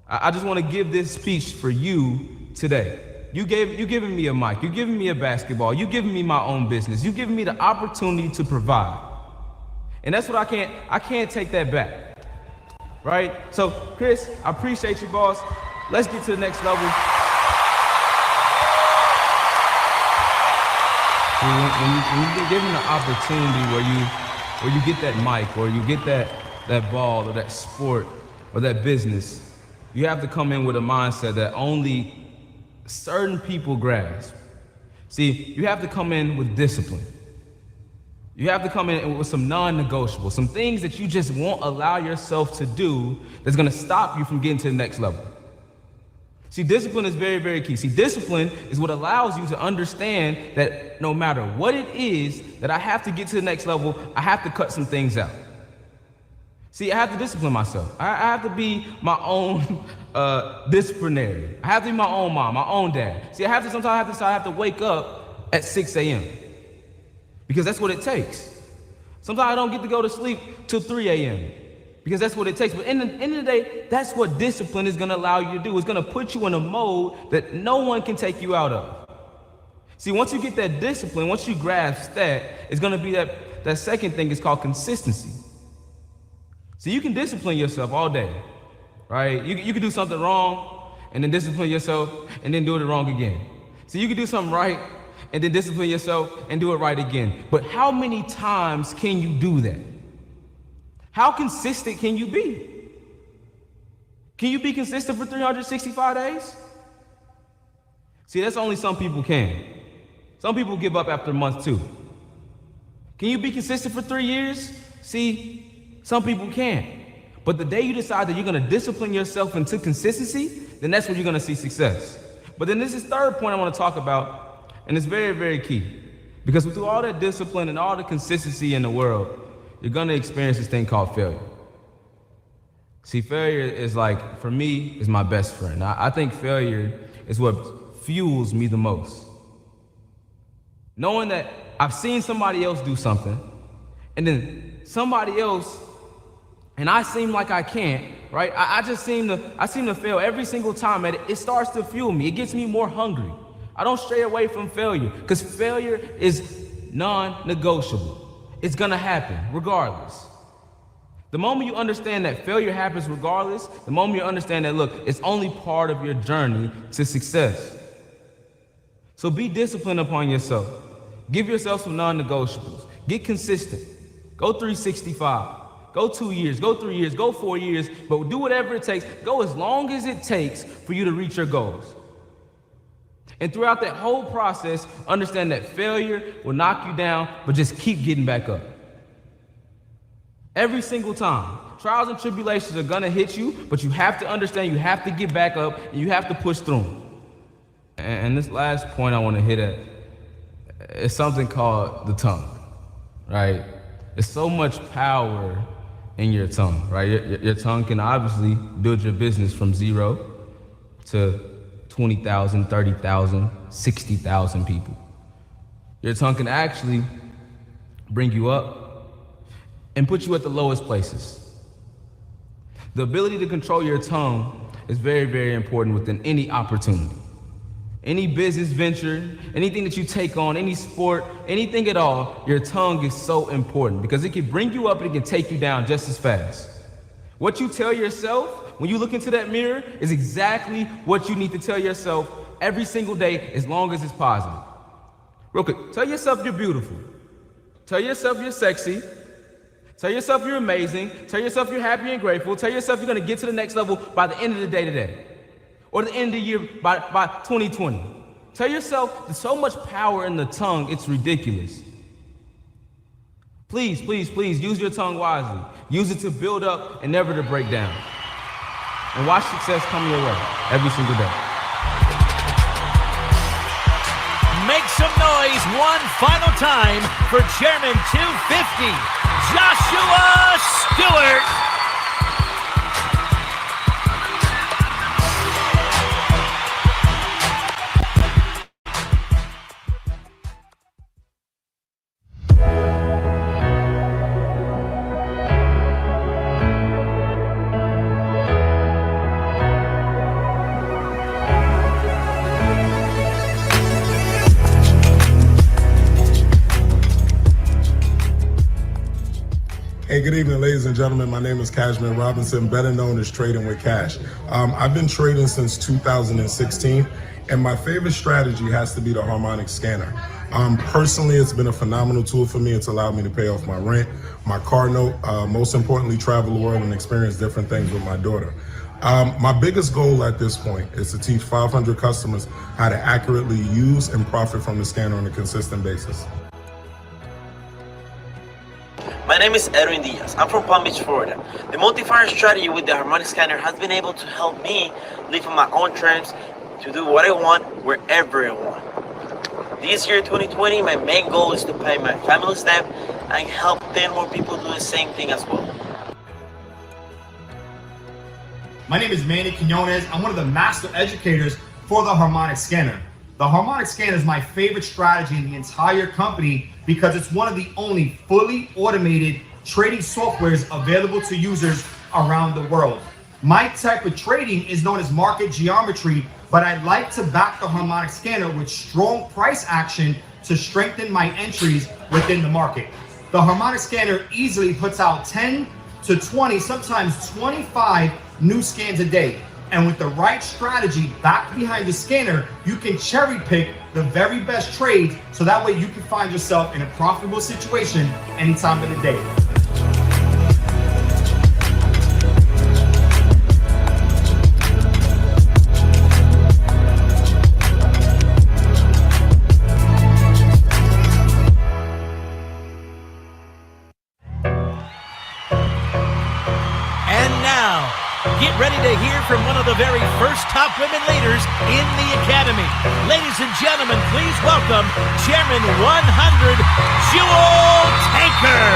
I just want to give this speech for you today. You giving me a mic, you giving me a basketball, you giving me my own business, you giving me the opportunity to provide. And that's what I can't take that back. Right? So, Chris, I appreciate you, boss. Let's get to the next level. When you get given the opportunity where you get that mic, or you get that ball, or that sport, or that business, you have to come in with a mindset that only certain people grasp. See, you have to come in with discipline. You have to come in with some non-negotiables, some things that you just won't allow yourself to do that's gonna stop you from getting to the next level. See, discipline is very key. See, discipline is what allows you to understand that no matter what it is that I have to get to the next level, I have to cut some things out. See, I have to discipline myself. I have to be my own disciplinary. I have to be my own mom, my own dad. See, sometimes I have to wake up at 6 a.m. because that's what it takes. Sometimes I don't get to go to sleep till 3 a.m. because that's what it takes. But in the end of the day, that's what discipline is going to allow you to do. It's going to put you in a mode that no one can take you out of. See, once you get that discipline, once you grasp that, it's going to be that second thing is called consistency. So you can discipline yourself all day, right? You can do something wrong and then discipline yourself and then do it wrong again. So you can do something right and then discipline yourself and do it right again. But how many times can you do that? How consistent can you be? Can you be consistent for 365 days? See, that's only some people can. Some people give up after a month too. Can you be consistent for 3 years? See, some people can. But the day you decide that you're gonna discipline yourself into consistency, then that's when you're gonna see success. But then this is the third point I wanna talk about, and it's very, very key. Because through all that discipline and all the consistency in the world, you're gonna experience this thing called failure. See, failure is like, for me, is my best friend. I think failure is what fuels me the most. Knowing that I've seen somebody else do something, and then somebody else, and I seem like I can't, right? I seem to fail every single time, and it starts to fuel me. It gets me more hungry. I don't stray away from failure, because failure is non-negotiable. It's gonna happen regardless. The moment you understand that failure happens regardless, the moment you understand that, look, it's only part of your journey to success. So be disciplined upon yourself. Give yourself some non-negotiables. Get consistent. Go 365. Go 2 years, go 3 years, go 4 years, but do whatever it takes. Go as long as it takes for you to reach your goals. And throughout that whole process, understand that failure will knock you down, but just keep getting back up. Every single time. Trials and tribulations are gonna hit you, but you have to understand you have to get back up and you have to push through them. And this last point I wanna hit at is something called the tongue, right? There's so much power in your tongue, right? Your tongue can obviously build your business from 0 to 20,000, 30,000, 60,000 people. Your tongue can actually bring you up and put you at the lowest places. The ability to control your tongue is very, very important within any opportunity. Any business venture, anything that you take on, any sport, anything at all, your tongue is so important because it can bring you up and it can take you down just as fast. What you tell yourself when you look into that mirror is exactly what you need to tell yourself every single day as long as it's positive. Real quick, tell yourself you're beautiful. Tell yourself you're sexy. Tell yourself you're amazing. Tell yourself you're happy and grateful. Tell yourself you're gonna get to the next level by the end of the day today. Or the end of the year by 2020. Tell yourself there's so much power in the tongue, it's ridiculous. Please, please, please use your tongue wisely. Use it to build up and never to break down. And watch success come your way every single day. Make some noise one final time for Chairman 250, Joshua Stewart. Hey, good evening, ladies and gentlemen. My name is Cashman Robinson, better known as Trading with Cash. I've been trading since 2016, and my favorite strategy has to be the harmonic scanner. Personally, it's been a phenomenal tool for me. It's allowed me to pay off my rent, my car note, most importantly, travel the world and experience different things with my daughter. My biggest goal at this point is to teach 500 customers how to accurately use and profit from the scanner on a consistent basis. My name is Edwin Diaz. I'm from Palm Beach, Florida. The multi-fire strategy with the harmonic scanner has been able to help me live on my own terms to do what I want, wherever I want. This year, 2020, my main goal is to pay my family stamp and help 10 more people do the same thing as well. My name is Manny Quinones. I'm one of the master educators for the harmonic scanner. The harmonic scanner is my favorite strategy in the entire company because it's one of the only fully automated trading softwares available to users around the world. My type of trading is known as market geometry, but I like to back the harmonic scanner with strong price action to strengthen my entries within the market. The harmonic scanner easily puts out 10 to 20, sometimes 25 new scans a day. And with the right strategy back behind the scanner, you can cherry pick the very best trades so that way you can find yourself in a profitable situation any time of the day. And now, get ready to hear from one of the very first top women leaders in the Academy. Ladies and gentlemen, please welcome Chairman 100, Jewel Tanker.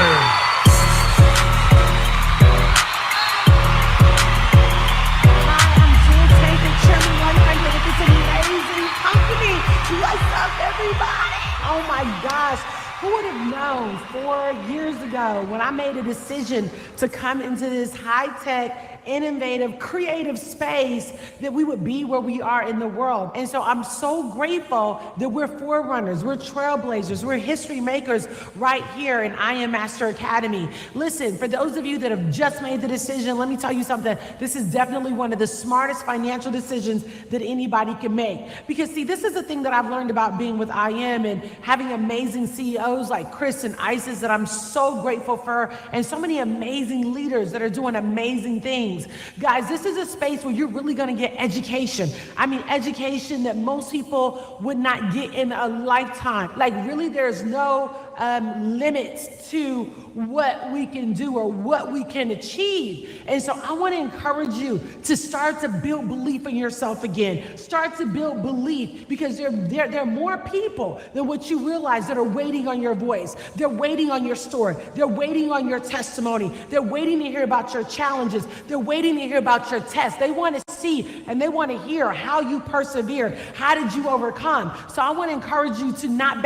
Chairman 100 of this amazing company. What's up, everybody? Oh my gosh. Who would have known 4 years ago when I made a decision to come into this high-tech, innovative, creative space that we would be where we are in the world? And so I'm so grateful that we're forerunners, we're trailblazers, we're history makers right here in I Am Master Academy. Listen, for those of you that have just made the decision, let me tell you something. This is definitely one of the smartest financial decisions that anybody can make. Because see, this is the thing that I've learned about being with I Am and having amazing CEOs like Chris and Isis that I'm so grateful for, and so many amazing leaders that are doing amazing things. Guys, this is a space where you're really gonna get education. I mean, education that most people would not get in a lifetime. Like really, there's no limits to what we can do or what we can achieve. And so I want to encourage you to start to build belief in yourself again. Start to build belief, because there are more people than what you realize that are waiting on your voice. They're waiting on your story. They're waiting on your testimony. They're waiting to hear about your challenges. They're waiting to hear about your tests. They want to see and they want to hear how you persevered. How did you overcome? So I want to encourage you to not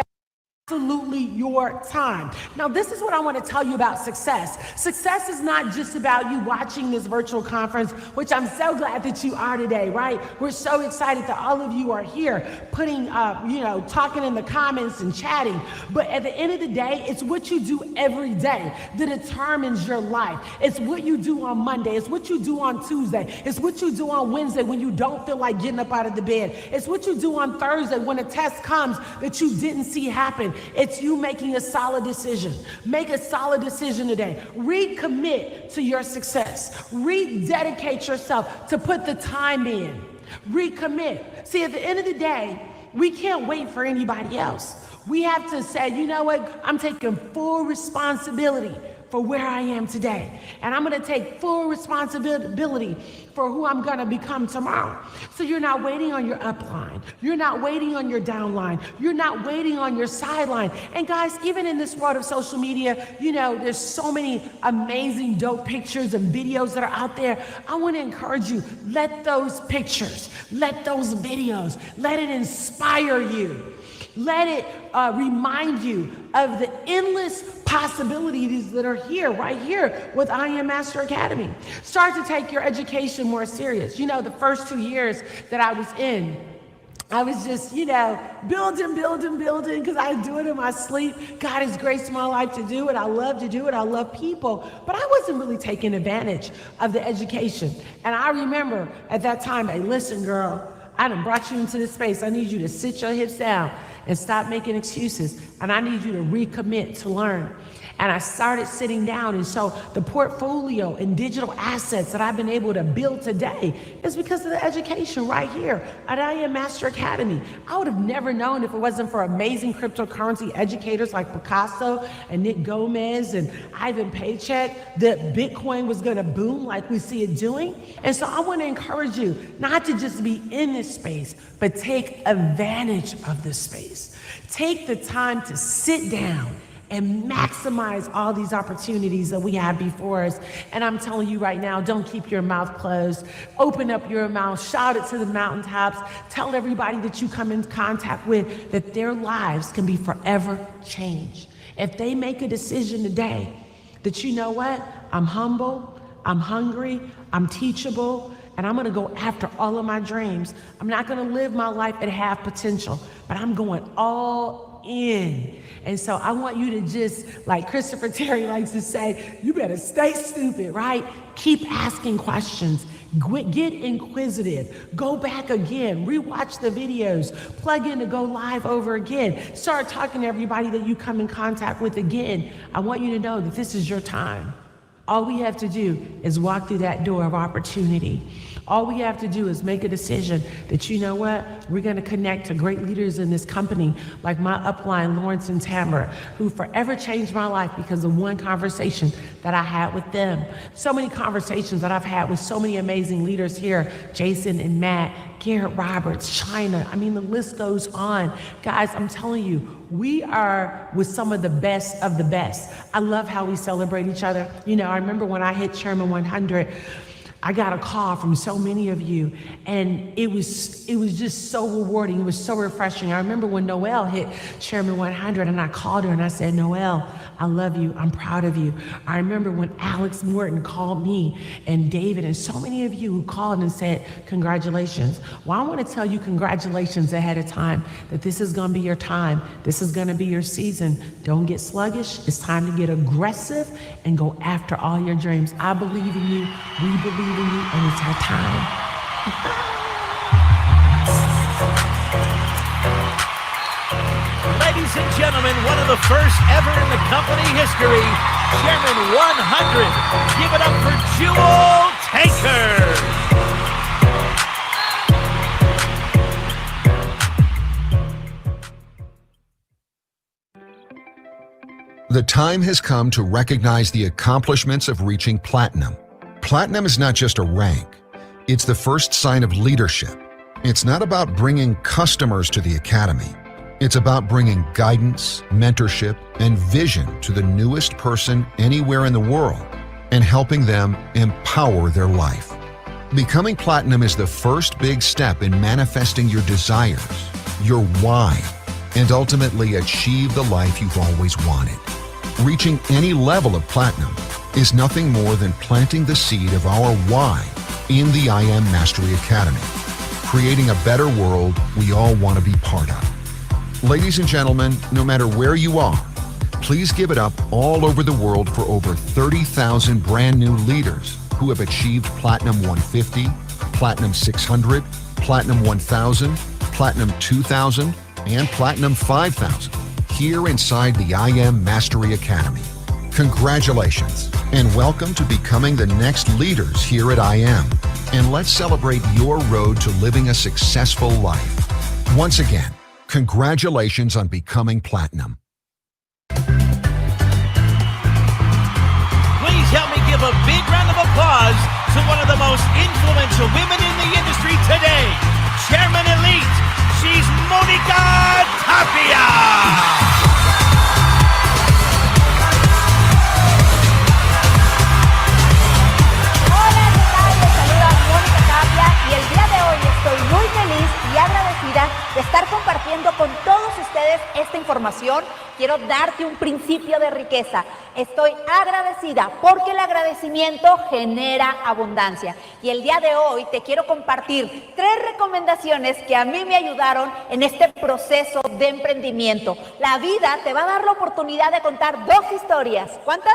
absolutely your time. Now, this is what I want to tell you about success. Success is not just about you watching this virtual conference, which I'm so glad that you are today, right? We're so excited that all of you are here putting, talking in the comments and chatting. But at the end of the day, it's what you do every day that determines your life. It's what you do on Monday. It's what you do on Tuesday. It's what you do on Wednesday when you don't feel like getting up out of the bed. It's what you do on Thursday when a test comes that you didn't see happen. It's you making a solid decision. Make a solid decision today. Recommit to your success. Rededicate yourself to put the time in. Recommit. See, at the end of the day, we can't wait for anybody else. We have to say, you know what? I'm taking full responsibility for where I am today. And I'm gonna take full responsibility for who I'm gonna become tomorrow. So you're not waiting on your upline. You're not waiting on your downline. You're not waiting on your sideline. And guys, even in this world of social media, there's so many amazing dope pictures and videos that are out there. I wanna encourage you, let those pictures, let those videos, let it inspire you. Let it remind you of the endless possibilities that are here, right here with I Am Master Academy. Start to take your education more serious. The first 2 years that I was in, I was just, building, because I do it in my sleep. God has graced my life to do it. I love to do it. I love people. But I wasn't really taking advantage of the education. And I remember at that time, hey, listen, girl, I done brought you into this space. I need you to sit your hips down and stop making excuses. And I need you to recommit to learn. And I started sitting down. And so the portfolio and digital assets that I've been able to build today is because of the education right here at I Am Master Academy. I would have never known if it wasn't for amazing cryptocurrency educators like Picasso and Nick Gomez and Ivan Paycheck that Bitcoin was gonna boom like we see it doing. And so I wanna encourage you not to just be in this space, but take advantage of this space. Take the time to sit down and maximize all these opportunities that we have before us. And I'm telling you right now, don't keep your mouth closed. Open up your mouth, shout it to the mountaintops. Tell everybody that you come in contact with that their lives can be forever changed. If they make a decision today that, you know what, I'm humble, I'm hungry, I'm teachable, and I'm gonna go after all of my dreams. I'm not gonna live my life at half potential, but I'm going all in. And so I want you to just, like Christopher Terry likes to say, you better stay stupid, right? Keep asking questions. Get inquisitive. Go back again. Rewatch the videos. Plug in to go live over again. Start talking to everybody that you come in contact with again. I want you to know that this is your time. All we have to do is walk through that door of opportunity. All we have to do is make a decision that, you know what, we're gonna connect to great leaders in this company, like my upline, Lawrence and Tamara, who forever changed my life because of one conversation that I had with them. So many conversations that I've had with so many amazing leaders here, Jason and Matt, Garrett Roberts, China. I mean, the list goes on. Guys, I'm telling you, we are with some of the best of the best. I love how we celebrate each other. You know, I remember when I hit Chairman 100, I got a call from so many of you, and it was just so rewarding. It was so refreshing. I remember when Noelle hit Chairman 100, and I called her and I said, Noelle, I love you. I'm proud of you. I remember when Alex Morton called me, and David, and so many of you who called and said, congratulations. Well, I want to tell you congratulations ahead of time, that this is going to be your time. This is going to be your season. Don't get sluggish. It's time to get aggressive and go after all your dreams. I believe in you. We believe in you, and it's our time. Ladies and gentlemen, one of the first ever in the company history, Chairman 100. Give it up for Jewel Taker. The time has come to recognize the accomplishments of reaching platinum. Platinum is not just a rank. It's the first sign of leadership. It's not about bringing customers to the academy. It's about bringing guidance, mentorship, and vision to the newest person anywhere in the world and helping them empower their life. Becoming platinum is the first big step in manifesting your desires, your why, and ultimately achieve the life you've always wanted. Reaching any level of platinum is nothing more than planting the seed of our why in the I Am Mastery Academy, creating a better world we all want to be part of. Ladies and gentlemen, no matter where you are, please give it up all over the world for over 30,000 brand new leaders who have achieved Platinum 150, Platinum 600, Platinum 1000, Platinum 2000, and Platinum 5000 here inside the I Am Mastery Academy. Congratulations, and welcome to becoming the next leaders here at I Am. And let's celebrate your road to living a successful life. Once again, congratulations on becoming platinum. Please help me give a big round of applause to one of the most influential women in the industry today, Chairman Elite. She's Monica Tapia. Y el día de hoy estoy muy feliz y agradecida de estar compartiendo con todos ustedes esta información. Quiero darte un principio de riqueza. Estoy agradecida porque el agradecimiento genera abundancia. Y el día de hoy te quiero compartir 3 recomendaciones que a mí me ayudaron en este proceso de emprendimiento. La vida te va a dar la oportunidad de contar 2 historias. ¿Cuántas?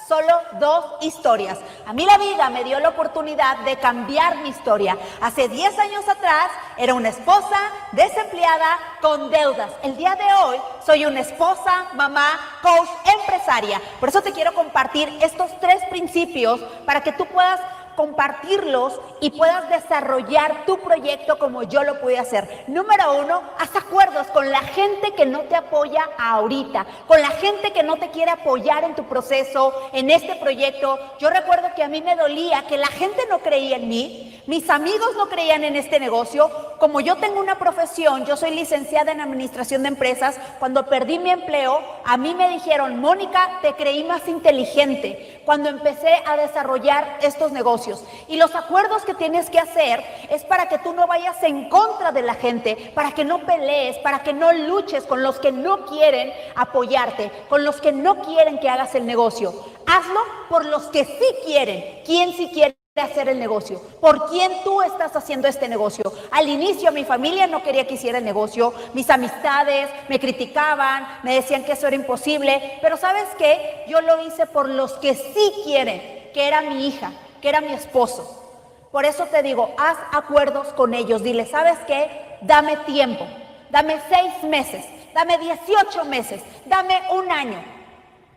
Solo 2 historias. A mí la vida me dio la oportunidad de cambiar mi historia. Hace 10 años atrás era una esposa desempleada con deudas. El día de hoy soy una esposa, mamá, coach, empresaria. Por eso te quiero compartir estos 3 principios para que tú puedas compartirlos y puedas desarrollar tu proyecto como yo lo pude hacer. Número 1, haz acuerdos con la gente que no te apoya ahorita, con la gente que no te quiere apoyar en tu proceso, en este proyecto. Yo recuerdo que a mí me dolía que la gente no creía en mí, mis amigos no creían en este negocio. Como yo tengo una profesión, yo soy licenciada en administración de empresas, cuando perdí mi empleo, a mí me dijeron, Mónica, te creí más inteligente cuando empecé a desarrollar estos negocios. Y los acuerdos que tienes que hacer es para que tú no vayas en contra de la gente, para que no pelees, para que no luches con los que no quieren apoyarte, con los que no quieren que hagas el negocio. Hazlo por los que sí quieren. ¿Quién sí quiere hacer el negocio, por quién tú estás haciendo este negocio. Al inicio mi familia no quería que hiciera el negocio, mis amistades me criticaban, me decían que eso era imposible, pero ¿sabes qué? Yo lo hice por los que sí quieren, que era mi hija, que era mi esposo. Por eso te digo, haz acuerdos con ellos, dile, ¿sabes qué? Dame tiempo, dame 6 meses, dame 18 meses, dame 1 año,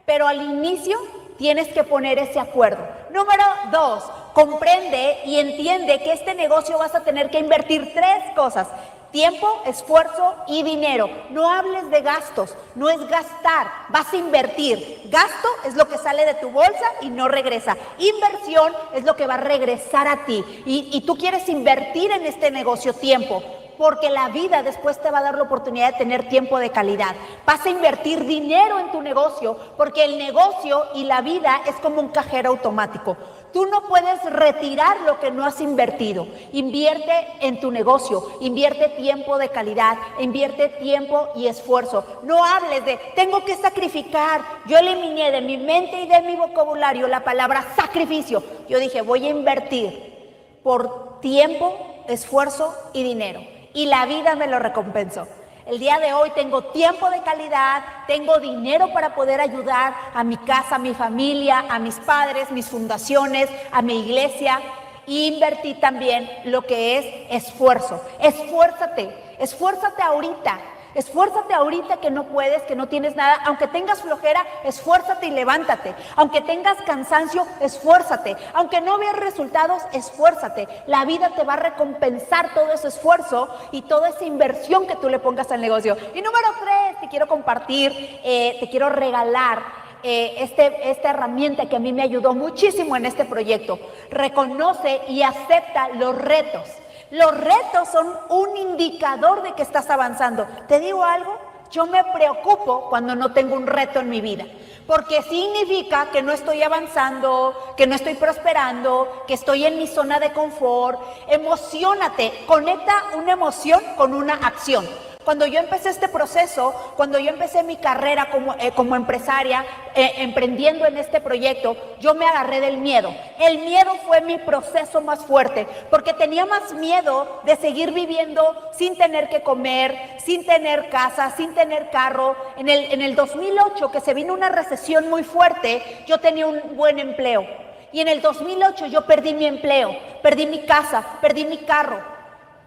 pero al inicio tienes que poner ese acuerdo. Número 2, comprende y entiende que este negocio vas a tener que invertir 3 cosas: tiempo, esfuerzo y dinero. No hables de gastos, no es gastar, vas a invertir. Gasto es lo que sale de tu bolsa y no regresa. Inversión es lo que va a regresar a ti. Y tú quieres invertir en este negocio tiempo, porque la vida después te va a dar la oportunidad de tener tiempo de calidad. Vas a invertir dinero en tu negocio, porque el negocio y la vida es como un cajero automático. Tú no puedes retirar lo que no has invertido. Invierte en tu negocio, invierte tiempo de calidad, invierte tiempo y esfuerzo. No hables de, tengo que sacrificar. Yo eliminé de mi mente y de mi vocabulario la palabra sacrificio. Yo dije, voy a invertir por tiempo, esfuerzo y dinero. Y la vida me lo recompensó. El día de hoy tengo tiempo de calidad, tengo dinero para poder ayudar a mi casa, a mi familia, a mis padres, mis fundaciones, a mi iglesia. Y invertí también lo que es esfuerzo. Esfuérzate ahorita. Esfuérzate ahorita que no puedes, que no tienes nada. Aunque tengas flojera, esfuérzate y levántate. Aunque tengas cansancio, esfuérzate. Aunque no veas resultados, esfuérzate. La vida te va a recompensar todo ese esfuerzo y toda esa inversión que tú le pongas al negocio. Y número 3, te quiero compartir, te quiero regalar esta herramienta que a mí me ayudó muchísimo en este proyecto. Reconoce y acepta los retos. Los retos son un indicador de que estás avanzando. ¿Te digo algo? Yo me preocupo cuando no tengo un reto en mi vida, porque significa que no estoy avanzando, que no estoy prosperando, que estoy en mi zona de confort. Emociónate, conecta una emoción con una acción. Cuando yo empecé este proceso, cuando yo empecé mi carrera como empresaria, emprendiendo en este proyecto, yo me agarré del miedo. El miedo fue mi proceso más fuerte, porque tenía más miedo de seguir viviendo sin tener que comer, sin tener casa, sin tener carro. En el 2008, que se vino una recesión muy fuerte, yo tenía un buen empleo. Y en el 2008 yo perdí mi empleo, perdí mi casa, perdí mi carro.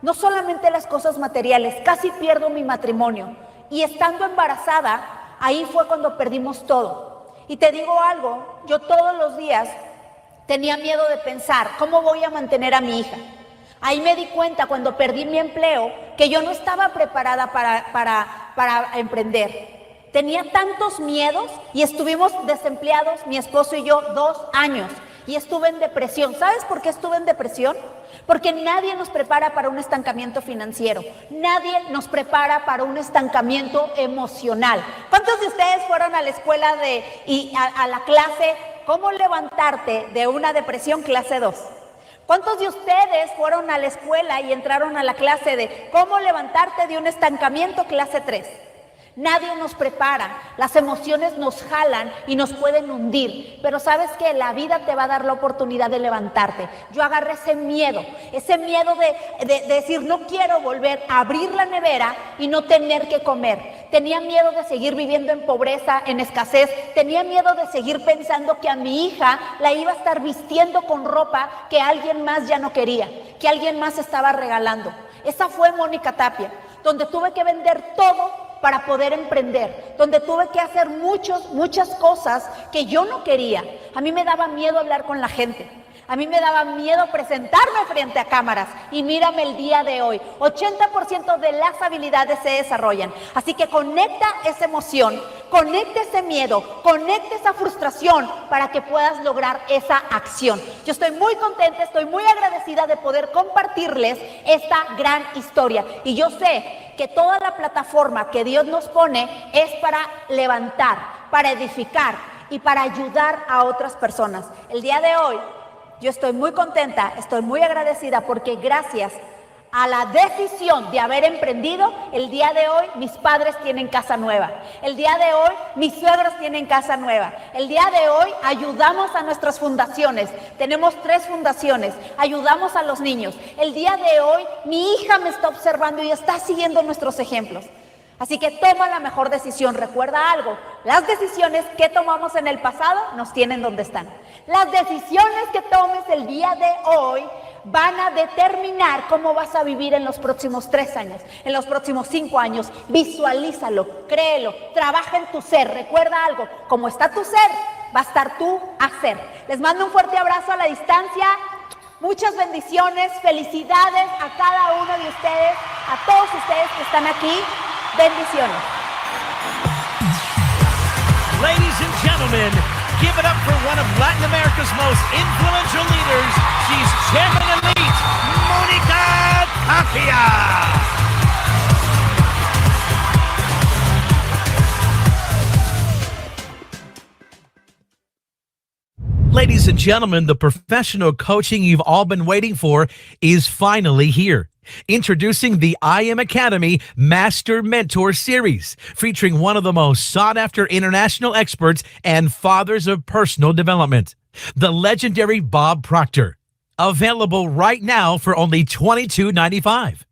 No solamente las cosas materiales, casi pierdo mi matrimonio. Y estando embarazada, ahí fue cuando perdimos todo. Y te digo algo, yo todos los días tenía miedo de pensar, ¿cómo voy a mantener a mi hija? Ahí me di cuenta cuando perdí mi empleo que yo no estaba preparada para emprender. Tenía tantos miedos y estuvimos desempleados, mi esposo y yo, 2 años. Y estuve en depresión. ¿Sabes por qué estuve en depresión? Porque nadie nos prepara para un estancamiento financiero. Nadie nos prepara para un estancamiento emocional. ¿Cuántos de ustedes fueron a la escuela a la clase cómo levantarte de una depresión clase 2? ¿Cuántos de ustedes fueron a la escuela y entraron a la clase de cómo levantarte de un estancamiento clase 3? Nadie nos prepara, las emociones nos jalan y nos pueden hundir, pero sabes que la vida te va a dar la oportunidad de levantarte. Yo agarré ese miedo de decir no quiero volver a abrir la nevera y no tener que comer. Tenía miedo de seguir viviendo en pobreza, en escasez, tenía miedo de seguir pensando que a mi hija la iba a estar vistiendo con ropa que alguien más ya no quería, que alguien más estaba regalando. Esa fue Mónica Tapia, donde tuve que vender todo para poder emprender, donde tuve que hacer muchas cosas que yo no quería. A mí me daba miedo hablar con la gente, a mí me daba miedo presentarme frente a cámaras y mírame el día de hoy, 80% de las habilidades se desarrollan. Así que conecta esa emoción, conecta ese miedo, conecta esa frustración para que puedas lograr esa acción. Yo estoy muy contenta, estoy muy agradecida de poder compartirles esta gran historia y yo sé que toda la plataforma que Dios nos pone es para levantar, para edificar y para ayudar a otras personas. El día de hoy yo estoy muy contenta, estoy muy agradecida porque gracias a la decisión de haber emprendido, el día de hoy mis padres tienen casa nueva. El día de hoy mis suegros tienen casa nueva. El día de hoy ayudamos a nuestras fundaciones. Tenemos 3 fundaciones. Ayudamos a los niños. El día de hoy mi hija me está observando y está siguiendo nuestros ejemplos. Así que toma la mejor decisión. Recuerda algo, las decisiones que tomamos en el pasado nos tienen donde están. Las decisiones que tomes el día de hoy van a determinar cómo vas a vivir en los próximos 3 años, en los próximos 5 años. Visualízalo, créelo, trabaja en tu ser. Recuerda algo, como está tu ser, va a estar tu hacer. Les mando un fuerte abrazo a la distancia. Muchas bendiciones, felicidades a cada uno de ustedes, a todos ustedes que están aquí. Bendiciones. Ladies and gentlemen, give it up for one of Latin America's most influential leaders. She's Chairman Elite, Monica Tapia. Ladies and gentlemen, the professional coaching you've all been waiting for is finally here. Introducing the I Am Academy Master Mentor Series, featuring one of the most sought-after international experts and fathers of personal development, the legendary Bob Proctor. Available right now for only $22.95.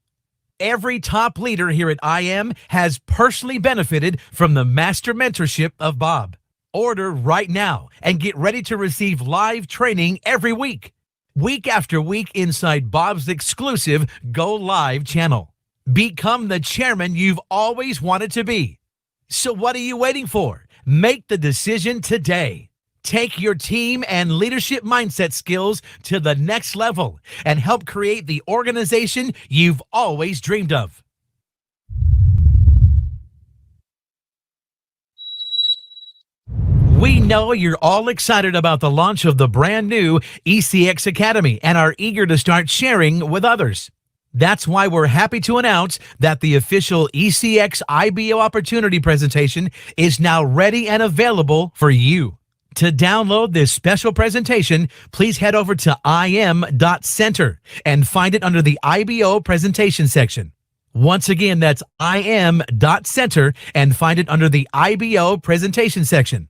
Every top leader here at I Am has personally benefited from the master mentorship of Bob. Order right now and get ready to receive live training every week. Week after week inside Bob's exclusive Go Live channel. Become the chairman you've always wanted to be. So what are you waiting for? Make the decision today. Take your team and leadership mindset skills to the next level and help create the organization you've always dreamed of. We know you're all excited about the launch of the brand new ECX Academy and are eager to start sharing with others. That's why we're happy to announce that the official ECX IBO opportunity presentation is now ready and available for you. To download this special presentation, please head over to im.center and find it under the IBO presentation section. Once again, that's im.center and find it under the IBO presentation section.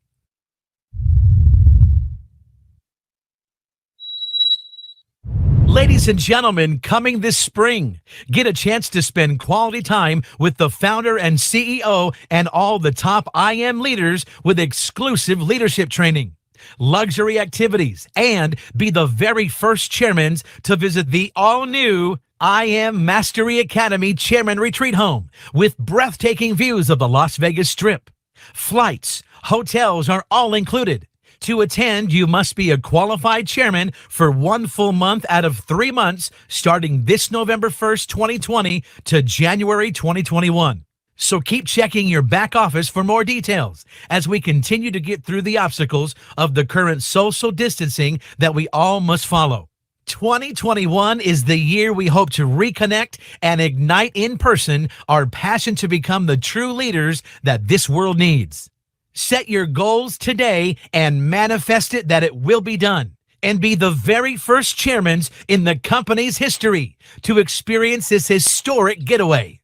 Ladies and gentlemen, coming this spring, get a chance to spend quality time with the founder and CEO and all the top IM leaders with exclusive leadership training, luxury activities, and be the very first chairmans to visit the all-new IM Mastery Academy Chairman Retreat Home with breathtaking views of the Las Vegas Strip. Flights, hotels are all included. To attend, you must be a qualified chairman for 1 full month out of 3 months, starting this November 1st, 2020 to January 2021. So keep checking your back office for more details as we continue to get through the obstacles of the current social distancing that we all must follow. 2021 is the year we hope to reconnect and ignite in person our passion to become the true leaders that this world needs. Set your goals today and manifest it that it will be done, and be the very first chairmans in the company's history to experience this historic getaway.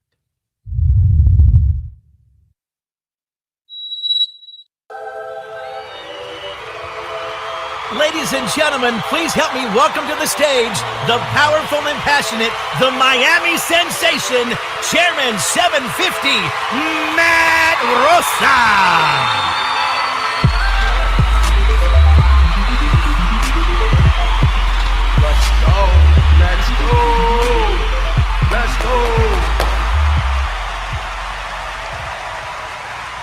Ladies and gentlemen, please help me welcome to the stage the powerful and passionate, the Miami sensation, Chairman 750, Matt Rosa. Let's go. Let's go. Let's go.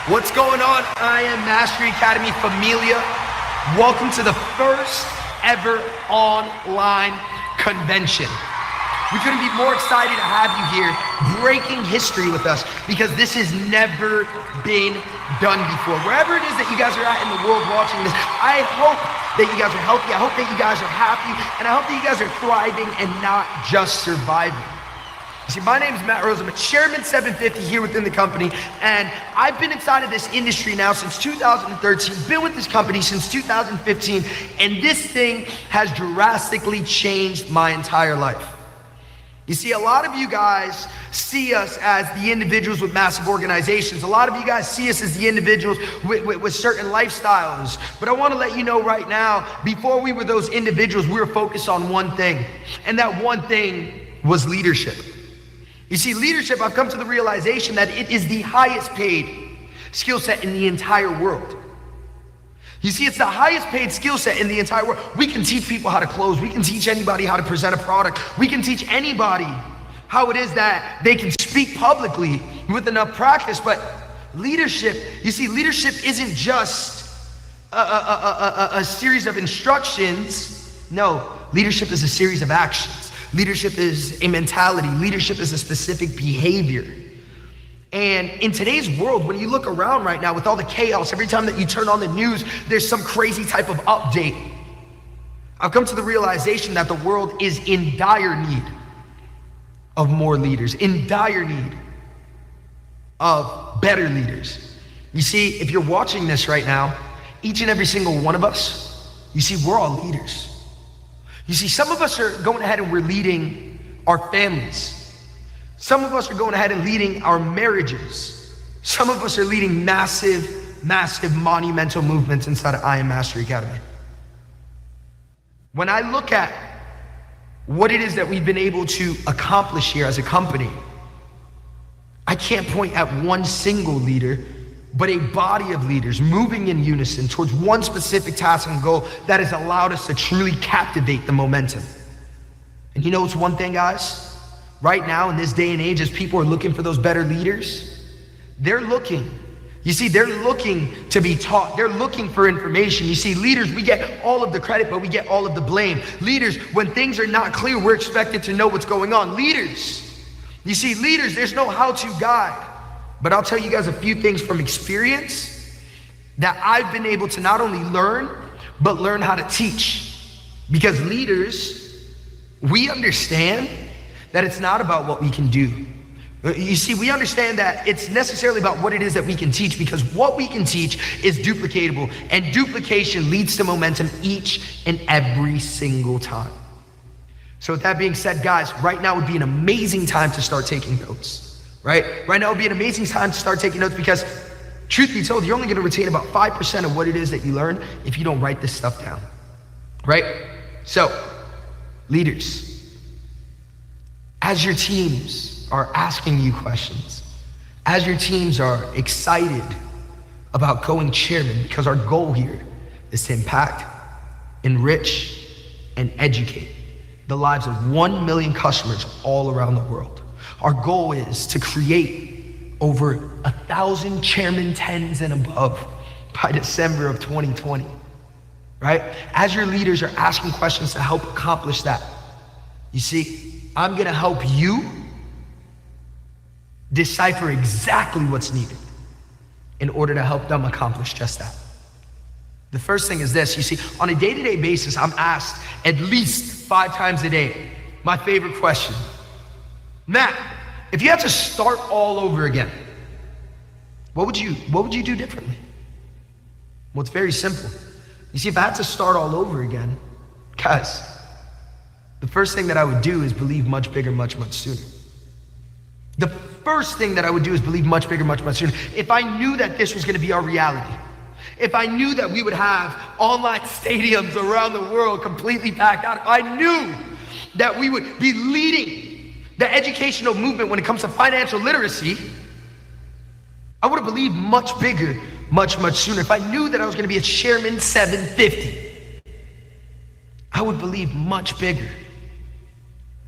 What's going on? I am Mastery Academy Familia. Welcome to the first ever online convention. We couldn't be more excited to have you here, breaking history with us, because this has never been done before. Wherever it is that you guys are at in the world watching this, I hope that you guys are healthy. I hope that you guys are happy, and I hope that you guys are thriving and not just surviving. See, my name is Matt Rose. I'm a Chairman 750 here within the company, and I've been inside of this industry now since 2013, been with this company since 2015, and this thing has drastically changed my entire life. You see, a lot of you guys see us as the individuals with massive organizations. A lot of you guys see us as the individuals with certain lifestyles. But I want to let you know right now, before we were those individuals, we were focused on one thing. And that one thing was leadership. You see, leadership, I've come to the realization that it is the highest paid skill set in the entire world. You see, it's the highest paid skill set in the entire world. We can teach people how to close. We can teach anybody how to present a product. We can teach anybody how it is that they can speak publicly with enough practice. But leadership, you see, leadership isn't just a series of instructions. No, leadership is a series of actions. Leadership is a mentality. Leadership is a specific behavior. And in today's world, when you look around right now with all the chaos, every time that you turn on the news, there's some crazy type of update. I've come to the realization that the world is in dire need of more leaders, in dire need of better leaders. You see, if you're watching this right now, each and every single one of us, you see, we're all leaders. You see, some of us are going ahead and we're leading our families. Some of us are going ahead and leading our marriages. Some of us are leading massive, massive, monumental movements inside of I Am Mastery Academy. When I look at what it is that we've been able to accomplish here as a company, I can't point at one single leader, but a body of leaders moving in unison towards one specific task and goal that has allowed us to truly captivate the momentum. And you know what's one thing, guys? Right now, in this day and age, as people are looking for those better leaders, they're looking. You see, they're looking to be taught. They're looking for information. You see, leaders, we get all of the credit, but we get all of the blame. Leaders, when things are not clear, we're expected to know what's going on. Leaders, you see, leaders, there's no how-to guide. But I'll tell you guys a few things from experience that I've been able to not only learn, but learn how to teach. Because leaders, we understand that it's not about what we can do. You see, we understand that it's necessarily about what it is that we can teach, because what we can teach is duplicatable, and duplication leads to momentum each and every single time. So with that being said, guys, right now would be an amazing time to start taking notes, right? Right now would be an amazing time to start taking notes, because truth be told, you're only gonna retain about 5% of what it is that you learn if you don't write this stuff down, right? So, leaders, as your teams are asking you questions, as your teams are excited about going chairman, because our goal here is to impact, enrich, and educate the lives of 1 million customers all around the world. Our goal is to create over 1,000 chairman 10s and above by December of 2020, right? As your leaders are asking questions to help accomplish that, you see, I'm gonna help you decipher exactly what's needed in order to help them accomplish just that. The first thing is this, you see, on a day-to-day basis, I'm asked at least 5 times a day, my favorite question: Matt, if you had to start all over again, what would you do differently? Well, it's very simple. You see, if I had to start all over again, guys, the first thing that I would do is believe much bigger, much, much sooner. The first thing that I would do is believe much bigger, much, much sooner. If I knew that this was gonna be our reality, if I knew that we would have online stadiums around the world completely packed out, if I knew that we would be leading the educational movement when it comes to financial literacy, I would have believed much bigger, much, much sooner. If I knew that I was gonna be a Chairman 750, I would believe much bigger,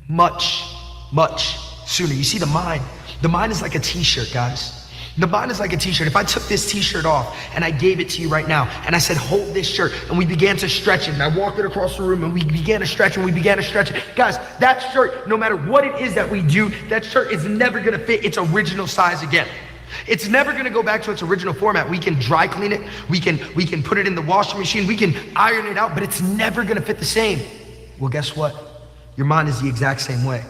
much, much sooner. You see, the mind is like a t-shirt, guys. The mind is like a t-shirt. If I took this t-shirt off and I gave it to you right now and I said, hold this shirt, and we began to stretch it, and I walked it across the room and we began to stretch it, guys, that shirt, no matter what it is that we do, that shirt is never gonna fit its original size again. It's never gonna go back to its original format. We can dry clean it, we can put it in the washing machine, we can iron it out, but it's never gonna fit the same. Well, guess what? Your mind is the exact same way.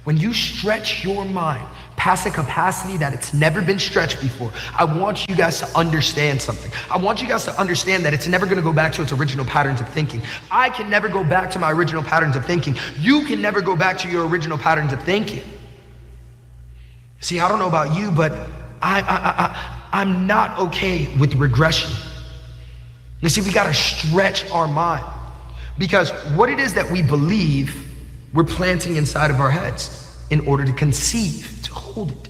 When you stretch your mind past a capacity that it's never been stretched before. I want you guys to understand something. I want you guys to understand that it's never gonna go back to its original patterns of thinking. I can never go back to my original patterns of thinking. You can never go back to your original patterns of thinking. See, I don't know about you, but I'm not okay with regression. You see, we gotta stretch our mind, because what it is that we believe, we're planting inside of our heads in order to conceive, to hold it.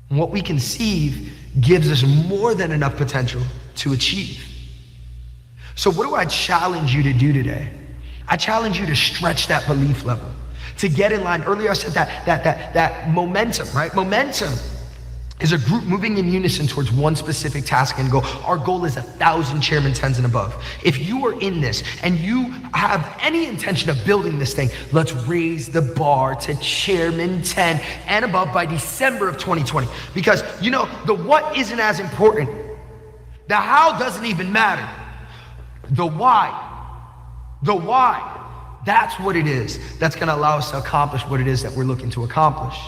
And what we conceive gives us more than enough potential to achieve. So what do I challenge you to do today? I challenge you to stretch that belief level, to get in line. Earlier I said that momentum, right? Momentum is a group moving in unison towards one specific task and goal. Our goal is 1,000 chairman 10s and above. If you are in this and you have any intention of building this thing, let's raise the bar to chairman 10 and above by December of 2020. Because you know, the what isn't as important. The how doesn't even matter. The why, that's what it is that's gonna allow us to accomplish what it is that we're looking to accomplish.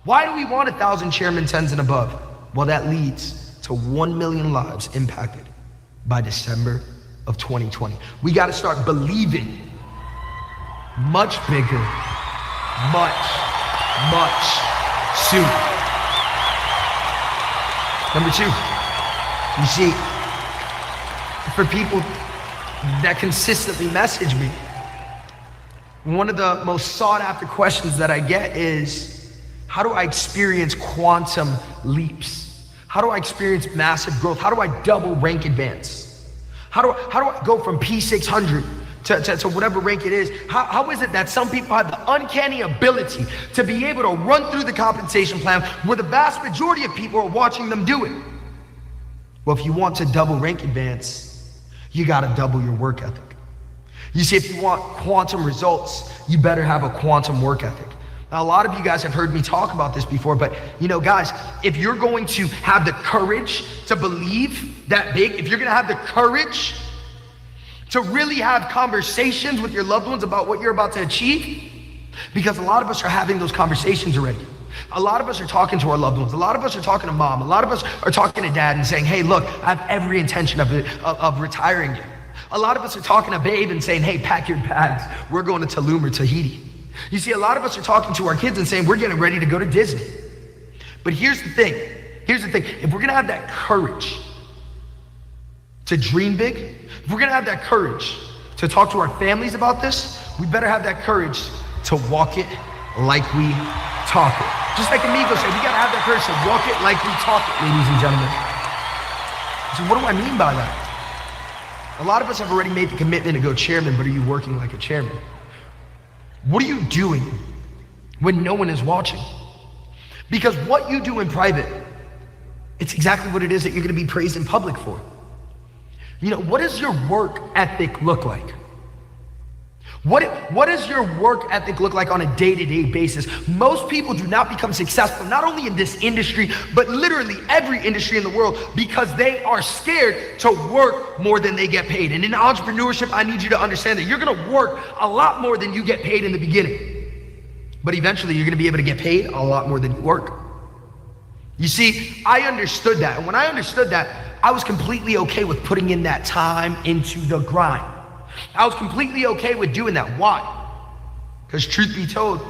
Why do we want 1,000 chairman 10s and above? Well, that leads to 1 million lives impacted by December of 2020. We got to start believing much bigger, much sooner. Number 2, you see, for people that consistently message me, one of the most sought after questions that I get is, how do I experience quantum leaps? How do I experience massive growth? How do I double rank advance? How do I go from P600 to whatever rank it is? How is it that some people have the uncanny ability to be able to run through the compensation plan where the vast majority of people are watching them do it? Well, if you want to double rank advance, you gotta double your work ethic. You see, if you want quantum results, you better have a quantum work ethic. Now, a lot of you guys have heard me talk about this before, but you know, guys, if you're going to have the courage to believe that big, if you're gonna have the courage to really have conversations with your loved ones about what you're about to achieve, because a lot of us are having those conversations already. A lot of us are talking to our loved ones. A lot of us are talking to mom. A lot of us are talking to dad and saying, hey, look, I have every intention of retiring you. A lot of us are talking to babe and saying, hey, pack your bags. We're going to Tulum or Tahiti. You see, a lot of us are talking to our kids and saying, we're getting ready to go to Disney. But here's the thing. If we're gonna have that courage to dream big, if we're gonna have that courage to talk to our families about this, we better have that courage to walk it like we talk it. Just like Amigo said, we gotta have that courage to walk it like we talk it, ladies and gentlemen. So what do I mean by that? A lot of us have already made the commitment to go chairman, but are you working like a chairman? What are you doing when no one is watching? Because what you do in private, it's exactly what it is that you're gonna be praised in public for. You know, what does your work ethic look like? What does your work ethic look like on a day-to-day basis? Most people do not become successful, not only in this industry, but literally every industry in the world, because they are scared to work more than they get paid. And in entrepreneurship, I need you to understand that you're gonna work a lot more than you get paid in the beginning. But eventually you're gonna be able to get paid a lot more than you work. You see, I understood that. And when I understood that, I was completely okay with putting in that time into the grind. I was completely okay with doing that. Why? Because truth be told,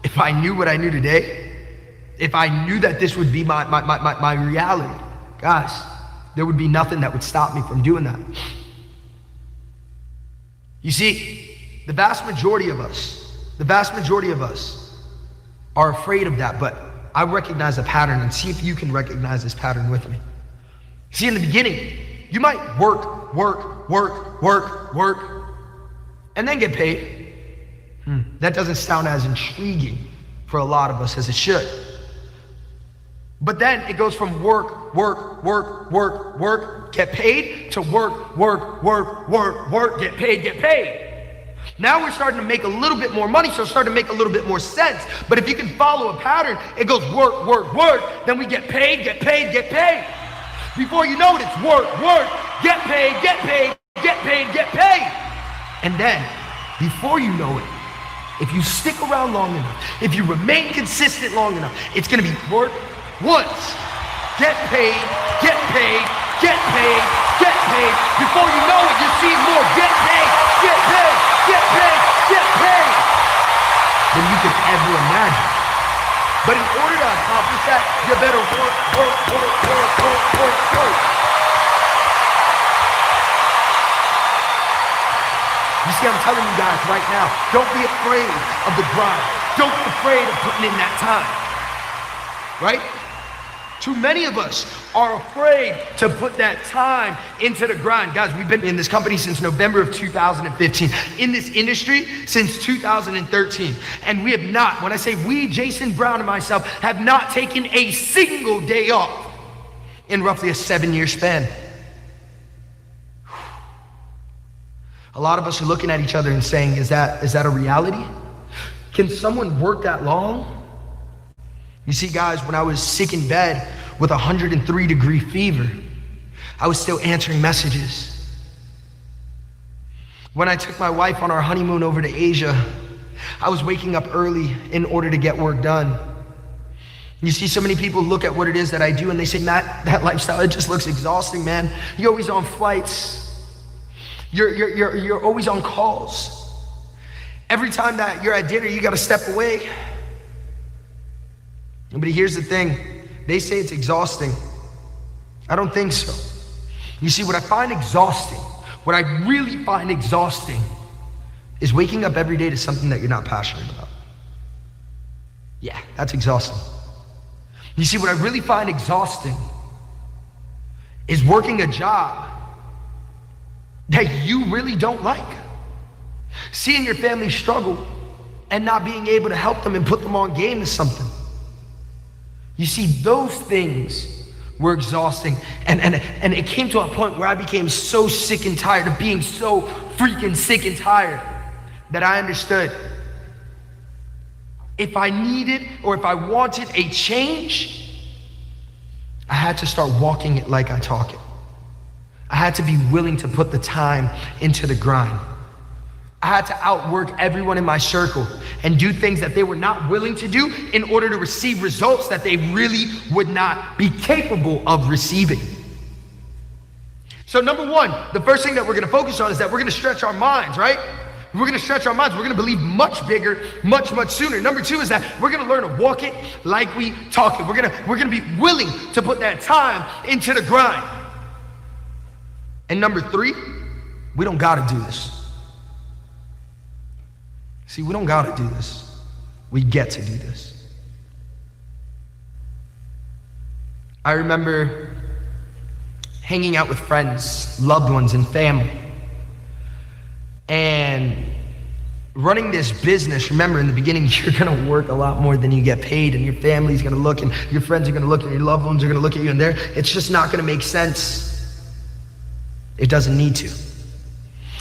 if I knew what I knew today, if I knew that this would be my reality, guys, there would be nothing that would stop me from doing that. You see, the vast majority of us are afraid of that, but I recognize a pattern, and see if you can recognize this pattern with me. See, in the beginning, you might work, and then get paid. That doesn't sound as intriguing for a lot of us as it should. But then it goes from work, get paid, to work, get paid. Now we're starting to make a little bit more money, so it's starting to make a little bit more sense. But if you can follow a pattern, it goes work, then we get paid. Before you know it, it's work, get paid. And then, before you know it, If you stick around long enough, if you remain consistent long enough, it's gonna be work once. Get paid, get paid, get paid, get paid. Before you know it, you're seeing more get paid, get paid, get paid, get paid than you could ever imagine. But in order to accomplish that, you better work. You see, I'm telling you guys right now, don't be afraid of the grind. Don't be afraid of putting in that time, right? Too many of us are afraid to put that time into the grind. Guys, we've been in this company since November of 2015, in this industry since 2013. And we have not, when I say we, Jason Brown and myself, have not taken a single day off in roughly a 7-year span. A lot of us are looking at each other and saying, is that a reality? Can someone work that long? You see, guys, when I was sick in bed with 103-degree fever, I was still answering messages. When I took my wife on our honeymoon over to Asia, I was waking up early in order to get work done. You see, so many people look at what it is that I do and they say, Matt, that lifestyle, it just looks exhausting, man. You're always on flights. You're always on calls. Every time that you're at dinner, you gotta step away. But here's the thing, they say it's exhausting. I don't think so. You see, what I find exhausting, what I really find exhausting is waking up every day to something that you're not passionate about. Yeah, that's exhausting. You see, what I really find exhausting is working a job that you really don't like. Seeing your family struggle and not being able to help them and put them on game is something. You see, those things were exhausting. And it came to a point where I became so sick and tired of being so freaking sick and tired that I understood if I needed or if I wanted a change, I had to start walking it like I talk it. I had to be willing to put the time into the grind. I had to outwork everyone in my circle and do things that they were not willing to do in order to receive results that they really would not be capable of receiving. So number one, the first thing that we're gonna focus on is that we're gonna stretch our minds, right? We're gonna stretch our minds. We're gonna believe much bigger, much sooner. Number two is that we're gonna learn to walk it like we talk it. We're gonna be willing to put that time into the grind. And number three, we don't gotta do this. See, we don't gotta do this. We get to do this. I remember hanging out with friends, loved ones, and family. And running this business, remember in the beginning, you're gonna work a lot more than you get paid, and your family's gonna look, and your friends are gonna look, and your loved ones are gonna look at you, and it's just not gonna make sense. It doesn't need to.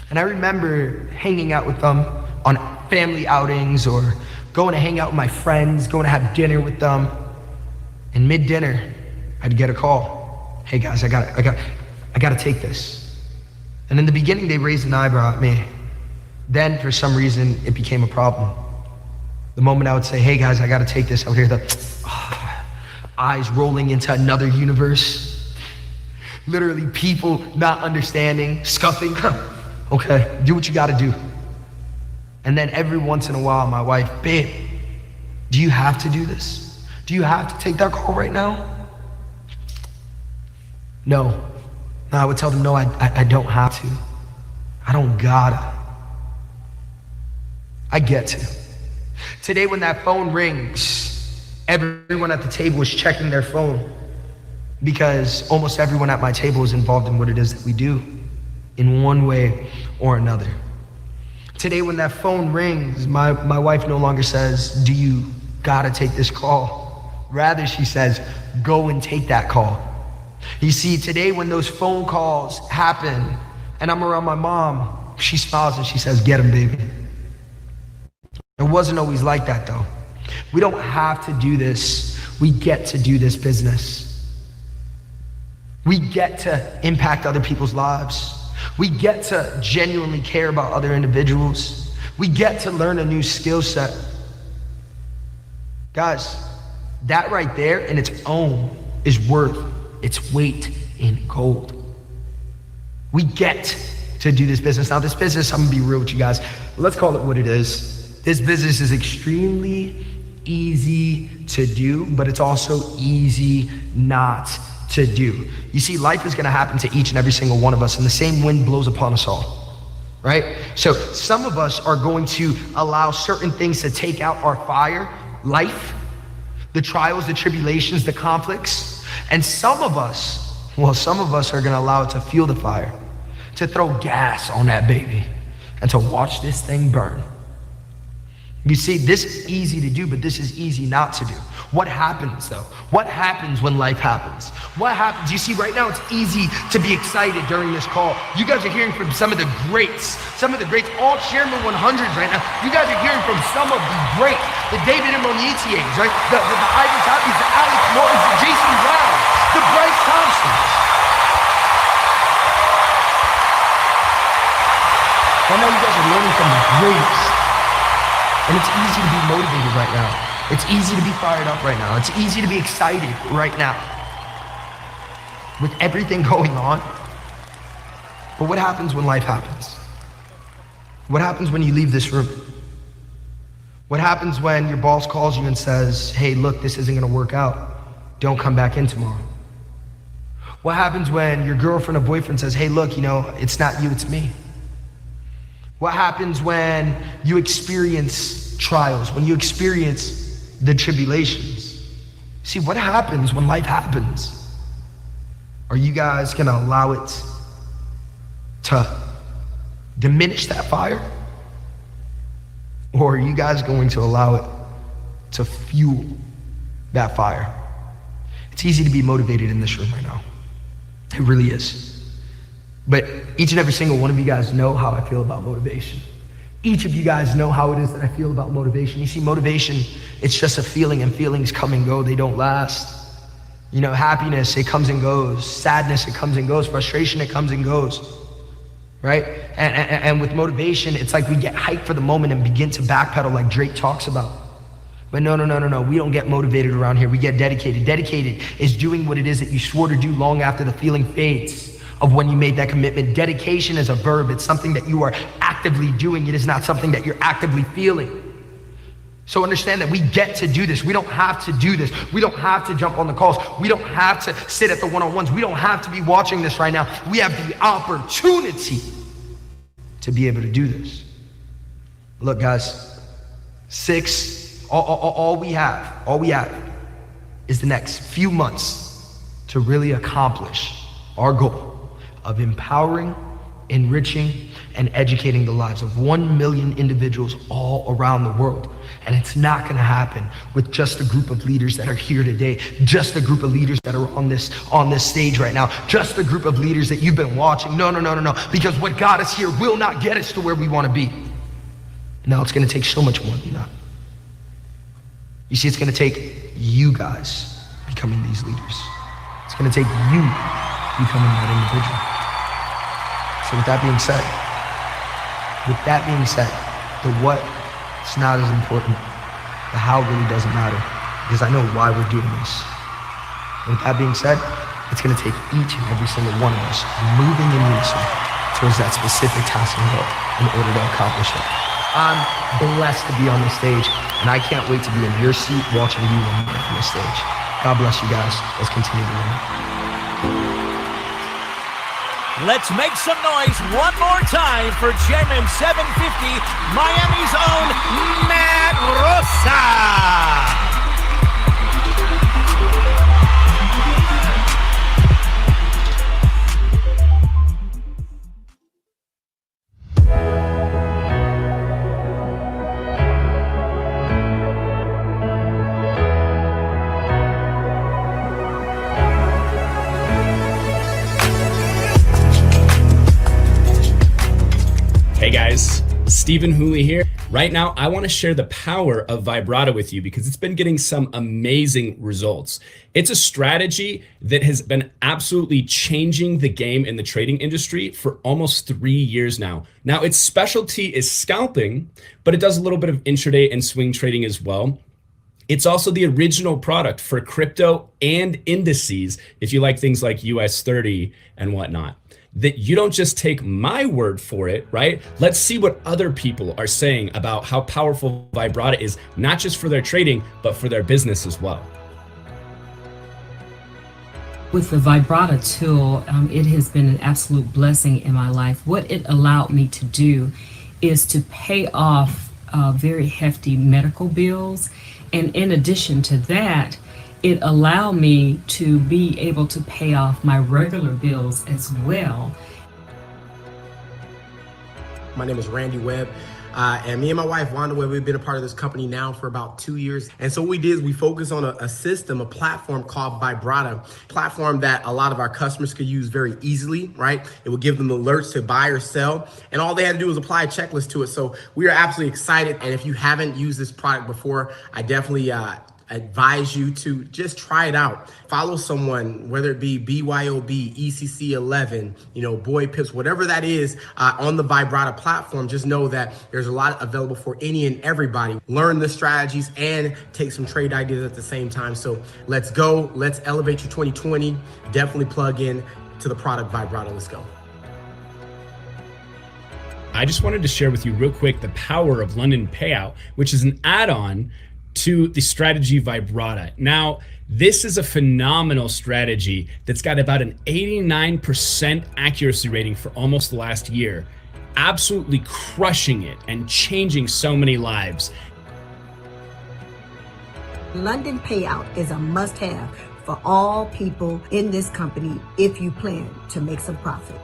And I remember hanging out with them on family outings or going to hang out with my friends, going to have dinner with them. And mid-dinner, I'd get a call. Hey guys, I gotta take this. And in the beginning, they raised an eyebrow at me. Then for some reason, it became a problem. The moment I would say, hey guys, I gotta take this, I would hear the eyes rolling into another universe. Literally people not understanding, scuffing. Okay, do what you gotta do. And then every once in a while, my wife, babe, do you have to do this? Do you have to take that call right now? No, I would tell them, no, I don't have to. I don't gotta. I get to. Today when that phone rings, everyone at the table is checking their phone because almost everyone at my table is involved in what it is that we do in one way or another. Today when that phone rings, my wife no longer says, do you gotta take this call? Rather, she says, go and take that call. You see, today when those phone calls happen and I'm around my mom, she smiles and she says, get him, baby. It wasn't always like that though. We don't have to do this. We get to do this business. We get to impact other people's lives. We get to genuinely care about other individuals. We get to learn a new skill set. Guys, that right there in its own is worth its weight in gold. We get to do this business. Now this business, I'm gonna be real with you guys. Let's call it what it is. This business is extremely easy to do, but it's also easy not to do. You see, life is gonna happen to each and every single one of us, and the same wind blows upon us all, right? So some of us are going to allow certain things to take out our fire, life, the trials, the tribulations, the conflicts, and some of us are gonna allow it to fuel the fire, to throw gas on that baby, and to watch this thing burn. You see, this is easy to do, but this is easy not to do. What happens though? What happens when life happens? What happens? You see, right now it's easy to be excited during this call. You guys are hearing from some of the greats, all Chairman 100s right now. You guys are hearing from some of the greats, the David Imonities, right? The Ivan Tappies, the Alex Mortons, the Jason Brown, the Bryce Thompsons. I know you guys are learning from the greats. And it's easy to be motivated right now. It's easy to be fired up right now. It's easy to be excited right now with everything going on. But what happens when life happens? What happens when you leave this room? What happens when your boss calls you and says, hey, look, this isn't gonna work out. Don't come back in tomorrow. What happens when your girlfriend or boyfriend says, hey, look, it's not you, it's me? What happens when you experience trials, when you experience the tribulations? See, what happens when life happens? Are you guys gonna allow it to diminish that fire? Or are you guys going to allow it to fuel that fire? It's easy to be motivated in this room right now. It really is. But each and every single one of you guys know how I feel about motivation. Each of you guys know how it is that I feel about motivation. You see, motivation, it's just a feeling, and feelings come and go, they don't last. Happiness, it comes and goes. Sadness, it comes and goes. Frustration, it comes and goes, right? And with motivation, it's like we get hyped for the moment and begin to backpedal like Drake talks about. But no, we don't get motivated around here, we get dedicated. Dedicated is doing what it is that you swore to do long after the feeling fades of when you made that commitment. Dedication is a verb. It's something that you are actively doing. It is not something that you're actively feeling. So understand that we get to do this. We don't have to do this. We don't have to jump on the calls. We don't have to sit at the one-on-ones. We don't have to be watching this right now. We have the opportunity to be able to do this. Look, guys, all we have is the next few months to really accomplish our goal of empowering, enriching, and educating the lives of 1 million individuals all around the world. And it's not gonna happen with just a group of leaders that are here today, just a group of leaders that are on this stage right now, just a group of leaders that you've been watching. No, because what got us here will not get us to where we wanna be. Now it's gonna take so much more than that. You see, it's gonna take you guys becoming these leaders. It's gonna take you becoming that individual. So with that being said, the what's not as important. The how really doesn't matter, because I know why we're doing this. And with that being said, it's gonna take each and every single one of us moving in unison towards that specific task and goal in order to accomplish it. I'm blessed to be on this stage, and I can't wait to be in your seat watching you run on this stage. God bless you guys. Let's continue to win. Let's make some noise one more time for Chairman 750, Miami's own Matt Rosa. Hey guys, Stephen Hooley here. Right now, I want to share the power of Vibrata with you because it's been getting some amazing results. It's a strategy that has been absolutely changing the game in the trading industry for almost 3 years now. Now, its specialty is scalping, but it does a little bit of intraday and swing trading as well. It's also the original product for crypto and indices, if you like things like US 30 and whatnot. That you don't just take my word for it, right? Let's see what other people are saying about how powerful Vibrata is, not just for their trading, but for their business as well. With the Vibrata tool, it has been an absolute blessing in my life. What it allowed me to do is to pay off very hefty medical bills. And in addition to that, it allowed me to be able to pay off my regular bills as well. My name is Randy Webb, and me and my wife, Wanda Webb, we've been a part of this company now for about 2 years. And so what we did is we focused on a system, a platform called Vibrata, platform that a lot of our customers could use very easily, right? It would give them alerts to buy or sell, and all they had to do was apply a checklist to it. So we are absolutely excited. And if you haven't used this product before, I definitely advise you to just try it out. Follow someone, whether it be BYOB, ECC11, Boy Pips, whatever that is on the Vibrata platform. Just know that there's a lot available for any and everybody. Learn the strategies and take some trade ideas at the same time. So let's go. Let's elevate your 2020. Definitely plug in to the product Vibrata. Let's go. I just wanted to share with you real quick the power of London Payout, which is an add-on to the strategy Vibrata. Now, this is a phenomenal strategy that's got about an 89% accuracy rating for almost the last year, absolutely crushing it and changing so many lives. London Payout is a must-have for all people in this company if you plan to make some profit.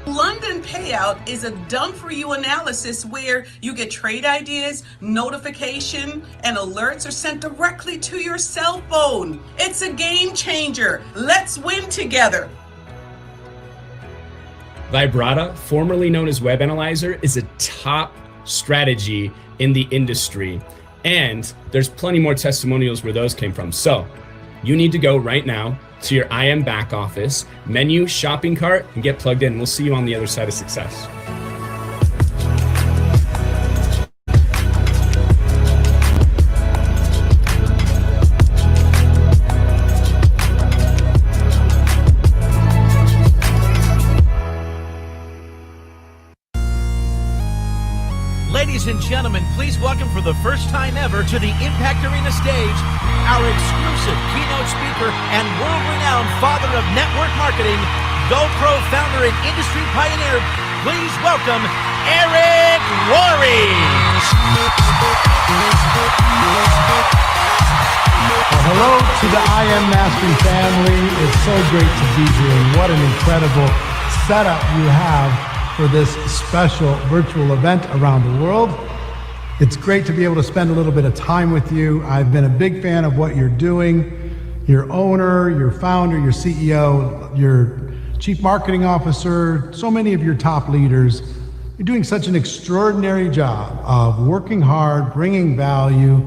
London Payout is a done-for-you analysis where you get trade ideas, notification, and alerts are sent directly to your cell phone. It's a game changer. Let's win together. Vibrata, formerly known as Web Analyzer, is a top strategy in the industry. And there's plenty more testimonials where those came from. So you need to go right now to your IM back office, menu, shopping cart, and get plugged in. We'll see you on the other side of success. Ladies and gentlemen, please welcome for the first time ever to the Impact Arena stage, our exclusive keynote speaker and world-renowned father of network marketing, GoPro founder and industry pioneer. Please welcome Eric Worre. Hello to the I Am Mastery family. It's so great to be here, and what an incredible setup you have for this special virtual event around the world. It's great to be able to spend a little bit of time with you. I've been a big fan of what you're doing. Your owner, your founder, your CEO, your chief marketing officer, so many of your top leaders. You're doing such an extraordinary job of working hard, bringing value,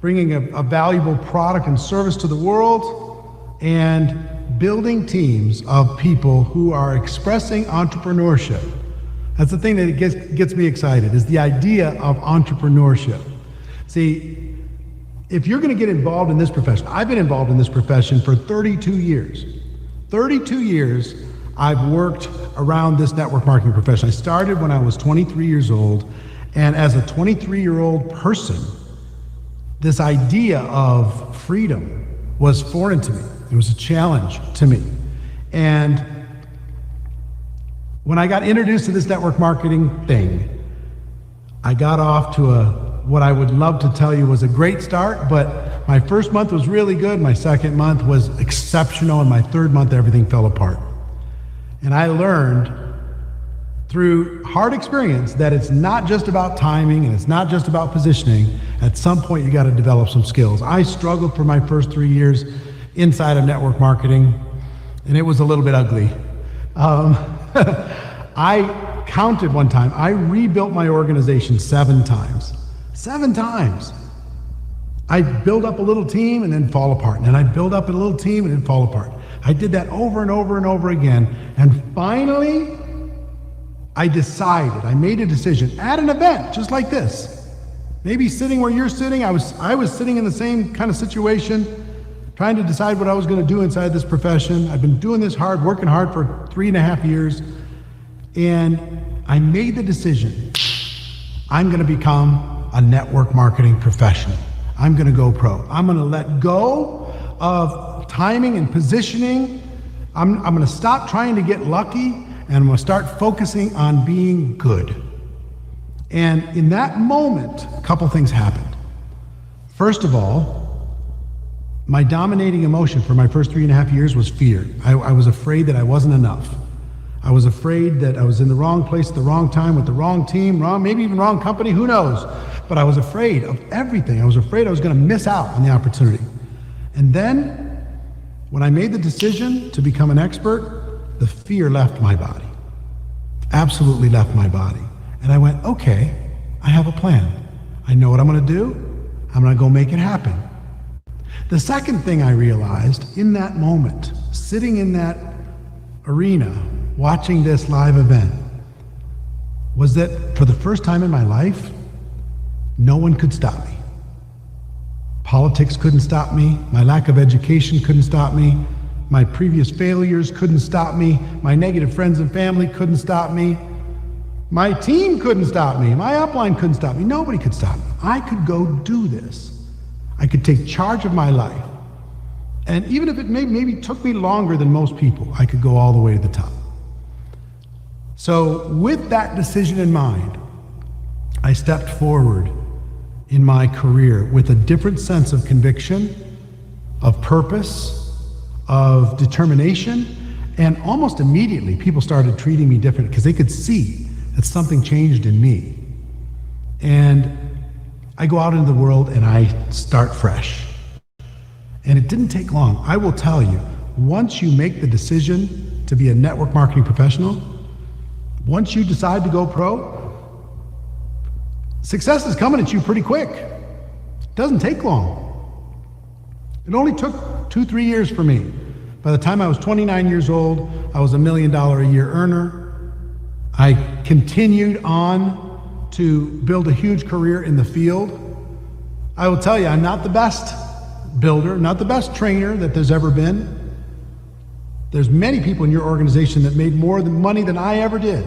bringing a valuable product and service to the world, and building teams of people who are expressing entrepreneurship. That's the thing that gets me excited, is the idea of entrepreneurship. See, if you're going to get involved in this profession, I've been involved in this profession for 32 years. 32 years I've worked around this network marketing profession. I started when I was 23 years old, and as a 23-year-old person, this idea of freedom was foreign to me. It was a challenge to me. And when I got introduced to this network marketing thing, I got off to what I would love to tell you was a great start, but my first month was really good, my second month was exceptional, and my third month everything fell apart. And I learned through hard experience that it's not just about timing and it's not just about positioning. At some point you got to develop some skills. I struggled for my first 3 years inside of network marketing, and it was a little bit ugly. I counted one time, I rebuilt my organization 7 times. 7 times. I build up a little team and then fall apart. And then I build up a little team and then fall apart. I did that over and over and over again. And finally, I decided, I made a decision at an event just like this. Maybe sitting where you're sitting, I was sitting in the same kind of situation, trying to decide what I was going to do inside this profession. I've been doing this hard, working hard for 3.5 years. And I made the decision, I'm going to become a network marketing professional. I'm going to go pro. I'm going to let go of timing and positioning. I'm going to stop trying to get lucky, and I'm going to start focusing on being good. And in that moment, a couple things happened. First of all, my dominating emotion for my first 3.5 years was fear. I was afraid that I wasn't enough. I was afraid that I was in the wrong place at the wrong time with the wrong team, maybe even wrong company, who knows? But I was afraid of everything. I was afraid I was going to miss out on the opportunity. And then, when I made the decision to become an expert, the fear left my body. Absolutely left my body. And I went, okay, I have a plan. I know what I'm going to do. I'm going to go make it happen. The second thing I realized in that moment, sitting in that arena, watching this live event, was that for the first time in my life, no one could stop me. Politics couldn't stop me. My lack of education couldn't stop me. My previous failures couldn't stop me. My negative friends and family couldn't stop me. My team couldn't stop me. My upline couldn't stop me. Nobody could stop me. I could go do this. I could take charge of my life. And even if it maybe took me longer than most people, I could go all the way to the top. So with that decision in mind, I stepped forward in my career with a different sense of conviction, of purpose, of determination, and almost immediately people started treating me different because they could see that something changed in me. And I go out into the world and I start fresh. And it didn't take long. I will tell you, once you make the decision to be a network marketing professional, once you decide to go pro, success is coming at you pretty quick. It doesn't take long. It only took 2-3 years for me. By the time I was 29 years old, I was $1 million a year earner. I continued on to build a huge career in the field. I will tell you, I'm not the best builder, not the best trainer that there's ever been. There's many people in your organization that made more money than I ever did.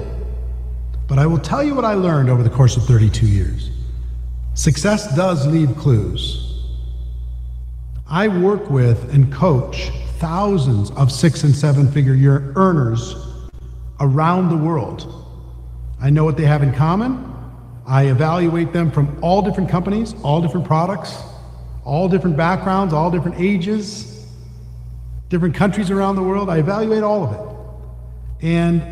But I will tell you what I learned over the course of 32 years. Success does leave clues. I work with and coach thousands of 6- and 7-figure year earners around the world. I know what they have in common. I evaluate them from all different companies, all different products, all different backgrounds, all different ages, different countries around the world. I evaluate all of it. And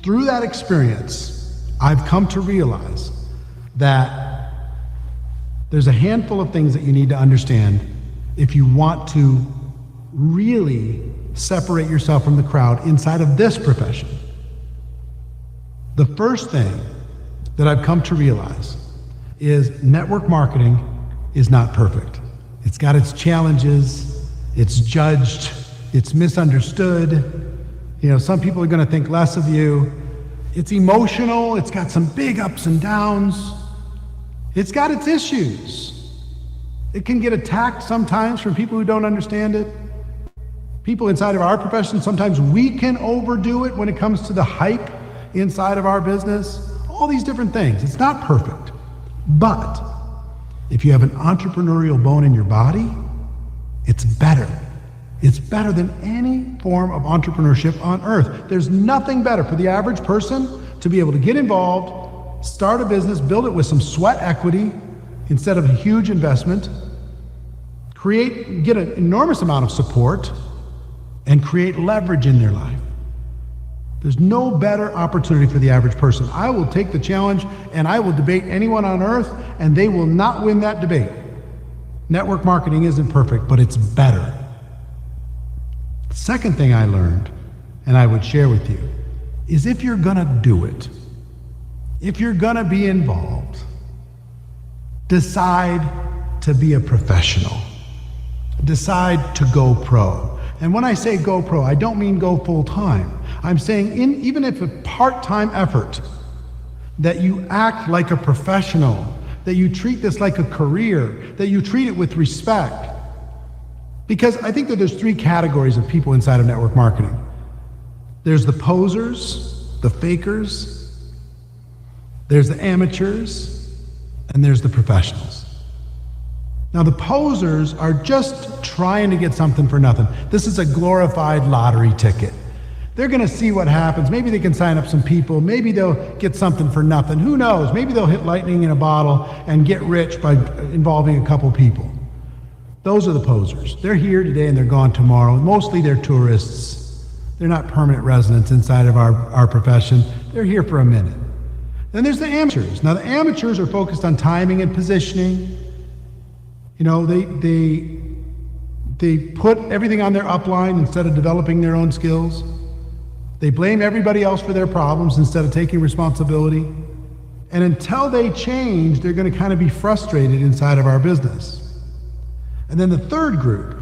through that experience, I've come to realize that there's a handful of things that you need to understand if you want to really separate yourself from the crowd inside of this profession. The first thing that I've come to realize is network marketing is not perfect. It's got its challenges, it's judged, it's misunderstood. You know, some people are going to think less of you. It's emotional, it's got some big ups and downs. It's got its issues. It can get attacked sometimes from people who don't understand it. People inside of our profession, sometimes we can overdo it when it comes to the hype inside of our business. All these different things. It's not perfect. But if you have an entrepreneurial bone in your body, it's better. It's better than any form of entrepreneurship on earth. There's nothing better for the average person to be able to get involved, start a business, build it with some sweat equity instead of a huge investment, get an enormous amount of support, and create leverage in their life. There's no better opportunity for the average person. I will take the challenge and I will debate anyone on earth, and they will not win that debate. Network marketing isn't perfect, but it's better. Second thing I learned, and I would share with you, is if you're gonna do it, if you're gonna be involved, decide to be a professional. Decide to go pro. And when I say go pro, I don't mean go full time. I'm saying even if a part-time effort, that you act like a professional, that you treat this like a career, that you treat it with respect. Because I think that there's three categories of people inside of network marketing. There's the posers, the fakers, there's the amateurs, and there's the professionals. Now the posers are just trying to get something for nothing. This is a glorified lottery ticket. They're gonna see what happens. Maybe they can sign up some people. Maybe they'll get something for nothing. Who knows? Maybe they'll hit lightning in a bottle and get rich by involving a couple people. Those are the posers. They're here today and they're gone tomorrow. Mostly they're tourists. They're not permanent residents inside of our profession. They're here for a minute. Then there's the amateurs. Now the amateurs are focused on timing and positioning. You know, they put everything on their upline instead of developing their own skills. They blame everybody else for their problems instead of taking responsibility. And until they change, they're going to kind of be frustrated inside of our business. And then the third group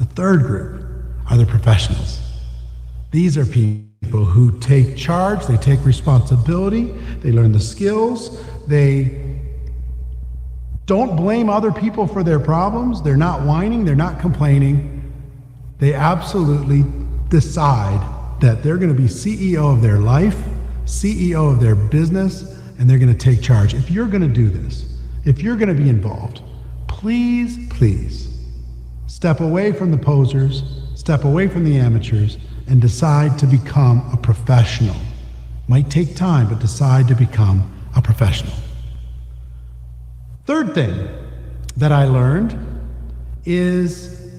are the professionals. These are people who take charge, they take responsibility, they learn the skills, they don't blame other people for their problems, they're not whining, they're not complaining. They absolutely decide that they're going to be CEO of their life, CEO of their business, and they're going to take charge. If you're going to do this, if you're going to be involved, please step away from the posers, step away from the amateurs, and decide to become a professional. Might take time, but decide to become a professional. Third thing that I learned is,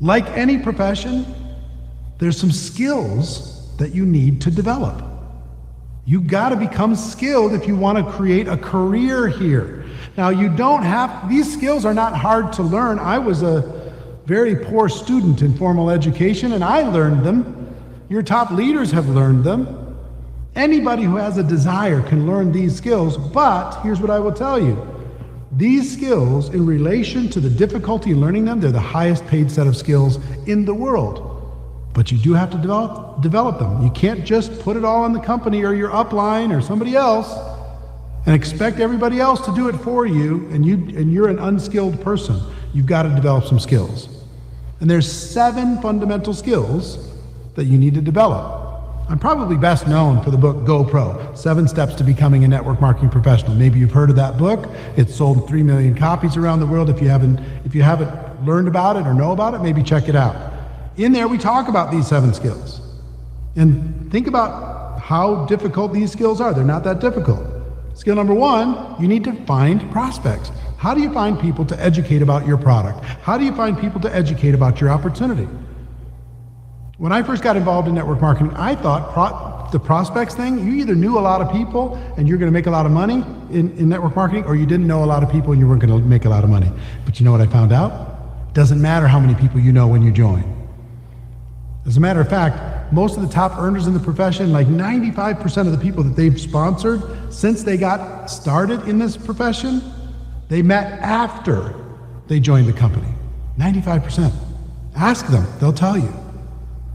like any profession, there's some skills that you need to develop. You gotta become skilled if you wanna create a career here. Now these skills are not hard to learn. I was a very poor student in formal education and I learned them. Your top leaders have learned them. Anybody who has a desire can learn these skills, but here's what I will tell you. These skills, in relation to the difficulty in learning them, they're the highest paid set of skills in the world. But you do have to develop them. You can't just put it all on the company or your upline or somebody else and expect everybody else to do it for you, and you're an unskilled person. You've got to develop some skills. And there's 7 fundamental skills that you need to develop. I'm probably best known for the book Go Pro, 7 Steps to Becoming a Network Marketing Professional. Maybe you've heard of that book. It's sold 3 million copies around the world. If you haven't learned about it or know about it, maybe check it out. In there, we talk about these 7 skills. And think about how difficult these skills are. They're not that difficult. Skill number 1, you need to find prospects. How do you find people to educate about your product? How do you find people to educate about your opportunity? When I first got involved in network marketing, I thought the prospects thing, you either knew a lot of people and you're going to make a lot of money in network marketing, or you didn't know a lot of people and you weren't going to make a lot of money. But you know what I found out? It doesn't matter how many people you know when you join. As a matter of fact, most of the top earners in the profession, like 95% of the people that they've sponsored since they got started in this profession, they met after they joined the company. 95%. Ask them, they'll tell you.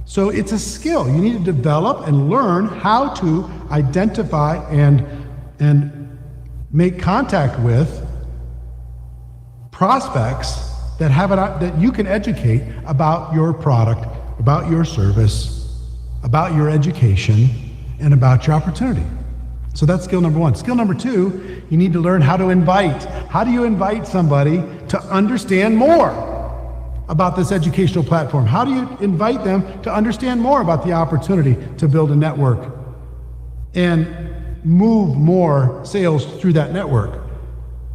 So it's a skill. You need to develop and learn how to identify and make contact with prospects that you can educate about your product, about your service, about your education, and about your opportunity. So that's skill number 1. Skill number 2, you need to learn how to invite. How do you invite somebody to understand more about this educational platform? How do you invite them to understand more about the opportunity to build a network and move more sales through that network?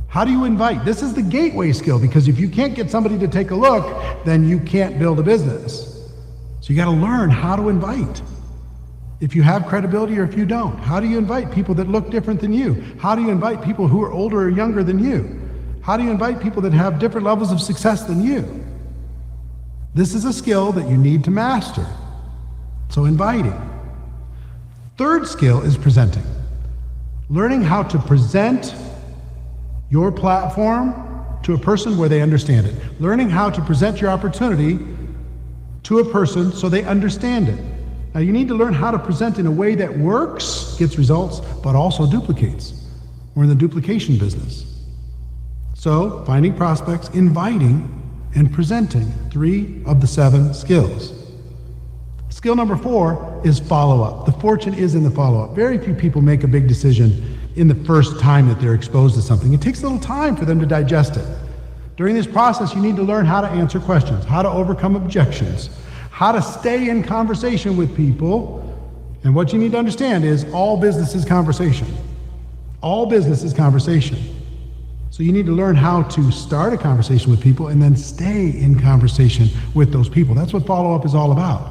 How do you invite? This is the gateway skill, because if you can't get somebody to take a look, then you can't build a business. So you got to learn how to invite. If you have credibility or if you don't, how do you invite people that look different than you? How do you invite people who are older or younger than you? How do you invite people that have different levels of success than you? This is a skill that you need to master. So inviting. Third skill is presenting. Learning how to present your platform to a person where they understand it. Learning how to present your opportunity to a person so they understand it. Now you need to learn how to present in a way that works, gets results, but also duplicates. We're in the duplication business. So finding prospects, inviting, and presenting, 3 of the 7 skills. Skill number 4 is follow-up. The fortune is in the follow-up. Very few people make a big decision in the first time that they're exposed to something. It takes a little time for them to digest it. During this process, you need to learn how to answer questions, how to overcome objections, how to stay in conversation with people. And what you need to understand is all business is conversation. All business is conversation. So you need to learn how to start a conversation with people and then stay in conversation with those people. That's what follow-up is all about.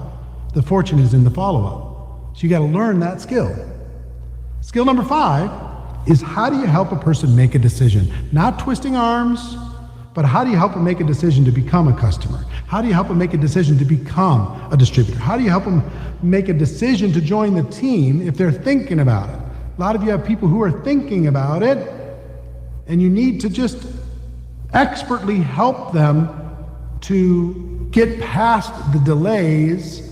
The fortune is in the follow-up. So you got to learn that skill. Skill number 5 is how do you help a person make a decision? Not twisting arms, but how do you help them make a decision to become a customer? How do you help them make a decision to become a distributor? How do you help them make a decision to join the team if they're thinking about it? A lot of you have people who are thinking about it, and you need to just expertly help them to get past the delays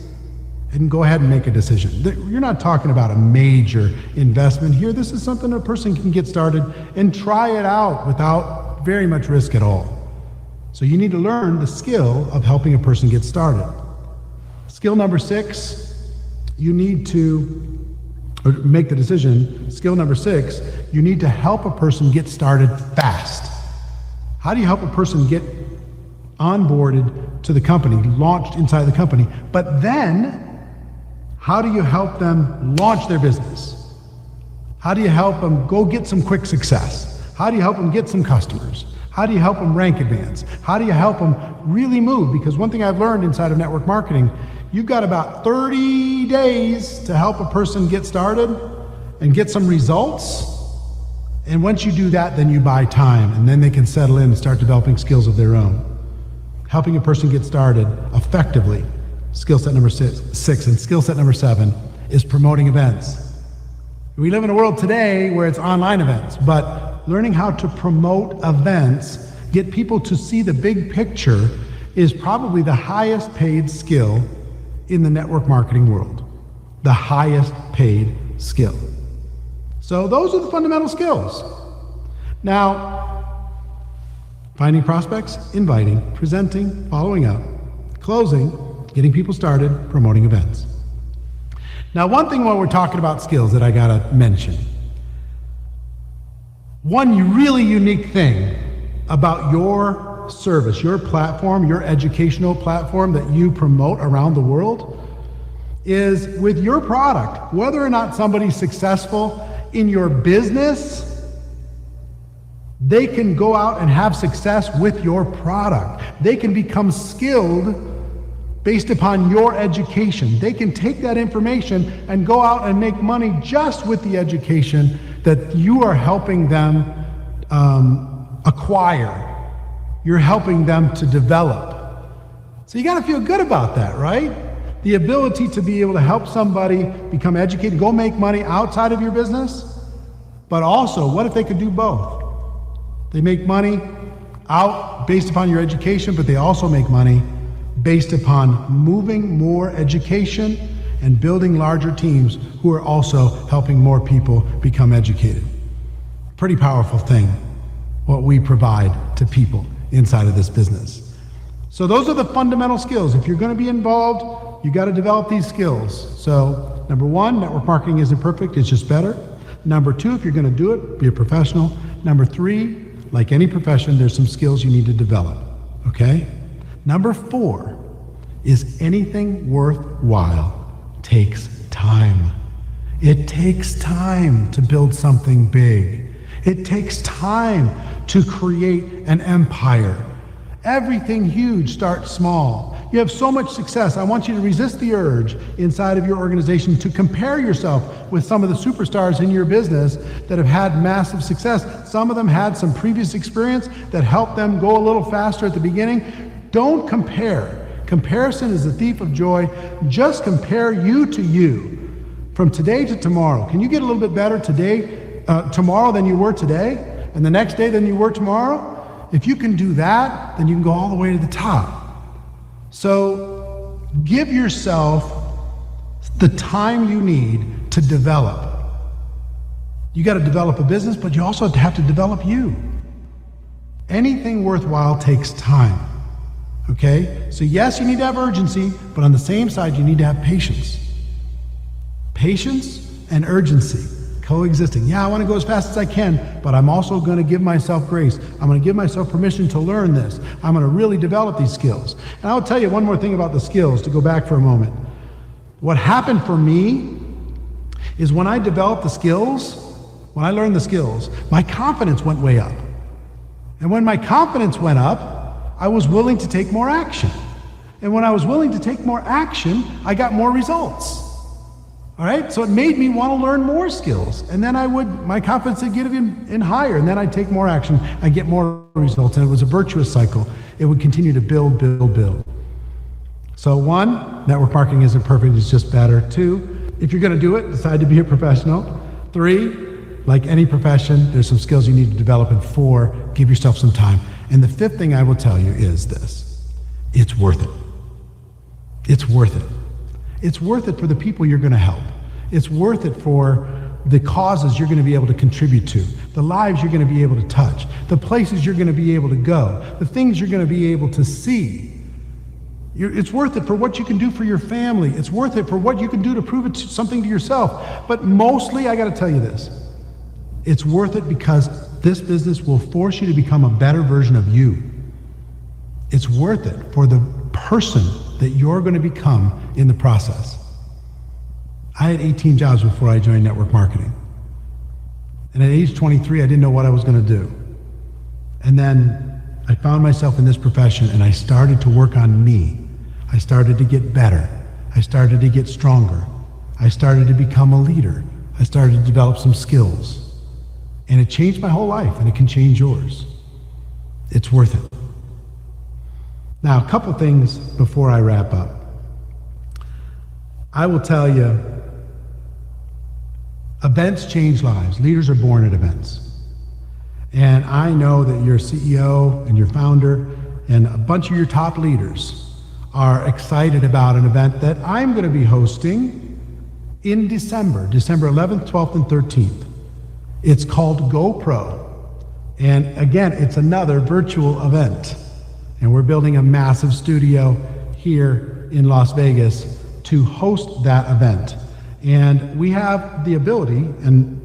and go ahead and make a decision. You're not talking about a major investment here. This is something a person can get started and try it out without very much risk at all. So you need to learn the skill of helping a person get started. Skill number 6, you need to make the decision. Skill number 6, you need to help a person get started fast. How do you help a person get onboarded to the company, launched inside the company? But then, how do you help them launch their business? How do you help them go get some quick success? How do you help them get some customers? How do you help them rank advance? How do you help them really move? Because one thing I've learned inside of network marketing, you've got about 30 days to help a person get started and get some results. And once you do that, then you buy time, and then they can settle in and start developing skills of their own. Helping a person get started effectively, skill set number 6. And skill set number 7 is promoting events. We live in a world today where it's online events, but learning how to promote events, get people to see the big picture, is probably the highest paid skill in the network marketing world. The highest paid skill. So those are the fundamental skills. Now, finding prospects, inviting, presenting, following up, closing, getting people started, promoting events. Now, one thing while we're talking about skills that I gotta mention. One really unique thing about your service, your platform, your educational platform that you promote around the world is with your product, whether or not somebody's successful in your business, they can go out and have success with your product. They can become skilled based upon your education. They can take that information and go out and make money just with the education that you are helping them acquire. You're helping them to develop. So you gotta feel good about that, right? The ability to be able to help somebody become educated, go make money outside of your business, but also, what if they could do both? They make money out based upon your education, but they also make money based upon moving more education and building larger teams who are also helping more people become educated. Pretty powerful thing, what we provide to people inside of this business. So those are the fundamental skills. If you're going to be involved, you got to develop these skills. So number 1, network marketing isn't perfect, it's just better. Number 2, if you're going to do it, be a professional. Number 3, like any profession, there's some skills you need to develop, okay? Number 4 is anything worthwhile takes time. It takes time to build something big. It takes time to create an empire. Everything huge starts small. You have so much success. I want you to resist the urge inside of your organization to compare yourself with some of the superstars in your business that have had massive success. Some of them had some previous experience that helped them go a little faster at the beginning. Don't compare. Comparison is the thief of joy. Just compare you to you from today to tomorrow. Can you get a little bit better today tomorrow than you were today, and the next day than you were tomorrow, if you can do that, then you can go all the way to the top. So give yourself the time you need to develop. You got to develop a business, but you also have to develop you. Anything worthwhile takes time. Okay? So yes, you need to have urgency, but on the same side, you need to have patience. Patience and urgency coexisting. Yeah, I want to go as fast as I can, but I'm also going to give myself grace. I'm going to give myself permission to learn this. I'm going to really develop these skills. And I'll tell you one more thing about the skills, to go back for a moment. What happened for me is when I developed the skills, when I learned the skills, my confidence went way up. And when my confidence went up, I was willing to take more action. And when I was willing to take more action, I got more results. All right, so it made me want to learn more skills. And then my confidence would get in higher, and then I'd take more action, I'd get more results, and it was a virtuous cycle. It would continue to build, build, build. So 1, network marketing isn't perfect, it's just better. 2, if you're gonna do it, decide to be a professional. 3, like any profession, there's some skills you need to develop. And 4, give yourself some time. And the 5th thing I will tell you is this: it's worth it. It's worth it. It's worth it for the people you're going to help. It's worth it for the causes you're going to be able to contribute to, the lives you're going to be able to touch, the places you're going to be able to go, the things you're going to be able to see. It's worth it for what you can do for your family. It's worth it for what you can do to prove something to yourself. But mostly, I got to tell you this: it's worth it because this business will force you to become a better version of you. It's worth it for the person that you're going to become in the process. I had 18 jobs before I joined network marketing. And at age 23, I didn't know what I was going to do. And then I found myself in this profession, and I started to work on me. I started to get better. I started to get stronger. I started to become a leader. I started to develop some skills. And it changed my whole life, and it can change yours. It's worth it. Now, a couple things before I wrap up. I will tell you, events change lives. Leaders are born at events. And I know that your CEO and your founder and a bunch of your top leaders are excited about an event that I'm going to be hosting in December 11th, 12th, and 13th. It's called GoPro. And again, it's another virtual event. And we're building a massive studio here in Las Vegas to host that event. And we have the ability, and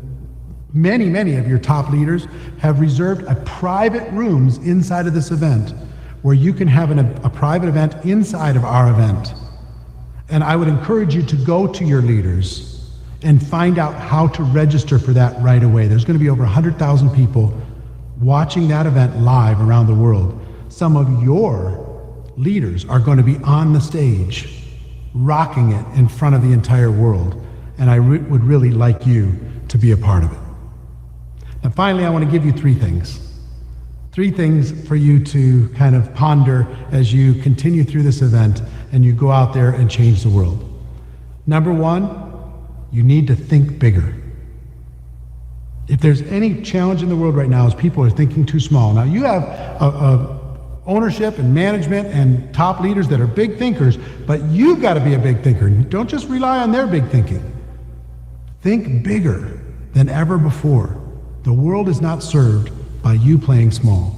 many of your top leaders have reserved a private rooms inside of this event where you can have a private event inside of our event. And I would encourage you to go to your leaders and find out how to register for that right away. There's going to be over 100,000 people watching that event live around the world. Some of your leaders are going to be on the stage, rocking it in front of the entire world. And I would really like you to be a part of it. Now, finally, I want to give you 3 things. 3 things for you to kind of ponder as you continue through this event and you go out there and change the world. Number 1, you need to think bigger. If there's any challenge in the world right now is people are thinking too small. Now, you have ownership and management and top leaders that are big thinkers, but you've got to be a big thinker. Don't just rely on their big thinking. Think bigger than ever before. The world is not served by you playing small.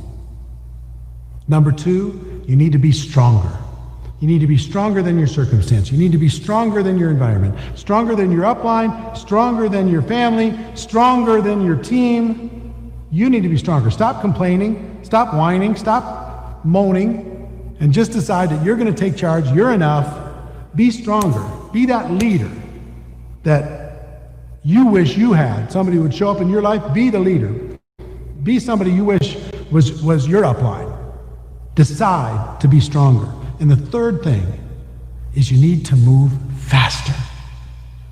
Number 2, you need to be stronger. You need to be stronger than your circumstance. You need to be stronger than your environment, stronger than your upline, stronger than your family, stronger than your team. You need to be stronger. Stop complaining, stop whining, stop moaning, and just decide that you're going to take charge. You're enough. Be stronger. Be that leader that you wish you had. Somebody would show up in your life. Be the leader. Be somebody you wish was your upline. Decide to be stronger. And the 3rd thing is you need to move faster.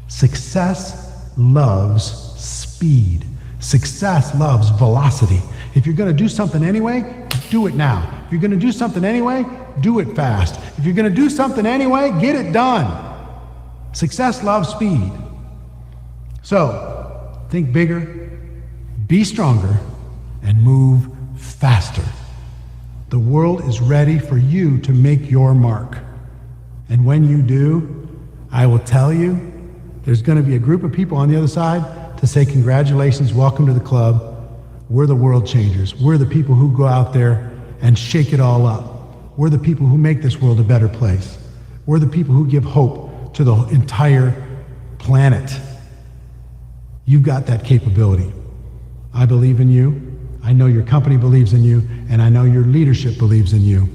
Success loves speed. Success loves velocity. If you're going to do something anyway, do it now. If you're going to do something anyway, do it fast. If you're going to do something anyway, get it done. Success loves speed. So, think bigger, be stronger, and move faster. The world is ready for you to make your mark. And when you do, I will tell you, there's going to be a group of people on the other side to say, congratulations, welcome to the club. We're the world changers. We're the people who go out there and shake it all up. We're the people who make this world a better place. We're the people who give hope to the entire planet. You've got that capability. I believe in you. I know your company believes in you, and I know your leadership believes in you.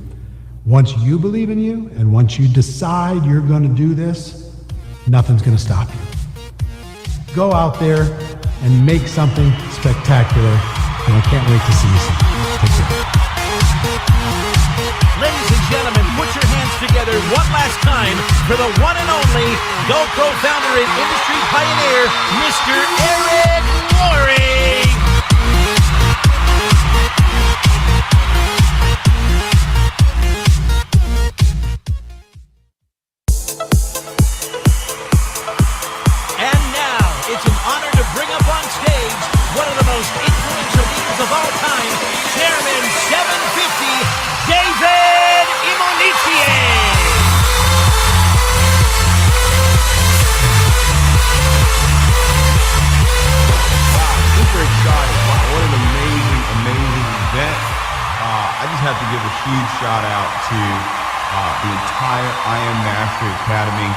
Once you believe in you, and once you decide you're going to do this, nothing's going to stop you. Go out there and make something spectacular, and I can't wait to see you soon. Take care. Ladies and gentlemen, put your hands together one last time for the one and only GoPro founder and industry pioneer, Mr. Eric Worre. And now, it's an honor to bring up on stage one of the most influential leaders of all time, Chairman 750, David Imonitie. Super excited. Wow, what an amazing, amazing event. I just have to give a huge shout out to the entire I Am Mastery Academy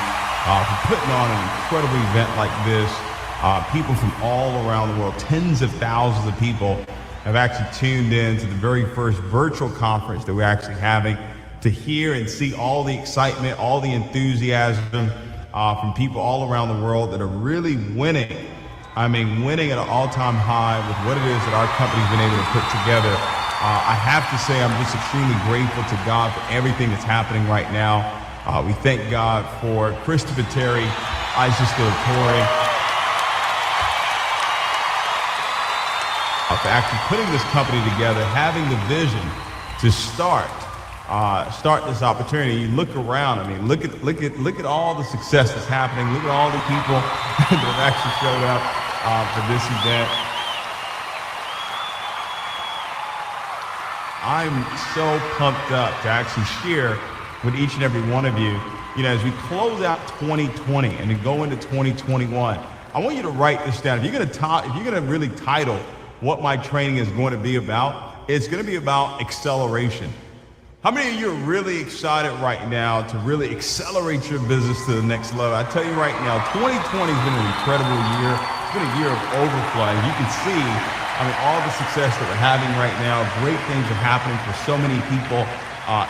for putting on an incredible event like this. People from all around the world, tens of thousands of people have actually tuned in to the very first virtual conference that we're actually having to hear and see all the excitement, all the enthusiasm from people all around the world that are really winning. I mean, winning at an all-time high with what it is that our company's been able to put together. I have to say I'm just extremely grateful to God for everything that's happening right now. We thank God for Christopher Terry, Isaac Stillatori, for actually putting this company together, having the vision to start this opportunity. You look around. I mean, look at all the success that's happening. Look at all the people that have actually showed up for this event. I'm so pumped up to actually share with each and every one of you. You know, as we close out 2020 and then go into 2021, I want you to write this down. If you're gonna really title what my training is going to be about, it's going to be about acceleration. How many of you are really excited right now to really accelerate your business to the next level? I tell you right now, 2020 has been an incredible year. It's been a year of overflow. And you can see, I mean, all the success that we're having right now. Great things are happening for so many people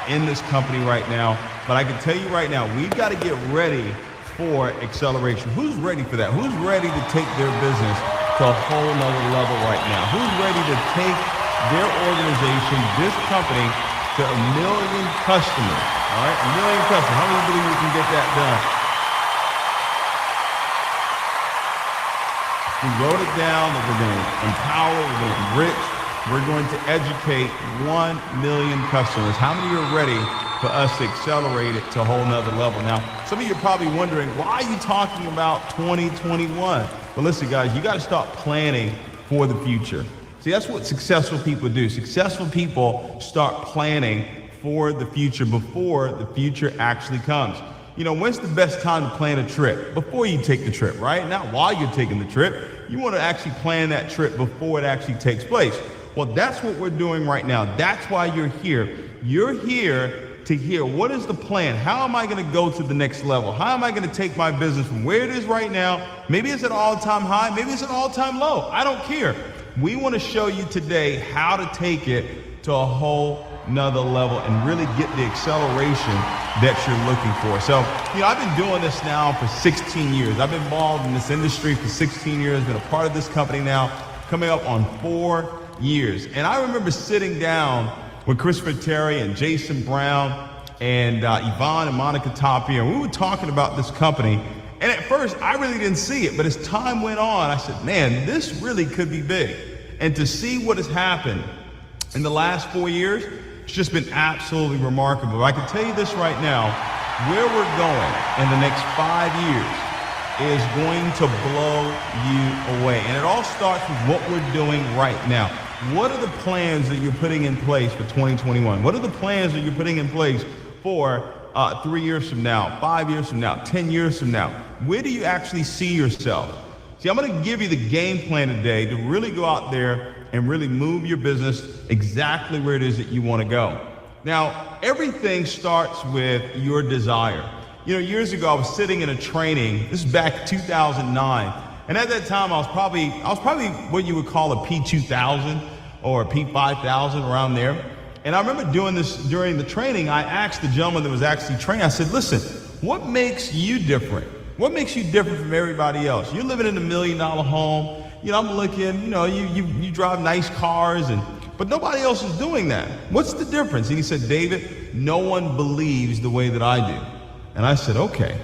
in this company right now. But I can tell you right now, we've got to get ready for acceleration. Who's ready for that? Who's ready to take their business to a whole nother level right now? Who's ready to take their organization, this company, to 1 million customers? All right, 1 million customers. How many believe we can get that done? We wrote it down that we're going to empower, we're going to enrich, we're going to educate 1 million customers. How many are ready for us to accelerate it to a whole nother level? Now, some of you are probably wondering, why are you talking about 2021? But listen, guys, you got to start planning for the future. See, that's what successful people do. Successful people start planning for the future before the future actually comes. You know, when's the best time to plan a trip? Before you take the trip, right? Not while you're taking the trip. You want to actually plan that trip before it actually takes place. Well, that's what we're doing right now. That's why you're here. You're here to hear, what is the plan? How am I going to go to the next level? How am I going to take my business from where it is right now? Maybe it's an all-time high, maybe it's an all-time low. I don't care. We want to show you today how to take it to a whole nother level and really get the acceleration that you're looking for. So, you know, I've been doing this now for 16 years. I've been involved in this industry for 16 years, been a part of this company now, coming up on 4 years. And I remember sitting down with Christopher Terry and Jason Brown and Yvonne and Monica Tapia, and we were talking about this company. And at first, I really didn't see it, but as time went on, I said, man, this really could be big. And to see what has happened in the last 4 years, it's just been absolutely remarkable. I can tell you this right now, where we're going in the next 5 years is going to blow you away. And it all starts with what we're doing right now. What are the plans that you're putting in place for 2021? What are the plans that you're putting in place for 3 years from now, 5 years from now, 10 years from now? Where do you actually see yourself? See, I'm going to give you the game plan today to really go out there and really move your business exactly where it is that you want to go. Now, everything starts with your desire. You know, years ago, I was sitting in a training. This is back 2009. And at that time, I was probably what you would call a P2000 or a P5000, around there. And I remember doing this during the training. I asked the gentleman that was actually training, I said, listen, what makes you different? What makes you different from everybody else? You're living in $1 million home. You know, I'm looking, you know, you drive nice cars, but nobody else is doing that. What's the difference? And he said, David, no one believes the way that I do. And I said, okay,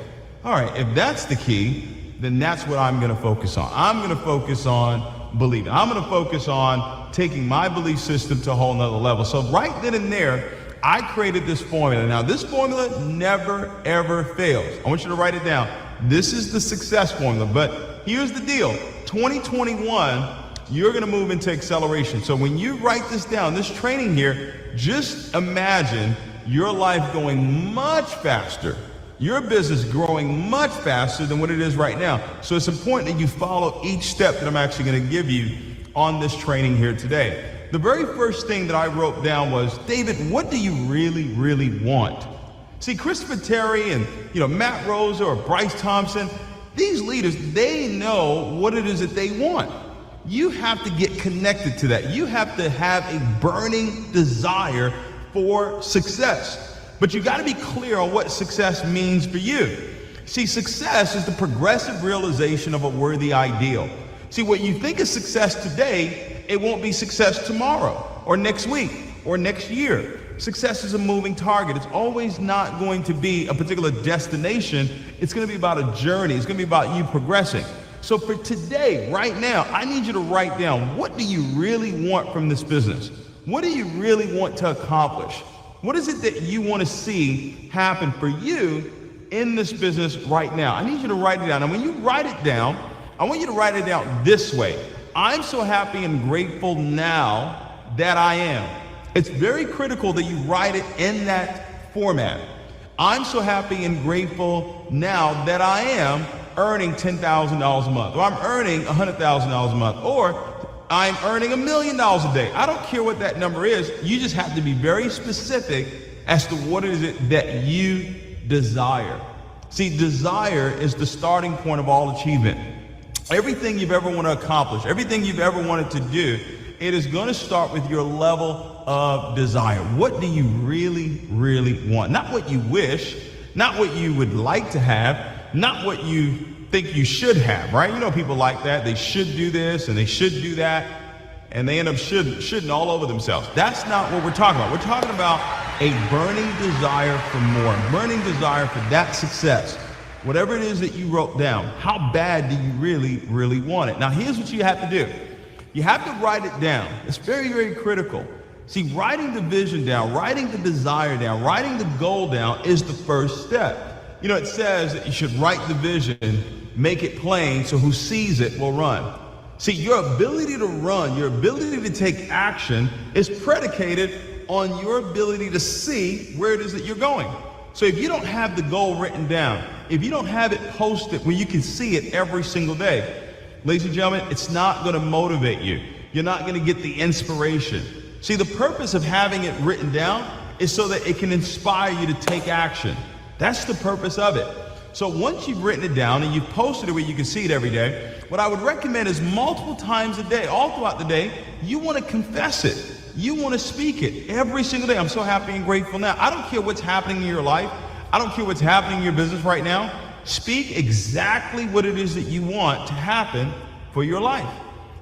all right, if that's the key, then that's what I'm going to focus on. I'm going to focus on believing. I'm going to focus on taking my belief system to a whole nother level. So right then and there, I created this formula. Now, this formula never, ever fails. I want you to write it down. This is the success formula. But here's the deal. 2021, you're going to move into acceleration. So when you write this down, this training here, just imagine your life going much faster, your business growing much faster than what it is right now. So it's important that you follow each step that I'm actually going to give you on this training here today. The very first thing that I wrote down was, David, what do you really, really want? See, Christopher Terry and Matt Rosa or Bryce Thompson, these leaders, they know what it is that they want. You have to get connected to that. You have to have a burning desire for success. But you got to be clear on what success means for you. See, success is the progressive realization of a worthy ideal. See, what you think is success today, it won't be success tomorrow or next week or next year. Success is a moving target. It's always not going to be a particular destination. It's going to be about a journey. It's going to be about you progressing. So for today, right now, I need you to write down, what do you really want from this business? What do you really want to accomplish? What is it that you want to see happen for you in this business right now? I need you to write it down. And when you write it down, I want you to write it down this way. I'm so happy and grateful now that I am. It's very critical that you write it in that format. I'm so happy and grateful now that I am earning $10,000 a month, or I'm earning $100,000 a month, or I'm earning $1 million a day. I don't care what that number is. You just have to be very specific as to what is it that you desire. See, desire is the starting point of all achievement. Everything you've ever want to accomplish, everything you've ever wanted to do, it is going to start with your level of desire. What do you really, really want? Not what you wish, not what you would like to have, not what you think you should have, right? You know, people like that. They should do this and they should do that, and they end up shouldn't all over themselves. That's not what we're talking about. We're talking about a burning desire for more, burning desire for that success. Whatever it is that you wrote down, how bad do you really, really want it? Now, here's what you have to do. You have to write it down. It's very, very critical. See, writing the vision down, writing the desire down, writing the goal down is the first step. You know, it says that you should write the vision, make it plain, so who sees it will run. See, your ability to run, your ability to take action is predicated on your ability to see where it is that you're going. So if you don't have the goal written down, if you don't have it posted where you can see it every single day, ladies and gentlemen, it's not going to motivate you. You're not going to get the inspiration. See, the purpose of having it written down is so that it can inspire you to take action. That's the purpose of it. So once you've written it down and you've posted it where you can see it every day, what I would recommend is multiple times a day, all throughout the day, you want to confess it. You want to speak it every single day. I'm so happy and grateful now. I don't care what's happening in your life. I don't care what's happening in your business right now. Speak exactly what it is that you want to happen for your life.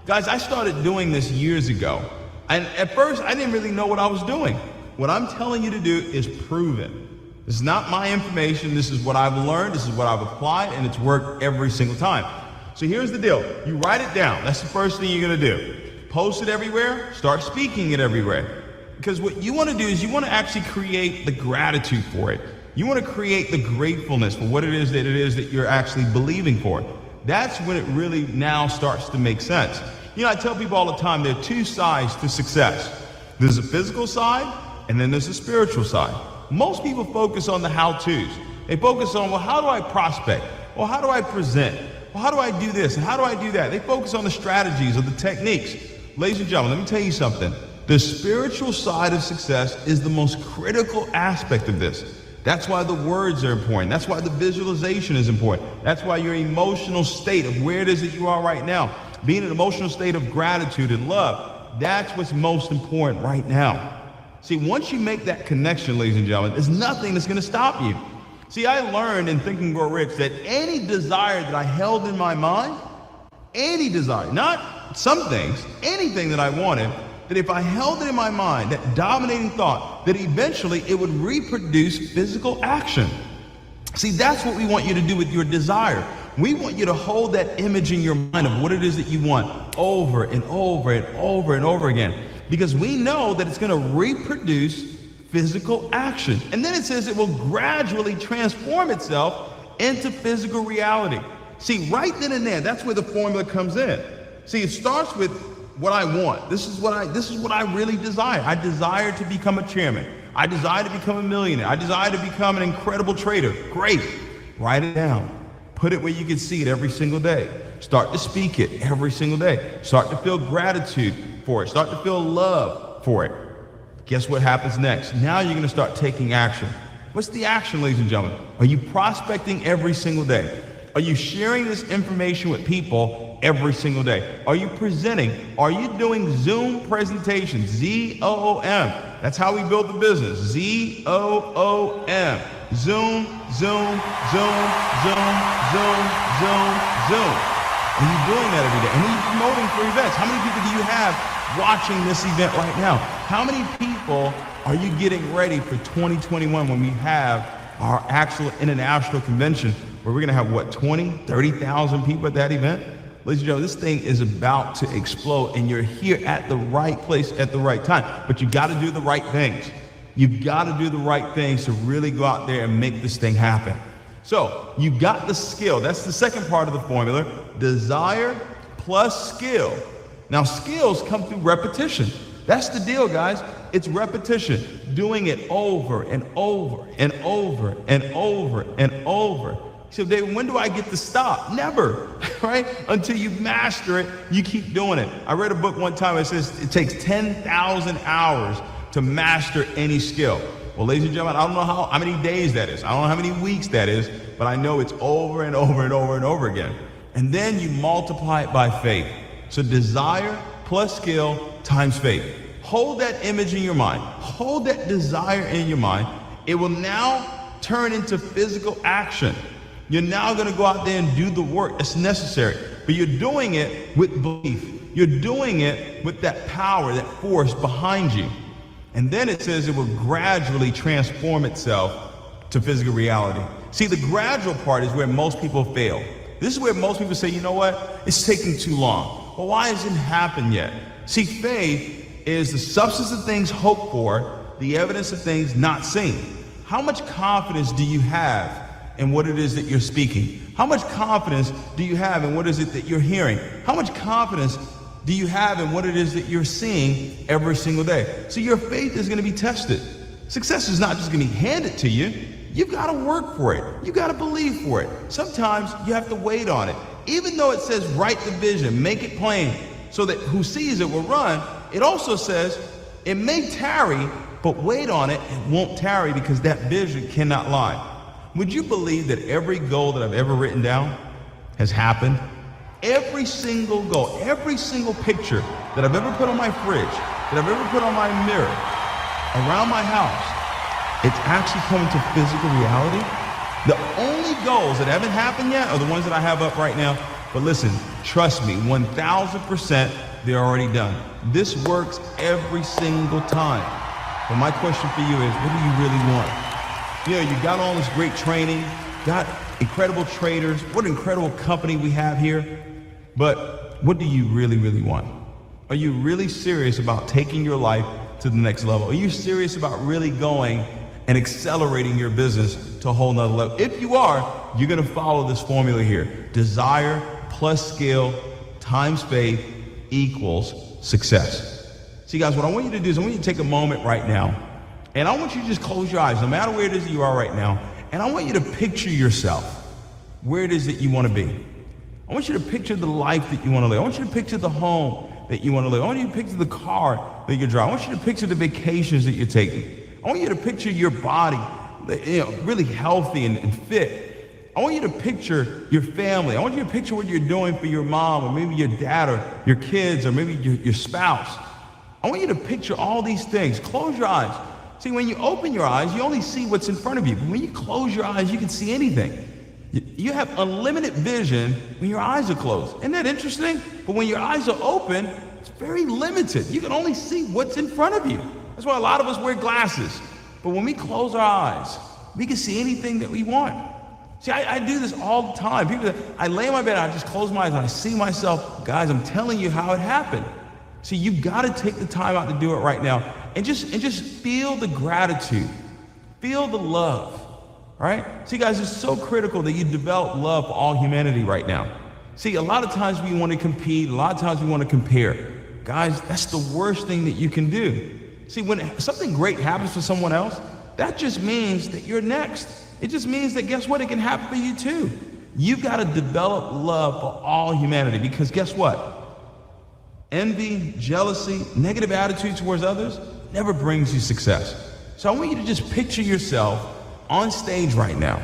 Guys, I started doing this years ago. And at first, I didn't really know what I was doing. What I'm telling you to do is prove it. This is not my information. This is what I've learned. This is what I've applied, and it's worked every single time. So here's the deal. You write it down. That's the first thing you're going to do. Post it everywhere. Start speaking it everywhere. Because what you want to do is you want to actually create the gratitude for it. You want to create the gratefulness for what it is that you're actually believing for. That's when it really now starts to make sense. You know, I tell people all the time, there are two sides to success. There's a physical side, and then there's a spiritual side. Most people focus on the how-tos. They focus on, well, how do I prospect? Well, how do I present? Well, how do I do this? And how do I do that? They focus on the strategies or the techniques. Ladies and gentlemen, let me tell you something. The spiritual side of success is the most critical aspect of this. That's why the words are important. That's why the visualization is important. That's why your emotional state of where it is that you are right now, being in an emotional state of gratitude and love, that's what's most important right now. See, once you make that connection, ladies and gentlemen, there's nothing that's going to stop you. See, I learned in Think and Grow Rich that any desire that I held in my mind, any desire, not some things, anything that I wanted, that if I held it in my mind, that dominating thought, that eventually it would reproduce physical action. See, that's what we want you to do with your desire. We want you to hold that image in your mind of what it is that you want over and over and over and over again, because we know that it's going to reproduce physical action. And then it says it will gradually transform itself into physical reality. See, right then and there, that's where the formula comes in. See, it starts with what I want. This is what I really desire. I desire to become a chairman. I desire to become a millionaire. I desire to become an incredible trader. Great. Write it down. Put it where you can see it every single day. Start to speak it every single day. Start to feel gratitude for it. Start to feel love for it. Guess what happens next? Now you're going to start taking action. What's the action, ladies and gentlemen? Are you prospecting every single day? Are you sharing this information with people every single day? Are you presenting? Are you doing Zoom presentations? Z-O-O-M. That's how we build the business. Z-O-O-M. Zoom, Zoom, Zoom, Zoom, Zoom, Zoom, Zoom. Are you doing that every day? And then you're promoting for events. How many people do you have watching this event right now? How many people are you getting ready for 2021 when we have our actual international convention where we're going to have, what, 20, 30,000 people at that event? Ladies and gentlemen, this thing is about to explode, and you're here at the right place at the right time. But you got to do the right things. You've got to do the right things to really go out there and make this thing happen. So you got the skill. That's the second part of the formula. Desire plus skill. Now, skills come through repetition. That's the deal, guys. It's repetition. Doing it over and over and over and over and over. So, David, when do I get to stop? Never, right? Until you master it, you keep doing it. I read a book one time that says it takes 10,000 hours to master any skill. Well, ladies and gentlemen, I don't know how many days that is. I don't know how many weeks that is, but I know it's over and over and over and over again. And then you multiply it by faith. So desire plus skill times faith. Hold that image in your mind. Hold that desire in your mind. It will now turn into physical action. You're now going to go out there and do the work that's necessary. But you're doing it with belief. You're doing it with that power, that force behind you. And then it says it will gradually transform itself to physical reality. See, the gradual part is where most people fail. This is where most people say, you know what? It's taking too long. Well, why hasn't it happened yet? See, faith is the substance of things hoped for, the evidence of things not seen. How much confidence do you have in what it is that you're speaking? How much confidence do you have in what is it that you're hearing? How much confidence do you have in what it is that you're seeing every single day? So your faith is going to be tested. Success is not just going to be handed to you. You've got to work for it. You've got to believe for it. Sometimes you have to wait on it. Even though it says write the vision, make it plain, so that who sees it will run, it also says it may tarry, but wait on it, it won't tarry, because that vision cannot lie. Would you believe that every goal that I've ever written down has happened? Every single goal, every single picture that I've ever put on my fridge, that I've ever put on my mirror, around my house, it's actually coming to physical reality. The only goals that haven't happened yet are the ones that I have up right now. But listen, trust me, 1000%, they're already done. This works every single time. But my question for you is, what do you really want? You know, you got all this great training, got incredible traders, what an incredible company we have here. But what do you really, really want? Are you really serious about taking your life to the next level? Are you serious about really going and accelerating your business to a whole nother level. If you are, you're gonna follow this formula here. Desire plus skill times faith equals success. See guys, what I want you to do is I want you to take a moment right now, and I want you to just close your eyes, no matter where it is that you are right now, and I want you to picture yourself, where it is that you wanna be. I want you to picture the life that you wanna live. I want you to picture the home that you wanna live. I want you to picture the car that you're driving. I want you to picture the vacations that you're taking. I want you to picture your body, really healthy and fit. I want you to picture your family. I want you to picture what you're doing for your mom or maybe your dad or your kids or maybe your spouse. I want you to picture all these things. Close your eyes. See, when you open your eyes, you only see what's in front of you. But when you close your eyes, you can see anything. You have unlimited vision when your eyes are closed. Isn't that interesting? But when your eyes are open, it's very limited. You can only see what's in front of you. That's why a lot of us wear glasses. But when we close our eyes, we can see anything that we want. See, I do this all the time. People, I lay in my bed, I just close my eyes, and I see myself. Guys, I'm telling you how it happened. See, you've got to take the time out to do it right now, and just feel the gratitude, feel the love. Right? See, guys, it's so critical that you develop love for all humanity right now. See, a lot of times we want to compete, a lot of times we want to compare. Guys, that's the worst thing that you can do. See, when something great happens to someone else, that just means that you're next. It just means that, guess what? It can happen for you too. You've got to develop love for all humanity, because guess what? Envy, jealousy, negative attitudes towards others never brings you success. So I want you to just picture yourself on stage right now,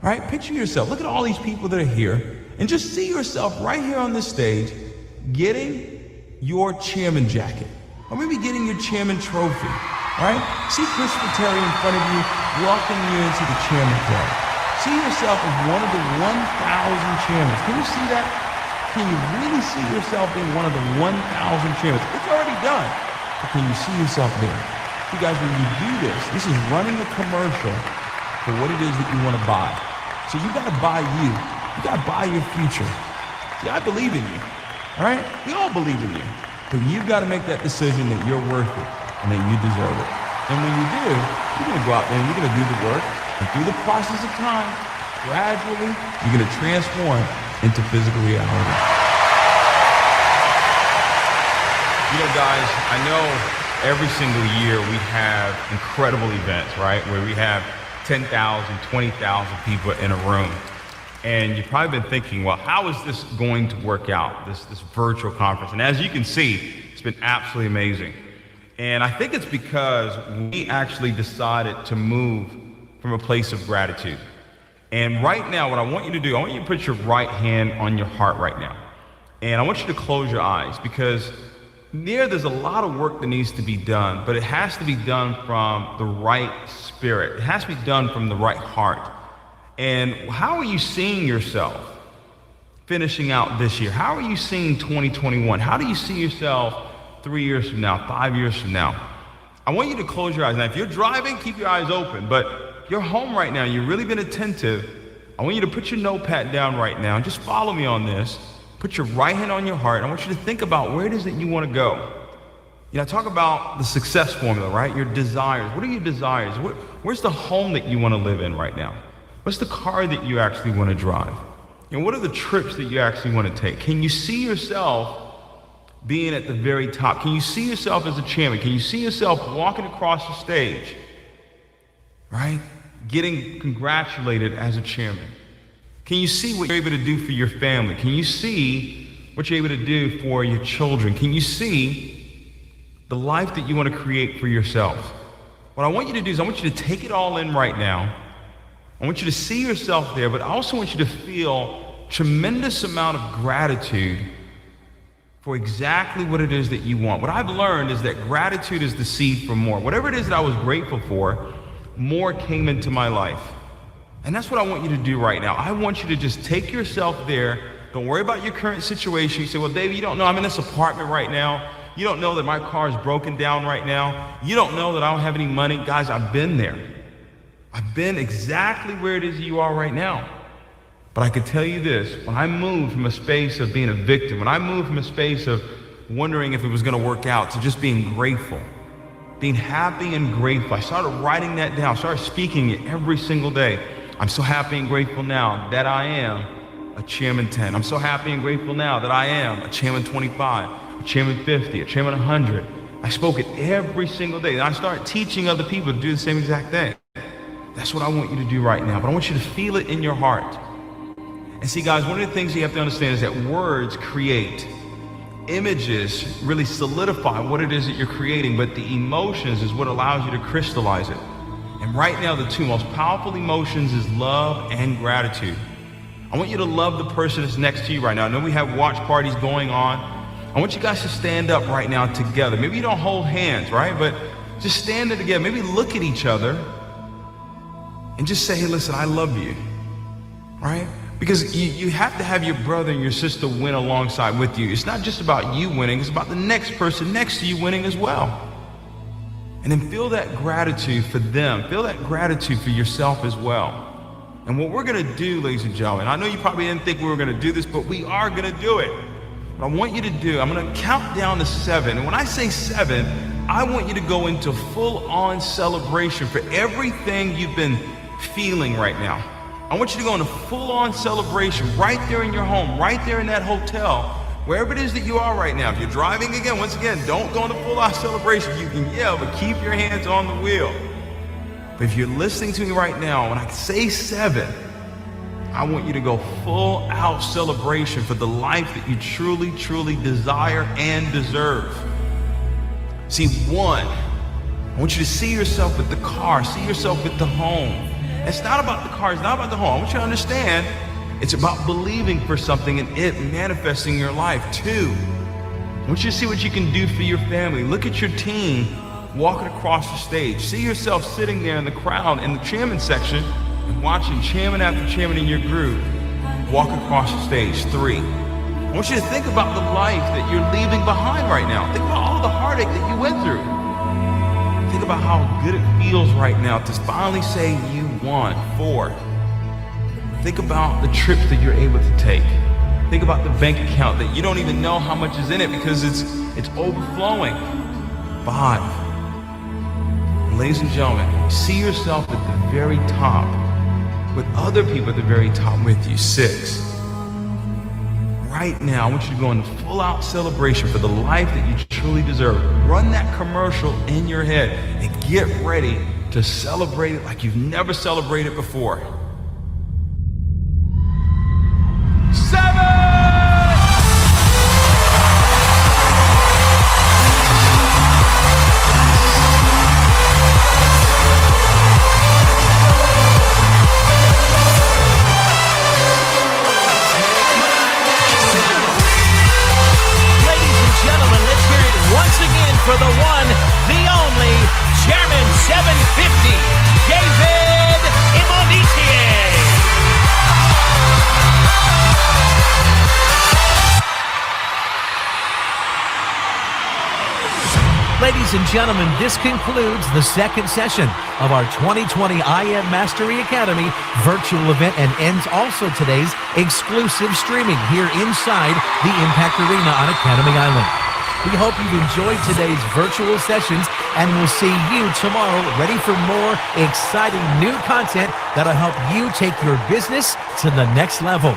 right? Picture yourself. Look at all these people that are here, and just see yourself right here on this stage getting your chairman jacket, or maybe getting your chairman trophy, right? See Christopher Terry in front of you, welcoming you into the chairman club. See yourself as one of the 1,000 chairmen. Can you see that? Can you really see yourself being one of the 1,000 chairmen? It's already done, but can you see yourself there? You guys, when you do this is running a commercial for what it is that you want to buy. So you gotta buy you. You gotta buy your future. See, I believe in you, all right? We all believe in you. But you've got to make that decision that you're worth it and that you deserve it. And when you do, you're gonna go out there and you're gonna do the work, and through the process of time, gradually, you're gonna transform into physical reality. You know, guys, I know every single year we have incredible events, right? Where we have 10,000, 20,000 people in a room. And you've probably been thinking, well, how is this going to work out, this virtual conference? And as you can see, it's been absolutely amazing. And I think it's because we actually decided to move from a place of gratitude. And right now, what I want you to do, I want you to put your right hand on your heart right now. And I want you to close your eyes, because there's a lot of work that needs to be done, but it has to be done from the right spirit. It has to be done from the right heart. And how are you seeing yourself finishing out this year? How are you seeing 2021? How do you see yourself 3 years from now, 5 years from now? I want you to close your eyes. Now, if you're driving, keep your eyes open, but you're home right now, you've really been attentive. I want you to put your notepad down right now and just follow me on this. Put your right hand on your heart. I want you to think about where it is that you want to go. You know, talk about the success formula, right? Your desires. What are your desires? Where's the home that you want to live in right now? What's the car that you actually want to drive? You know, what are the trips that you actually want to take? Can you see yourself being at the very top? Can you see yourself as a chairman? Can you see yourself walking across the stage, right? Getting congratulated as a chairman? Can you see what you're able to do for your family? Can you see what you're able to do for your children? Can you see the life that you want to create for yourself? What I want you to do is I want you to take it all in right now. I want you to see yourself there, but I also want you to feel tremendous amount of gratitude for exactly what it is that you want. What I've learned is that gratitude is the seed for more. Whatever it is that I was grateful for, more came into my life. And that's what I want you to do right now. I want you to just take yourself there. Don't worry about your current situation. You say, well, David, you don't know I'm in this apartment right now. You don't know that my car is broken down right now. You don't know that I don't have any money. Guys, I've been there. I've been exactly where it is you are right now. But I can tell you this, when I moved from a space of being a victim, when I moved from a space of wondering if it was going to work out to just being grateful, being happy and grateful. I started writing that down, started speaking it every single day. I'm so happy and grateful now that I am a Chairman 10. I'm so happy and grateful now that I am a Chairman 25, a Chairman 50, a Chairman 100. I spoke it every single day. And I started teaching other people to do the same exact thing. That's what I want you to do right now. But I want you to feel it in your heart. And see, guys, one of the things you have to understand is that words create. Images really solidify what it is that you're creating, but the emotions is what allows you to crystallize it. And right now, the two most powerful emotions is love and gratitude. I want you to love the person that's next to you right now. I know we have watch parties going on. I want you guys to stand up right now together. Maybe you don't hold hands, right? But just stand there together. Maybe look at each other and just say, hey, listen, I love you, right? Because you have to have your brother and your sister win alongside with you. It's not just about you winning, it's about the next person next to you winning as well. And then feel that gratitude for them. Feel that gratitude for yourself as well. And what we're gonna do, ladies and gentlemen, I know you probably didn't think we were gonna do this, but we are gonna do it. What I want you to do, I'm gonna count down to 7. And when I say 7, I want you to go into full-on celebration for everything you've been feeling right now. I want you to go into full-on celebration right there in your home, right there in that hotel, wherever it is that you are right now. If you're driving again, once again, don't go into full-on celebration. You can yell, but keep your hands on the wheel. But if you're listening to me right now, when I say 7, I want you to go full-out celebration for the life that you truly, truly desire and deserve. See, 1, I want you to see yourself with the car, see yourself with the home. It's not about the car, it's not about the home. I want you to understand, it's about believing for something and it manifesting in your life. 2, I want you to see what you can do for your family. Look at your team walking across the stage. See yourself sitting there in the crowd in the chairman section and watching chairman after chairman in your group walk across the stage. 3, I want you to think about the life that you're leaving behind right now. Think about all the heartache that you went through. Think about how good it feels right now to finally say you won. 4, think about the trips that you're able to take. Think about the bank account that you don't even know how much is in it because it's overflowing. 5, ladies and gentlemen, see yourself at the very top with other people at the very top with you. 6, right now, I want you to go into full-out celebration for the life that you truly deserve. Run that commercial in your head and get ready to celebrate it like you've never celebrated before. 7! For the one, the only, Chairman 750, David Imonitie. Ladies and gentlemen, this concludes the second session of our 2020 IM Mastery Academy virtual event and ends also today's exclusive streaming here inside the Impact Arena on Academy Island. We hope you've enjoyed today's virtual sessions, and we'll see you tomorrow ready for more exciting new content that'll help you take your business to the next level.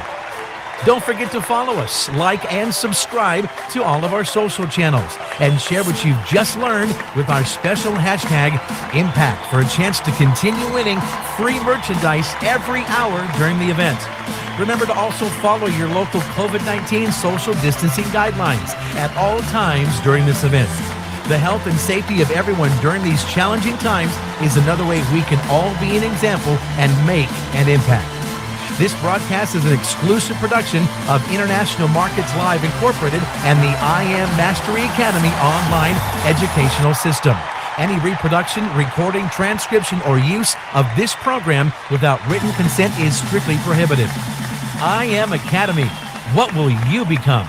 Don't forget to follow us, like, and subscribe to all of our social channels, and share what you've just learned with our special hashtag Impact for a chance to continue winning free merchandise every hour during the event. Remember to also follow your local COVID-19 social distancing guidelines at all times during this event. The health and safety of everyone during these challenging times is another way we can all be an example and make an impact. This broadcast is an exclusive production of International Markets Live Incorporated and the IM Mastery Academy online educational system. Any reproduction, recording, transcription, or use of this program without written consent is strictly prohibited. IM Academy. What will you become?